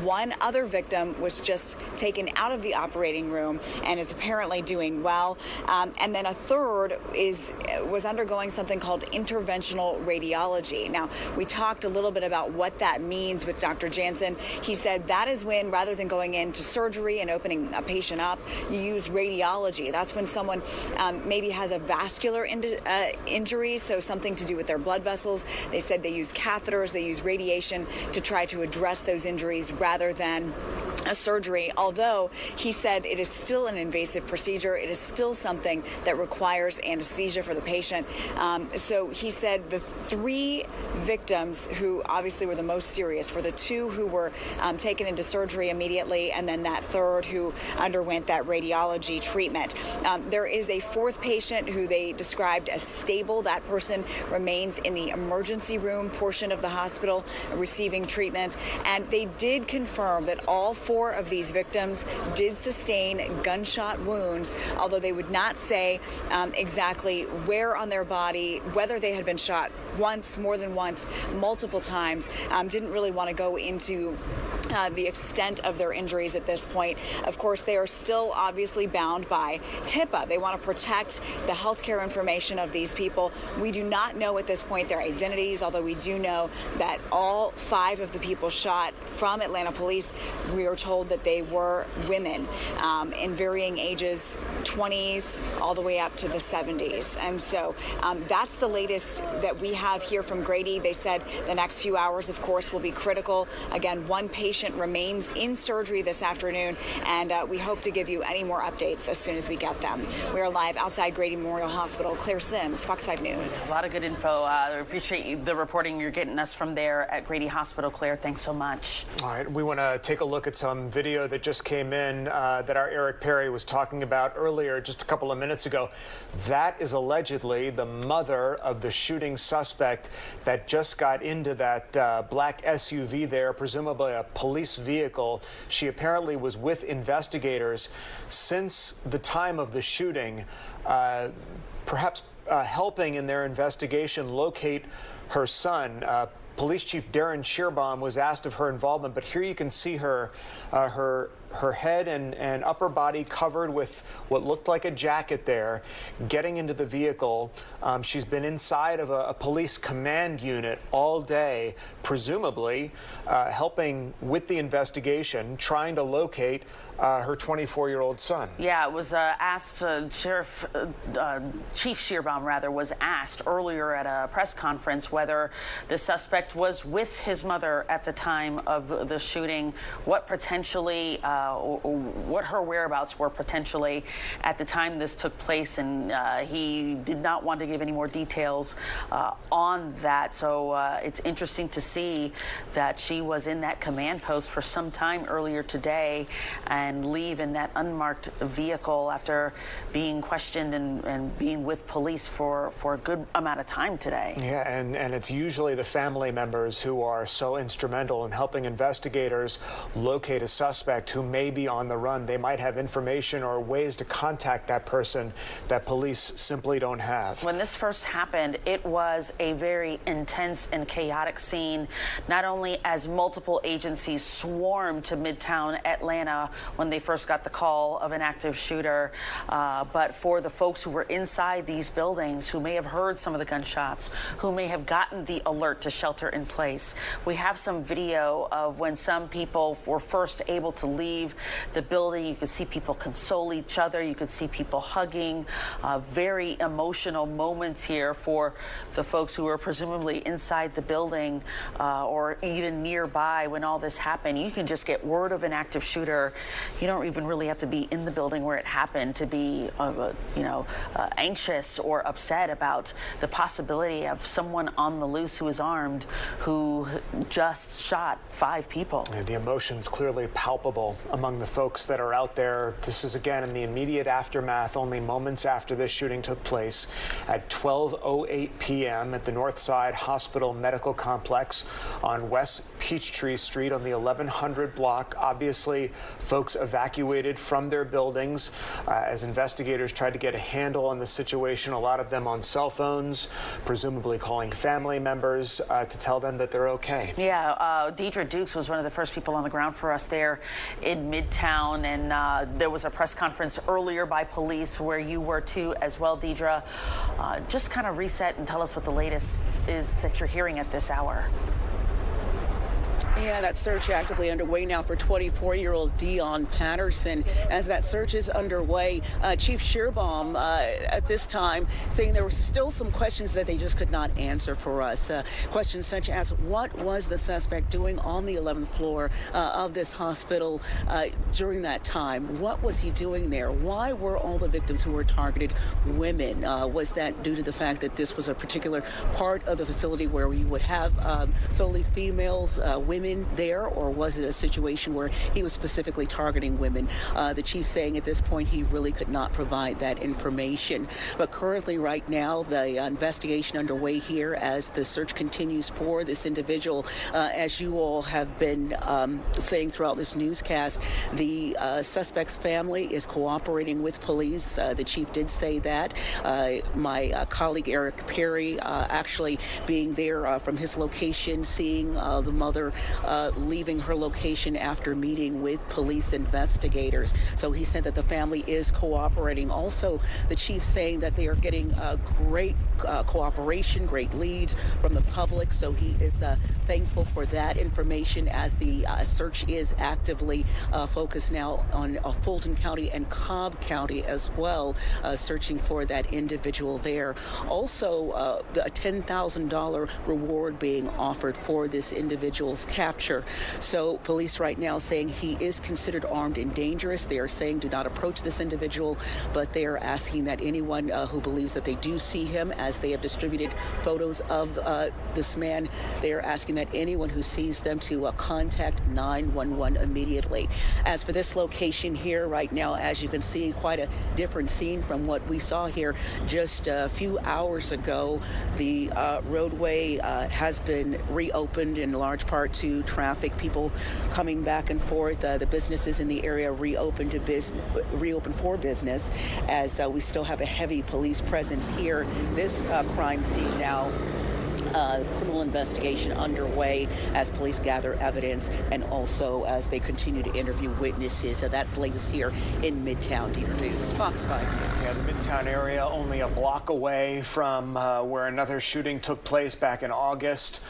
1 other victim was just taken out of the operating room and is apparently doing well. And then a third was undergoing something called interventional radiology. Now, we talked a little bit about what that means with Dr. Jansen. He said that is when, rather than going into surgery and opening a patient up, you use radiology. That's when someone maybe has a vascular injury, so something to do with their blood vessels. They said they use catheters, they use radiation to try to address those injuries rather than a surgery, although he said it is still an invasive procedure. It is still something that requires anesthesia for the patient. So he said the 3 victims who obviously were the most serious were the 2 who were taken into surgery immediately, and then that third who underwent that radiology treatment. There is a 4th patient who they described as stable. That person remains in the emergency room portion of the hospital receiving treatment, and they did confirm that all 4 of these victims did sustain gunshot wounds, although they would not say exactly where on their body, whether they had been shot once, more than once, multiple times. Didn't really want to go into the extent of their injuries at this point. Of course, they are still obviously bound by HIPAA. They want to protect the healthcare information of these people. We do not know at this point their identities, although we do know that all 5 of the people shot from Atlanta police, we are told that they were women in varying ages, 20s all the way up to the 70s. And so that's the latest that we have here from Grady. They said the next few hours, of course, will be critical. Again, 1 patient remains in surgery this afternoon, and we hope to give you any more updates as soon as we get them. We are live outside Grady Memorial Hospital. Claire Sims, Fox 5 News.
A lot of good info. I appreciate the reporting you're getting us from there at Grady Hospital. Claire, thanks so much.
All right, we want to take a look at some video that just came in that our Eric Perry was talking about earlier, just a couple of minutes ago. That is allegedly the mother of the shooting suspect that just got into that black SUV there, presumably a police vehicle. She apparently was with investigators since the time of the shooting, perhaps helping in their investigation locate her son. Police Chief Darren Shearbaum was asked of her involvement, but here you can see her head and upper body covered with what looked like a jacket there, getting into the vehicle. She's been inside of a police command unit all day, presumably helping with the investigation, trying to locate her 24-year-old son.
Yeah, it was asked, Chief Shearbaum, rather, was asked earlier at a press conference whether the suspect suspect was with his mother at the time of the shooting, what potentially, what her whereabouts were potentially at the time this took place, and he did not want to give any more details on that. So it's interesting to see that she was in that command post for some time earlier today and leave in that unmarked vehicle after being questioned and being with police for a good amount of time today.
Yeah, and it's usually the family members who are so instrumental in helping investigators locate a suspect who may be on the run. They might have information or ways to contact that person that police simply don't have.
When this first happened, it was a very intense and chaotic scene, not only as multiple agencies swarmed to Midtown Atlanta when they first got the call of an active shooter, but for the folks who were inside these buildings who may have heard some of the gunshots, who may have gotten the alert to shelter in place. We have some video of when some people were first able to leave the building. You could see people console each other. You could see people hugging. Very emotional moments here for the folks who were presumably inside the building or even nearby when all this happened. You can just get word of an active shooter. You don't even really have to be in the building where it happened to be, anxious or upset about the possibility of someone on the loose who is armed who just shot 5 people.
And the emotions clearly palpable among the folks that are out there. This is again in the immediate aftermath, only moments after this shooting took place at 12:08 p.m. at the Northside Hospital Medical Complex on West Peachtree Street on the 1100 block. Obviously, folks evacuated from their buildings as investigators tried to get a handle on the situation. A lot of them on cell phones, presumably calling family members to tell them that they're okay.
Yeah, Deidre Dukes was one of the first people on the ground for us there in Midtown, and there was a press conference earlier by police where you were too as well, Deidre. Just kind of reset and tell us what the latest is that you're hearing at this hour.
Yeah, that search actively underway now for 24-year-old Dion Patterson. As that search is underway, Chief Shearbaum at this time saying there were still some questions that they just could not answer for us. Questions such as what was the suspect doing on the 11th floor of this hospital during that time? What was he doing there? Why were all the victims who were targeted women? Was that due to the fact that this was a particular part of the facility where we would have solely females, women there, or was it a situation where he was specifically targeting women? The chief saying at this point he really could not provide that information. But currently right now the investigation underway here as the search continues for this individual. As you all have been saying throughout this newscast, the suspect's family is cooperating with police. The chief did say that. My colleague Eric Perry actually being there from his location, seeing the mother leaving her location after meeting with police investigators. So he said that the family is cooperating. Also, the chief saying that they are getting great cooperation, great leads from the public. So he is thankful for that information as the search is actively focused now on Fulton County and Cobb County as well, searching for that individual there. Also, a $10,000 reward being offered for this individual's capture. So police right now saying he is considered armed and dangerous. They are saying do not approach this individual, but they are asking that anyone who believes that they do see him, as they have distributed photos of this man, they are asking that anyone who sees them to contact 911 immediately. As for this location here right now, as you can see, quite a different scene from what we saw here just a few hours ago. The roadway has been reopened in large part to traffic, people coming back and forth. The businesses in the area reopened for business, as we still have a heavy police presence here. This crime scene now, criminal investigation underway as police gather evidence and also as they continue to interview witnesses. So that's latest here in Midtown. Deidre Dukes, Fox 5 News.
Yeah, the Midtown area only a block away from where another shooting took place back in August.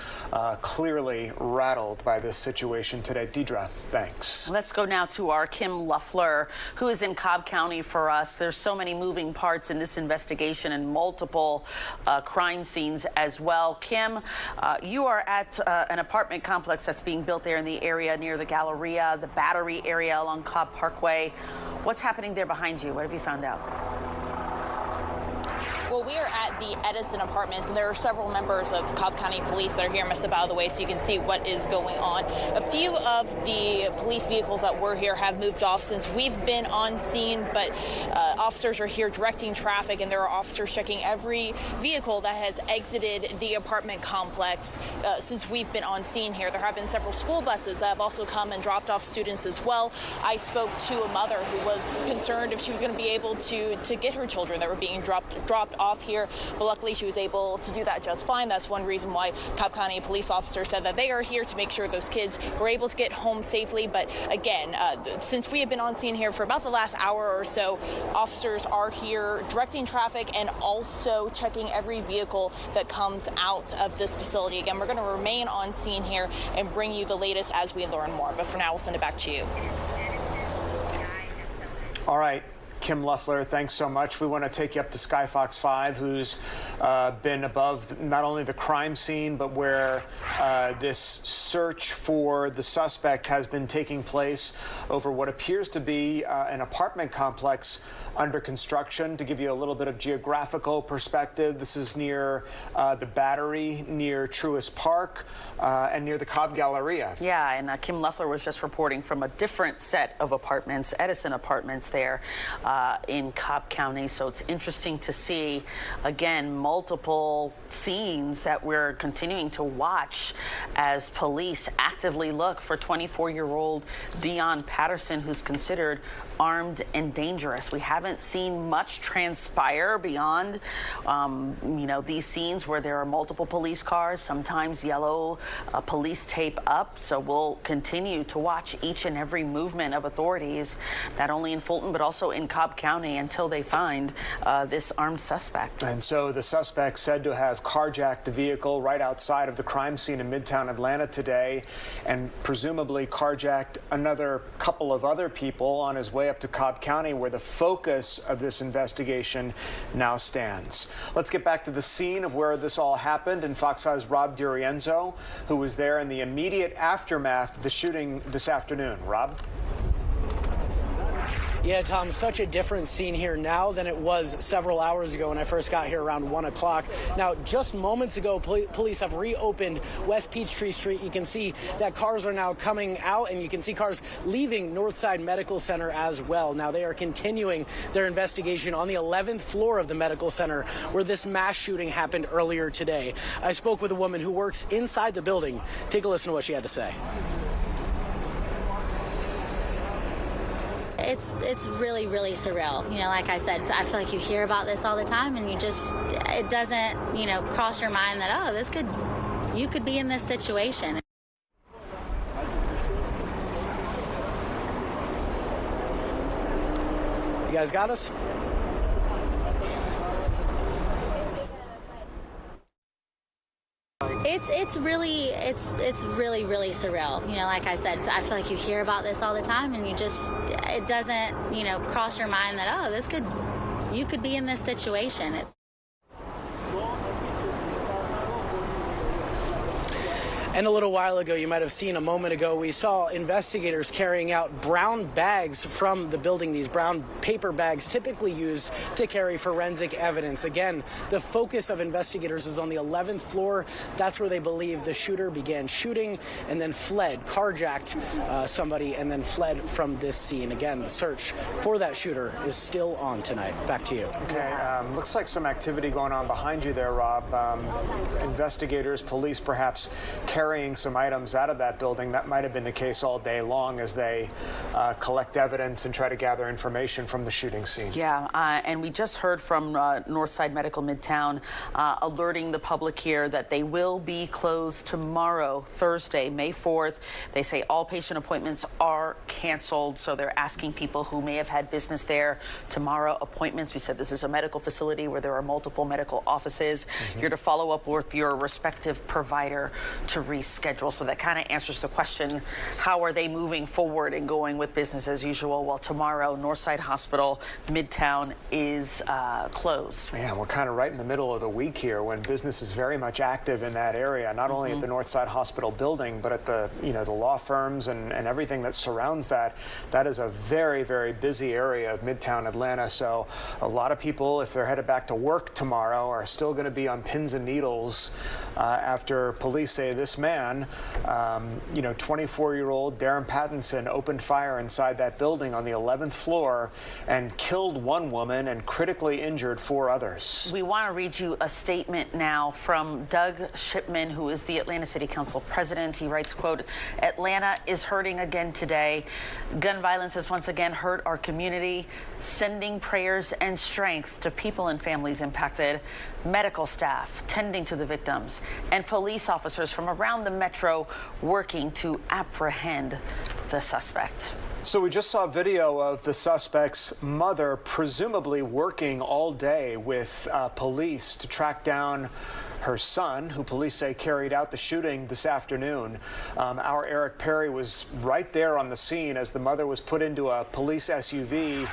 Clearly rattled by this situation today. Deidre, thanks.
Let's go now to our Kim Luffler, who is in Cobb County for us. There's so many moving parts in this investigation and multiple crime scenes as well. Kim, you are at an apartment complex that's being built there in the area near the Galleria, the Battery area along Cobb Parkway. What's happening there behind you? What have you found out?
Well, we are at the Edison Apartments, and there are several members of Cobb County Police that are here. I'm going to step out of the way so you can see what is going on. A few of the police vehicles that were here have moved off since we've been on scene, but officers are here directing traffic, and there are officers checking every vehicle that has exited the apartment complex since we've been on scene here. There have been several school buses that have also come and dropped off students as well. I spoke to a mother who was concerned if she was going to be able to get her children that were being dropped off here, but luckily she was able to do that just fine. That's one reason why Cobb County police officers said that they are here to make sure those kids were able to get home safely. But again, since we have been on scene here for about the last hour or so, officers are here directing traffic and also checking every vehicle that comes out of this facility. Again, we're going to remain on scene here and bring you the latest as we learn more. But for now, we'll send it back to you.
All right. Kim Luffler, thanks so much. We want to take you up to Skyfox 5, who's been above not only the crime scene, but where this search for the suspect has been taking place over what appears to be an apartment complex under construction. To give you a little bit of geographical perspective, this is near the Battery, near Truist Park, and near the Cobb Galleria.
Yeah, and Kim Luffler was just reporting from a different set of apartments, Edison Apartments there in Cobb County. So it's interesting to see, again, multiple scenes that we're continuing to watch as police actively look for 24-year-old Dion Patterson, who's considered armed and dangerous. We haven't seen much transpire beyond, these scenes where there are multiple police cars, sometimes yellow police tape up. So we'll continue to watch each and every movement of authorities, not only in Fulton, but also in Cobb County, until they find this armed suspect.
And so the suspect said to have carjacked the vehicle right outside of the crime scene in Midtown Atlanta today, and presumably carjacked another couple of other people on his way up to Cobb County, where the focus of this investigation now stands. Let's get back to the scene of where this all happened, and Fox 5's Rob DiRienzo, who was there in the immediate aftermath of the shooting this afternoon. Rob?
Yeah, Tom, such a different scene here now than it was several hours ago when I first got here around 1 o'clock. Now, just moments ago, police have reopened West Peachtree Street. You can see that cars are now coming out, and you can see cars leaving Northside Medical Center as well. Now, they are continuing their investigation on the 11th floor of the medical center where this mass shooting happened earlier today. I spoke with a woman who works inside the building. Take a listen to what she had to say.
It's really, really surreal. Like I said, I feel like you hear about this all the time, and it doesn't, cross your mind that, you could be in this situation.
You guys got us?
It's really, really surreal. Like I said, I feel like you hear about this all the time, and it doesn't, cross your mind that, you could be in this situation.
And a little while ago, you might have seen a moment ago, we saw investigators carrying out brown bags from the building, these brown paper bags typically used to carry forensic evidence. Again, the focus of investigators is on the 11th floor. That's where they believe the shooter began shooting and then fled, carjacked somebody, and then fled from this scene. Again, the search for that shooter is still on tonight. Back to you.
Okay, looks like some activity going on behind you there, Rob. Investigators, police perhaps carrying some items out of that building. That might have been the case all day long as they collect evidence and try to gather information from the shooting scene.
Yeah, and we just heard from Northside Medical Midtown alerting the public here that they will be closed tomorrow, Thursday, May 4th. They say all patient appointments are canceled, so they're asking people who may have had business there tomorrow appointments. We said this is a medical facility where there are multiple medical offices. You're to follow up with your respective provider to reschedule. So that kind of answers the question, how are they moving forward and going with business as usual? Well, tomorrow, Northside Hospital, Midtown is closed.
Yeah, we're kind of right in the middle of the week here when business is very much active in that area, not only at the Northside Hospital building, but at the, the law firms and everything that surrounds that. That is a very, very busy area of Midtown Atlanta. So a lot of people, if they're headed back to work tomorrow, are still going to be on pins and needles after police say this man, 24-year-old Darren Pattinson, opened fire inside that building on the 11th floor and killed one woman and critically injured 4 others.
We want to read you a statement now from Doug Shipman, who is the Atlanta City Council president. He writes, quote, "Atlanta is hurting again today. Gun violence has once again hurt our community. Sending prayers and strength to people and families impacted, medical staff tending to the victims, and police officers from around the metro working to apprehend the suspect."
So we just saw video of the suspect's mother presumably working all day with police to track down her son, who police say carried out the shooting this afternoon. Our Eric Perry was right there on the scene as the mother was put into a police SUV.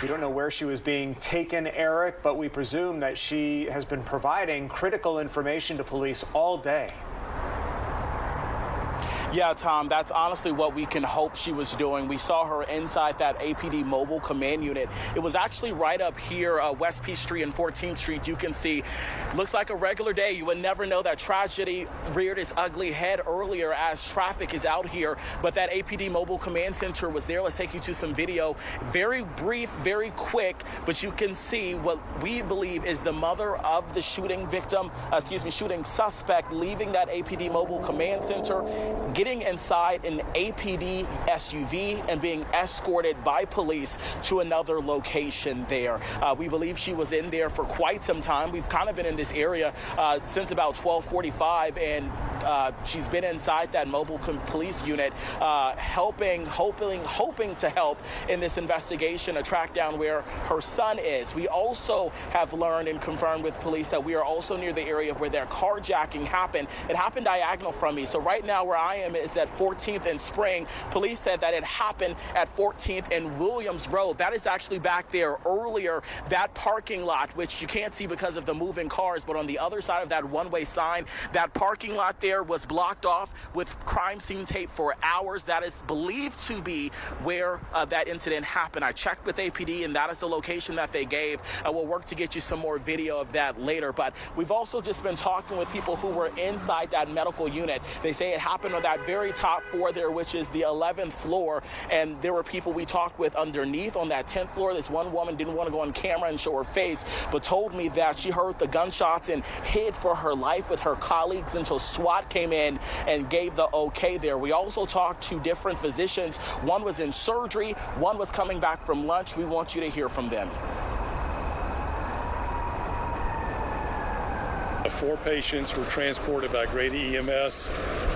We don't know where she was being taken, Eric, but we presume that she has been providing critical information to police all day.
Yeah, Tom, that's honestly what we can hope she was doing. We saw her inside that APD mobile command unit. It was actually right up here, West P Street and 14th Street. You can see, looks like a regular day. You would never know that tragedy reared its ugly head earlier as traffic is out here. But that APD mobile command center was there. Let's take you to some video. Very brief, very quick, but you can see what we believe is the mother of the shooting victim, shooting suspect, leaving that APD mobile command center, getting inside an APD SUV and being escorted by police to another location there. We believe she was in there for quite some time. We've kind of been in this area since about 12:45, and she's been inside that mobile police unit, hoping to help in this investigation to track down where her son is. We also have learned and confirmed with police that we are also near the area where their carjacking happened. It happened diagonal from me. So right now where I am is at 14th and Spring. Police said that it happened at 14th and Williams Road. That is actually back there earlier. That parking lot, which you can't see because of the moving cars, but on the other side of that one-way sign, that parking lot there was blocked off with crime scene tape for hours. That is believed to be where that incident happened. I checked with APD, and that is the location that they gave. We'll work to get you some more video of that later. But we've also just been talking with people who were inside that medical unit. They say it happened on that very top floor there, which is the 11th floor. And there were people we talked with underneath on that 10th floor. This one woman didn't want to go on camera and show her face, but told me that she heard the gunshots and hid for her life with her colleagues until SWAT came in and gave the okay there. We also talked to different physicians. One was in surgery, one was coming back from lunch. We want you to hear from them.
4 patients were transported by Grady EMS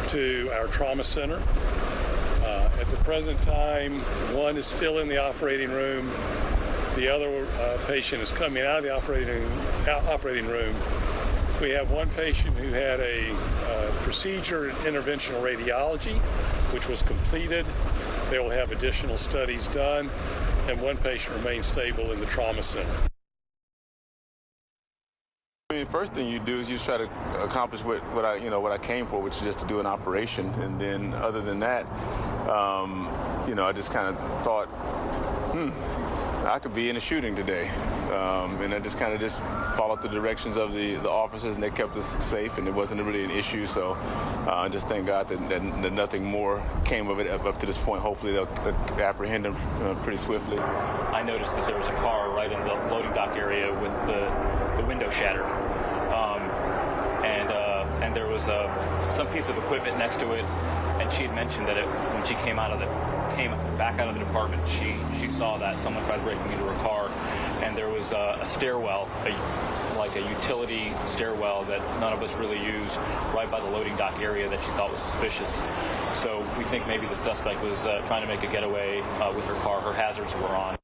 to our trauma center. At the present time, one is still in the operating room. The other patient is coming out of the operating room. We have one patient who had a procedure in interventional radiology, which was completed. They will have additional studies done, and one patient remains stable in the trauma center.
I mean, first thing you do is you try to accomplish what I came for, which is just to do an operation. And then other than that, I just kind of thought, I could be in a shooting today. And I just kind of followed the directions of the officers, and they kept us safe, and it wasn't really an issue. So I just thank God that nothing more came of it up to this point. Hopefully they'll apprehend him pretty swiftly.
I noticed that there was a car right in the loading dock area with the window shattered. And there was some piece of equipment next to it, and she had mentioned that when she came back out of the department, she saw that someone tried breaking into her car, and there was a stairwell, like a utility stairwell that none of us really use, right by the loading dock area that she thought was suspicious. So we think maybe the suspect was trying to make a getaway with her car. Her hazards were on.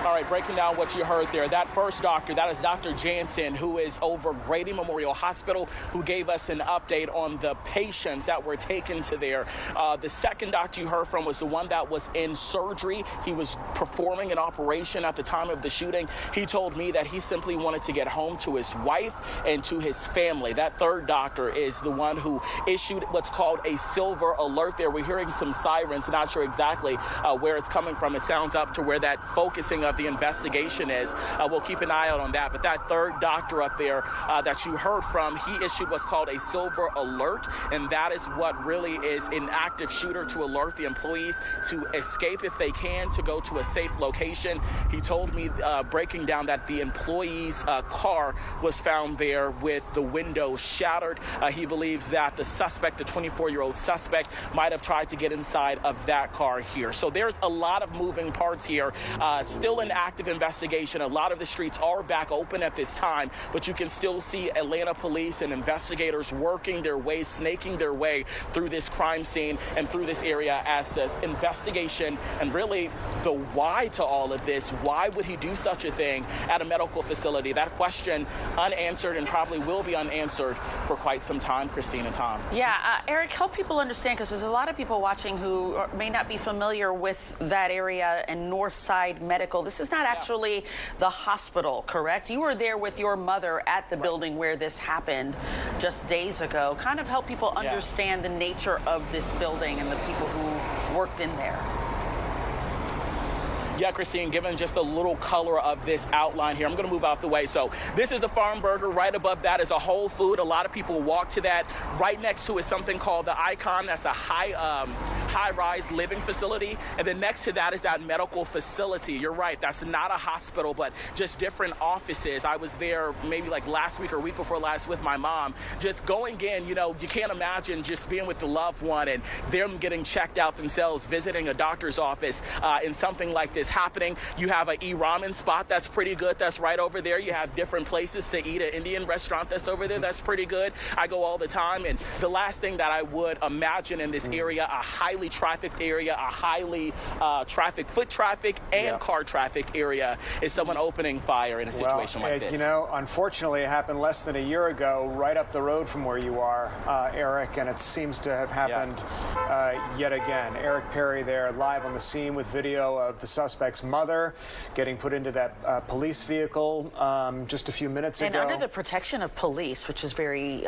All right, breaking down what you heard there. That first doctor, that is Dr. Jansen, who is over Grady Memorial Hospital, who gave us an update on the patients that were taken to there. The second doctor you heard from was the one that was in surgery. He was performing an operation at the time of the shooting. He told me that he simply wanted to get home to his wife and to his family. That third doctor is the one who issued what's called a silver alert there. We're hearing some sirens, not sure exactly where it's coming from. It sounds up to where that focusing of the investigation is. We'll keep an eye out on that. But that third doctor up there that you heard from, he issued what's called a silver alert, and that is what really is an active shooter to alert the employees to escape if they can, to go to a safe location. He told me, breaking down, that the employee's car was found there with the window shattered. He believes that the suspect, the 24-year-old suspect, might have tried to get inside of that car here. So there's a lot of moving parts here. Still an active investigation. A lot of the streets are back open at this time, but you can still see Atlanta police and investigators working their way, snaking their way through this crime scene and through this area as the investigation and really the why to all of this. Why would he do such a thing at a medical facility? That question unanswered and probably will be unanswered for quite some time, Christine and Tom.
Yeah, Eric, help people understand, because there's a lot of people watching who may not be familiar with that area and Northside Medical. This is not actually the hospital, correct? You were there with your mother at the building where this happened just days ago. Kind of help people understand the nature of this building and the people who worked in there.
Yeah, Christine, given just a little color of this outline here, I'm going to move out the way. So this is a Farm Burger. Right above that is a Whole Food. A lot of people walk to that. Right next to is something called the Icon. That's a high-rise living facility. And then next to that is that medical facility. You're right. That's not a hospital, but just different offices. I was there maybe like last week or week before last with my mom. Just going in, you know, you can't imagine just being with the loved one and them getting checked out themselves, visiting a doctor's office in something like this happening. You have an ramen spot that's pretty good. That's right over there. You have different places to eat. An Indian restaurant that's over there. That's pretty good. I go all the time. And the last thing that I would imagine in this area, a highly trafficked area, a highly trafficked foot traffic and car traffic area, is someone opening fire in a situation like this.
You know, unfortunately, it happened less than a year ago, right up the road from where you are, Eric, and it seems to have happened yet again. Eric Perry there, live on the scene with video of the suspect's mother getting put into that police vehicle just a few minutes ago.
And under the protection of police, which is very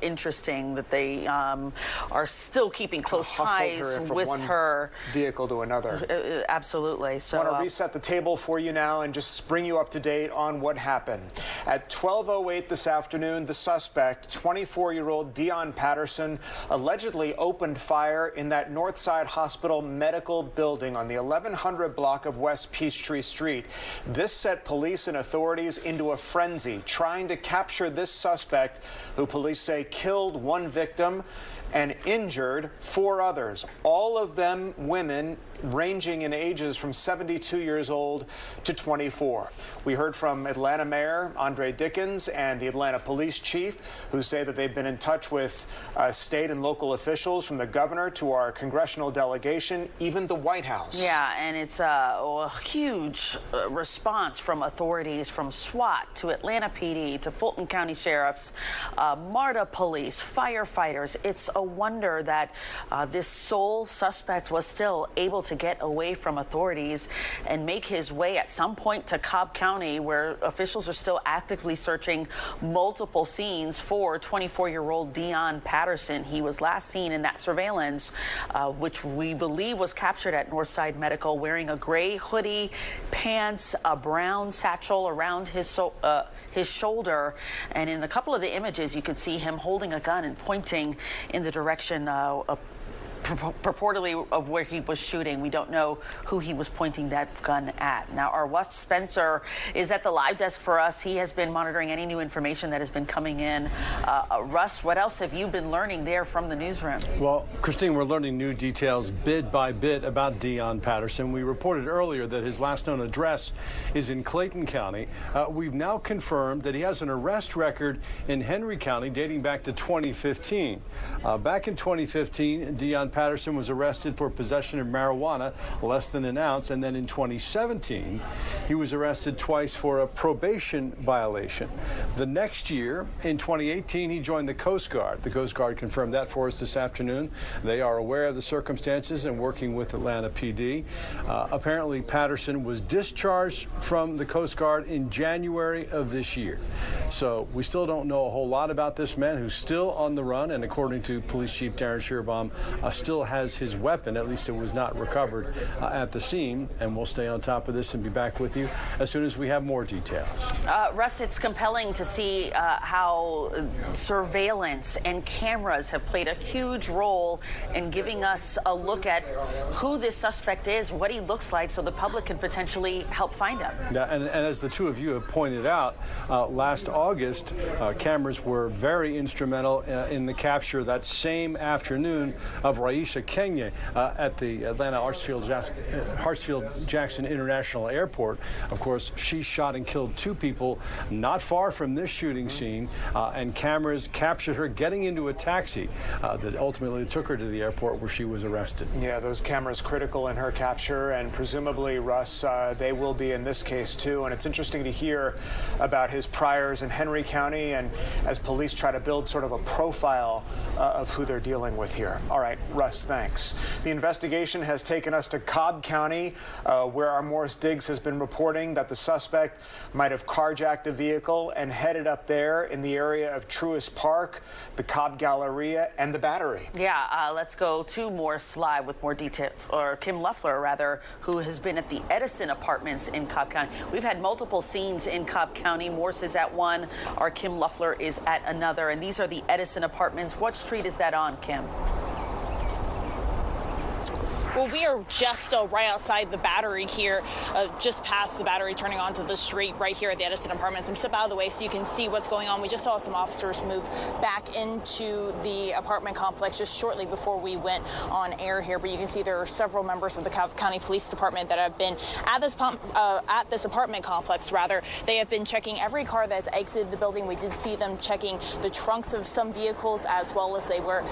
interesting that they are still keeping close ties with her.
Vehicle to another.
Absolutely. So
I want to reset the table for you now and just bring you up to date on what happened. At 12:08 this afternoon, the suspect, 24-year-old Dion Patterson, allegedly opened fire in that Northside Hospital medical building on the 1100 block of West Peachtree Street. This set police and authorities into a frenzy, trying to capture this suspect, who police say killed one victim and injured 4 others, all of them women ranging in ages from 72 years old to 24. We heard from Atlanta Mayor Andre Dickens and the Atlanta Police Chief, who say that they've been in touch with state and local officials, from the governor to our congressional delegation, even the White House.
Yeah, and it's a huge response from authorities, from SWAT to Atlanta PD to Fulton County Sheriffs, MARTA Police, firefighters. It's a wonder that this sole suspect was still able to get away from authorities and make his way at some point to Cobb County, where officials are still actively searching multiple scenes for 24-year-old Dion Patterson. He was last seen in that surveillance, which we believe was captured at Northside Medical, wearing a gray hoodie, pants, a brown satchel around his shoulder. And in a couple of the images, you could see him holding a gun and pointing in the direction purportedly of where he was shooting. We don't know who he was pointing that gun at. Now, our Wes Spencer is at the live desk for us. He has been monitoring any new information that has been coming in. Russ, what else have you been learning there from the newsroom?
Well, Christine, we're learning new details bit by bit about Dion Patterson. We reported earlier that his last known address is in Clayton County. We've now confirmed that he has an arrest record in Henry County dating back to 2015. Back in 2015, Dion Patterson Patterson was arrested for possession of marijuana, less than an ounce, and then in 2017, he was arrested twice for a probation violation. The next year, in 2018, he joined the Coast Guard. The Coast Guard confirmed that for us this afternoon. They are aware of the circumstances and working with Atlanta PD. Apparently, Patterson was discharged from the Coast Guard in January of this year. So we still don't know a whole lot about this man who's still on the run, and according to Police Chief Darren Schierbaum, still has his weapon. At least it was not recovered at the scene. And we'll stay on top of this and be back with you as soon as we have more details.
Russ, it's compelling to see how surveillance and cameras have played a huge role in giving us a look at who this suspect is, what he looks like, so the public can potentially help find him.
Yeah, and as the two of you have pointed out, last August, cameras were very instrumental in the capture that same afternoon of Raisha Kenya at the Atlanta Hartsfield-Jackson International Airport. Of course, she shot and killed two people not far from this shooting scene, and cameras captured her getting into a taxi that ultimately took her to the airport where she was arrested.
Yeah, those cameras critical in her capture, and presumably, Russ, they will be in this case too. And it's interesting to hear about his priors in Henry County, and as police try to build sort of a profile of who they're dealing with here. All right, Russ, thanks. The investigation has taken us to Cobb County, where our Morris Diggs has been reporting that the suspect might have carjacked a vehicle and headed up there in the area of Truist Park, the Cobb Galleria, and the Battery.
Yeah, let's go to Morris Live with more details, or Kim Luffler, rather, who has been at the Edison Apartments in Cobb County. We've had multiple scenes in Cobb County. Morris is at one, our Kim Luffler is at another, and these are the Edison Apartments. What street is that on, Kim?
Well, we are just right outside the Battery here, just past the Battery, turning onto the street right here at the Edison Apartments. I'm step out of the way so you can see what's going on. We just saw some officers move back into the apartment complex just shortly before we went on air here. But you can see there are several members of the Cobb County Police Department that have been at this apartment complex. Rather, they have been checking every car that has exited the building. We did see them checking the trunks of some vehicles as well as they were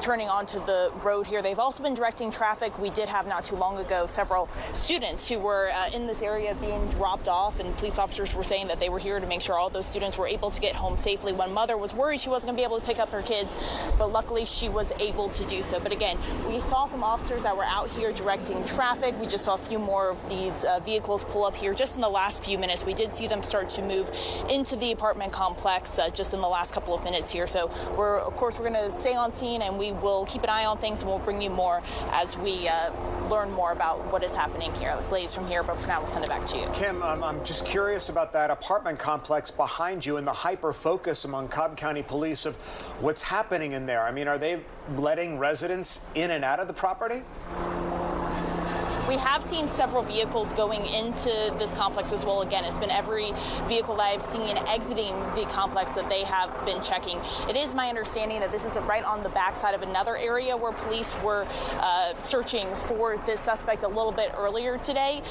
turning onto the road here. They've also been directing traffic. We did have not too long ago several students who were in this area being dropped off, and police officers were saying that they were here to make sure all those students were able to get home safely. One mother was worried she wasn't going to be able to pick up her kids, but luckily she was able to do so. But again, we saw some officers that were out here directing traffic. We just saw a few more of these vehicles pull up here just in the last few minutes. We did see them start to move into the apartment complex just in the last couple of minutes here. So of course we're going to stay on scene, and we will keep an eye on things, and we'll bring you more as we learn more about what is happening here. That's ladies from here, but for now we'll send it back to you.
Kim, I'm just curious about that apartment complex behind you and the hyper focus among Cobb County Police of what's happening in there. I mean, are they letting residents in and out of the property?
We have seen several vehicles going into this complex as well. Again, it's been every vehicle that I've seen exiting the complex that they have been checking. It is my understanding that this is right on the backside of another area where police were searching for this suspect a little bit earlier today.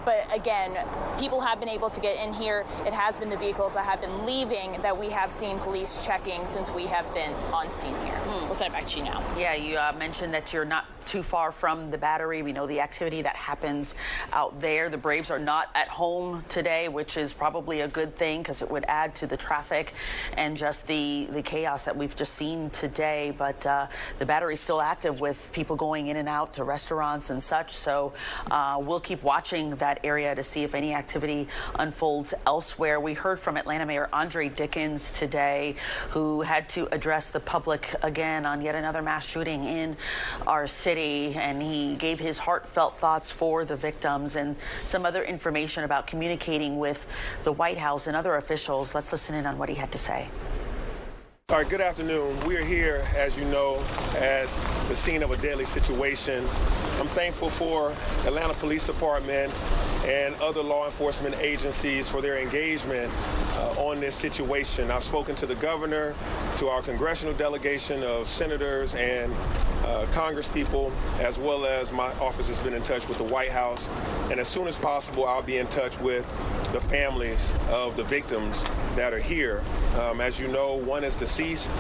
But again, people have been able to get in here. It has been the vehicles that have been leaving that we have seen police checking since we have been on scene here. We'll send it back to you now.
Yeah, you mentioned that you're not too far from the Battery. We know the activity that happens out there. The Braves are not at home today, which is probably a good thing because it would add to the traffic and just the chaos that we've just seen today. But the Battery is still active with people going in and out to restaurants and such. So we'll keep watching that area to see if any activity unfolds elsewhere. We heard from Atlanta Mayor Andre Dickens today, who had to address the public again on yet another mass shooting in our city, and he gave his heartfelt thoughts for the victims and some other information about communicating with the White House and other officials. Let's listen in on what he had to say.
All right, good afternoon. We are here, as you know, at the scene of a deadly situation. I'm thankful for Atlanta Police Department and other law enforcement agencies for their engagement on this situation. I've spoken to the governor, to our congressional delegation of senators and congresspeople, as well as my office has been in touch with the White House. And as soon as possible, I'll be in touch with the families of the victims that are here. As you know, one is deceased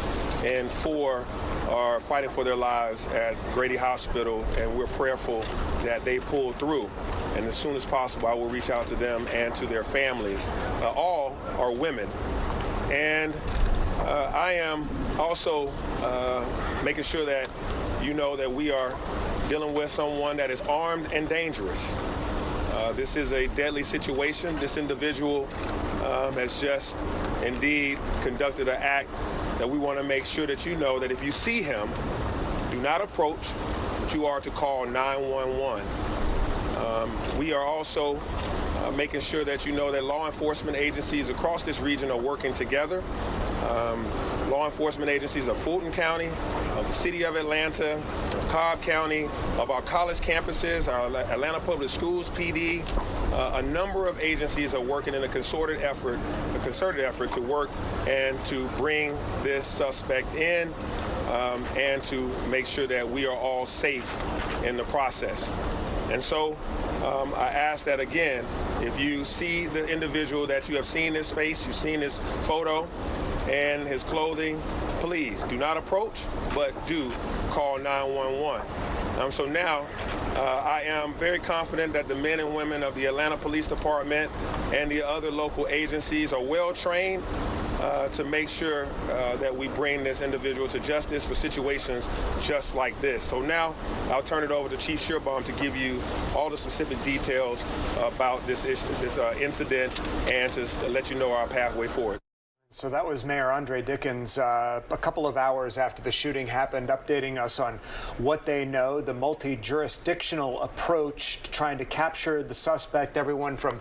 and 4 are fighting for their lives at Grady Hospital, and we're prayerful that they pull through. And as soon as possible, I will reach out to them and to their families. All are women. And I am also making sure that you know that we are dealing with someone that is armed and dangerous. This is a deadly situation. This individual has just indeed conducted an act that we want to make sure that you know that if you see him, do not approach, but you are to call 911. We are also making sure that you know that law enforcement agencies across this region are working together. Law enforcement agencies of Fulton County, of the City of Atlanta, of Cobb County, of our college campuses, our Atlanta Public Schools PD. A number of agencies are working in a concerted effort to work and to bring this suspect in and to make sure that we are all safe in the process. And so I ask that again, if you see the individual that you have seen his face, you've seen his photo and his clothing, please do not approach, but do call 911. So now I am very confident that the men and women of the Atlanta Police Department and the other local agencies are well trained to make sure that we bring this individual to justice for situations just like this. So now I'll turn it over to Chief Shearbaum to give you all the specific details about this incident and to let you know our pathway forward.
So that was Mayor Andre Dickens a couple of hours after the shooting happened, updating us on what they know, the multi-jurisdictional approach to trying to capture the suspect, everyone from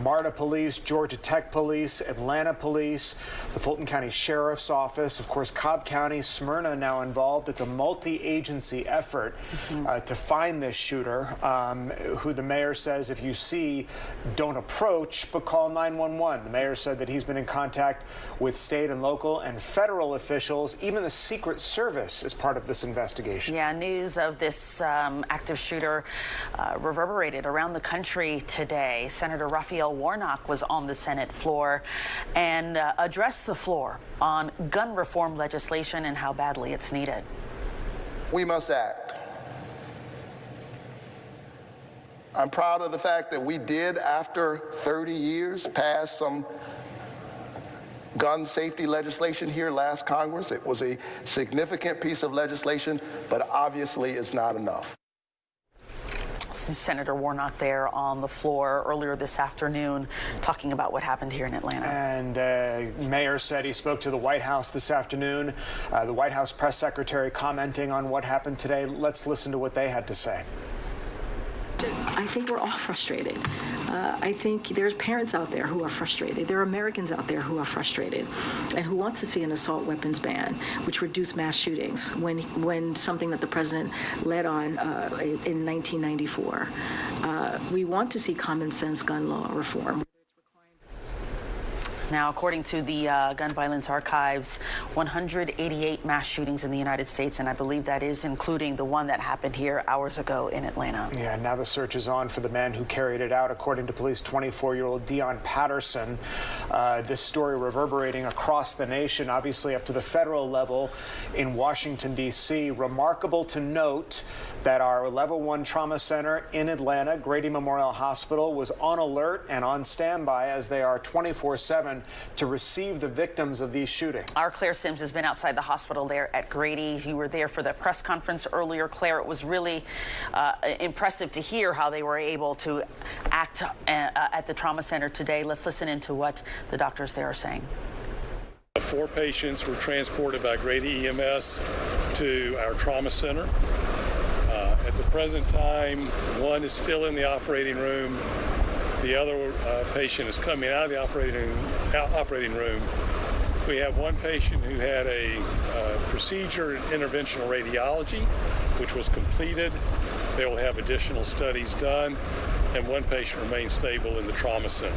MARTA Police, Georgia Tech Police, Atlanta Police, the Fulton County Sheriff's Office, of course, Cobb County, Smyrna now involved. It's a multi-agency effort to find this shooter, who the mayor says if you see, don't approach, but call 911. The mayor said that he's been in contact with state and local and federal officials. Even the Secret Service is part of this investigation.
Yeah, news of this active shooter reverberated around the country today. Senator Raphael Warnock was on the Senate floor and addressed the floor on gun reform legislation and how badly it's needed.
We must act. I'm proud of the fact that we did, after 30 years, pass some gun safety legislation here last Congress. It was a significant piece of legislation, but obviously it's not enough.
Senator Warnock there on the floor earlier this afternoon talking about what happened here in Atlanta.
And Mayor said he spoke to the White House this afternoon. The White House press secretary commenting on what happened today. Let's listen to what they had to say.
I think we're all frustrated. I think there's parents out there who are frustrated. There are Americans out there who are frustrated and who want to see an assault weapons ban, which reduced mass shootings when something that the president led on in 1994. We want to see common sense gun law reform.
Now, according to the Gun Violence Archives, 188 mass shootings in the United States, and I believe that is including the one that happened here hours ago in Atlanta.
Yeah, now the search is on for the man who carried it out. According to police, 24-year-old Dion Patterson. This story reverberating across the nation, obviously up to the federal level in Washington, D.C. Remarkable to note that our Level 1 Trauma Center in Atlanta, Grady Memorial Hospital, was on alert and on standby, as they are 24/7, to receive the victims of these shootings.
Our Claire Sims has been outside the hospital there at Grady. You were there for the press conference earlier, Claire. It was really impressive to hear how they were able to act at the trauma center today. Let's listen into what the doctors there are saying.
4 patients were transported by Grady EMS to our trauma center. At the present time, 1 is still in the operating room. The other patient is coming out of the operating room. We have 1 patient who had a procedure in interventional radiology, which was completed. They will have additional studies done, and 1 patient remains stable in the trauma center.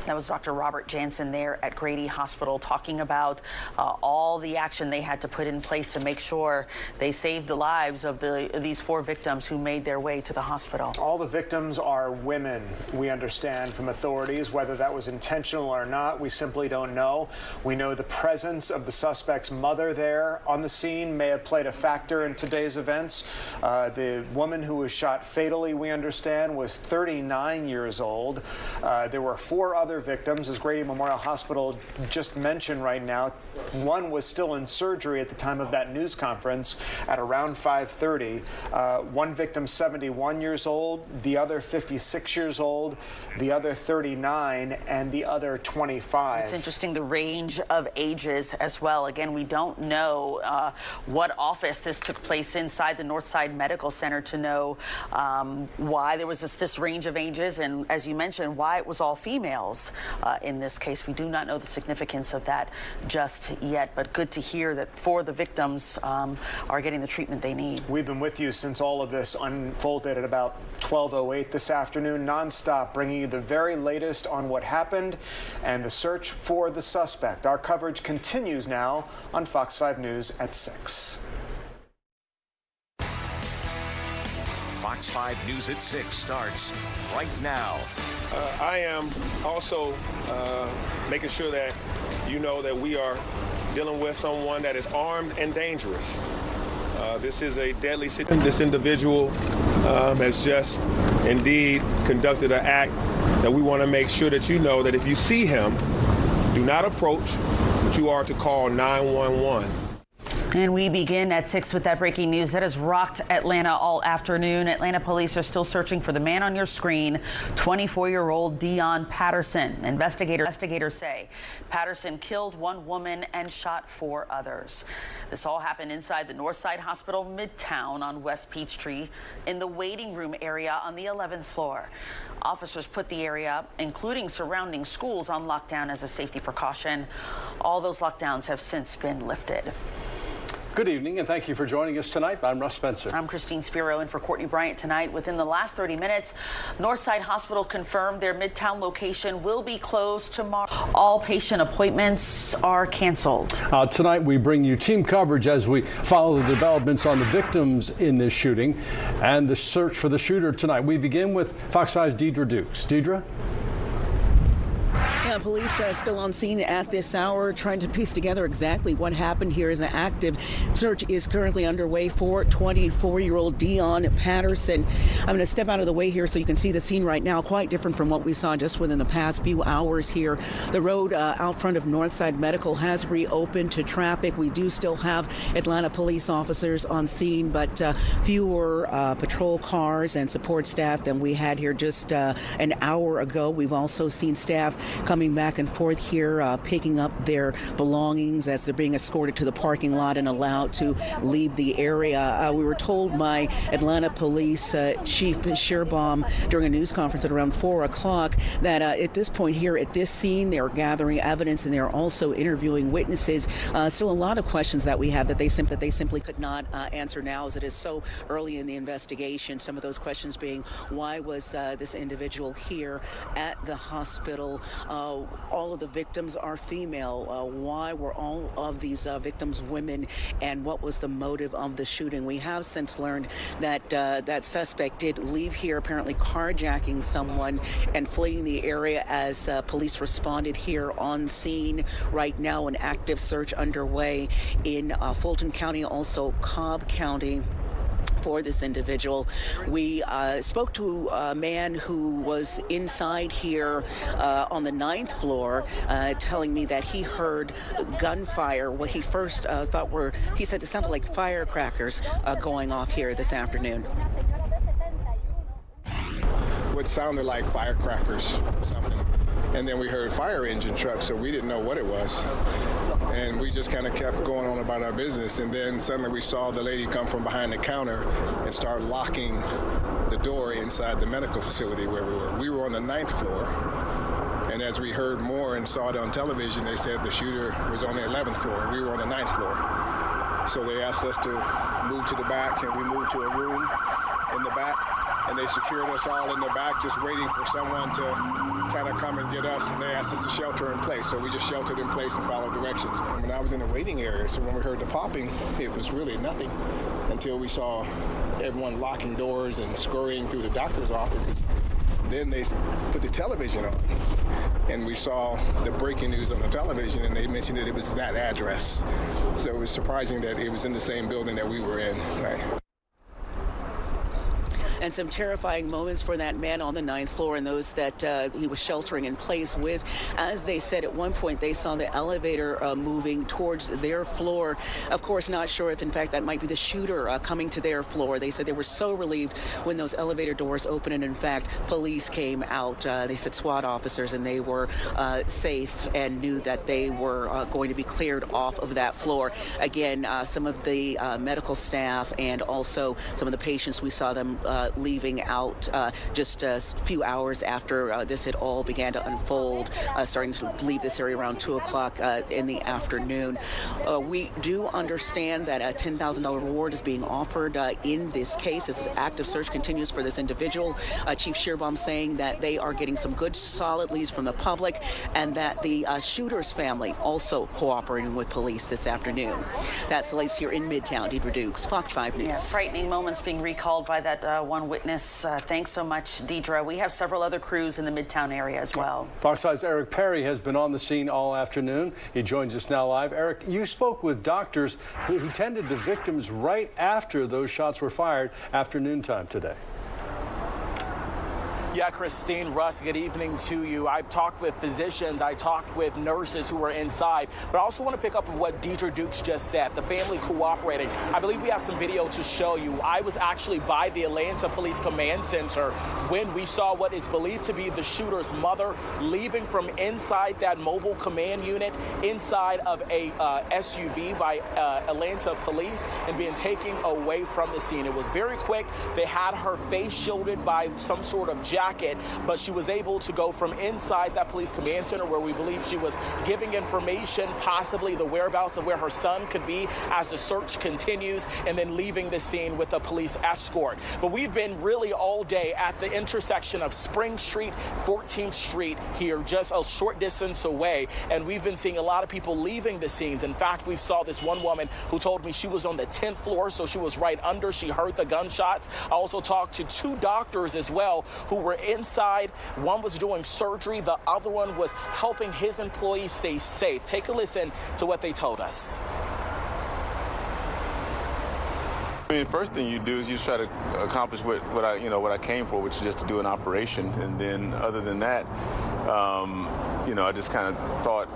That was Dr. Robert Jansen there at Grady Hospital talking about all the action they had to put in place to make sure they saved the lives of these 4 victims who made their way to the hospital.
All the victims are women, we understand from authorities. Whether that was intentional or not, we simply don't know. We know the presence of the suspect's mother there on the scene may have played a factor in today's events. The woman who was shot fatally, we understand, was 39 years old. There were 4 other victims, as Grady Memorial Hospital just mentioned right now. One was still in surgery at the time of that news conference at around 5:30. One victim 71 years old, the other 56 years old, the other 39, and the other 25.
It's interesting, the range of ages as well. Again, we don't know what office this took place inside the Northside Medical Center to know why there was this range of ages, and as you mentioned, why it was all females in this case. We do not know the significance of that just yet, but good to hear that 4 of the victims are getting the treatment they need.
We've been with you since all of this unfolded at about 12:08 this afternoon, nonstop, bringing you the very latest on what happened and the search for the suspect. Our coverage continues now on Fox 5 News at 6.
Fox 5 News at 6 starts right now.
I am also making sure that you know that we are dealing with someone that is armed and dangerous. This is a deadly situation. This individual has just indeed conducted an act that we want to make sure that you know that if you see him, do not approach, but you are to call 911.
And we begin at 6 with that breaking news that has rocked Atlanta all afternoon. Atlanta police are still searching for the man on your screen, 24-year-old Dion Patterson. Investigators say Patterson killed 1 woman and shot 4 others. This all happened inside the Northside Hospital Midtown on West Peachtree in the waiting room area on the 11th floor. Officers put the area, including surrounding schools, on lockdown as a safety precaution. All those lockdowns have since been lifted.
Good evening, and thank you for joining us tonight. I'm Russ Spencer.
I'm Christine Spiro in for Courtney Bryant tonight. Within the last 30 minutes, Northside Hospital confirmed their Midtown location will be closed tomorrow. All patient appointments are canceled.
Tonight, we bring you team coverage as we follow the developments on the victims in this shooting and the search for the shooter tonight. We begin with Fox 5's Deidre Dukes. Deidre?
Yeah, police still on scene at this hour, trying to piece together exactly what happened here. As an active search is currently underway for 24-year-old Dion Patterson. I'm going to step out of the way here so you can see the scene right now. Quite different from what we saw just within the past few hours here. The road out front of Northside Medical has reopened to traffic. We do still have Atlanta police officers on scene, but fewer patrol cars and support staff than we had here just an hour ago. We've also seen staff coming back and forth here, picking up their belongings as they're being escorted to the parking lot and allowed to leave the area. We were told by Atlanta Police Chief Shearbaum during a news conference at around 4 o'clock that at this point here at this scene, they're gathering evidence and they're also interviewing witnesses. Still a lot of questions that we have that they simply could not answer now, as it is so early in the investigation. Some of those questions being, why was this individual here at the hospital? All of the victims are female. Why were all of these victims women, and what was the motive of the shooting? We have since learned that that suspect did leave here, apparently carjacking someone and fleeing the area as police responded here on scene. Right now, an active search underway in Fulton County, also Cobb County, for this individual. We spoke to a man who was inside here on the 9th floor, telling me that he heard gunfire. What he first thought were, he said it sounded like firecrackers going off here this afternoon.
What sounded like firecrackers or something. And then we heard fire engine trucks, so we didn't know what it was. And we just kind of kept going on about our business. And then suddenly we saw the lady come from behind the counter and start locking the door inside the medical facility where we were. We were on the 9th floor. And as we heard more and saw it on television, they said the shooter was on the 11th floor. We were on the 9th floor. So they asked us to move to the back, and we moved to a room in the back. and they secured us all in the back, just waiting for someone to kind of come and get us, and they asked us to shelter in place. So we just sheltered in place and followed directions. And when I was in the waiting area, so when we heard the popping, it was really nothing until we saw everyone locking doors and scurrying through the doctor's office. Then they put the television on, and we saw the breaking news on the television, and they mentioned that it was that address. So it was surprising that it was in the same building that we were in. Right.
And some terrifying moments for that man on the 9th floor and those that he was sheltering in place with. As they said at one point, they saw the elevator moving towards their floor. Of course, not sure if, in fact, that might be the shooter coming to their floor. They said they were so relieved when those elevator doors opened, and in fact, police came out. They said SWAT officers, and they were safe and knew that they were going to be cleared off of that floor. Again, some of the medical staff and also some of the patients, we saw them leaving out just a few hours after this had all began to unfold, starting to leave this area around 2 o'clock in the afternoon. We do understand that a $10,000 reward is being offered in this case as an active search continues for this individual. Chief Shearbaum saying that they are getting some good solid leads from the public, and that the shooter's family also cooperating with police this afternoon. That's the latest here in Midtown. Deidre Dukes, Fox 5 News.
Yeah, frightening moments being recalled by that one witness. Thanks so much, Deidre. We have several other crews in the Midtown area as well.
Fox 5's Eric Perry has been on the scene all afternoon. He joins us now live. Eric, you spoke with doctors who tended to victims right after those shots were fired after noontime today.
Yeah, Christine, Russ, good evening to you. I've talked with physicians, I talked with nurses who were inside, but I also want to pick up on what Deidre Dukes just said, the family cooperating. I believe we have some video to show you. I was actually by the Atlanta Police Command Center when we saw what is believed to be the shooter's mother leaving from inside that mobile command unit inside of a SUV by Atlanta Police and being taken away from the scene. It was very quick. They had her face shielded by some sort of jacket, but she was able to go from inside that police command center where we believe she was giving information, possibly the whereabouts of where her son could be as the search continues, and then leaving the scene with a police escort. But we've been really all day at the intersection of Spring Street, 14th Street here, just a short distance away, and we've been seeing a lot of people leaving the scenes. In fact, we saw this one woman who told me she was on the 10th floor, so she was right under. She heard the gunshots. I also talked to two doctors as well who were inside. One was doing surgery. The other one was helping his employees stay safe. Take a listen to what they told us.
I mean, the first thing you do is you try to accomplish what I came for, which is just to do an operation. And then other than that, I just kind of thought,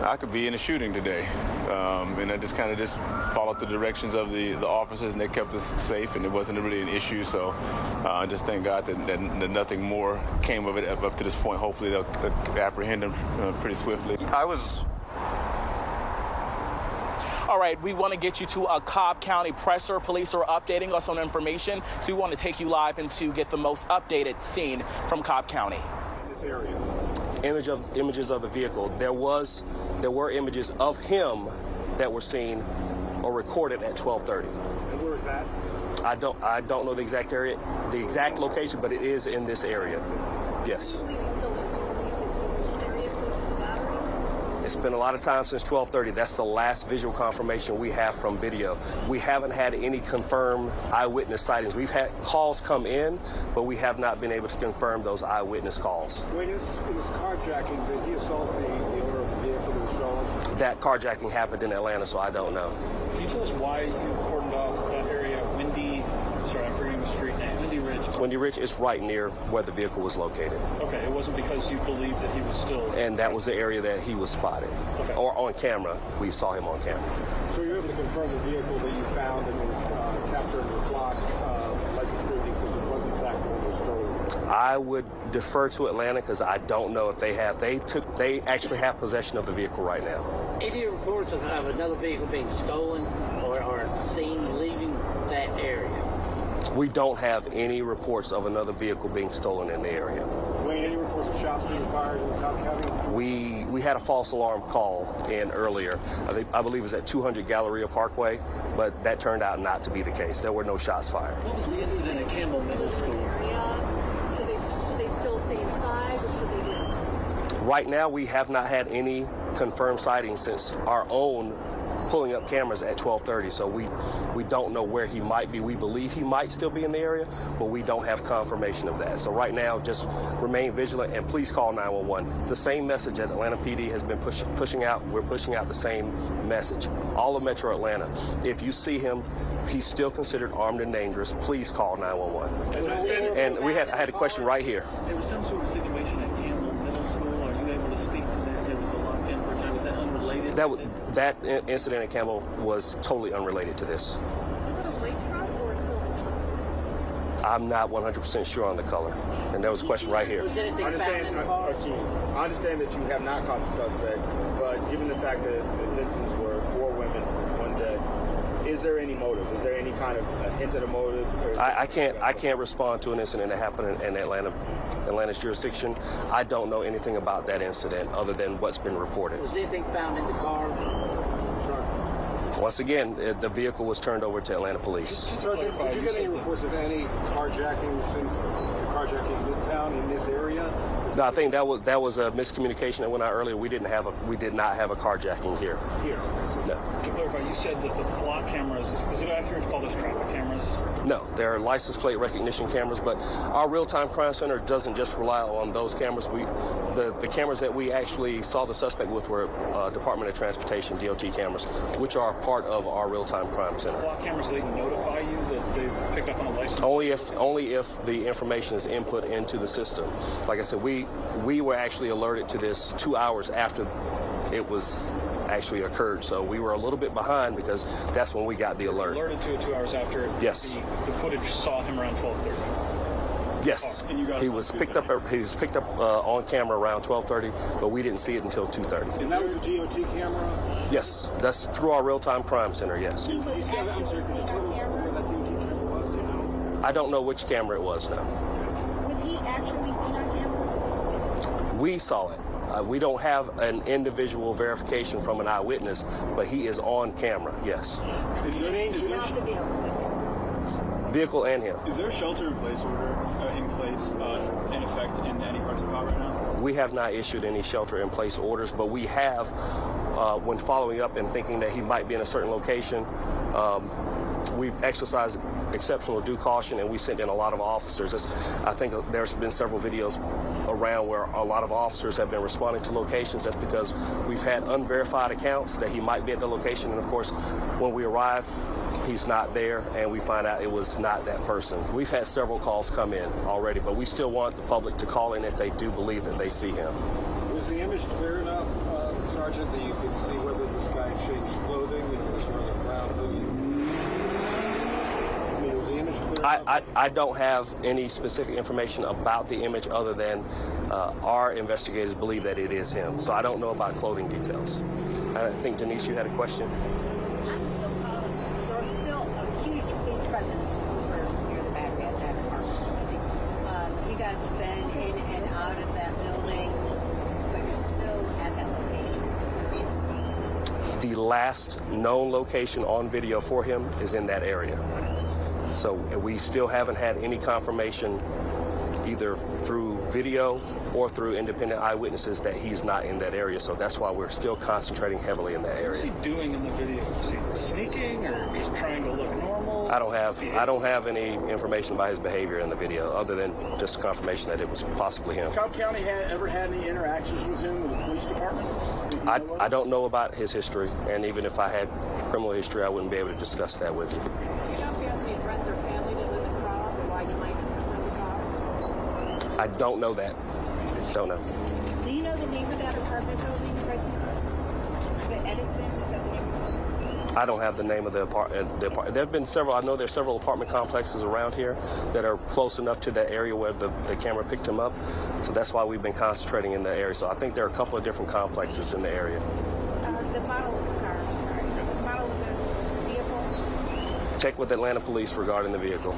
I could be in a shooting today. And I just kind of followed the directions of the officers, and they kept us safe, and it wasn't really an issue. So I just thank God that nothing more came of it up to this point. Hopefully they'll apprehend him pretty swiftly.
All right, we want to get you to a Cobb County presser. Police are updating us on information, so we want to take you live and to get the most updated scene from Cobb County.
This area. Images of the vehicle. There were images of him that were seen or recorded at 12:30.
And where is that?
I don't know the exact area, the exact location, but it is in this area. Yes. It's been a lot of time since 12:30. That's the last visual confirmation we have from video. We haven't had any confirmed eyewitness sightings. We've had calls come in, but we have not been able to confirm those eyewitness calls.
When it was carjacking, did he assault the owner of the vehicle that was stolen?
That carjacking happened in Atlanta, so I don't know.
Can you tell us why you cordoned off that area? I'm forgetting the street name.
Windy Ridge is right near where the vehicle was located.
Okay, it wasn't because you believed that he was still...
And that was the area that he was spotted.
Okay.
Or on camera. We saw him on camera.
So you're able to confirm the vehicle that you found and was captured in the flock license plate existed was in fact one was stolen?
I would defer to Atlanta because I don't know if they have. They actually have possession of the vehicle right now.
Any reports of another vehicle being stolen or seen leaving that area?
We don't have any reports of another vehicle being stolen in the area.
Wayne, any reports of shots being fired in Cobb County?
We had a false alarm call in earlier. I believe it was at 200 Galleria Parkway, but that turned out not to be the case. There were no shots fired.
What was the incident at
Right now, we have not had any confirmed sightings since our own pulling up cameras at 12:30, so we don't know where he might be. We believe he might still be in the area, but we don't have confirmation of that. So right now, just remain vigilant and please call 911. The same message that Atlanta PD has been pushing out, we're pushing out the same message. All of Metro Atlanta, if you see him, he's still considered armed and dangerous, please call 911. And I had a question right here.
There was some sort of situation at Campbell Middle School. Are you able to speak to that? There was a lot of input. Was that unrelated?
That incident at Campbell was totally unrelated to this. I'm not 100% sure on the color. And there was a question right here.
I understand that you have not caught the suspect, but given the fact that the victims were 4 women, 1 dead, is there any motive? Is there any kind of a hint at a motive?
I can't respond to an incident that happened in Atlanta's jurisdiction. I don't know anything about that incident other than what's been reported.
Was anything found in the car?
Once again, the vehicle was turned over to Atlanta Police.
Sir, did you get any reports of any carjacking since the carjacking in Midtown in this area?
No, I think that was a miscommunication that went out earlier. We did not have a carjacking here.
Here.
No.
To clarify, you said that the flock cameras, is it accurate to call those traffic cameras?
No, they're license plate recognition cameras, but our real-time crime center doesn't just rely on those cameras. The cameras that we actually saw the suspect with were Department of Transportation, DOT cameras, which are part of our real-time crime center.
Flock cameras, they notify you that they picked up on a license?
Only if the information is input into the system. Like I said, we were actually alerted to this 2 hours after it was actually occurred, so we were a little bit behind because that's when we got the alert.
Alerted to it 2 hours after.
Yes.
The footage saw him around 12:30.
Yes. He was picked up on camera around 12:30, but we didn't see it until 2:30.
Is that with the GOT camera?
Yes, that's through our real-time crime center. Yes.
I'm sorry, could you tell us where that DOT camera was? Do you know?
I don't know which camera it was now.
Was he actually seen on camera?
We saw it. We don't have an individual verification from an eyewitness, but he is on camera, yes.
Is there
vehicle and him.
Is there a shelter-in-place order in effect in any parts of Colorado right now?
We have not issued any shelter-in-place orders, but we have, when following up and thinking that he might be in a certain location, we've exercised exceptional due caution, and we sent in a lot of officers. I think there's been several videos around where a lot of officers have been responding to locations. That's because we've had unverified accounts that he might be at the location, and of course, when we arrive, he's not there, and we find out it was not that person. We've had several calls come in already, but we still want the public to call in if they do believe that they see him.
Was the image clear enough, Sergeant, that you could see whether this guy changed clothing, if it was wearing a brown hoodie?
I don't have any specific information about the image other than our investigators believe that it is him. So I don't know about clothing details. I think, Denise, you had a question?
There's still a huge police presence over near the Battery at that apartment. You guys have been in and out of that building, but you're still at that location. Is there a reason for that?
The last known location on video for him is in that area. So we still haven't had any confirmation either through video or through independent eyewitnesses that he's not in that area. So that's why we're still concentrating heavily in that area.
What's he doing in the video? Is he sneaking or just trying to look normal?
I don't have any information about his behavior in the video other than just confirmation that it was possibly him.
Cobb County ever had any interactions with him with the police department?
I don't know about his history, and even if I had criminal history, I wouldn't be able to discuss that with you. I don't know that. Don't know.
Do you know the name of that apartment building? The Edison? Is that the name?
I don't have the name of the apartment. There have been several. I know there's several apartment complexes around here that are close enough to the area where the camera picked him up. So that's why we've been concentrating in the area. So I think there are a couple of different complexes in the area.
The model of the car. The model of the vehicle.
Check with Atlanta Police regarding the vehicle.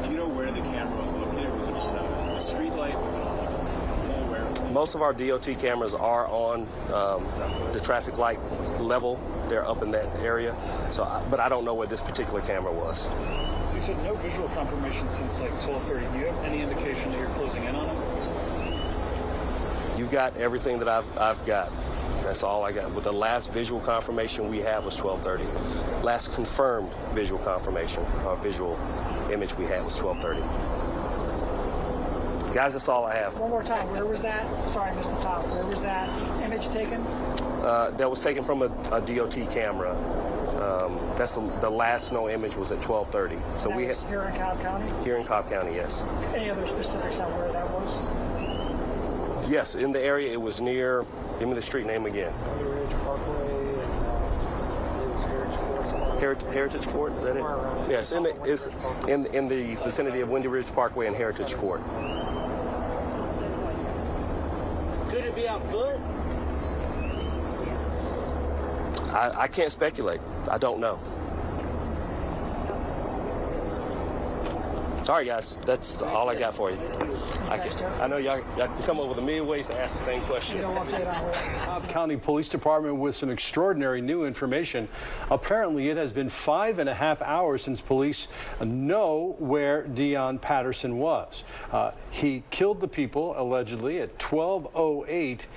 Do you know where the camera was located? Was it on a street light? Was it on a pole? Where?
Most of our DOT cameras are on the traffic light level. They're up in that area. So, but I don't know where this particular camera was.
You said no visual confirmation since like 12:30. Do you have any indication that you're closing in on him?
got everything that I've got. That's all I got. But the last visual confirmation we have was 12:30. Last confirmed visual confirmation or visual image we had was 12:30. Guys, that's all I have.
One more time, where was that? Sorry, I missed the top. Where was that image taken?
That was taken from a DOT camera. That's the last known image was at 12:30. So we had
here in Cobb County?
Here in Cobb County, yes.
Any other specifics on where that was?
Yes, in the area it was near, give me the street name again.
Ridge Parkway and
Heritage Court, is that it? Yes, it's in the vicinity of Windy Ridge Parkway and Heritage Court.
Could it be on foot?
I can't speculate. I don't know. All right, guys, that's all I got for you. I know y'all come up with a million ways to ask the same question.
Cobb County Police Department with some extraordinary new information. Apparently, it has been 5.5 hours since police know where Deon Patterson was. He killed the people, allegedly, at 12:08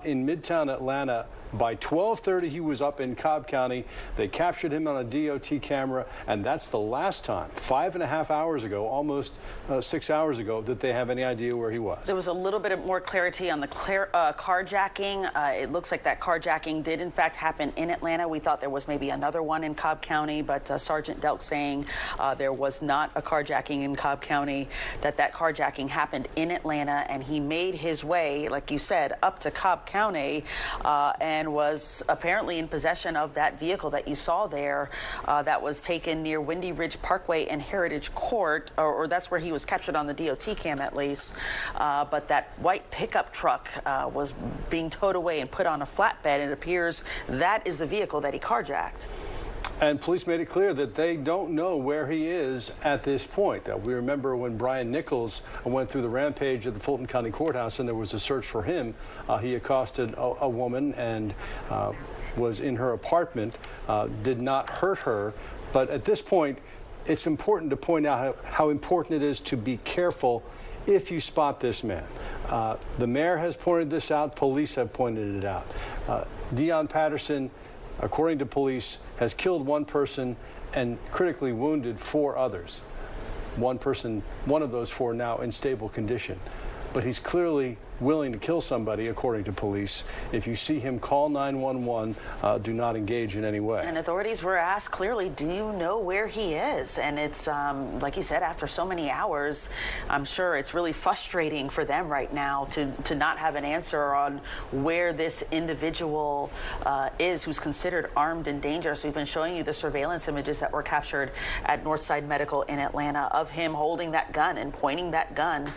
in Midtown Atlanta. By 12:30, he was up in Cobb County. They captured him on a DOT camera, and that's the last time, 5.5 hours ago, almost 6 hours ago, that they have any idea where he was.
There was a little bit more clarity on the carjacking. It looks like that carjacking did, in fact, happen in Atlanta. We thought there was maybe another one in Cobb County, but Sergeant Delk saying there was not a carjacking in Cobb County, that carjacking happened in Atlanta, and he made his way, like you said, up to Cobb County, and was apparently in possession of that vehicle that you saw there that was taken near Windy Ridge Parkway and Heritage Court, or that's where he was captured on the DOT cam at least. But that white pickup truck was being towed away and put on a flatbed. It appears that is the vehicle that he carjacked.
And police made it clear that they don't know where he is at this point. We remember when Brian Nichols went through the rampage at the Fulton County Courthouse and there was a search for him. He accosted a woman and was in her apartment, did not hurt her. But at this point, it's important to point out how important it is to be careful if you spot this man. The mayor has pointed this out. Police have pointed it out. Deon Patterson, according to police, has killed one person and critically wounded 4 others. One of those 4 now in stable condition. But he's clearly willing to kill somebody, according to police. If you see him, call 911. Do not engage in any way.
And authorities were asked clearly, do you know where he is? And it's, like you said, after so many hours, I'm sure it's really frustrating for them right now to not have an answer on where this individual is, who's considered armed and dangerous. We've been showing you the surveillance images that were captured at Northside Medical in Atlanta of him holding that gun and pointing that gun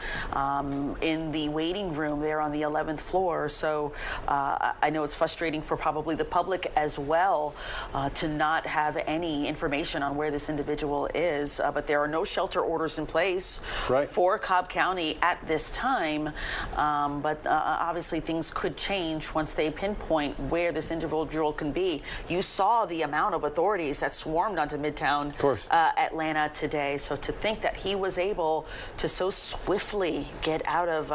in the waiting room there on the 11th floor. So I know it's frustrating for probably the public as well to not have any information on where this individual is. But there are no shelter orders in place for Cobb County at this time. But obviously things could change once they pinpoint where this individual can be. You saw the amount of authorities that swarmed onto Midtown Atlanta today. So to think that he was able to so swiftly get out of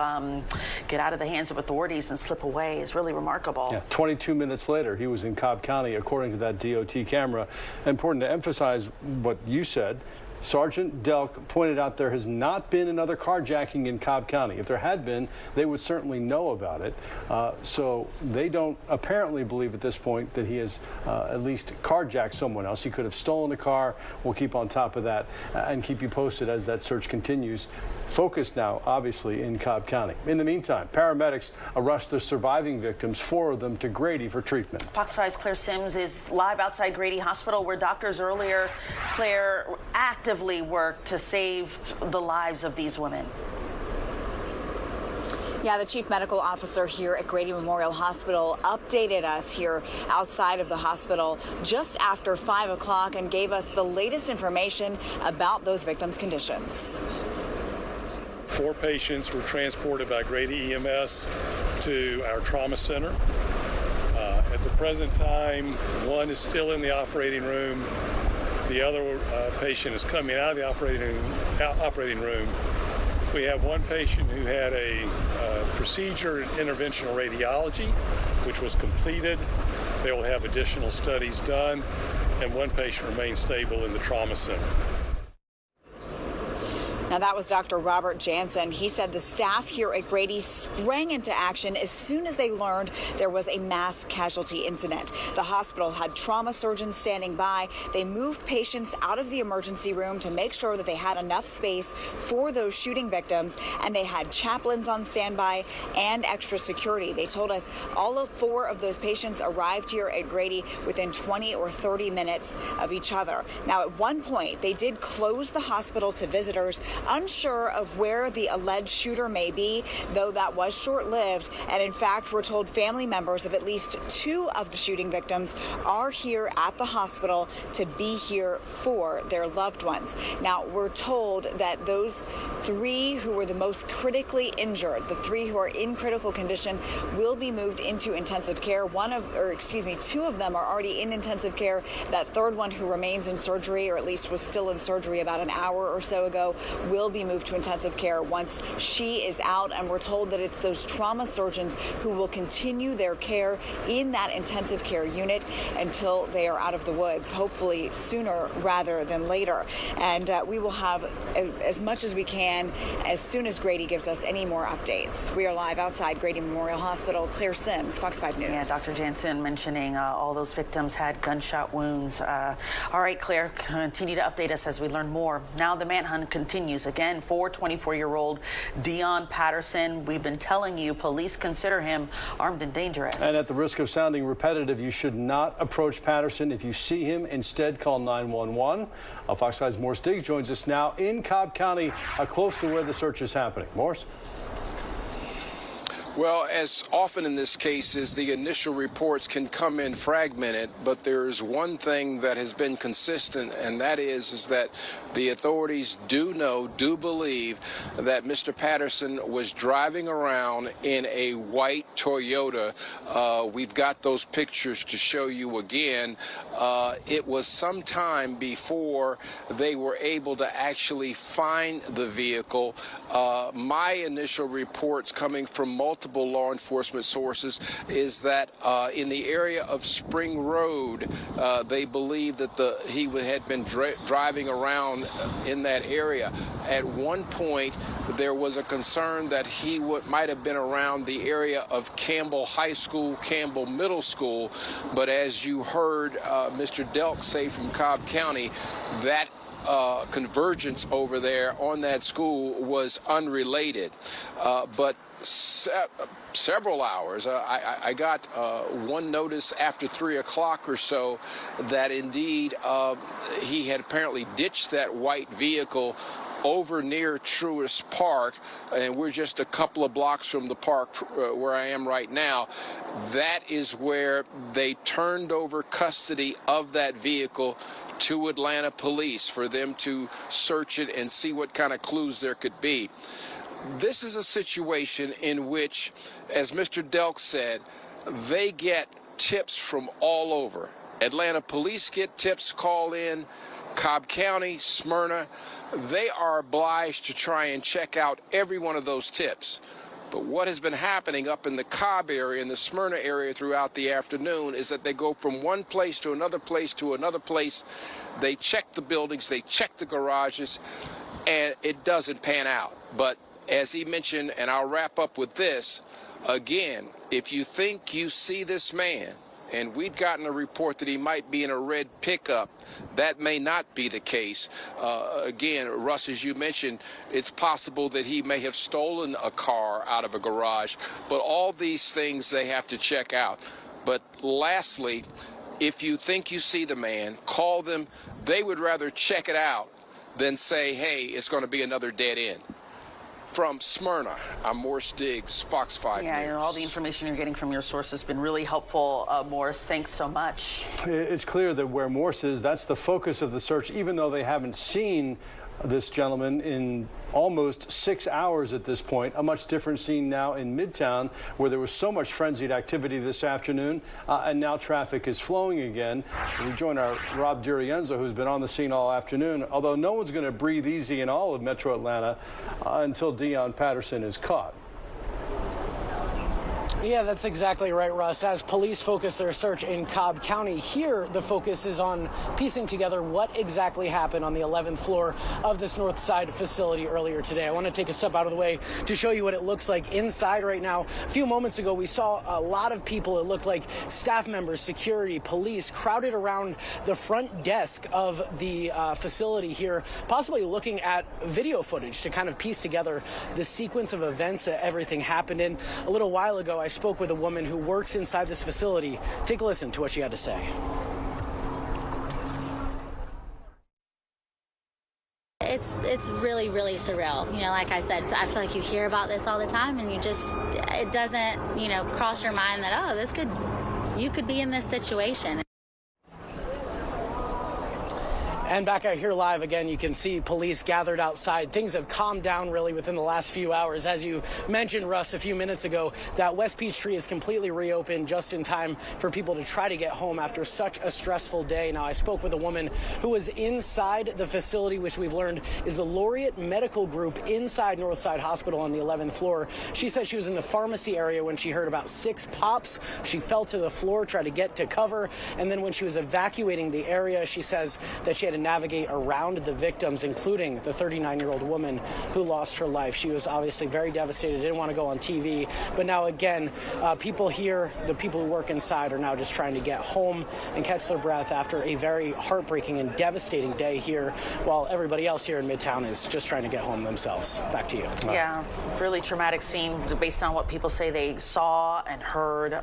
the hands of authorities and slip away is really remarkable.
Yeah, 22 minutes later, he was in Cobb County, according to that DOT camera. Important to emphasize what you said. Sergeant Delk pointed out there has not been another carjacking in Cobb County. If there had been, they would certainly know about it. So they don't apparently believe at this point that he has at least carjacked someone else. He could have stolen a car. We'll keep on top of that and keep you posted as that search continues. Focused now, obviously, in Cobb County. In the meantime, paramedics arrest the surviving victims, 4 of them, to Grady for treatment.
Fox 5's Claire Sims is live outside Grady Hospital, where doctors earlier, Claire, actively worked to save the lives of these women.
Yeah, the chief medical officer here at Grady Memorial Hospital updated us here outside of the hospital just after 5 o'clock and gave us the latest information about those victims' conditions.
4 patients were transported by Grady EMS to our trauma center. At the present time, 1 is still in the operating room. The other patient is coming out of the operating room. We have one patient who had a procedure in interventional radiology, which was completed. They will have additional studies done, and one patient remains stable in the trauma center.
Now, that was Dr. Robert Jansen. He said the staff here at Grady sprang into action as soon as they learned there was a mass casualty incident. The hospital had trauma surgeons standing by. They moved patients out of the emergency room to make sure that they had enough space for those shooting victims, and they had chaplains on standby and extra security. They told us all of 4 of those patients arrived here at Grady within 20 or 30 minutes of each other. Now, at one point, they did close the hospital to visitors, unsure of where the alleged shooter may be, though that was short-lived. And in fact, we're told family members of at least 2 of the shooting victims are here at the hospital to be here for their loved ones. Now, we're told that those 3 who were the most critically injured, the 3 who are in critical condition, will be moved into intensive care. 2 of them are already in intensive care. That 3rd one, who remains in surgery, or at least was still in surgery about an hour or so ago, will be moved to intensive care once she is out. And we're told that it's those trauma surgeons who will continue their care in that intensive care unit until they are out of the woods, hopefully sooner rather than later. And we will have as much as we can as soon as Grady gives us any more updates. We are live outside Grady Memorial Hospital. Claire Sims, Fox 5 News.
Yeah, Dr. Jansen mentioning all those victims had gunshot wounds. All right, Claire, continue to update us as we learn more. Now the manhunt continues again for 24-year-old Dion Patterson. We've been telling you police consider him armed and dangerous.
And at the risk of sounding repetitive, you should not approach Patterson. If you see him, instead call 911. Fox 5's Morris Diggs joins us now in Cobb County, close to where the search is happening. Morris?
Well, as often in this case, is the initial reports can come in fragmented, but there's one thing that has been consistent, and that is that the authorities do believe that Mr. Patterson was driving around in a white Toyota. We've got those pictures to show you again. It was some time before they were able to actually find the vehicle. My initial reports coming from multiple law enforcement sources is that in the area of Spring Road, they believe that he had been driving around in that area. At one point, there was a concern that he might have been around the area of Campbell High School, Campbell Middle School, but as you heard Mr. Delk say from Cobb County, that convergence over there on that school was unrelated. But several hours. I got one notice after 3 o'clock or so that indeed he had apparently ditched that white vehicle over near Truist Park, and we're just a couple of blocks from the park where I am right now. That is where they turned over custody of that vehicle to Atlanta police for them to search it and see what kind of clues there could be. This is a situation in which, as Mr. Delk said, they get tips from all over. Atlanta police get tips, call in, Cobb County, Smyrna. They are obliged to try and check out every one of those tips. But what has been happening up in the Cobb area, in the Smyrna area throughout the afternoon is that they go from one place to another place to another place. They check the buildings, they check the garages, and it doesn't pan out. But as he mentioned, and I'll wrap up with this, again, if you think you see this man, and we'd gotten a report that he might be in a red pickup, that may not be the case. Again, Russ, as you mentioned, it's possible that he may have stolen a car out of a garage, but all these things they have to check out. But lastly, if you think you see the man, call them. They would rather check it out than say, hey, it's going to be another dead end. From Smyrna, I'm Morris Diggs, Fox 5 News.
Yeah, and all the information you're getting from your source has been really helpful, Morris. Thanks so much.
It's clear that where Morris is, that's the focus of the search, even though they haven't seen this gentleman in almost 6 hours at this point. A much different scene now in Midtown, where there was so much frenzied activity this afternoon, and now traffic is flowing again. We join our Rob DiRienzo, who's been on the scene all afternoon, although no one's going to breathe easy in all of Metro Atlanta until Deion Patterson is caught.
Yeah, that's exactly right, Russ. As police focus their search in Cobb County, here the focus is on piecing together what exactly happened on the 11th floor of this North Side facility earlier today. I want to take a step out of the way to show you what it looks like inside right now. A few moments ago, we saw a lot of people. It looked like staff members, security, police crowded around the front desk of the facility here, possibly looking at video footage to kind of piece together the sequence of events that everything happened in. A little while ago, I spoke with a woman who works inside this facility. Take a listen to what she had to say.
It's really, really surreal. You know, like I said, I feel like you hear about this all the time and it doesn't, you know, cross your mind that, oh, you could be in this situation.
And back out here live again, you can see police gathered outside. Things have calmed down really within the last few hours. As you mentioned, Russ, a few minutes ago, that West Peachtree is completely reopened just in time for people to try to get home after such a stressful day. Now, I spoke with a woman who was inside the facility, which we've learned is the Laureate Medical Group inside Northside Hospital on the 11th floor. She said she was in the pharmacy area when she heard about 6 pops. She fell to the floor, tried to get to cover, and then when she was evacuating the area, she says that she had to navigate around the victims, including the 39-year-old woman who lost her life. She was obviously very devastated, didn't want to go on TV. But now again, people here, the people who work inside, are now just trying to get home and catch their breath after a very heartbreaking and devastating day here, while everybody else here in Midtown is just trying to get home themselves. Back to you.
Yeah, really traumatic scene based on what people say they saw and heard.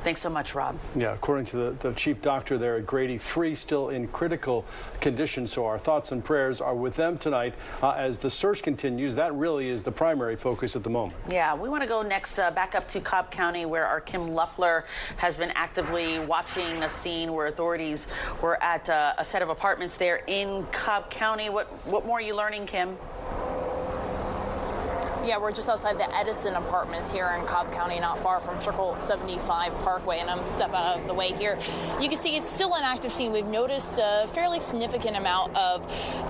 Thanks so much, Rob.
Yeah, according to the chief doctor there at Grady, 3 still in critical condition. So our thoughts and prayers are with them tonight as the search continues. That really is the primary focus at the moment.
Yeah, we want to go next back up to Cobb County, where our Kim Luffler has been actively watching a scene where authorities were at a set of apartments there in Cobb County. What more are you learning, Kim?
Yeah, we're just outside the Edison apartments here in Cobb County, not far from Circle 75 Parkway, and I'm going to step out of the way here. You can see it's still an active scene. We've noticed a fairly significant amount of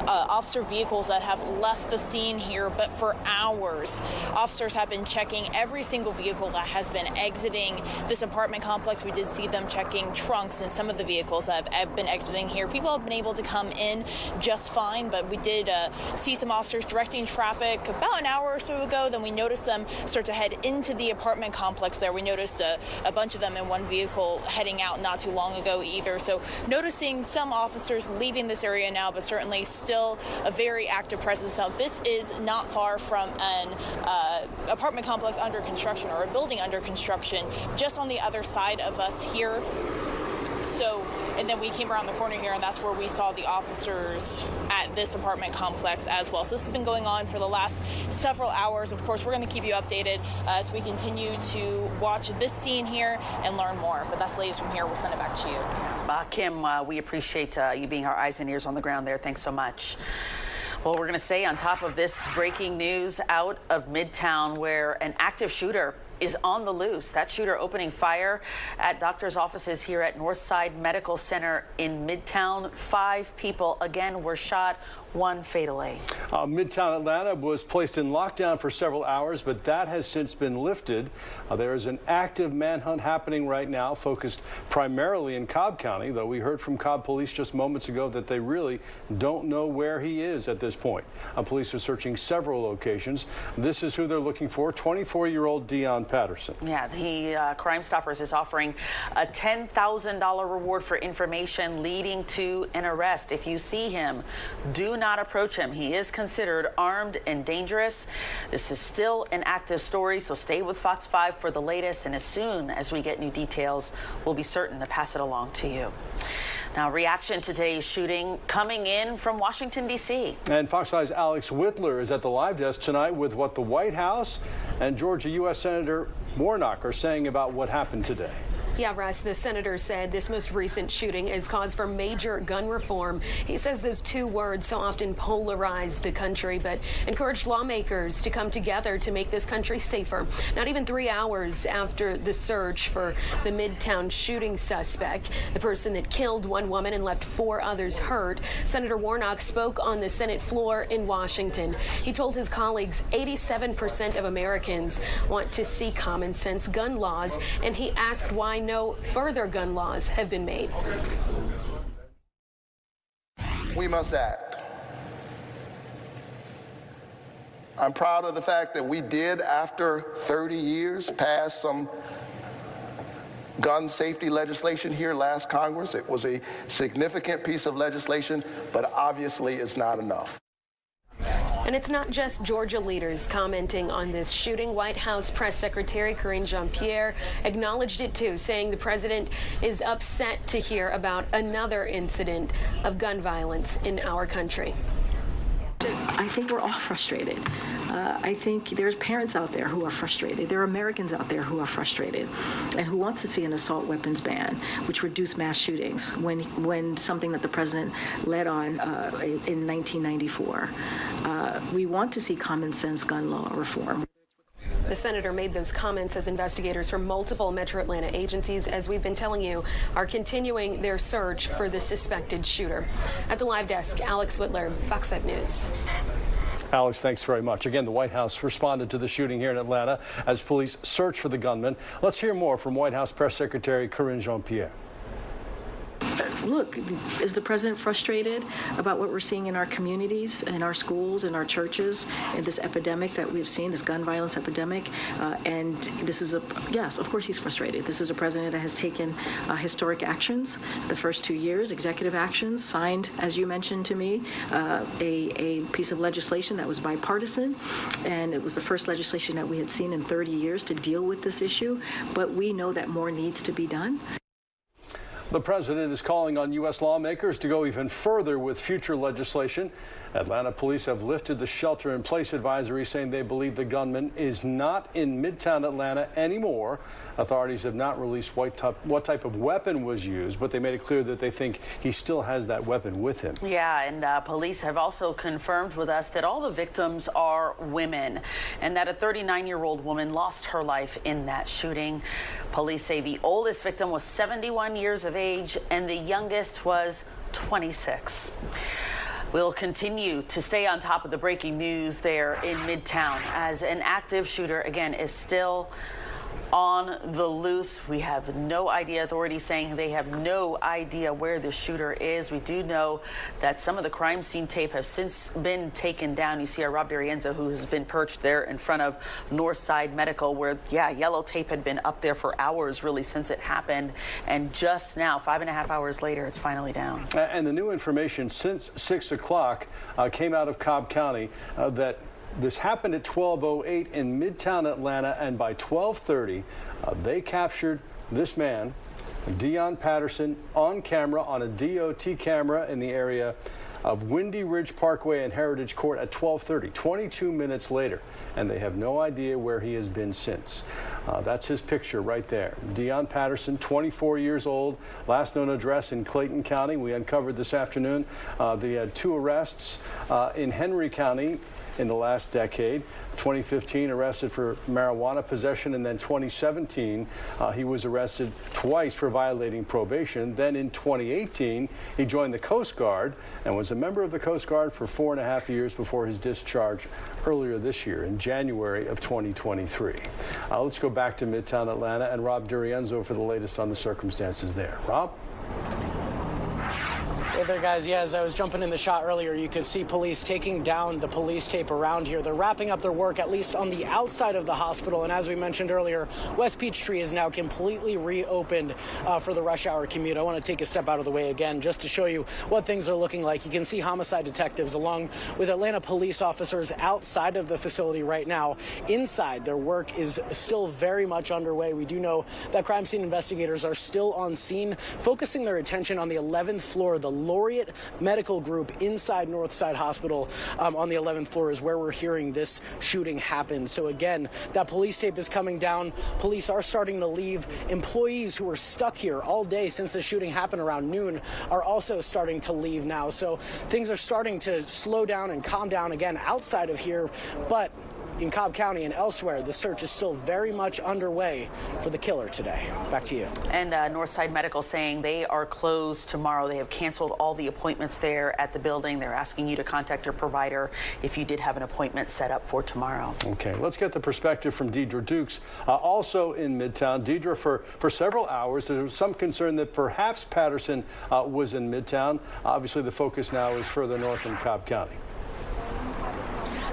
officer vehicles that have left the scene here, but for hours, officers have been checking every single vehicle that has been exiting this apartment complex. We did see them checking trunks in some of the vehicles that have been exiting here. People have been able to come in just fine, but we did see some officers directing traffic about an hour or so ago. Then we noticed them start to head into the apartment complex there. We noticed a bunch of them in one vehicle heading out not too long ago either. So noticing some officers leaving this area now, but certainly still a very active presence. Now, this is not far from an apartment complex under construction, or a building under construction, just on the other side of us here. So, and then we came around the corner here, and that's where we saw the officers at this apartment complex as well. So this has been going on for the last several hours. Of course, we're going to keep you updated as we continue to watch this scene here and learn more. But that's the latest from here. We'll send it back to you.
Kim, we appreciate you being our eyes and ears on the ground there. Thanks so much. Well, we're going to stay on top of this breaking news out of Midtown, where an active shooter is on the loose. That shooter opening fire at doctors' offices here at Northside Medical Center in Midtown. 5 people, again, were shot, 1 fatally.
Midtown Atlanta was placed in lockdown for several hours, but that has since been lifted. There is an active manhunt happening right now, focused primarily in Cobb County, though we heard from Cobb police just moments ago that they really don't know where he is at this point. Police are searching several locations. This is who they're looking for, 24-year-old Deion Patterson.
Yeah, the Crime Stoppers is offering a $10,000 reward for information leading to an arrest. If you see him, do not approach him. He is considered armed and dangerous. This is still an active story, so stay with Fox 5 for the latest, and as soon as we get new details, we'll be certain to pass it along to you. Now, reaction to today's shooting coming in from Washington, D.C.
And Fox 5's Alex Whitler is at the live desk tonight with what the White House and Georgia U.S. Senator Warnock are saying about what happened today.
Yeah, Russ, the senator said this most recent shooting is cause for major gun reform. He says those two words so often polarize the country, but encouraged lawmakers to come together to make this country safer. Not even 3 hours after the search for the Midtown shooting suspect, the person that killed one woman and left 4 others hurt, Senator Warnock spoke on the Senate floor in Washington. He told his colleagues 87% of Americans want to see common sense gun laws, and he asked why no further gun laws have been made.
We must act. I'm proud of the fact that we did, after 30 years, pass some gun safety legislation here last Congress. It was a significant piece of legislation, but obviously it's not enough.
And it's not just Georgia leaders commenting on this shooting. White House Press Secretary Karine Jean-Pierre acknowledged it too, saying the president is upset to hear about another incident of gun violence in our country.
I think we're all frustrated. I think there's parents out there who are frustrated. There are Americans out there who are frustrated and who wants to see an assault weapons ban, which reduced mass shootings when something that the president led on in 1994. We want to see common sense gun law reform.
The senator made those comments as investigators from multiple Metro Atlanta agencies, as we've been telling you, are continuing their search for the suspected shooter. At the live desk, Alex Whitler, Fox 5 News.
Alex, thanks very much. Again, the White House responded to the shooting here in Atlanta as police search for the gunman. Let's hear more from White House Press Secretary Karine Jean-Pierre.
Look, is the president frustrated about what we're seeing in our communities, in our schools, in our churches, in this epidemic that we've seen, this gun violence epidemic? And this is yes, of course he's frustrated. This is a president that has taken historic actions the first 2 years, executive actions, signed, as you mentioned to me, a piece of legislation that was bipartisan, and it was the first legislation that we had seen in 30 years to deal with this issue. But we know that more needs to be done.
The president is calling on U.S. lawmakers to go even further with future legislation. Atlanta police have lifted the shelter-in-place advisory, saying they believe the gunman is not in Midtown Atlanta anymore. Authorities have not released what type of weapon was used, but they made it clear that they think he still has that weapon with him.
Yeah, and police have also confirmed with us that all the victims are women and that a 39-year-old woman lost her life in that shooting. Police say the oldest victim was 71 years of age and the youngest was 26. We'll continue to stay on top of the breaking news there in Midtown as an active shooter, again, is still on the loose. We have no idea. Authorities saying they have no idea where the shooter is. We do know that some of the crime scene tape has since been taken down. You see our Rob D'Arienzo, who has been perched there in front of Northside Medical, where, yeah, yellow tape had been up there for hours, really, since it happened. And just now, 5.5 hours later, it's finally down.
And the new information since 6 o'clock came out of Cobb County that this happened at 12:08 in Midtown Atlanta, and by 12:30, they captured this man, Deon Patterson, on camera on a DOT camera in the area of Windy Ridge Parkway and Heritage Court at 12:30, 22 minutes later, and they have no idea where he has been since. That's his picture right there. Deon Patterson, 24 years old, last known address in Clayton County. We uncovered this afternoon. They had 2 arrests in Henry County in the last decade. 2015, arrested for marijuana possession, and then 2017, he was arrested twice for violating probation. Then in 2018, he joined the Coast Guard and was a member of the Coast Guard for 4.5 years before his discharge earlier this year in January of 2023. Let's go back to Midtown Atlanta and Rob D'Arienzo for the latest on the circumstances there. Rob?
Hey there, guys. Yeah, as I was jumping in the shot earlier, you could see police taking down the police tape around here. They're wrapping up their work, at least on the outside of the hospital. And as we mentioned earlier, West Peachtree is now completely reopened for the rush hour commute. I want to take a step out of the way again just to show you what things are looking like. You can see homicide detectives along with Atlanta police officers outside of the facility right now. Inside, their work is still very much underway. We do know that crime scene investigators are still on scene, focusing their attention on the 11th floor, the Laureate Medical Group inside Northside Hospital on the 11th floor is where we're hearing this shooting happen. So again, that police tape is coming down. Police are starting to leave. Employees who were stuck here all day since the shooting happened around noon are also starting to leave now. So things are starting to slow down and calm down again outside of here. But in Cobb County and elsewhere, the search is still very much underway for the killer today. Back to you.
And Northside Medical saying they are closed tomorrow. They have canceled all the appointments there at the building. They're asking you to contact your provider if you did have an appointment set up for tomorrow.
Okay, let's get the perspective from Deidre Dukes, also in Midtown. Deidre, for several hours, there was some concern that perhaps Patterson was in Midtown. Obviously, the focus now is further north in Cobb County.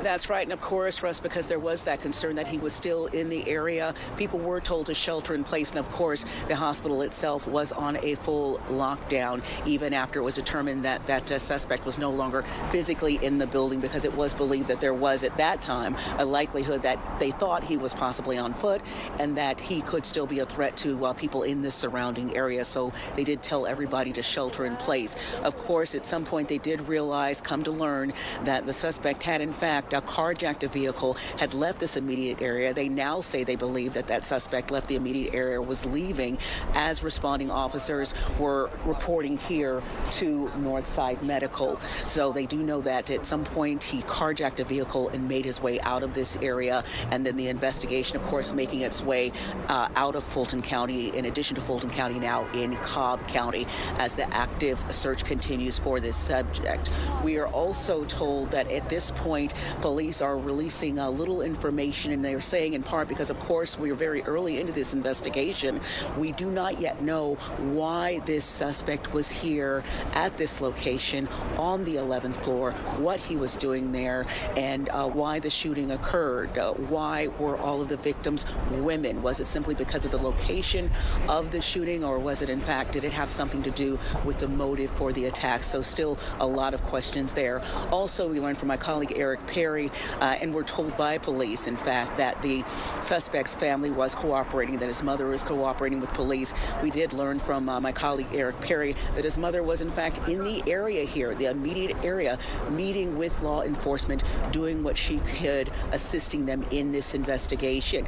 That's right. And of course, Russ, because there was that concern that he was still in the area, people were told to shelter in place. And of course, the hospital itself was on a full lockdown, even after it was determined that that suspect was no longer physically in the building, because it was believed that there was at that time a likelihood that they thought he was possibly on foot and that he could still be a threat to people in the surrounding area. So they did tell everybody to shelter in place. Of course, at some point they did realize, come to learn, that the suspect had in fact carjacked a vehicle, had left this immediate area. They now say they believe that that suspect left the immediate area, was leaving, as responding officers were reporting here to Northside Medical. So they do know that at some point he carjacked a vehicle and made his way out of this area. And then the investigation, of course, making its way out of Fulton County, in addition to Fulton County, now in Cobb County, as the active search continues for this subject. We are also told that at this point, police are releasing little information, and they're saying in part because, of course, we are very early into this investigation. We do not yet know why this suspect was here at this location on the 11th floor, what he was doing there, and why the shooting occurred. Why were all of the victims women? Was it simply because of the location of the shooting, or was it, in fact, did it have something to do with the motive for the attack? So still a lot of questions there. Also, we learned from my colleague Eric Perry, and we're told by police, in fact, that the suspect's family was cooperating, that his mother is cooperating with police. We did learn from my colleague Eric Perry that his mother was, in fact, in the area here, the immediate area, meeting with law enforcement, doing what she could, assisting them in this investigation.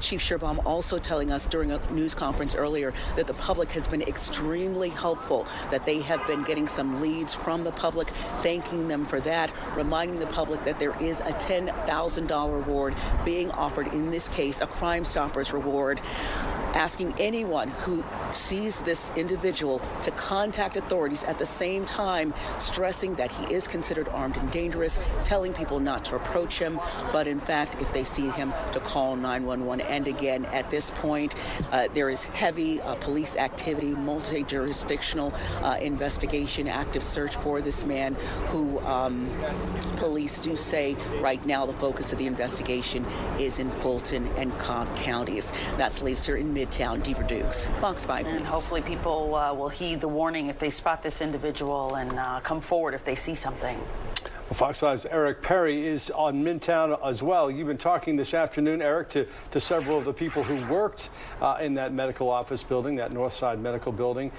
Chief Sherbaum also telling us during a news conference earlier that the public has been extremely helpful, that they have been getting some leads from the public, thanking them for that, reminding the public that there is a $10,000 reward being offered, in this case, a Crime Stoppers reward, asking anyone who sees this individual to contact authorities, at the same time stressing that he is considered armed and dangerous, telling people not to approach him, but in fact, if they see him, to call 911. And again, at this point, there is heavy police activity, multi-jurisdictional investigation, active search for this man who police do say right now the focus of the investigation is in Fulton and Cobb counties. That's latest here in Midtown. Deidre Dukes, Fox 5 News.
And hopefully people will heed the warning if they spot this individual and come forward if they see something.
Well, Fox 5's Eric Perry is on Midtown as well. You've been talking this afternoon, Eric, to several of the people who worked in that medical office building, that Northside Medical building,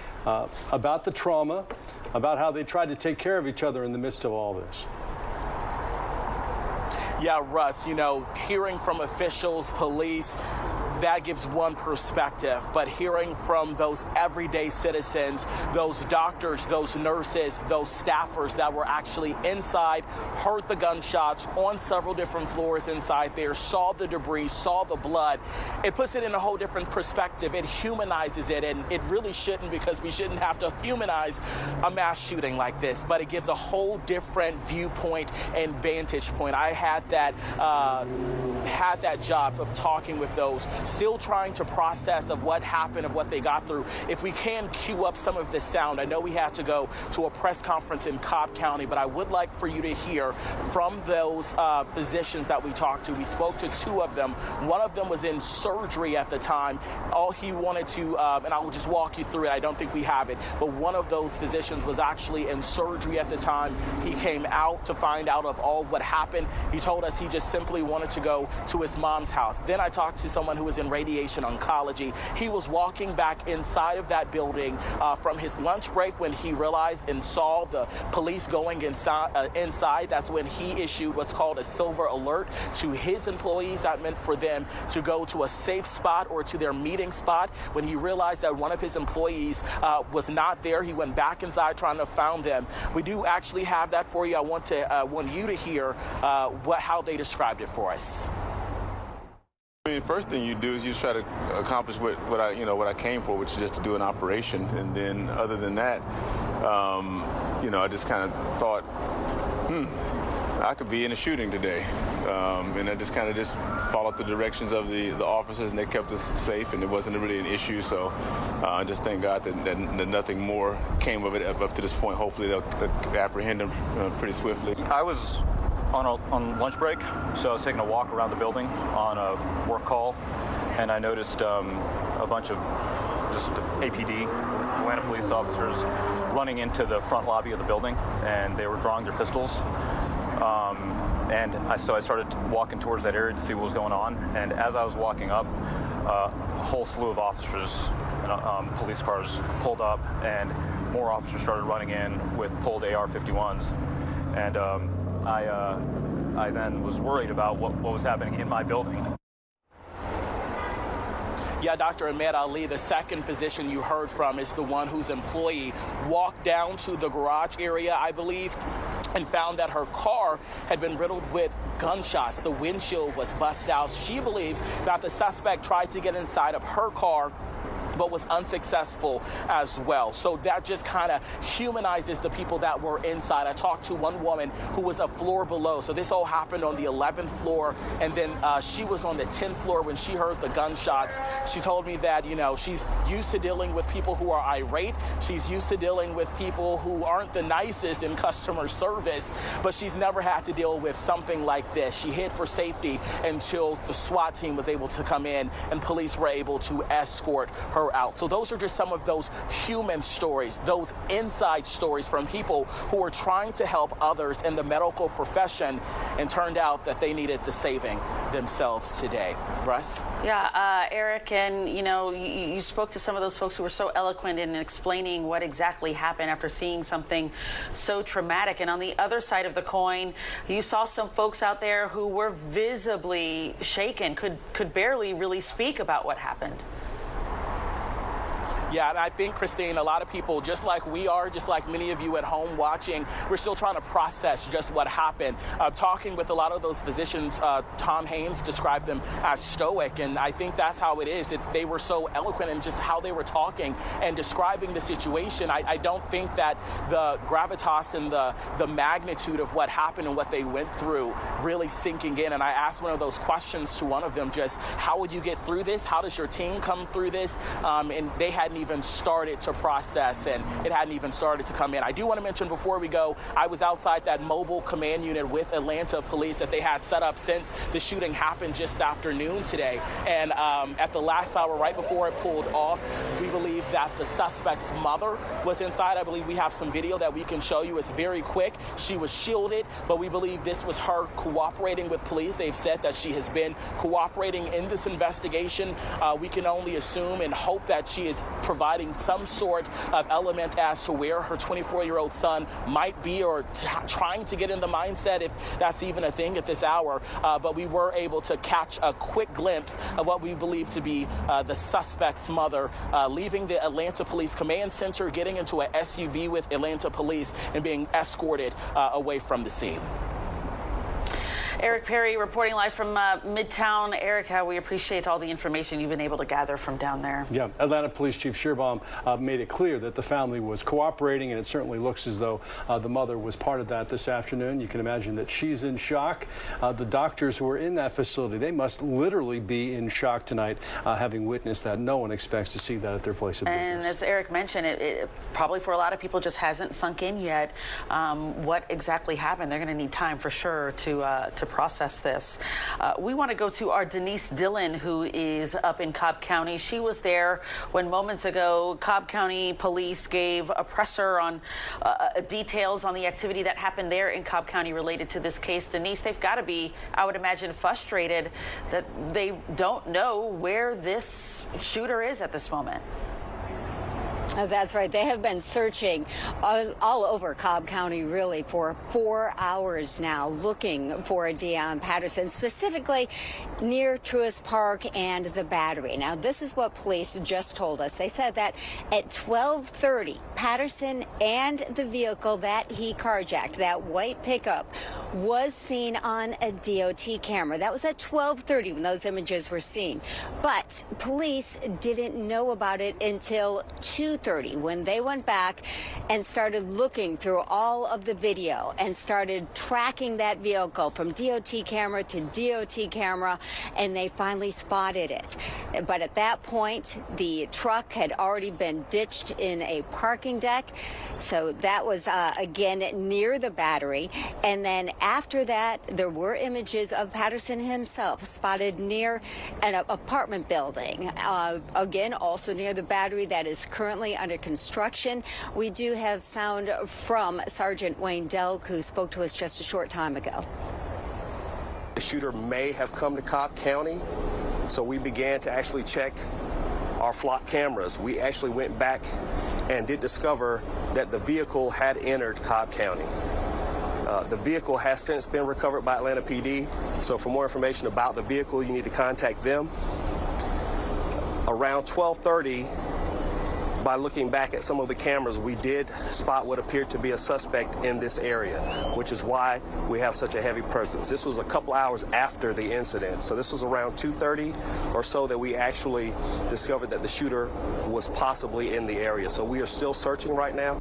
about the trauma, about how they tried to take care of each other in the midst of all this.
Yeah, Russ, you know, hearing from officials, police, that gives one perspective, but hearing from those everyday citizens, those doctors, those nurses, those staffers that were actually inside, heard the gunshots on several different floors inside there, saw the debris, saw the blood, it puts it in a whole different perspective. It humanizes it, and it really shouldn't, because we shouldn't have to humanize a mass shooting like this, but it gives a whole different viewpoint and vantage point. I had that job of talking with those, still trying to process of what happened, of what they got through. If we can cue up some of this sound, I know we had to go to a press conference in Cobb County, but I would like for you to hear from those physicians that we talked to. We spoke to two of them. One of them was in surgery at the time. All he wanted to, and I will just walk you through it, I don't think we have it, but one of those physicians was actually in surgery at the time. He came out to find out of all what happened. He told us he just simply wanted to go to his mom's house. Then I talked to someone who was was in radiation oncology. He was walking back inside of that building from his lunch break when he realized and saw the police going inside. That's when he issued what's called a silver alert to his employees. That meant for them to go to a safe spot or to their meeting spot. When he realized that one of his employees was not there, he went back inside trying to find them. We do actually have that for you. I want you to hear how they described it for us.
I mean, first thing you do is you try to accomplish what I came for, which is just to do an operation. And then other than that, I just kind of thought, I could be in a shooting today. And I just kind of followed the directions of the officers, and they kept us safe, and it wasn't really an issue. So I just thank God that nothing more came of it up to this point. Hopefully they'll apprehend him pretty swiftly.
I was on lunch break, so I was taking a walk around the building on a work call, and I noticed a bunch of just APD, Atlanta police officers, running into the front lobby of the building, and they were drawing their pistols. So I started walking towards that area to see what was going on, and as I was walking up, a whole slew of officers and police cars pulled up, and more officers started running in with pulled AR-51s, and I then was worried about what was happening in my building.
Yeah, Dr. Ahmed Ali, the second physician you heard from, is the one whose employee walked down to the garage area, I believe, and found that her car had been riddled with gunshots. The windshield was busted out. She believes that the suspect tried to get inside of her car but was unsuccessful as well. So that just kind of humanizes the people that were inside. I talked to one woman who was a floor below. So this all happened on the 11th floor, and then she was on the 10th floor when she heard the gunshots. She told me that, she's used to dealing with people who are irate. She's used to dealing with people who aren't the nicest in customer service, but she's never had to deal with something like this. She hid for safety until the SWAT team was able to come in and police were able to escort her out. So those are just some of those human stories, those inside stories from people who are trying to help others in the medical profession, and turned out that they needed the saving themselves today. Russ?
Yeah, Eric, and you spoke to some of those folks who were so eloquent in explaining what exactly happened after seeing something so traumatic. And on the other side of the coin, you saw some folks out there who were visibly shaken, could barely really speak about what happened.
Yeah, and I think, Christine, a lot of people, just like we are, just like many of you at home watching, we're still trying to process just what happened. Talking with a lot of those physicians, Tom Haynes described them as stoic, and I think that's how it is. They were so eloquent in just how they were talking and describing the situation. I don't think that the gravitas and the magnitude of what happened and what they went through really sinking in. And I asked one of those questions to one of them, just how would you get through this? How does your team come through this? And they hadn't even started to process, and it hadn't even started to come in. I do want to mention before we go, I was outside that mobile command unit with Atlanta police that they had set up since the shooting happened just after noon today. And at the last hour, right before it pulled off, we believe that the suspect's mother was inside. I believe we have some video that we can show you. It's very quick. She was shielded, but we believe this was her cooperating with police. They've said that she has been cooperating in this investigation. We can only assume and hope that she is providing some sort of element as to where her 24-year-old son might be, or trying to get in the mindset, if that's even a thing at this hour. But we were able to catch a quick glimpse of what we believe to be the suspect's mother leaving the Atlanta Police Command Center, getting into an SUV with Atlanta police, and being escorted away from the scene.
Eric Perry reporting live from Midtown. Eric, we appreciate all the information you've been able to gather from down there.
Yeah, Atlanta Police Chief Schierbaum made it clear that the family was cooperating, and it certainly looks as though the mother was part of that this afternoon. You can imagine that she's in shock. The doctors who are in that facility, they must literally be in shock tonight, having witnessed that. No one expects to see that at their place of business.
And as Eric mentioned, it probably for a lot of people just hasn't sunk in yet what exactly happened. They're going to need time for sure to process this. We want to go to our Denise Dillon, who is up in Cobb County. She was there when moments ago Cobb County Police gave a presser on details on the activity that happened there in Cobb County related to this case. Denise, they've got to be, I would imagine, frustrated that they don't know where this shooter is at this moment.
That's right. They have been searching all over Cobb County, really, for 4 hours now, looking for Deion Patterson, specifically near Truist Park and the Battery. Now, this is what police just told us. They said that at 12:30, Patterson and the vehicle that he carjacked, that white pickup, was seen on a DOT camera. That was at 12:30 when those images were seen. But police didn't know about it until 2:30 when they went back and started looking through all of the video and started tracking that vehicle from DOT camera to DOT camera, and they finally spotted it. But at that point, the truck had already been ditched in a parking deck. So that was, again, near the Battery. And then after that, there were images of Patterson himself spotted near an apartment building. Again, also near the Battery that is currently under construction. We do have sound from Sergeant Wayne Delk, who spoke to us just a short time ago.
The shooter may have come to Cobb County, so we began to actually check our flock cameras. We actually went back and did discover that the vehicle had entered Cobb County. The vehicle has since been recovered by Atlanta PD, so for more information about the vehicle, you need to contact them. Around 12:30, by looking back at some of the cameras, we did spot what appeared to be a suspect in this area, which is why we have such a heavy presence. This was a couple hours after the incident, so this was around 2:30 or so that we actually discovered that the shooter was possibly in the area. So we are still searching right now.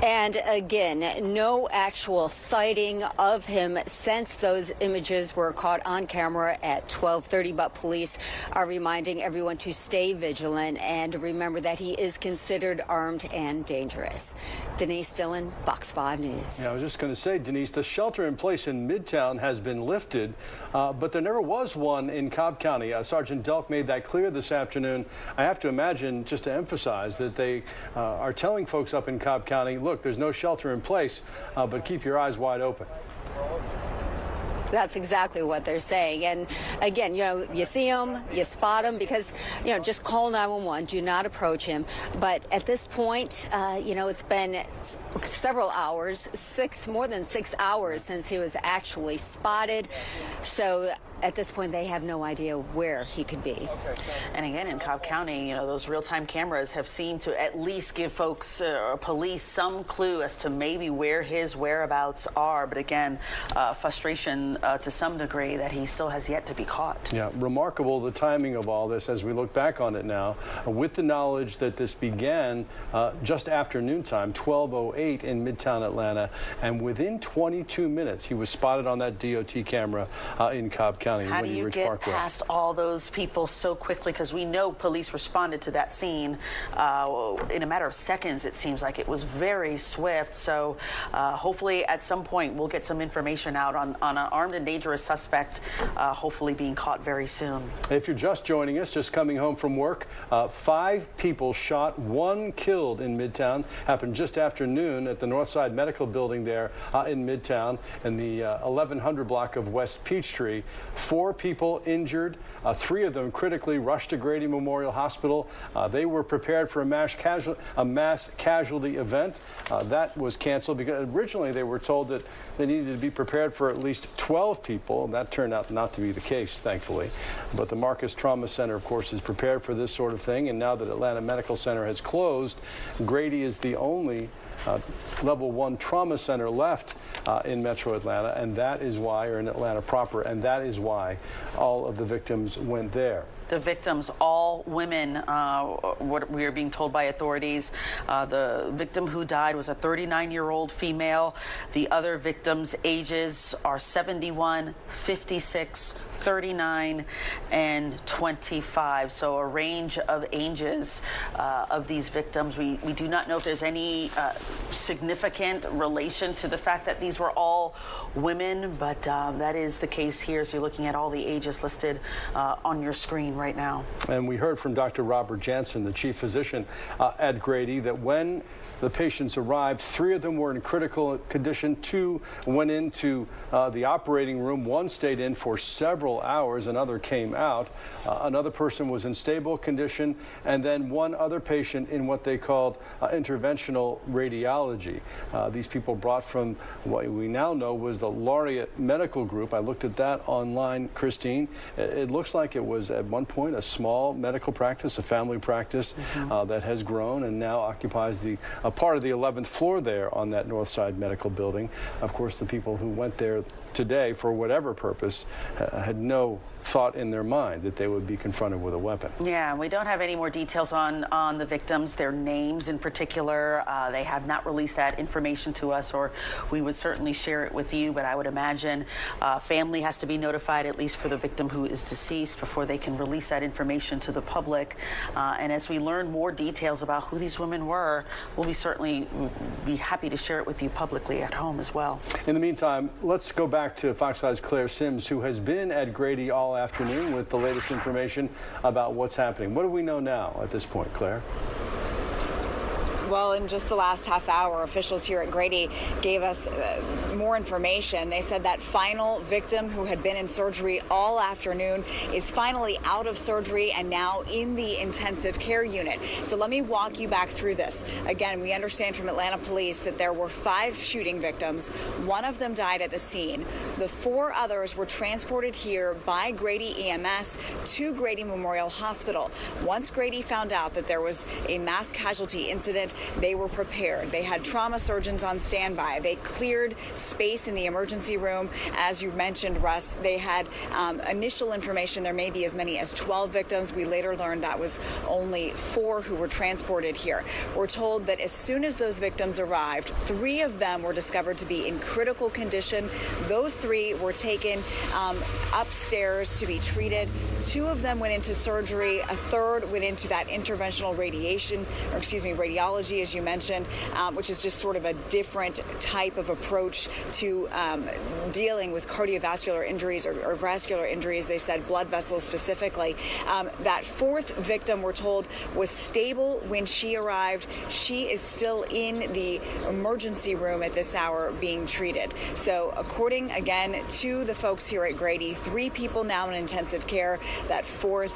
And again, no actual sighting of him since those images were caught on camera at 12:30. But police are reminding everyone to stay vigilant and remember that he is considered armed and dangerous. Denise Dillon, Fox 5 News.
Yeah, I was just going to say, Denise, the shelter in place in Midtown has been lifted, but there never was one in Cobb County. Sergeant Delk made that clear this afternoon. I have to imagine, just to emphasize, that they are telling folks up in Cobb County, look, there's no shelter in place, but keep your eyes wide open.
That's exactly what they're saying. And again, you know, you see him, you spot him, because, you know, just call 911. Do not approach him. But at this point, you know, it's been several hours, more than 6 hours since he was actually spotted. So at this point, they have no idea where he could be.
And again, in Cobb County, you know, those real-time cameras have seemed to at least give folks, police, some clue as to maybe where his whereabouts are. But again, frustration to some degree that he still has yet to be caught.
Yeah, remarkable the timing of all this as we look back on it now, with the knowledge that this began just after noontime, 12:08 in Midtown Atlanta, and within 22 minutes he was spotted on that DOT camera in Cobb County.
How do you get past all those people so quickly? Because we know police responded to that scene in a matter of seconds. It seems like it was very swift. So hopefully at some point we'll get some information out on an armed and dangerous suspect, hopefully being caught very soon.
If you're just joining us, just coming home from work, 5 people shot, 1 killed in Midtown. Happened just after noon at the Northside Medical Building there in Midtown in the 1100 block of West Peachtree. 4 people injured, 3 of them critically rushed to Grady Memorial Hospital. They were prepared for a mass casualty event. That was canceled because originally they were told that they needed to be prepared for at least 12 people. That turned out not to be the case, thankfully. But the Marcus Trauma Center, of course, is prepared for this sort of thing. And now that Atlanta Medical Center has closed, Grady is the only level 1 trauma center left in Metro Atlanta, and that is why, or in Atlanta proper, and that is why all of the victims went there.
The victims, all women, what we are being told by authorities. The victim who died was a 39-year-old female. The other victims' ages are 71, 56, 39, and 25. So a range of ages of these victims. We do not know if there's any significant relation to the fact that these were all women, but that is the case here as you're looking at all the ages listed on your screen right now.
And we heard from Dr. Robert Jansen, the chief physician at Grady, that when the patients arrived, 3 of them were in critical condition. 2 went into the operating room. 1 stayed in for several hours. Another came out. Another person was in stable condition. And then 1 other patient in what they called interventional radiology. These people brought from what we now know was the Laureate Medical Group. I looked at that online, Christine. It looks like it was at one point a small medical practice, a family practice that has grown and now occupies a part of the 11th floor there on that North Side Medical Building. Of course, the people who went there today for whatever purpose had no thought in their mind that they would be confronted with a weapon.
Yeah, we don't have any more details on the victims, their names in particular. They have not released that information to us, or we would certainly share it with you, but I would imagine family has to be notified, at least for the victim who is deceased, before they can release that information to the public. And as we learn more details about who these women were, we'll certainly be happy to share it with you publicly at home as well.
In the meantime, let's go back to Fox 5's Claire Sims, who has been at Grady all afternoon with the latest information about what's happening. What do we know now at this point, Claire?
Well, in just the last half hour, officials here at Grady gave us more information. They said that final victim who had been in surgery all afternoon is finally out of surgery and now in the intensive care unit. So let me walk you back through this. Again, we understand from Atlanta police that there were 5 shooting victims. 1 of them died at the scene. The 4 others were transported here by Grady EMS to Grady Memorial Hospital. Once Grady found out that there was a mass casualty incident, they were prepared. They had trauma surgeons on standby. They cleared space in the emergency room. As you mentioned, Russ, they had initial information there may be as many as 12 victims. We later learned that was only 4 who were transported here. We're told that as soon as those victims arrived, 3 of them were discovered to be in critical condition. Those 3 were taken upstairs to be treated. 2 of them went into surgery. A 3rd went into that interventional radiology, as you mentioned, which is just sort of a different type of approach to dealing with cardiovascular injuries or vascular injuries. They said blood vessels specifically. That 4th victim, we're told, was stable when she arrived. She is still in the emergency room at this hour being treated. So according, again, to the folks here at Grady, 3 people now in intensive care. That 4th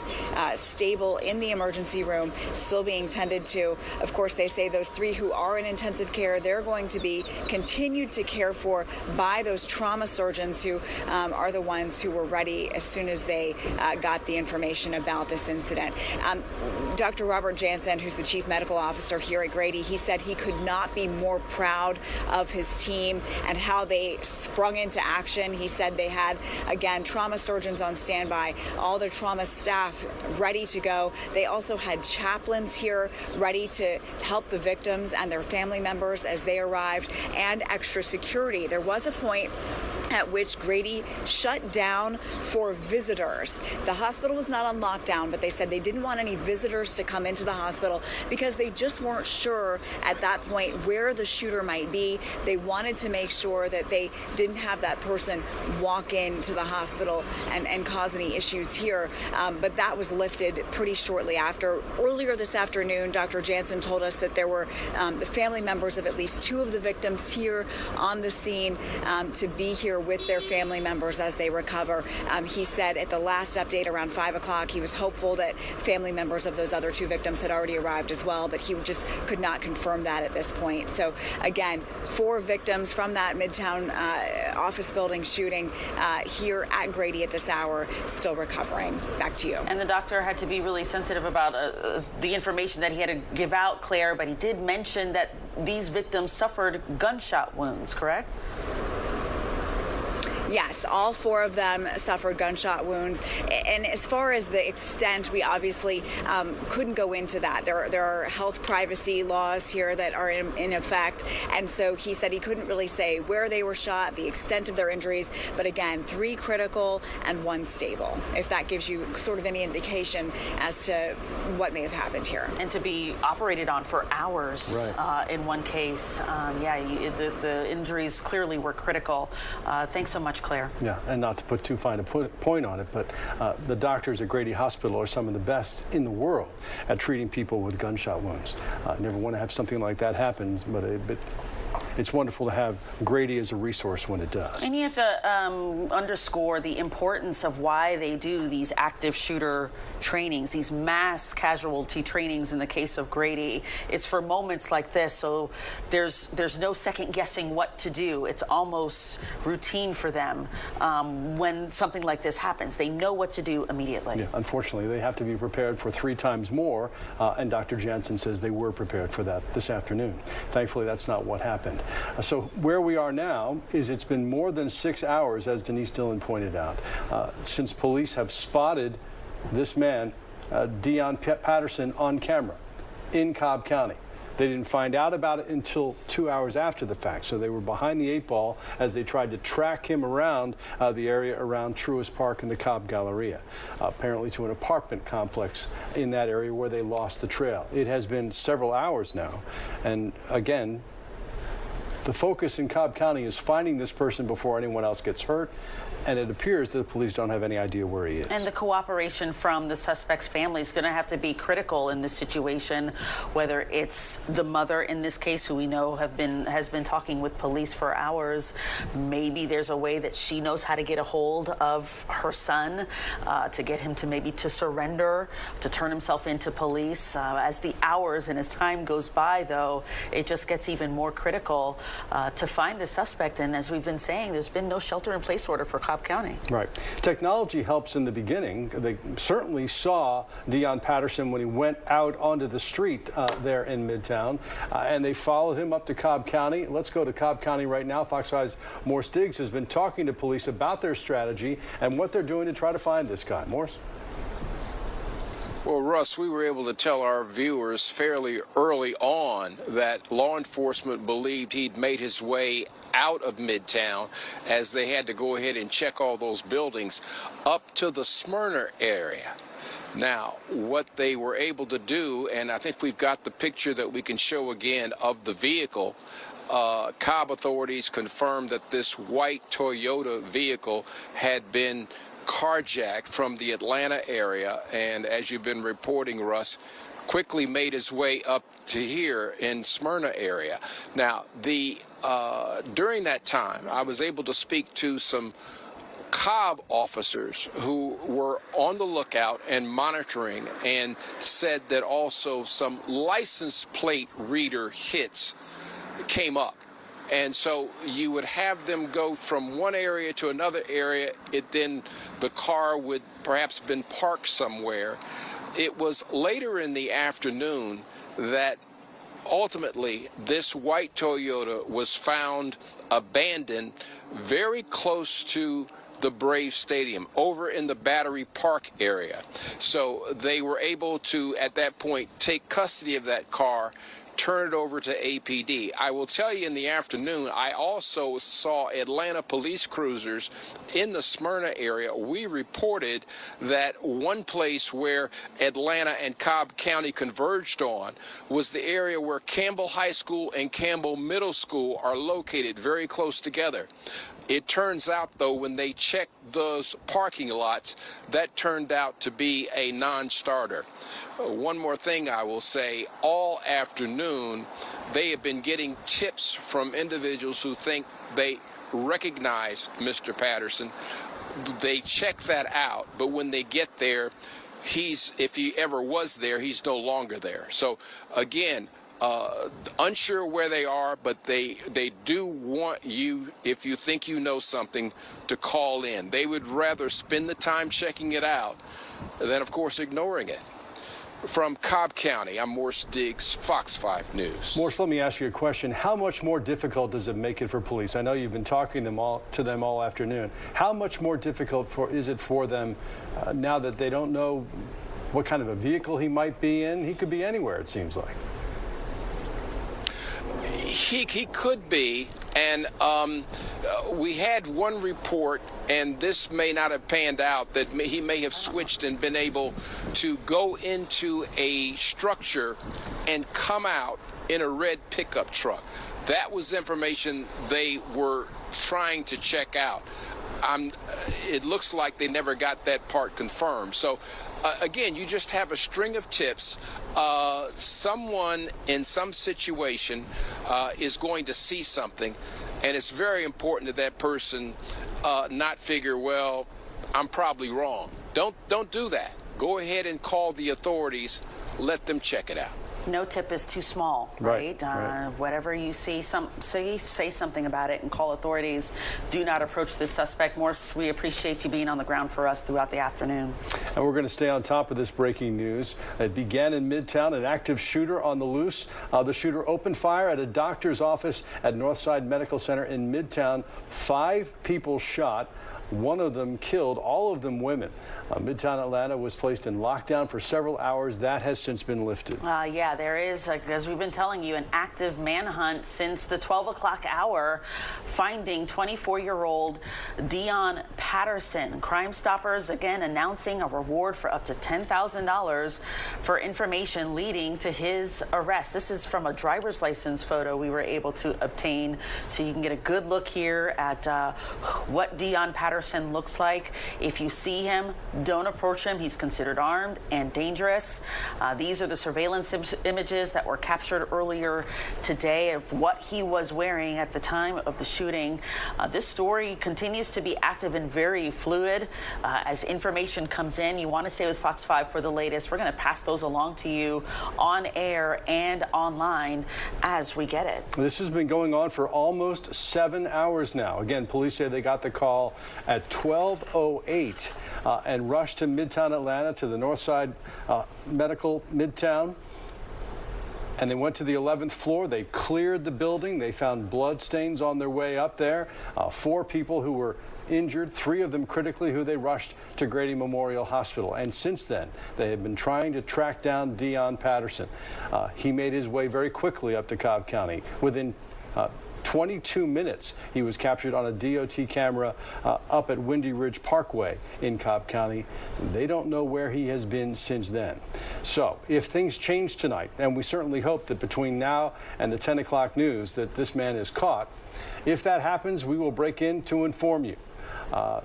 stable in the emergency room, still being tended to. Of course, they say those 3 who are in intensive care, they're going to be continued to care for by those trauma surgeons who are the ones who were ready as soon as they got the information about this incident. Dr. Robert Jansen, who's the chief medical officer here at Grady, he said he could not be more proud of his team and how they sprung into action. He said they had, again, trauma surgeons on standby, all their trauma staff ready to go. They also had chaplains here ready to help the victims and their family members as they arrived, and extra security. There was a point at which Grady shut down for visitors. The hospital was not on lockdown, but they said they didn't want any visitors to come into the hospital because they just weren't sure at that point where the shooter might be. They wanted to make sure that they didn't have that person walk into the hospital and cause any issues here. But that was lifted pretty shortly after. Earlier this afternoon, Dr. Jansen told us that there were the family members of at least 2 of the victims here on the scene to be here with their family members as they recover. He said at the last update around 5 o'clock, he was hopeful that family members of those other 2 victims had already arrived as well, but he just could not confirm that at this point. So again, 4 victims from that Midtown office building shooting here at Grady at this hour, still recovering. Back to you.
And the doctor had to be really sensitive about the information that he had to give out, Claire, but he did mention that these victims suffered gunshot wounds, correct?
Yes, all 4 of them suffered gunshot wounds. And as far as the extent, we obviously couldn't go into that. There are health privacy laws here that are in effect. And so he said he couldn't really say where they were shot, the extent of their injuries. But again, 3 critical and 1 stable, if that gives you sort of any indication as to what may have happened here.
And to be operated on for hours in one case, the injuries clearly were critical. Thanks so much, Claire.
Yeah, and not to put too fine a point on it, but the doctors at Grady Hospital are some of the best in the world at treating people with gunshot wounds. Never want to have something like that happen, but it's wonderful to have Grady as a resource when it does.
And you have to underscore the importance of why they do these active shooter trainings, these mass casualty trainings in the case of Grady. It's for moments like this, so there's no second guessing what to do. It's almost routine for them when something like this happens. They know what to do immediately.
Yeah, unfortunately, they have to be prepared for 3 times more, and Dr. Jansen says they were prepared for that this afternoon. Thankfully, that's not what happened. So where we are now is it's been more than 6 hours, as Denise Dillon pointed out, since police have spotted this man, Deion Patterson, on camera in Cobb County. They didn't find out about it until 2 hours after the fact, so they were behind the 8 ball as they tried to track him around the area around Truist Park and the Cobb Galleria, apparently to an apartment complex in that area where they lost the trail. It has been several hours now, and again, the focus in Cobb County is finding this person before anyone else gets hurt, and it appears that the police don't have any idea where he is.
And the cooperation from the suspect's family is going to have to be critical in this situation, whether it's the mother in this case, who we know has been talking with police for hours. Maybe there's a way that she knows how to get a hold of her son to get him to surrender, to turn himself into police. As the hours and as time goes by, though, it just gets even more critical to find the suspect. And as we've been saying, there's been no shelter-in-place order for Cobb County.
Right. Technology helps in the beginning. They certainly saw Deion Patterson when he went out onto the street there in Midtown, and they followed him up to Cobb County. Let's go to Cobb County right now. Fox 5's Morse Diggs has been talking to police about their strategy and what they're doing to try to find this guy. Morse?
Well, Russ, we were able to tell our viewers fairly early on that law enforcement believed he'd made his way out of Midtown, as they had to go ahead and check all those buildings up to the Smyrna area. Now, what they were able to do, and I think we've got the picture that we can show again of the vehicle, Cobb authorities confirmed that this white Toyota vehicle had been carjacked from the Atlanta area, and as you've been reporting, Russ, quickly made his way up to here in Smyrna area. Now, during that time, I was able to speak to some Cobb officers who were on the lookout and monitoring, and said that also some license plate reader hits came up. And so you would have them go from one area to another area. Then the car would perhaps been parked somewhere. It was later in the afternoon that ultimately this white Toyota was found abandoned very close to the Braves Stadium, over in the Battery Park area. So they were able to, at that point, take custody of that car, turn it over to APD. I will tell you, in the afternoon, I also saw Atlanta police cruisers in the Smyrna area. We reported that one place where Atlanta and Cobb County converged on was the area where Campbell High School and Campbell Middle School are located, very close together. It turns out, though, when they checked those parking lots, that turned out to be a non-starter. One more thing I will say, all afternoon, they have been getting tips from individuals who think they recognize Mr. Patterson. They check that out, but when they get there, if he ever was there, he's no longer there. So, again, unsure where they are, but they do want you, if you think you know something, to call in. They would rather spend the time checking it out than, of course, ignoring it. From Cobb County, I'm Morse Diggs, Fox 5 News.
Morse, let me ask you a question. How much more difficult does it make it for police? I know you've been talking to them all afternoon. How much more difficult is it for them now that they don't know what kind of a vehicle he might be in? He could be anywhere, it seems like.
He could be, and we had one report, and this may not have panned out, that he may have switched and been able to go into a structure and come out in a red pickup truck. That was information they were trying to check out. It looks like they never got that part confirmed. So again, you just have a string of tips. Someone in some situation is going to see something, and it's very important that that person not figure, well, I'm probably wrong. Don't do that. Go ahead and call the authorities. Let them check it out.
No tip is too small, right? Whatever you see, say something about it and call authorities. Do not approach this suspect. Morse, we appreciate you being on the ground for us throughout the afternoon.
And we're going to stay on top of this breaking news. It began in Midtown, an active shooter on the loose. The shooter opened fire at a doctor's office at Northside Medical Center in Midtown. 5 people shot. 1 of them killed, all of them women. Midtown Atlanta was placed in lockdown for several hours. That has since been lifted.
Yeah, there is, as we've been telling you, an active manhunt since the 12 o'clock hour, finding 24-year-old Dion Patterson. Crime Stoppers, again, announcing a reward for up to $10,000 for information leading to his arrest. This is from a driver's license photo we were able to obtain, so you can get a good look here at what Dion Patterson looks like. If you see him, don't approach him. He's considered armed and dangerous. These are the surveillance images that were captured earlier today of what he was wearing at the time of the shooting. This story continues to be active and very fluid. As information comes in, you want to stay with Fox 5 for the latest. We're going to pass those along to you on air and online as we get it.
This has been going on for almost 7 hours now. Again, police say they got the call at 12:08 and rushed to Midtown Atlanta, to the Northside Medical Midtown. And they went to the 11th floor. They cleared the building. They found blood stains on their way up there. 4 people who were injured, 3 of them critically, who they rushed to Grady Memorial Hospital. And since then, they have been trying to track down Dion Patterson. He made his way very quickly up to Cobb County. Within 22 minutes, he was captured on a DOT camera up at Windy Ridge Parkway in Cobb County. They don't know where he has been since then. So if things change tonight, and we certainly hope that between now and the 10 o'clock news that this man is caught, if that happens, we will break in to inform you.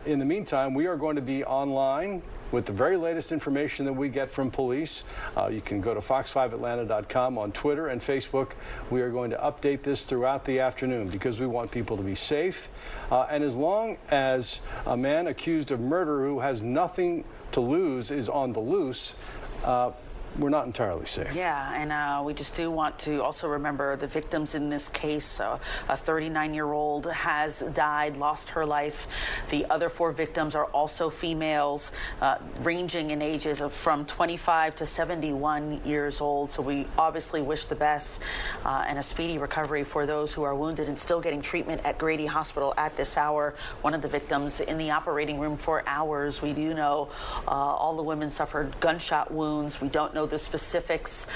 In the meantime, we are going to be online with the very latest information that we get from police. You can go to fox5atlanta.com on Twitter and Facebook. We are going to update this throughout the afternoon because we want people to be safe. And as long as a man accused of murder who has nothing to lose is on the loose, we're not entirely safe.
Yeah, and we just do want to also remember the victims in this case. A 39-year-old has died, lost her life. The other 4 victims are also females, ranging in ages of from 25 to 71 years old. So we obviously wish the best and a speedy recovery for those who are wounded and still getting treatment at Grady Hospital at this hour. One of the victims in the operating room for hours. We do know all the women suffered gunshot wounds. We don't know the specifics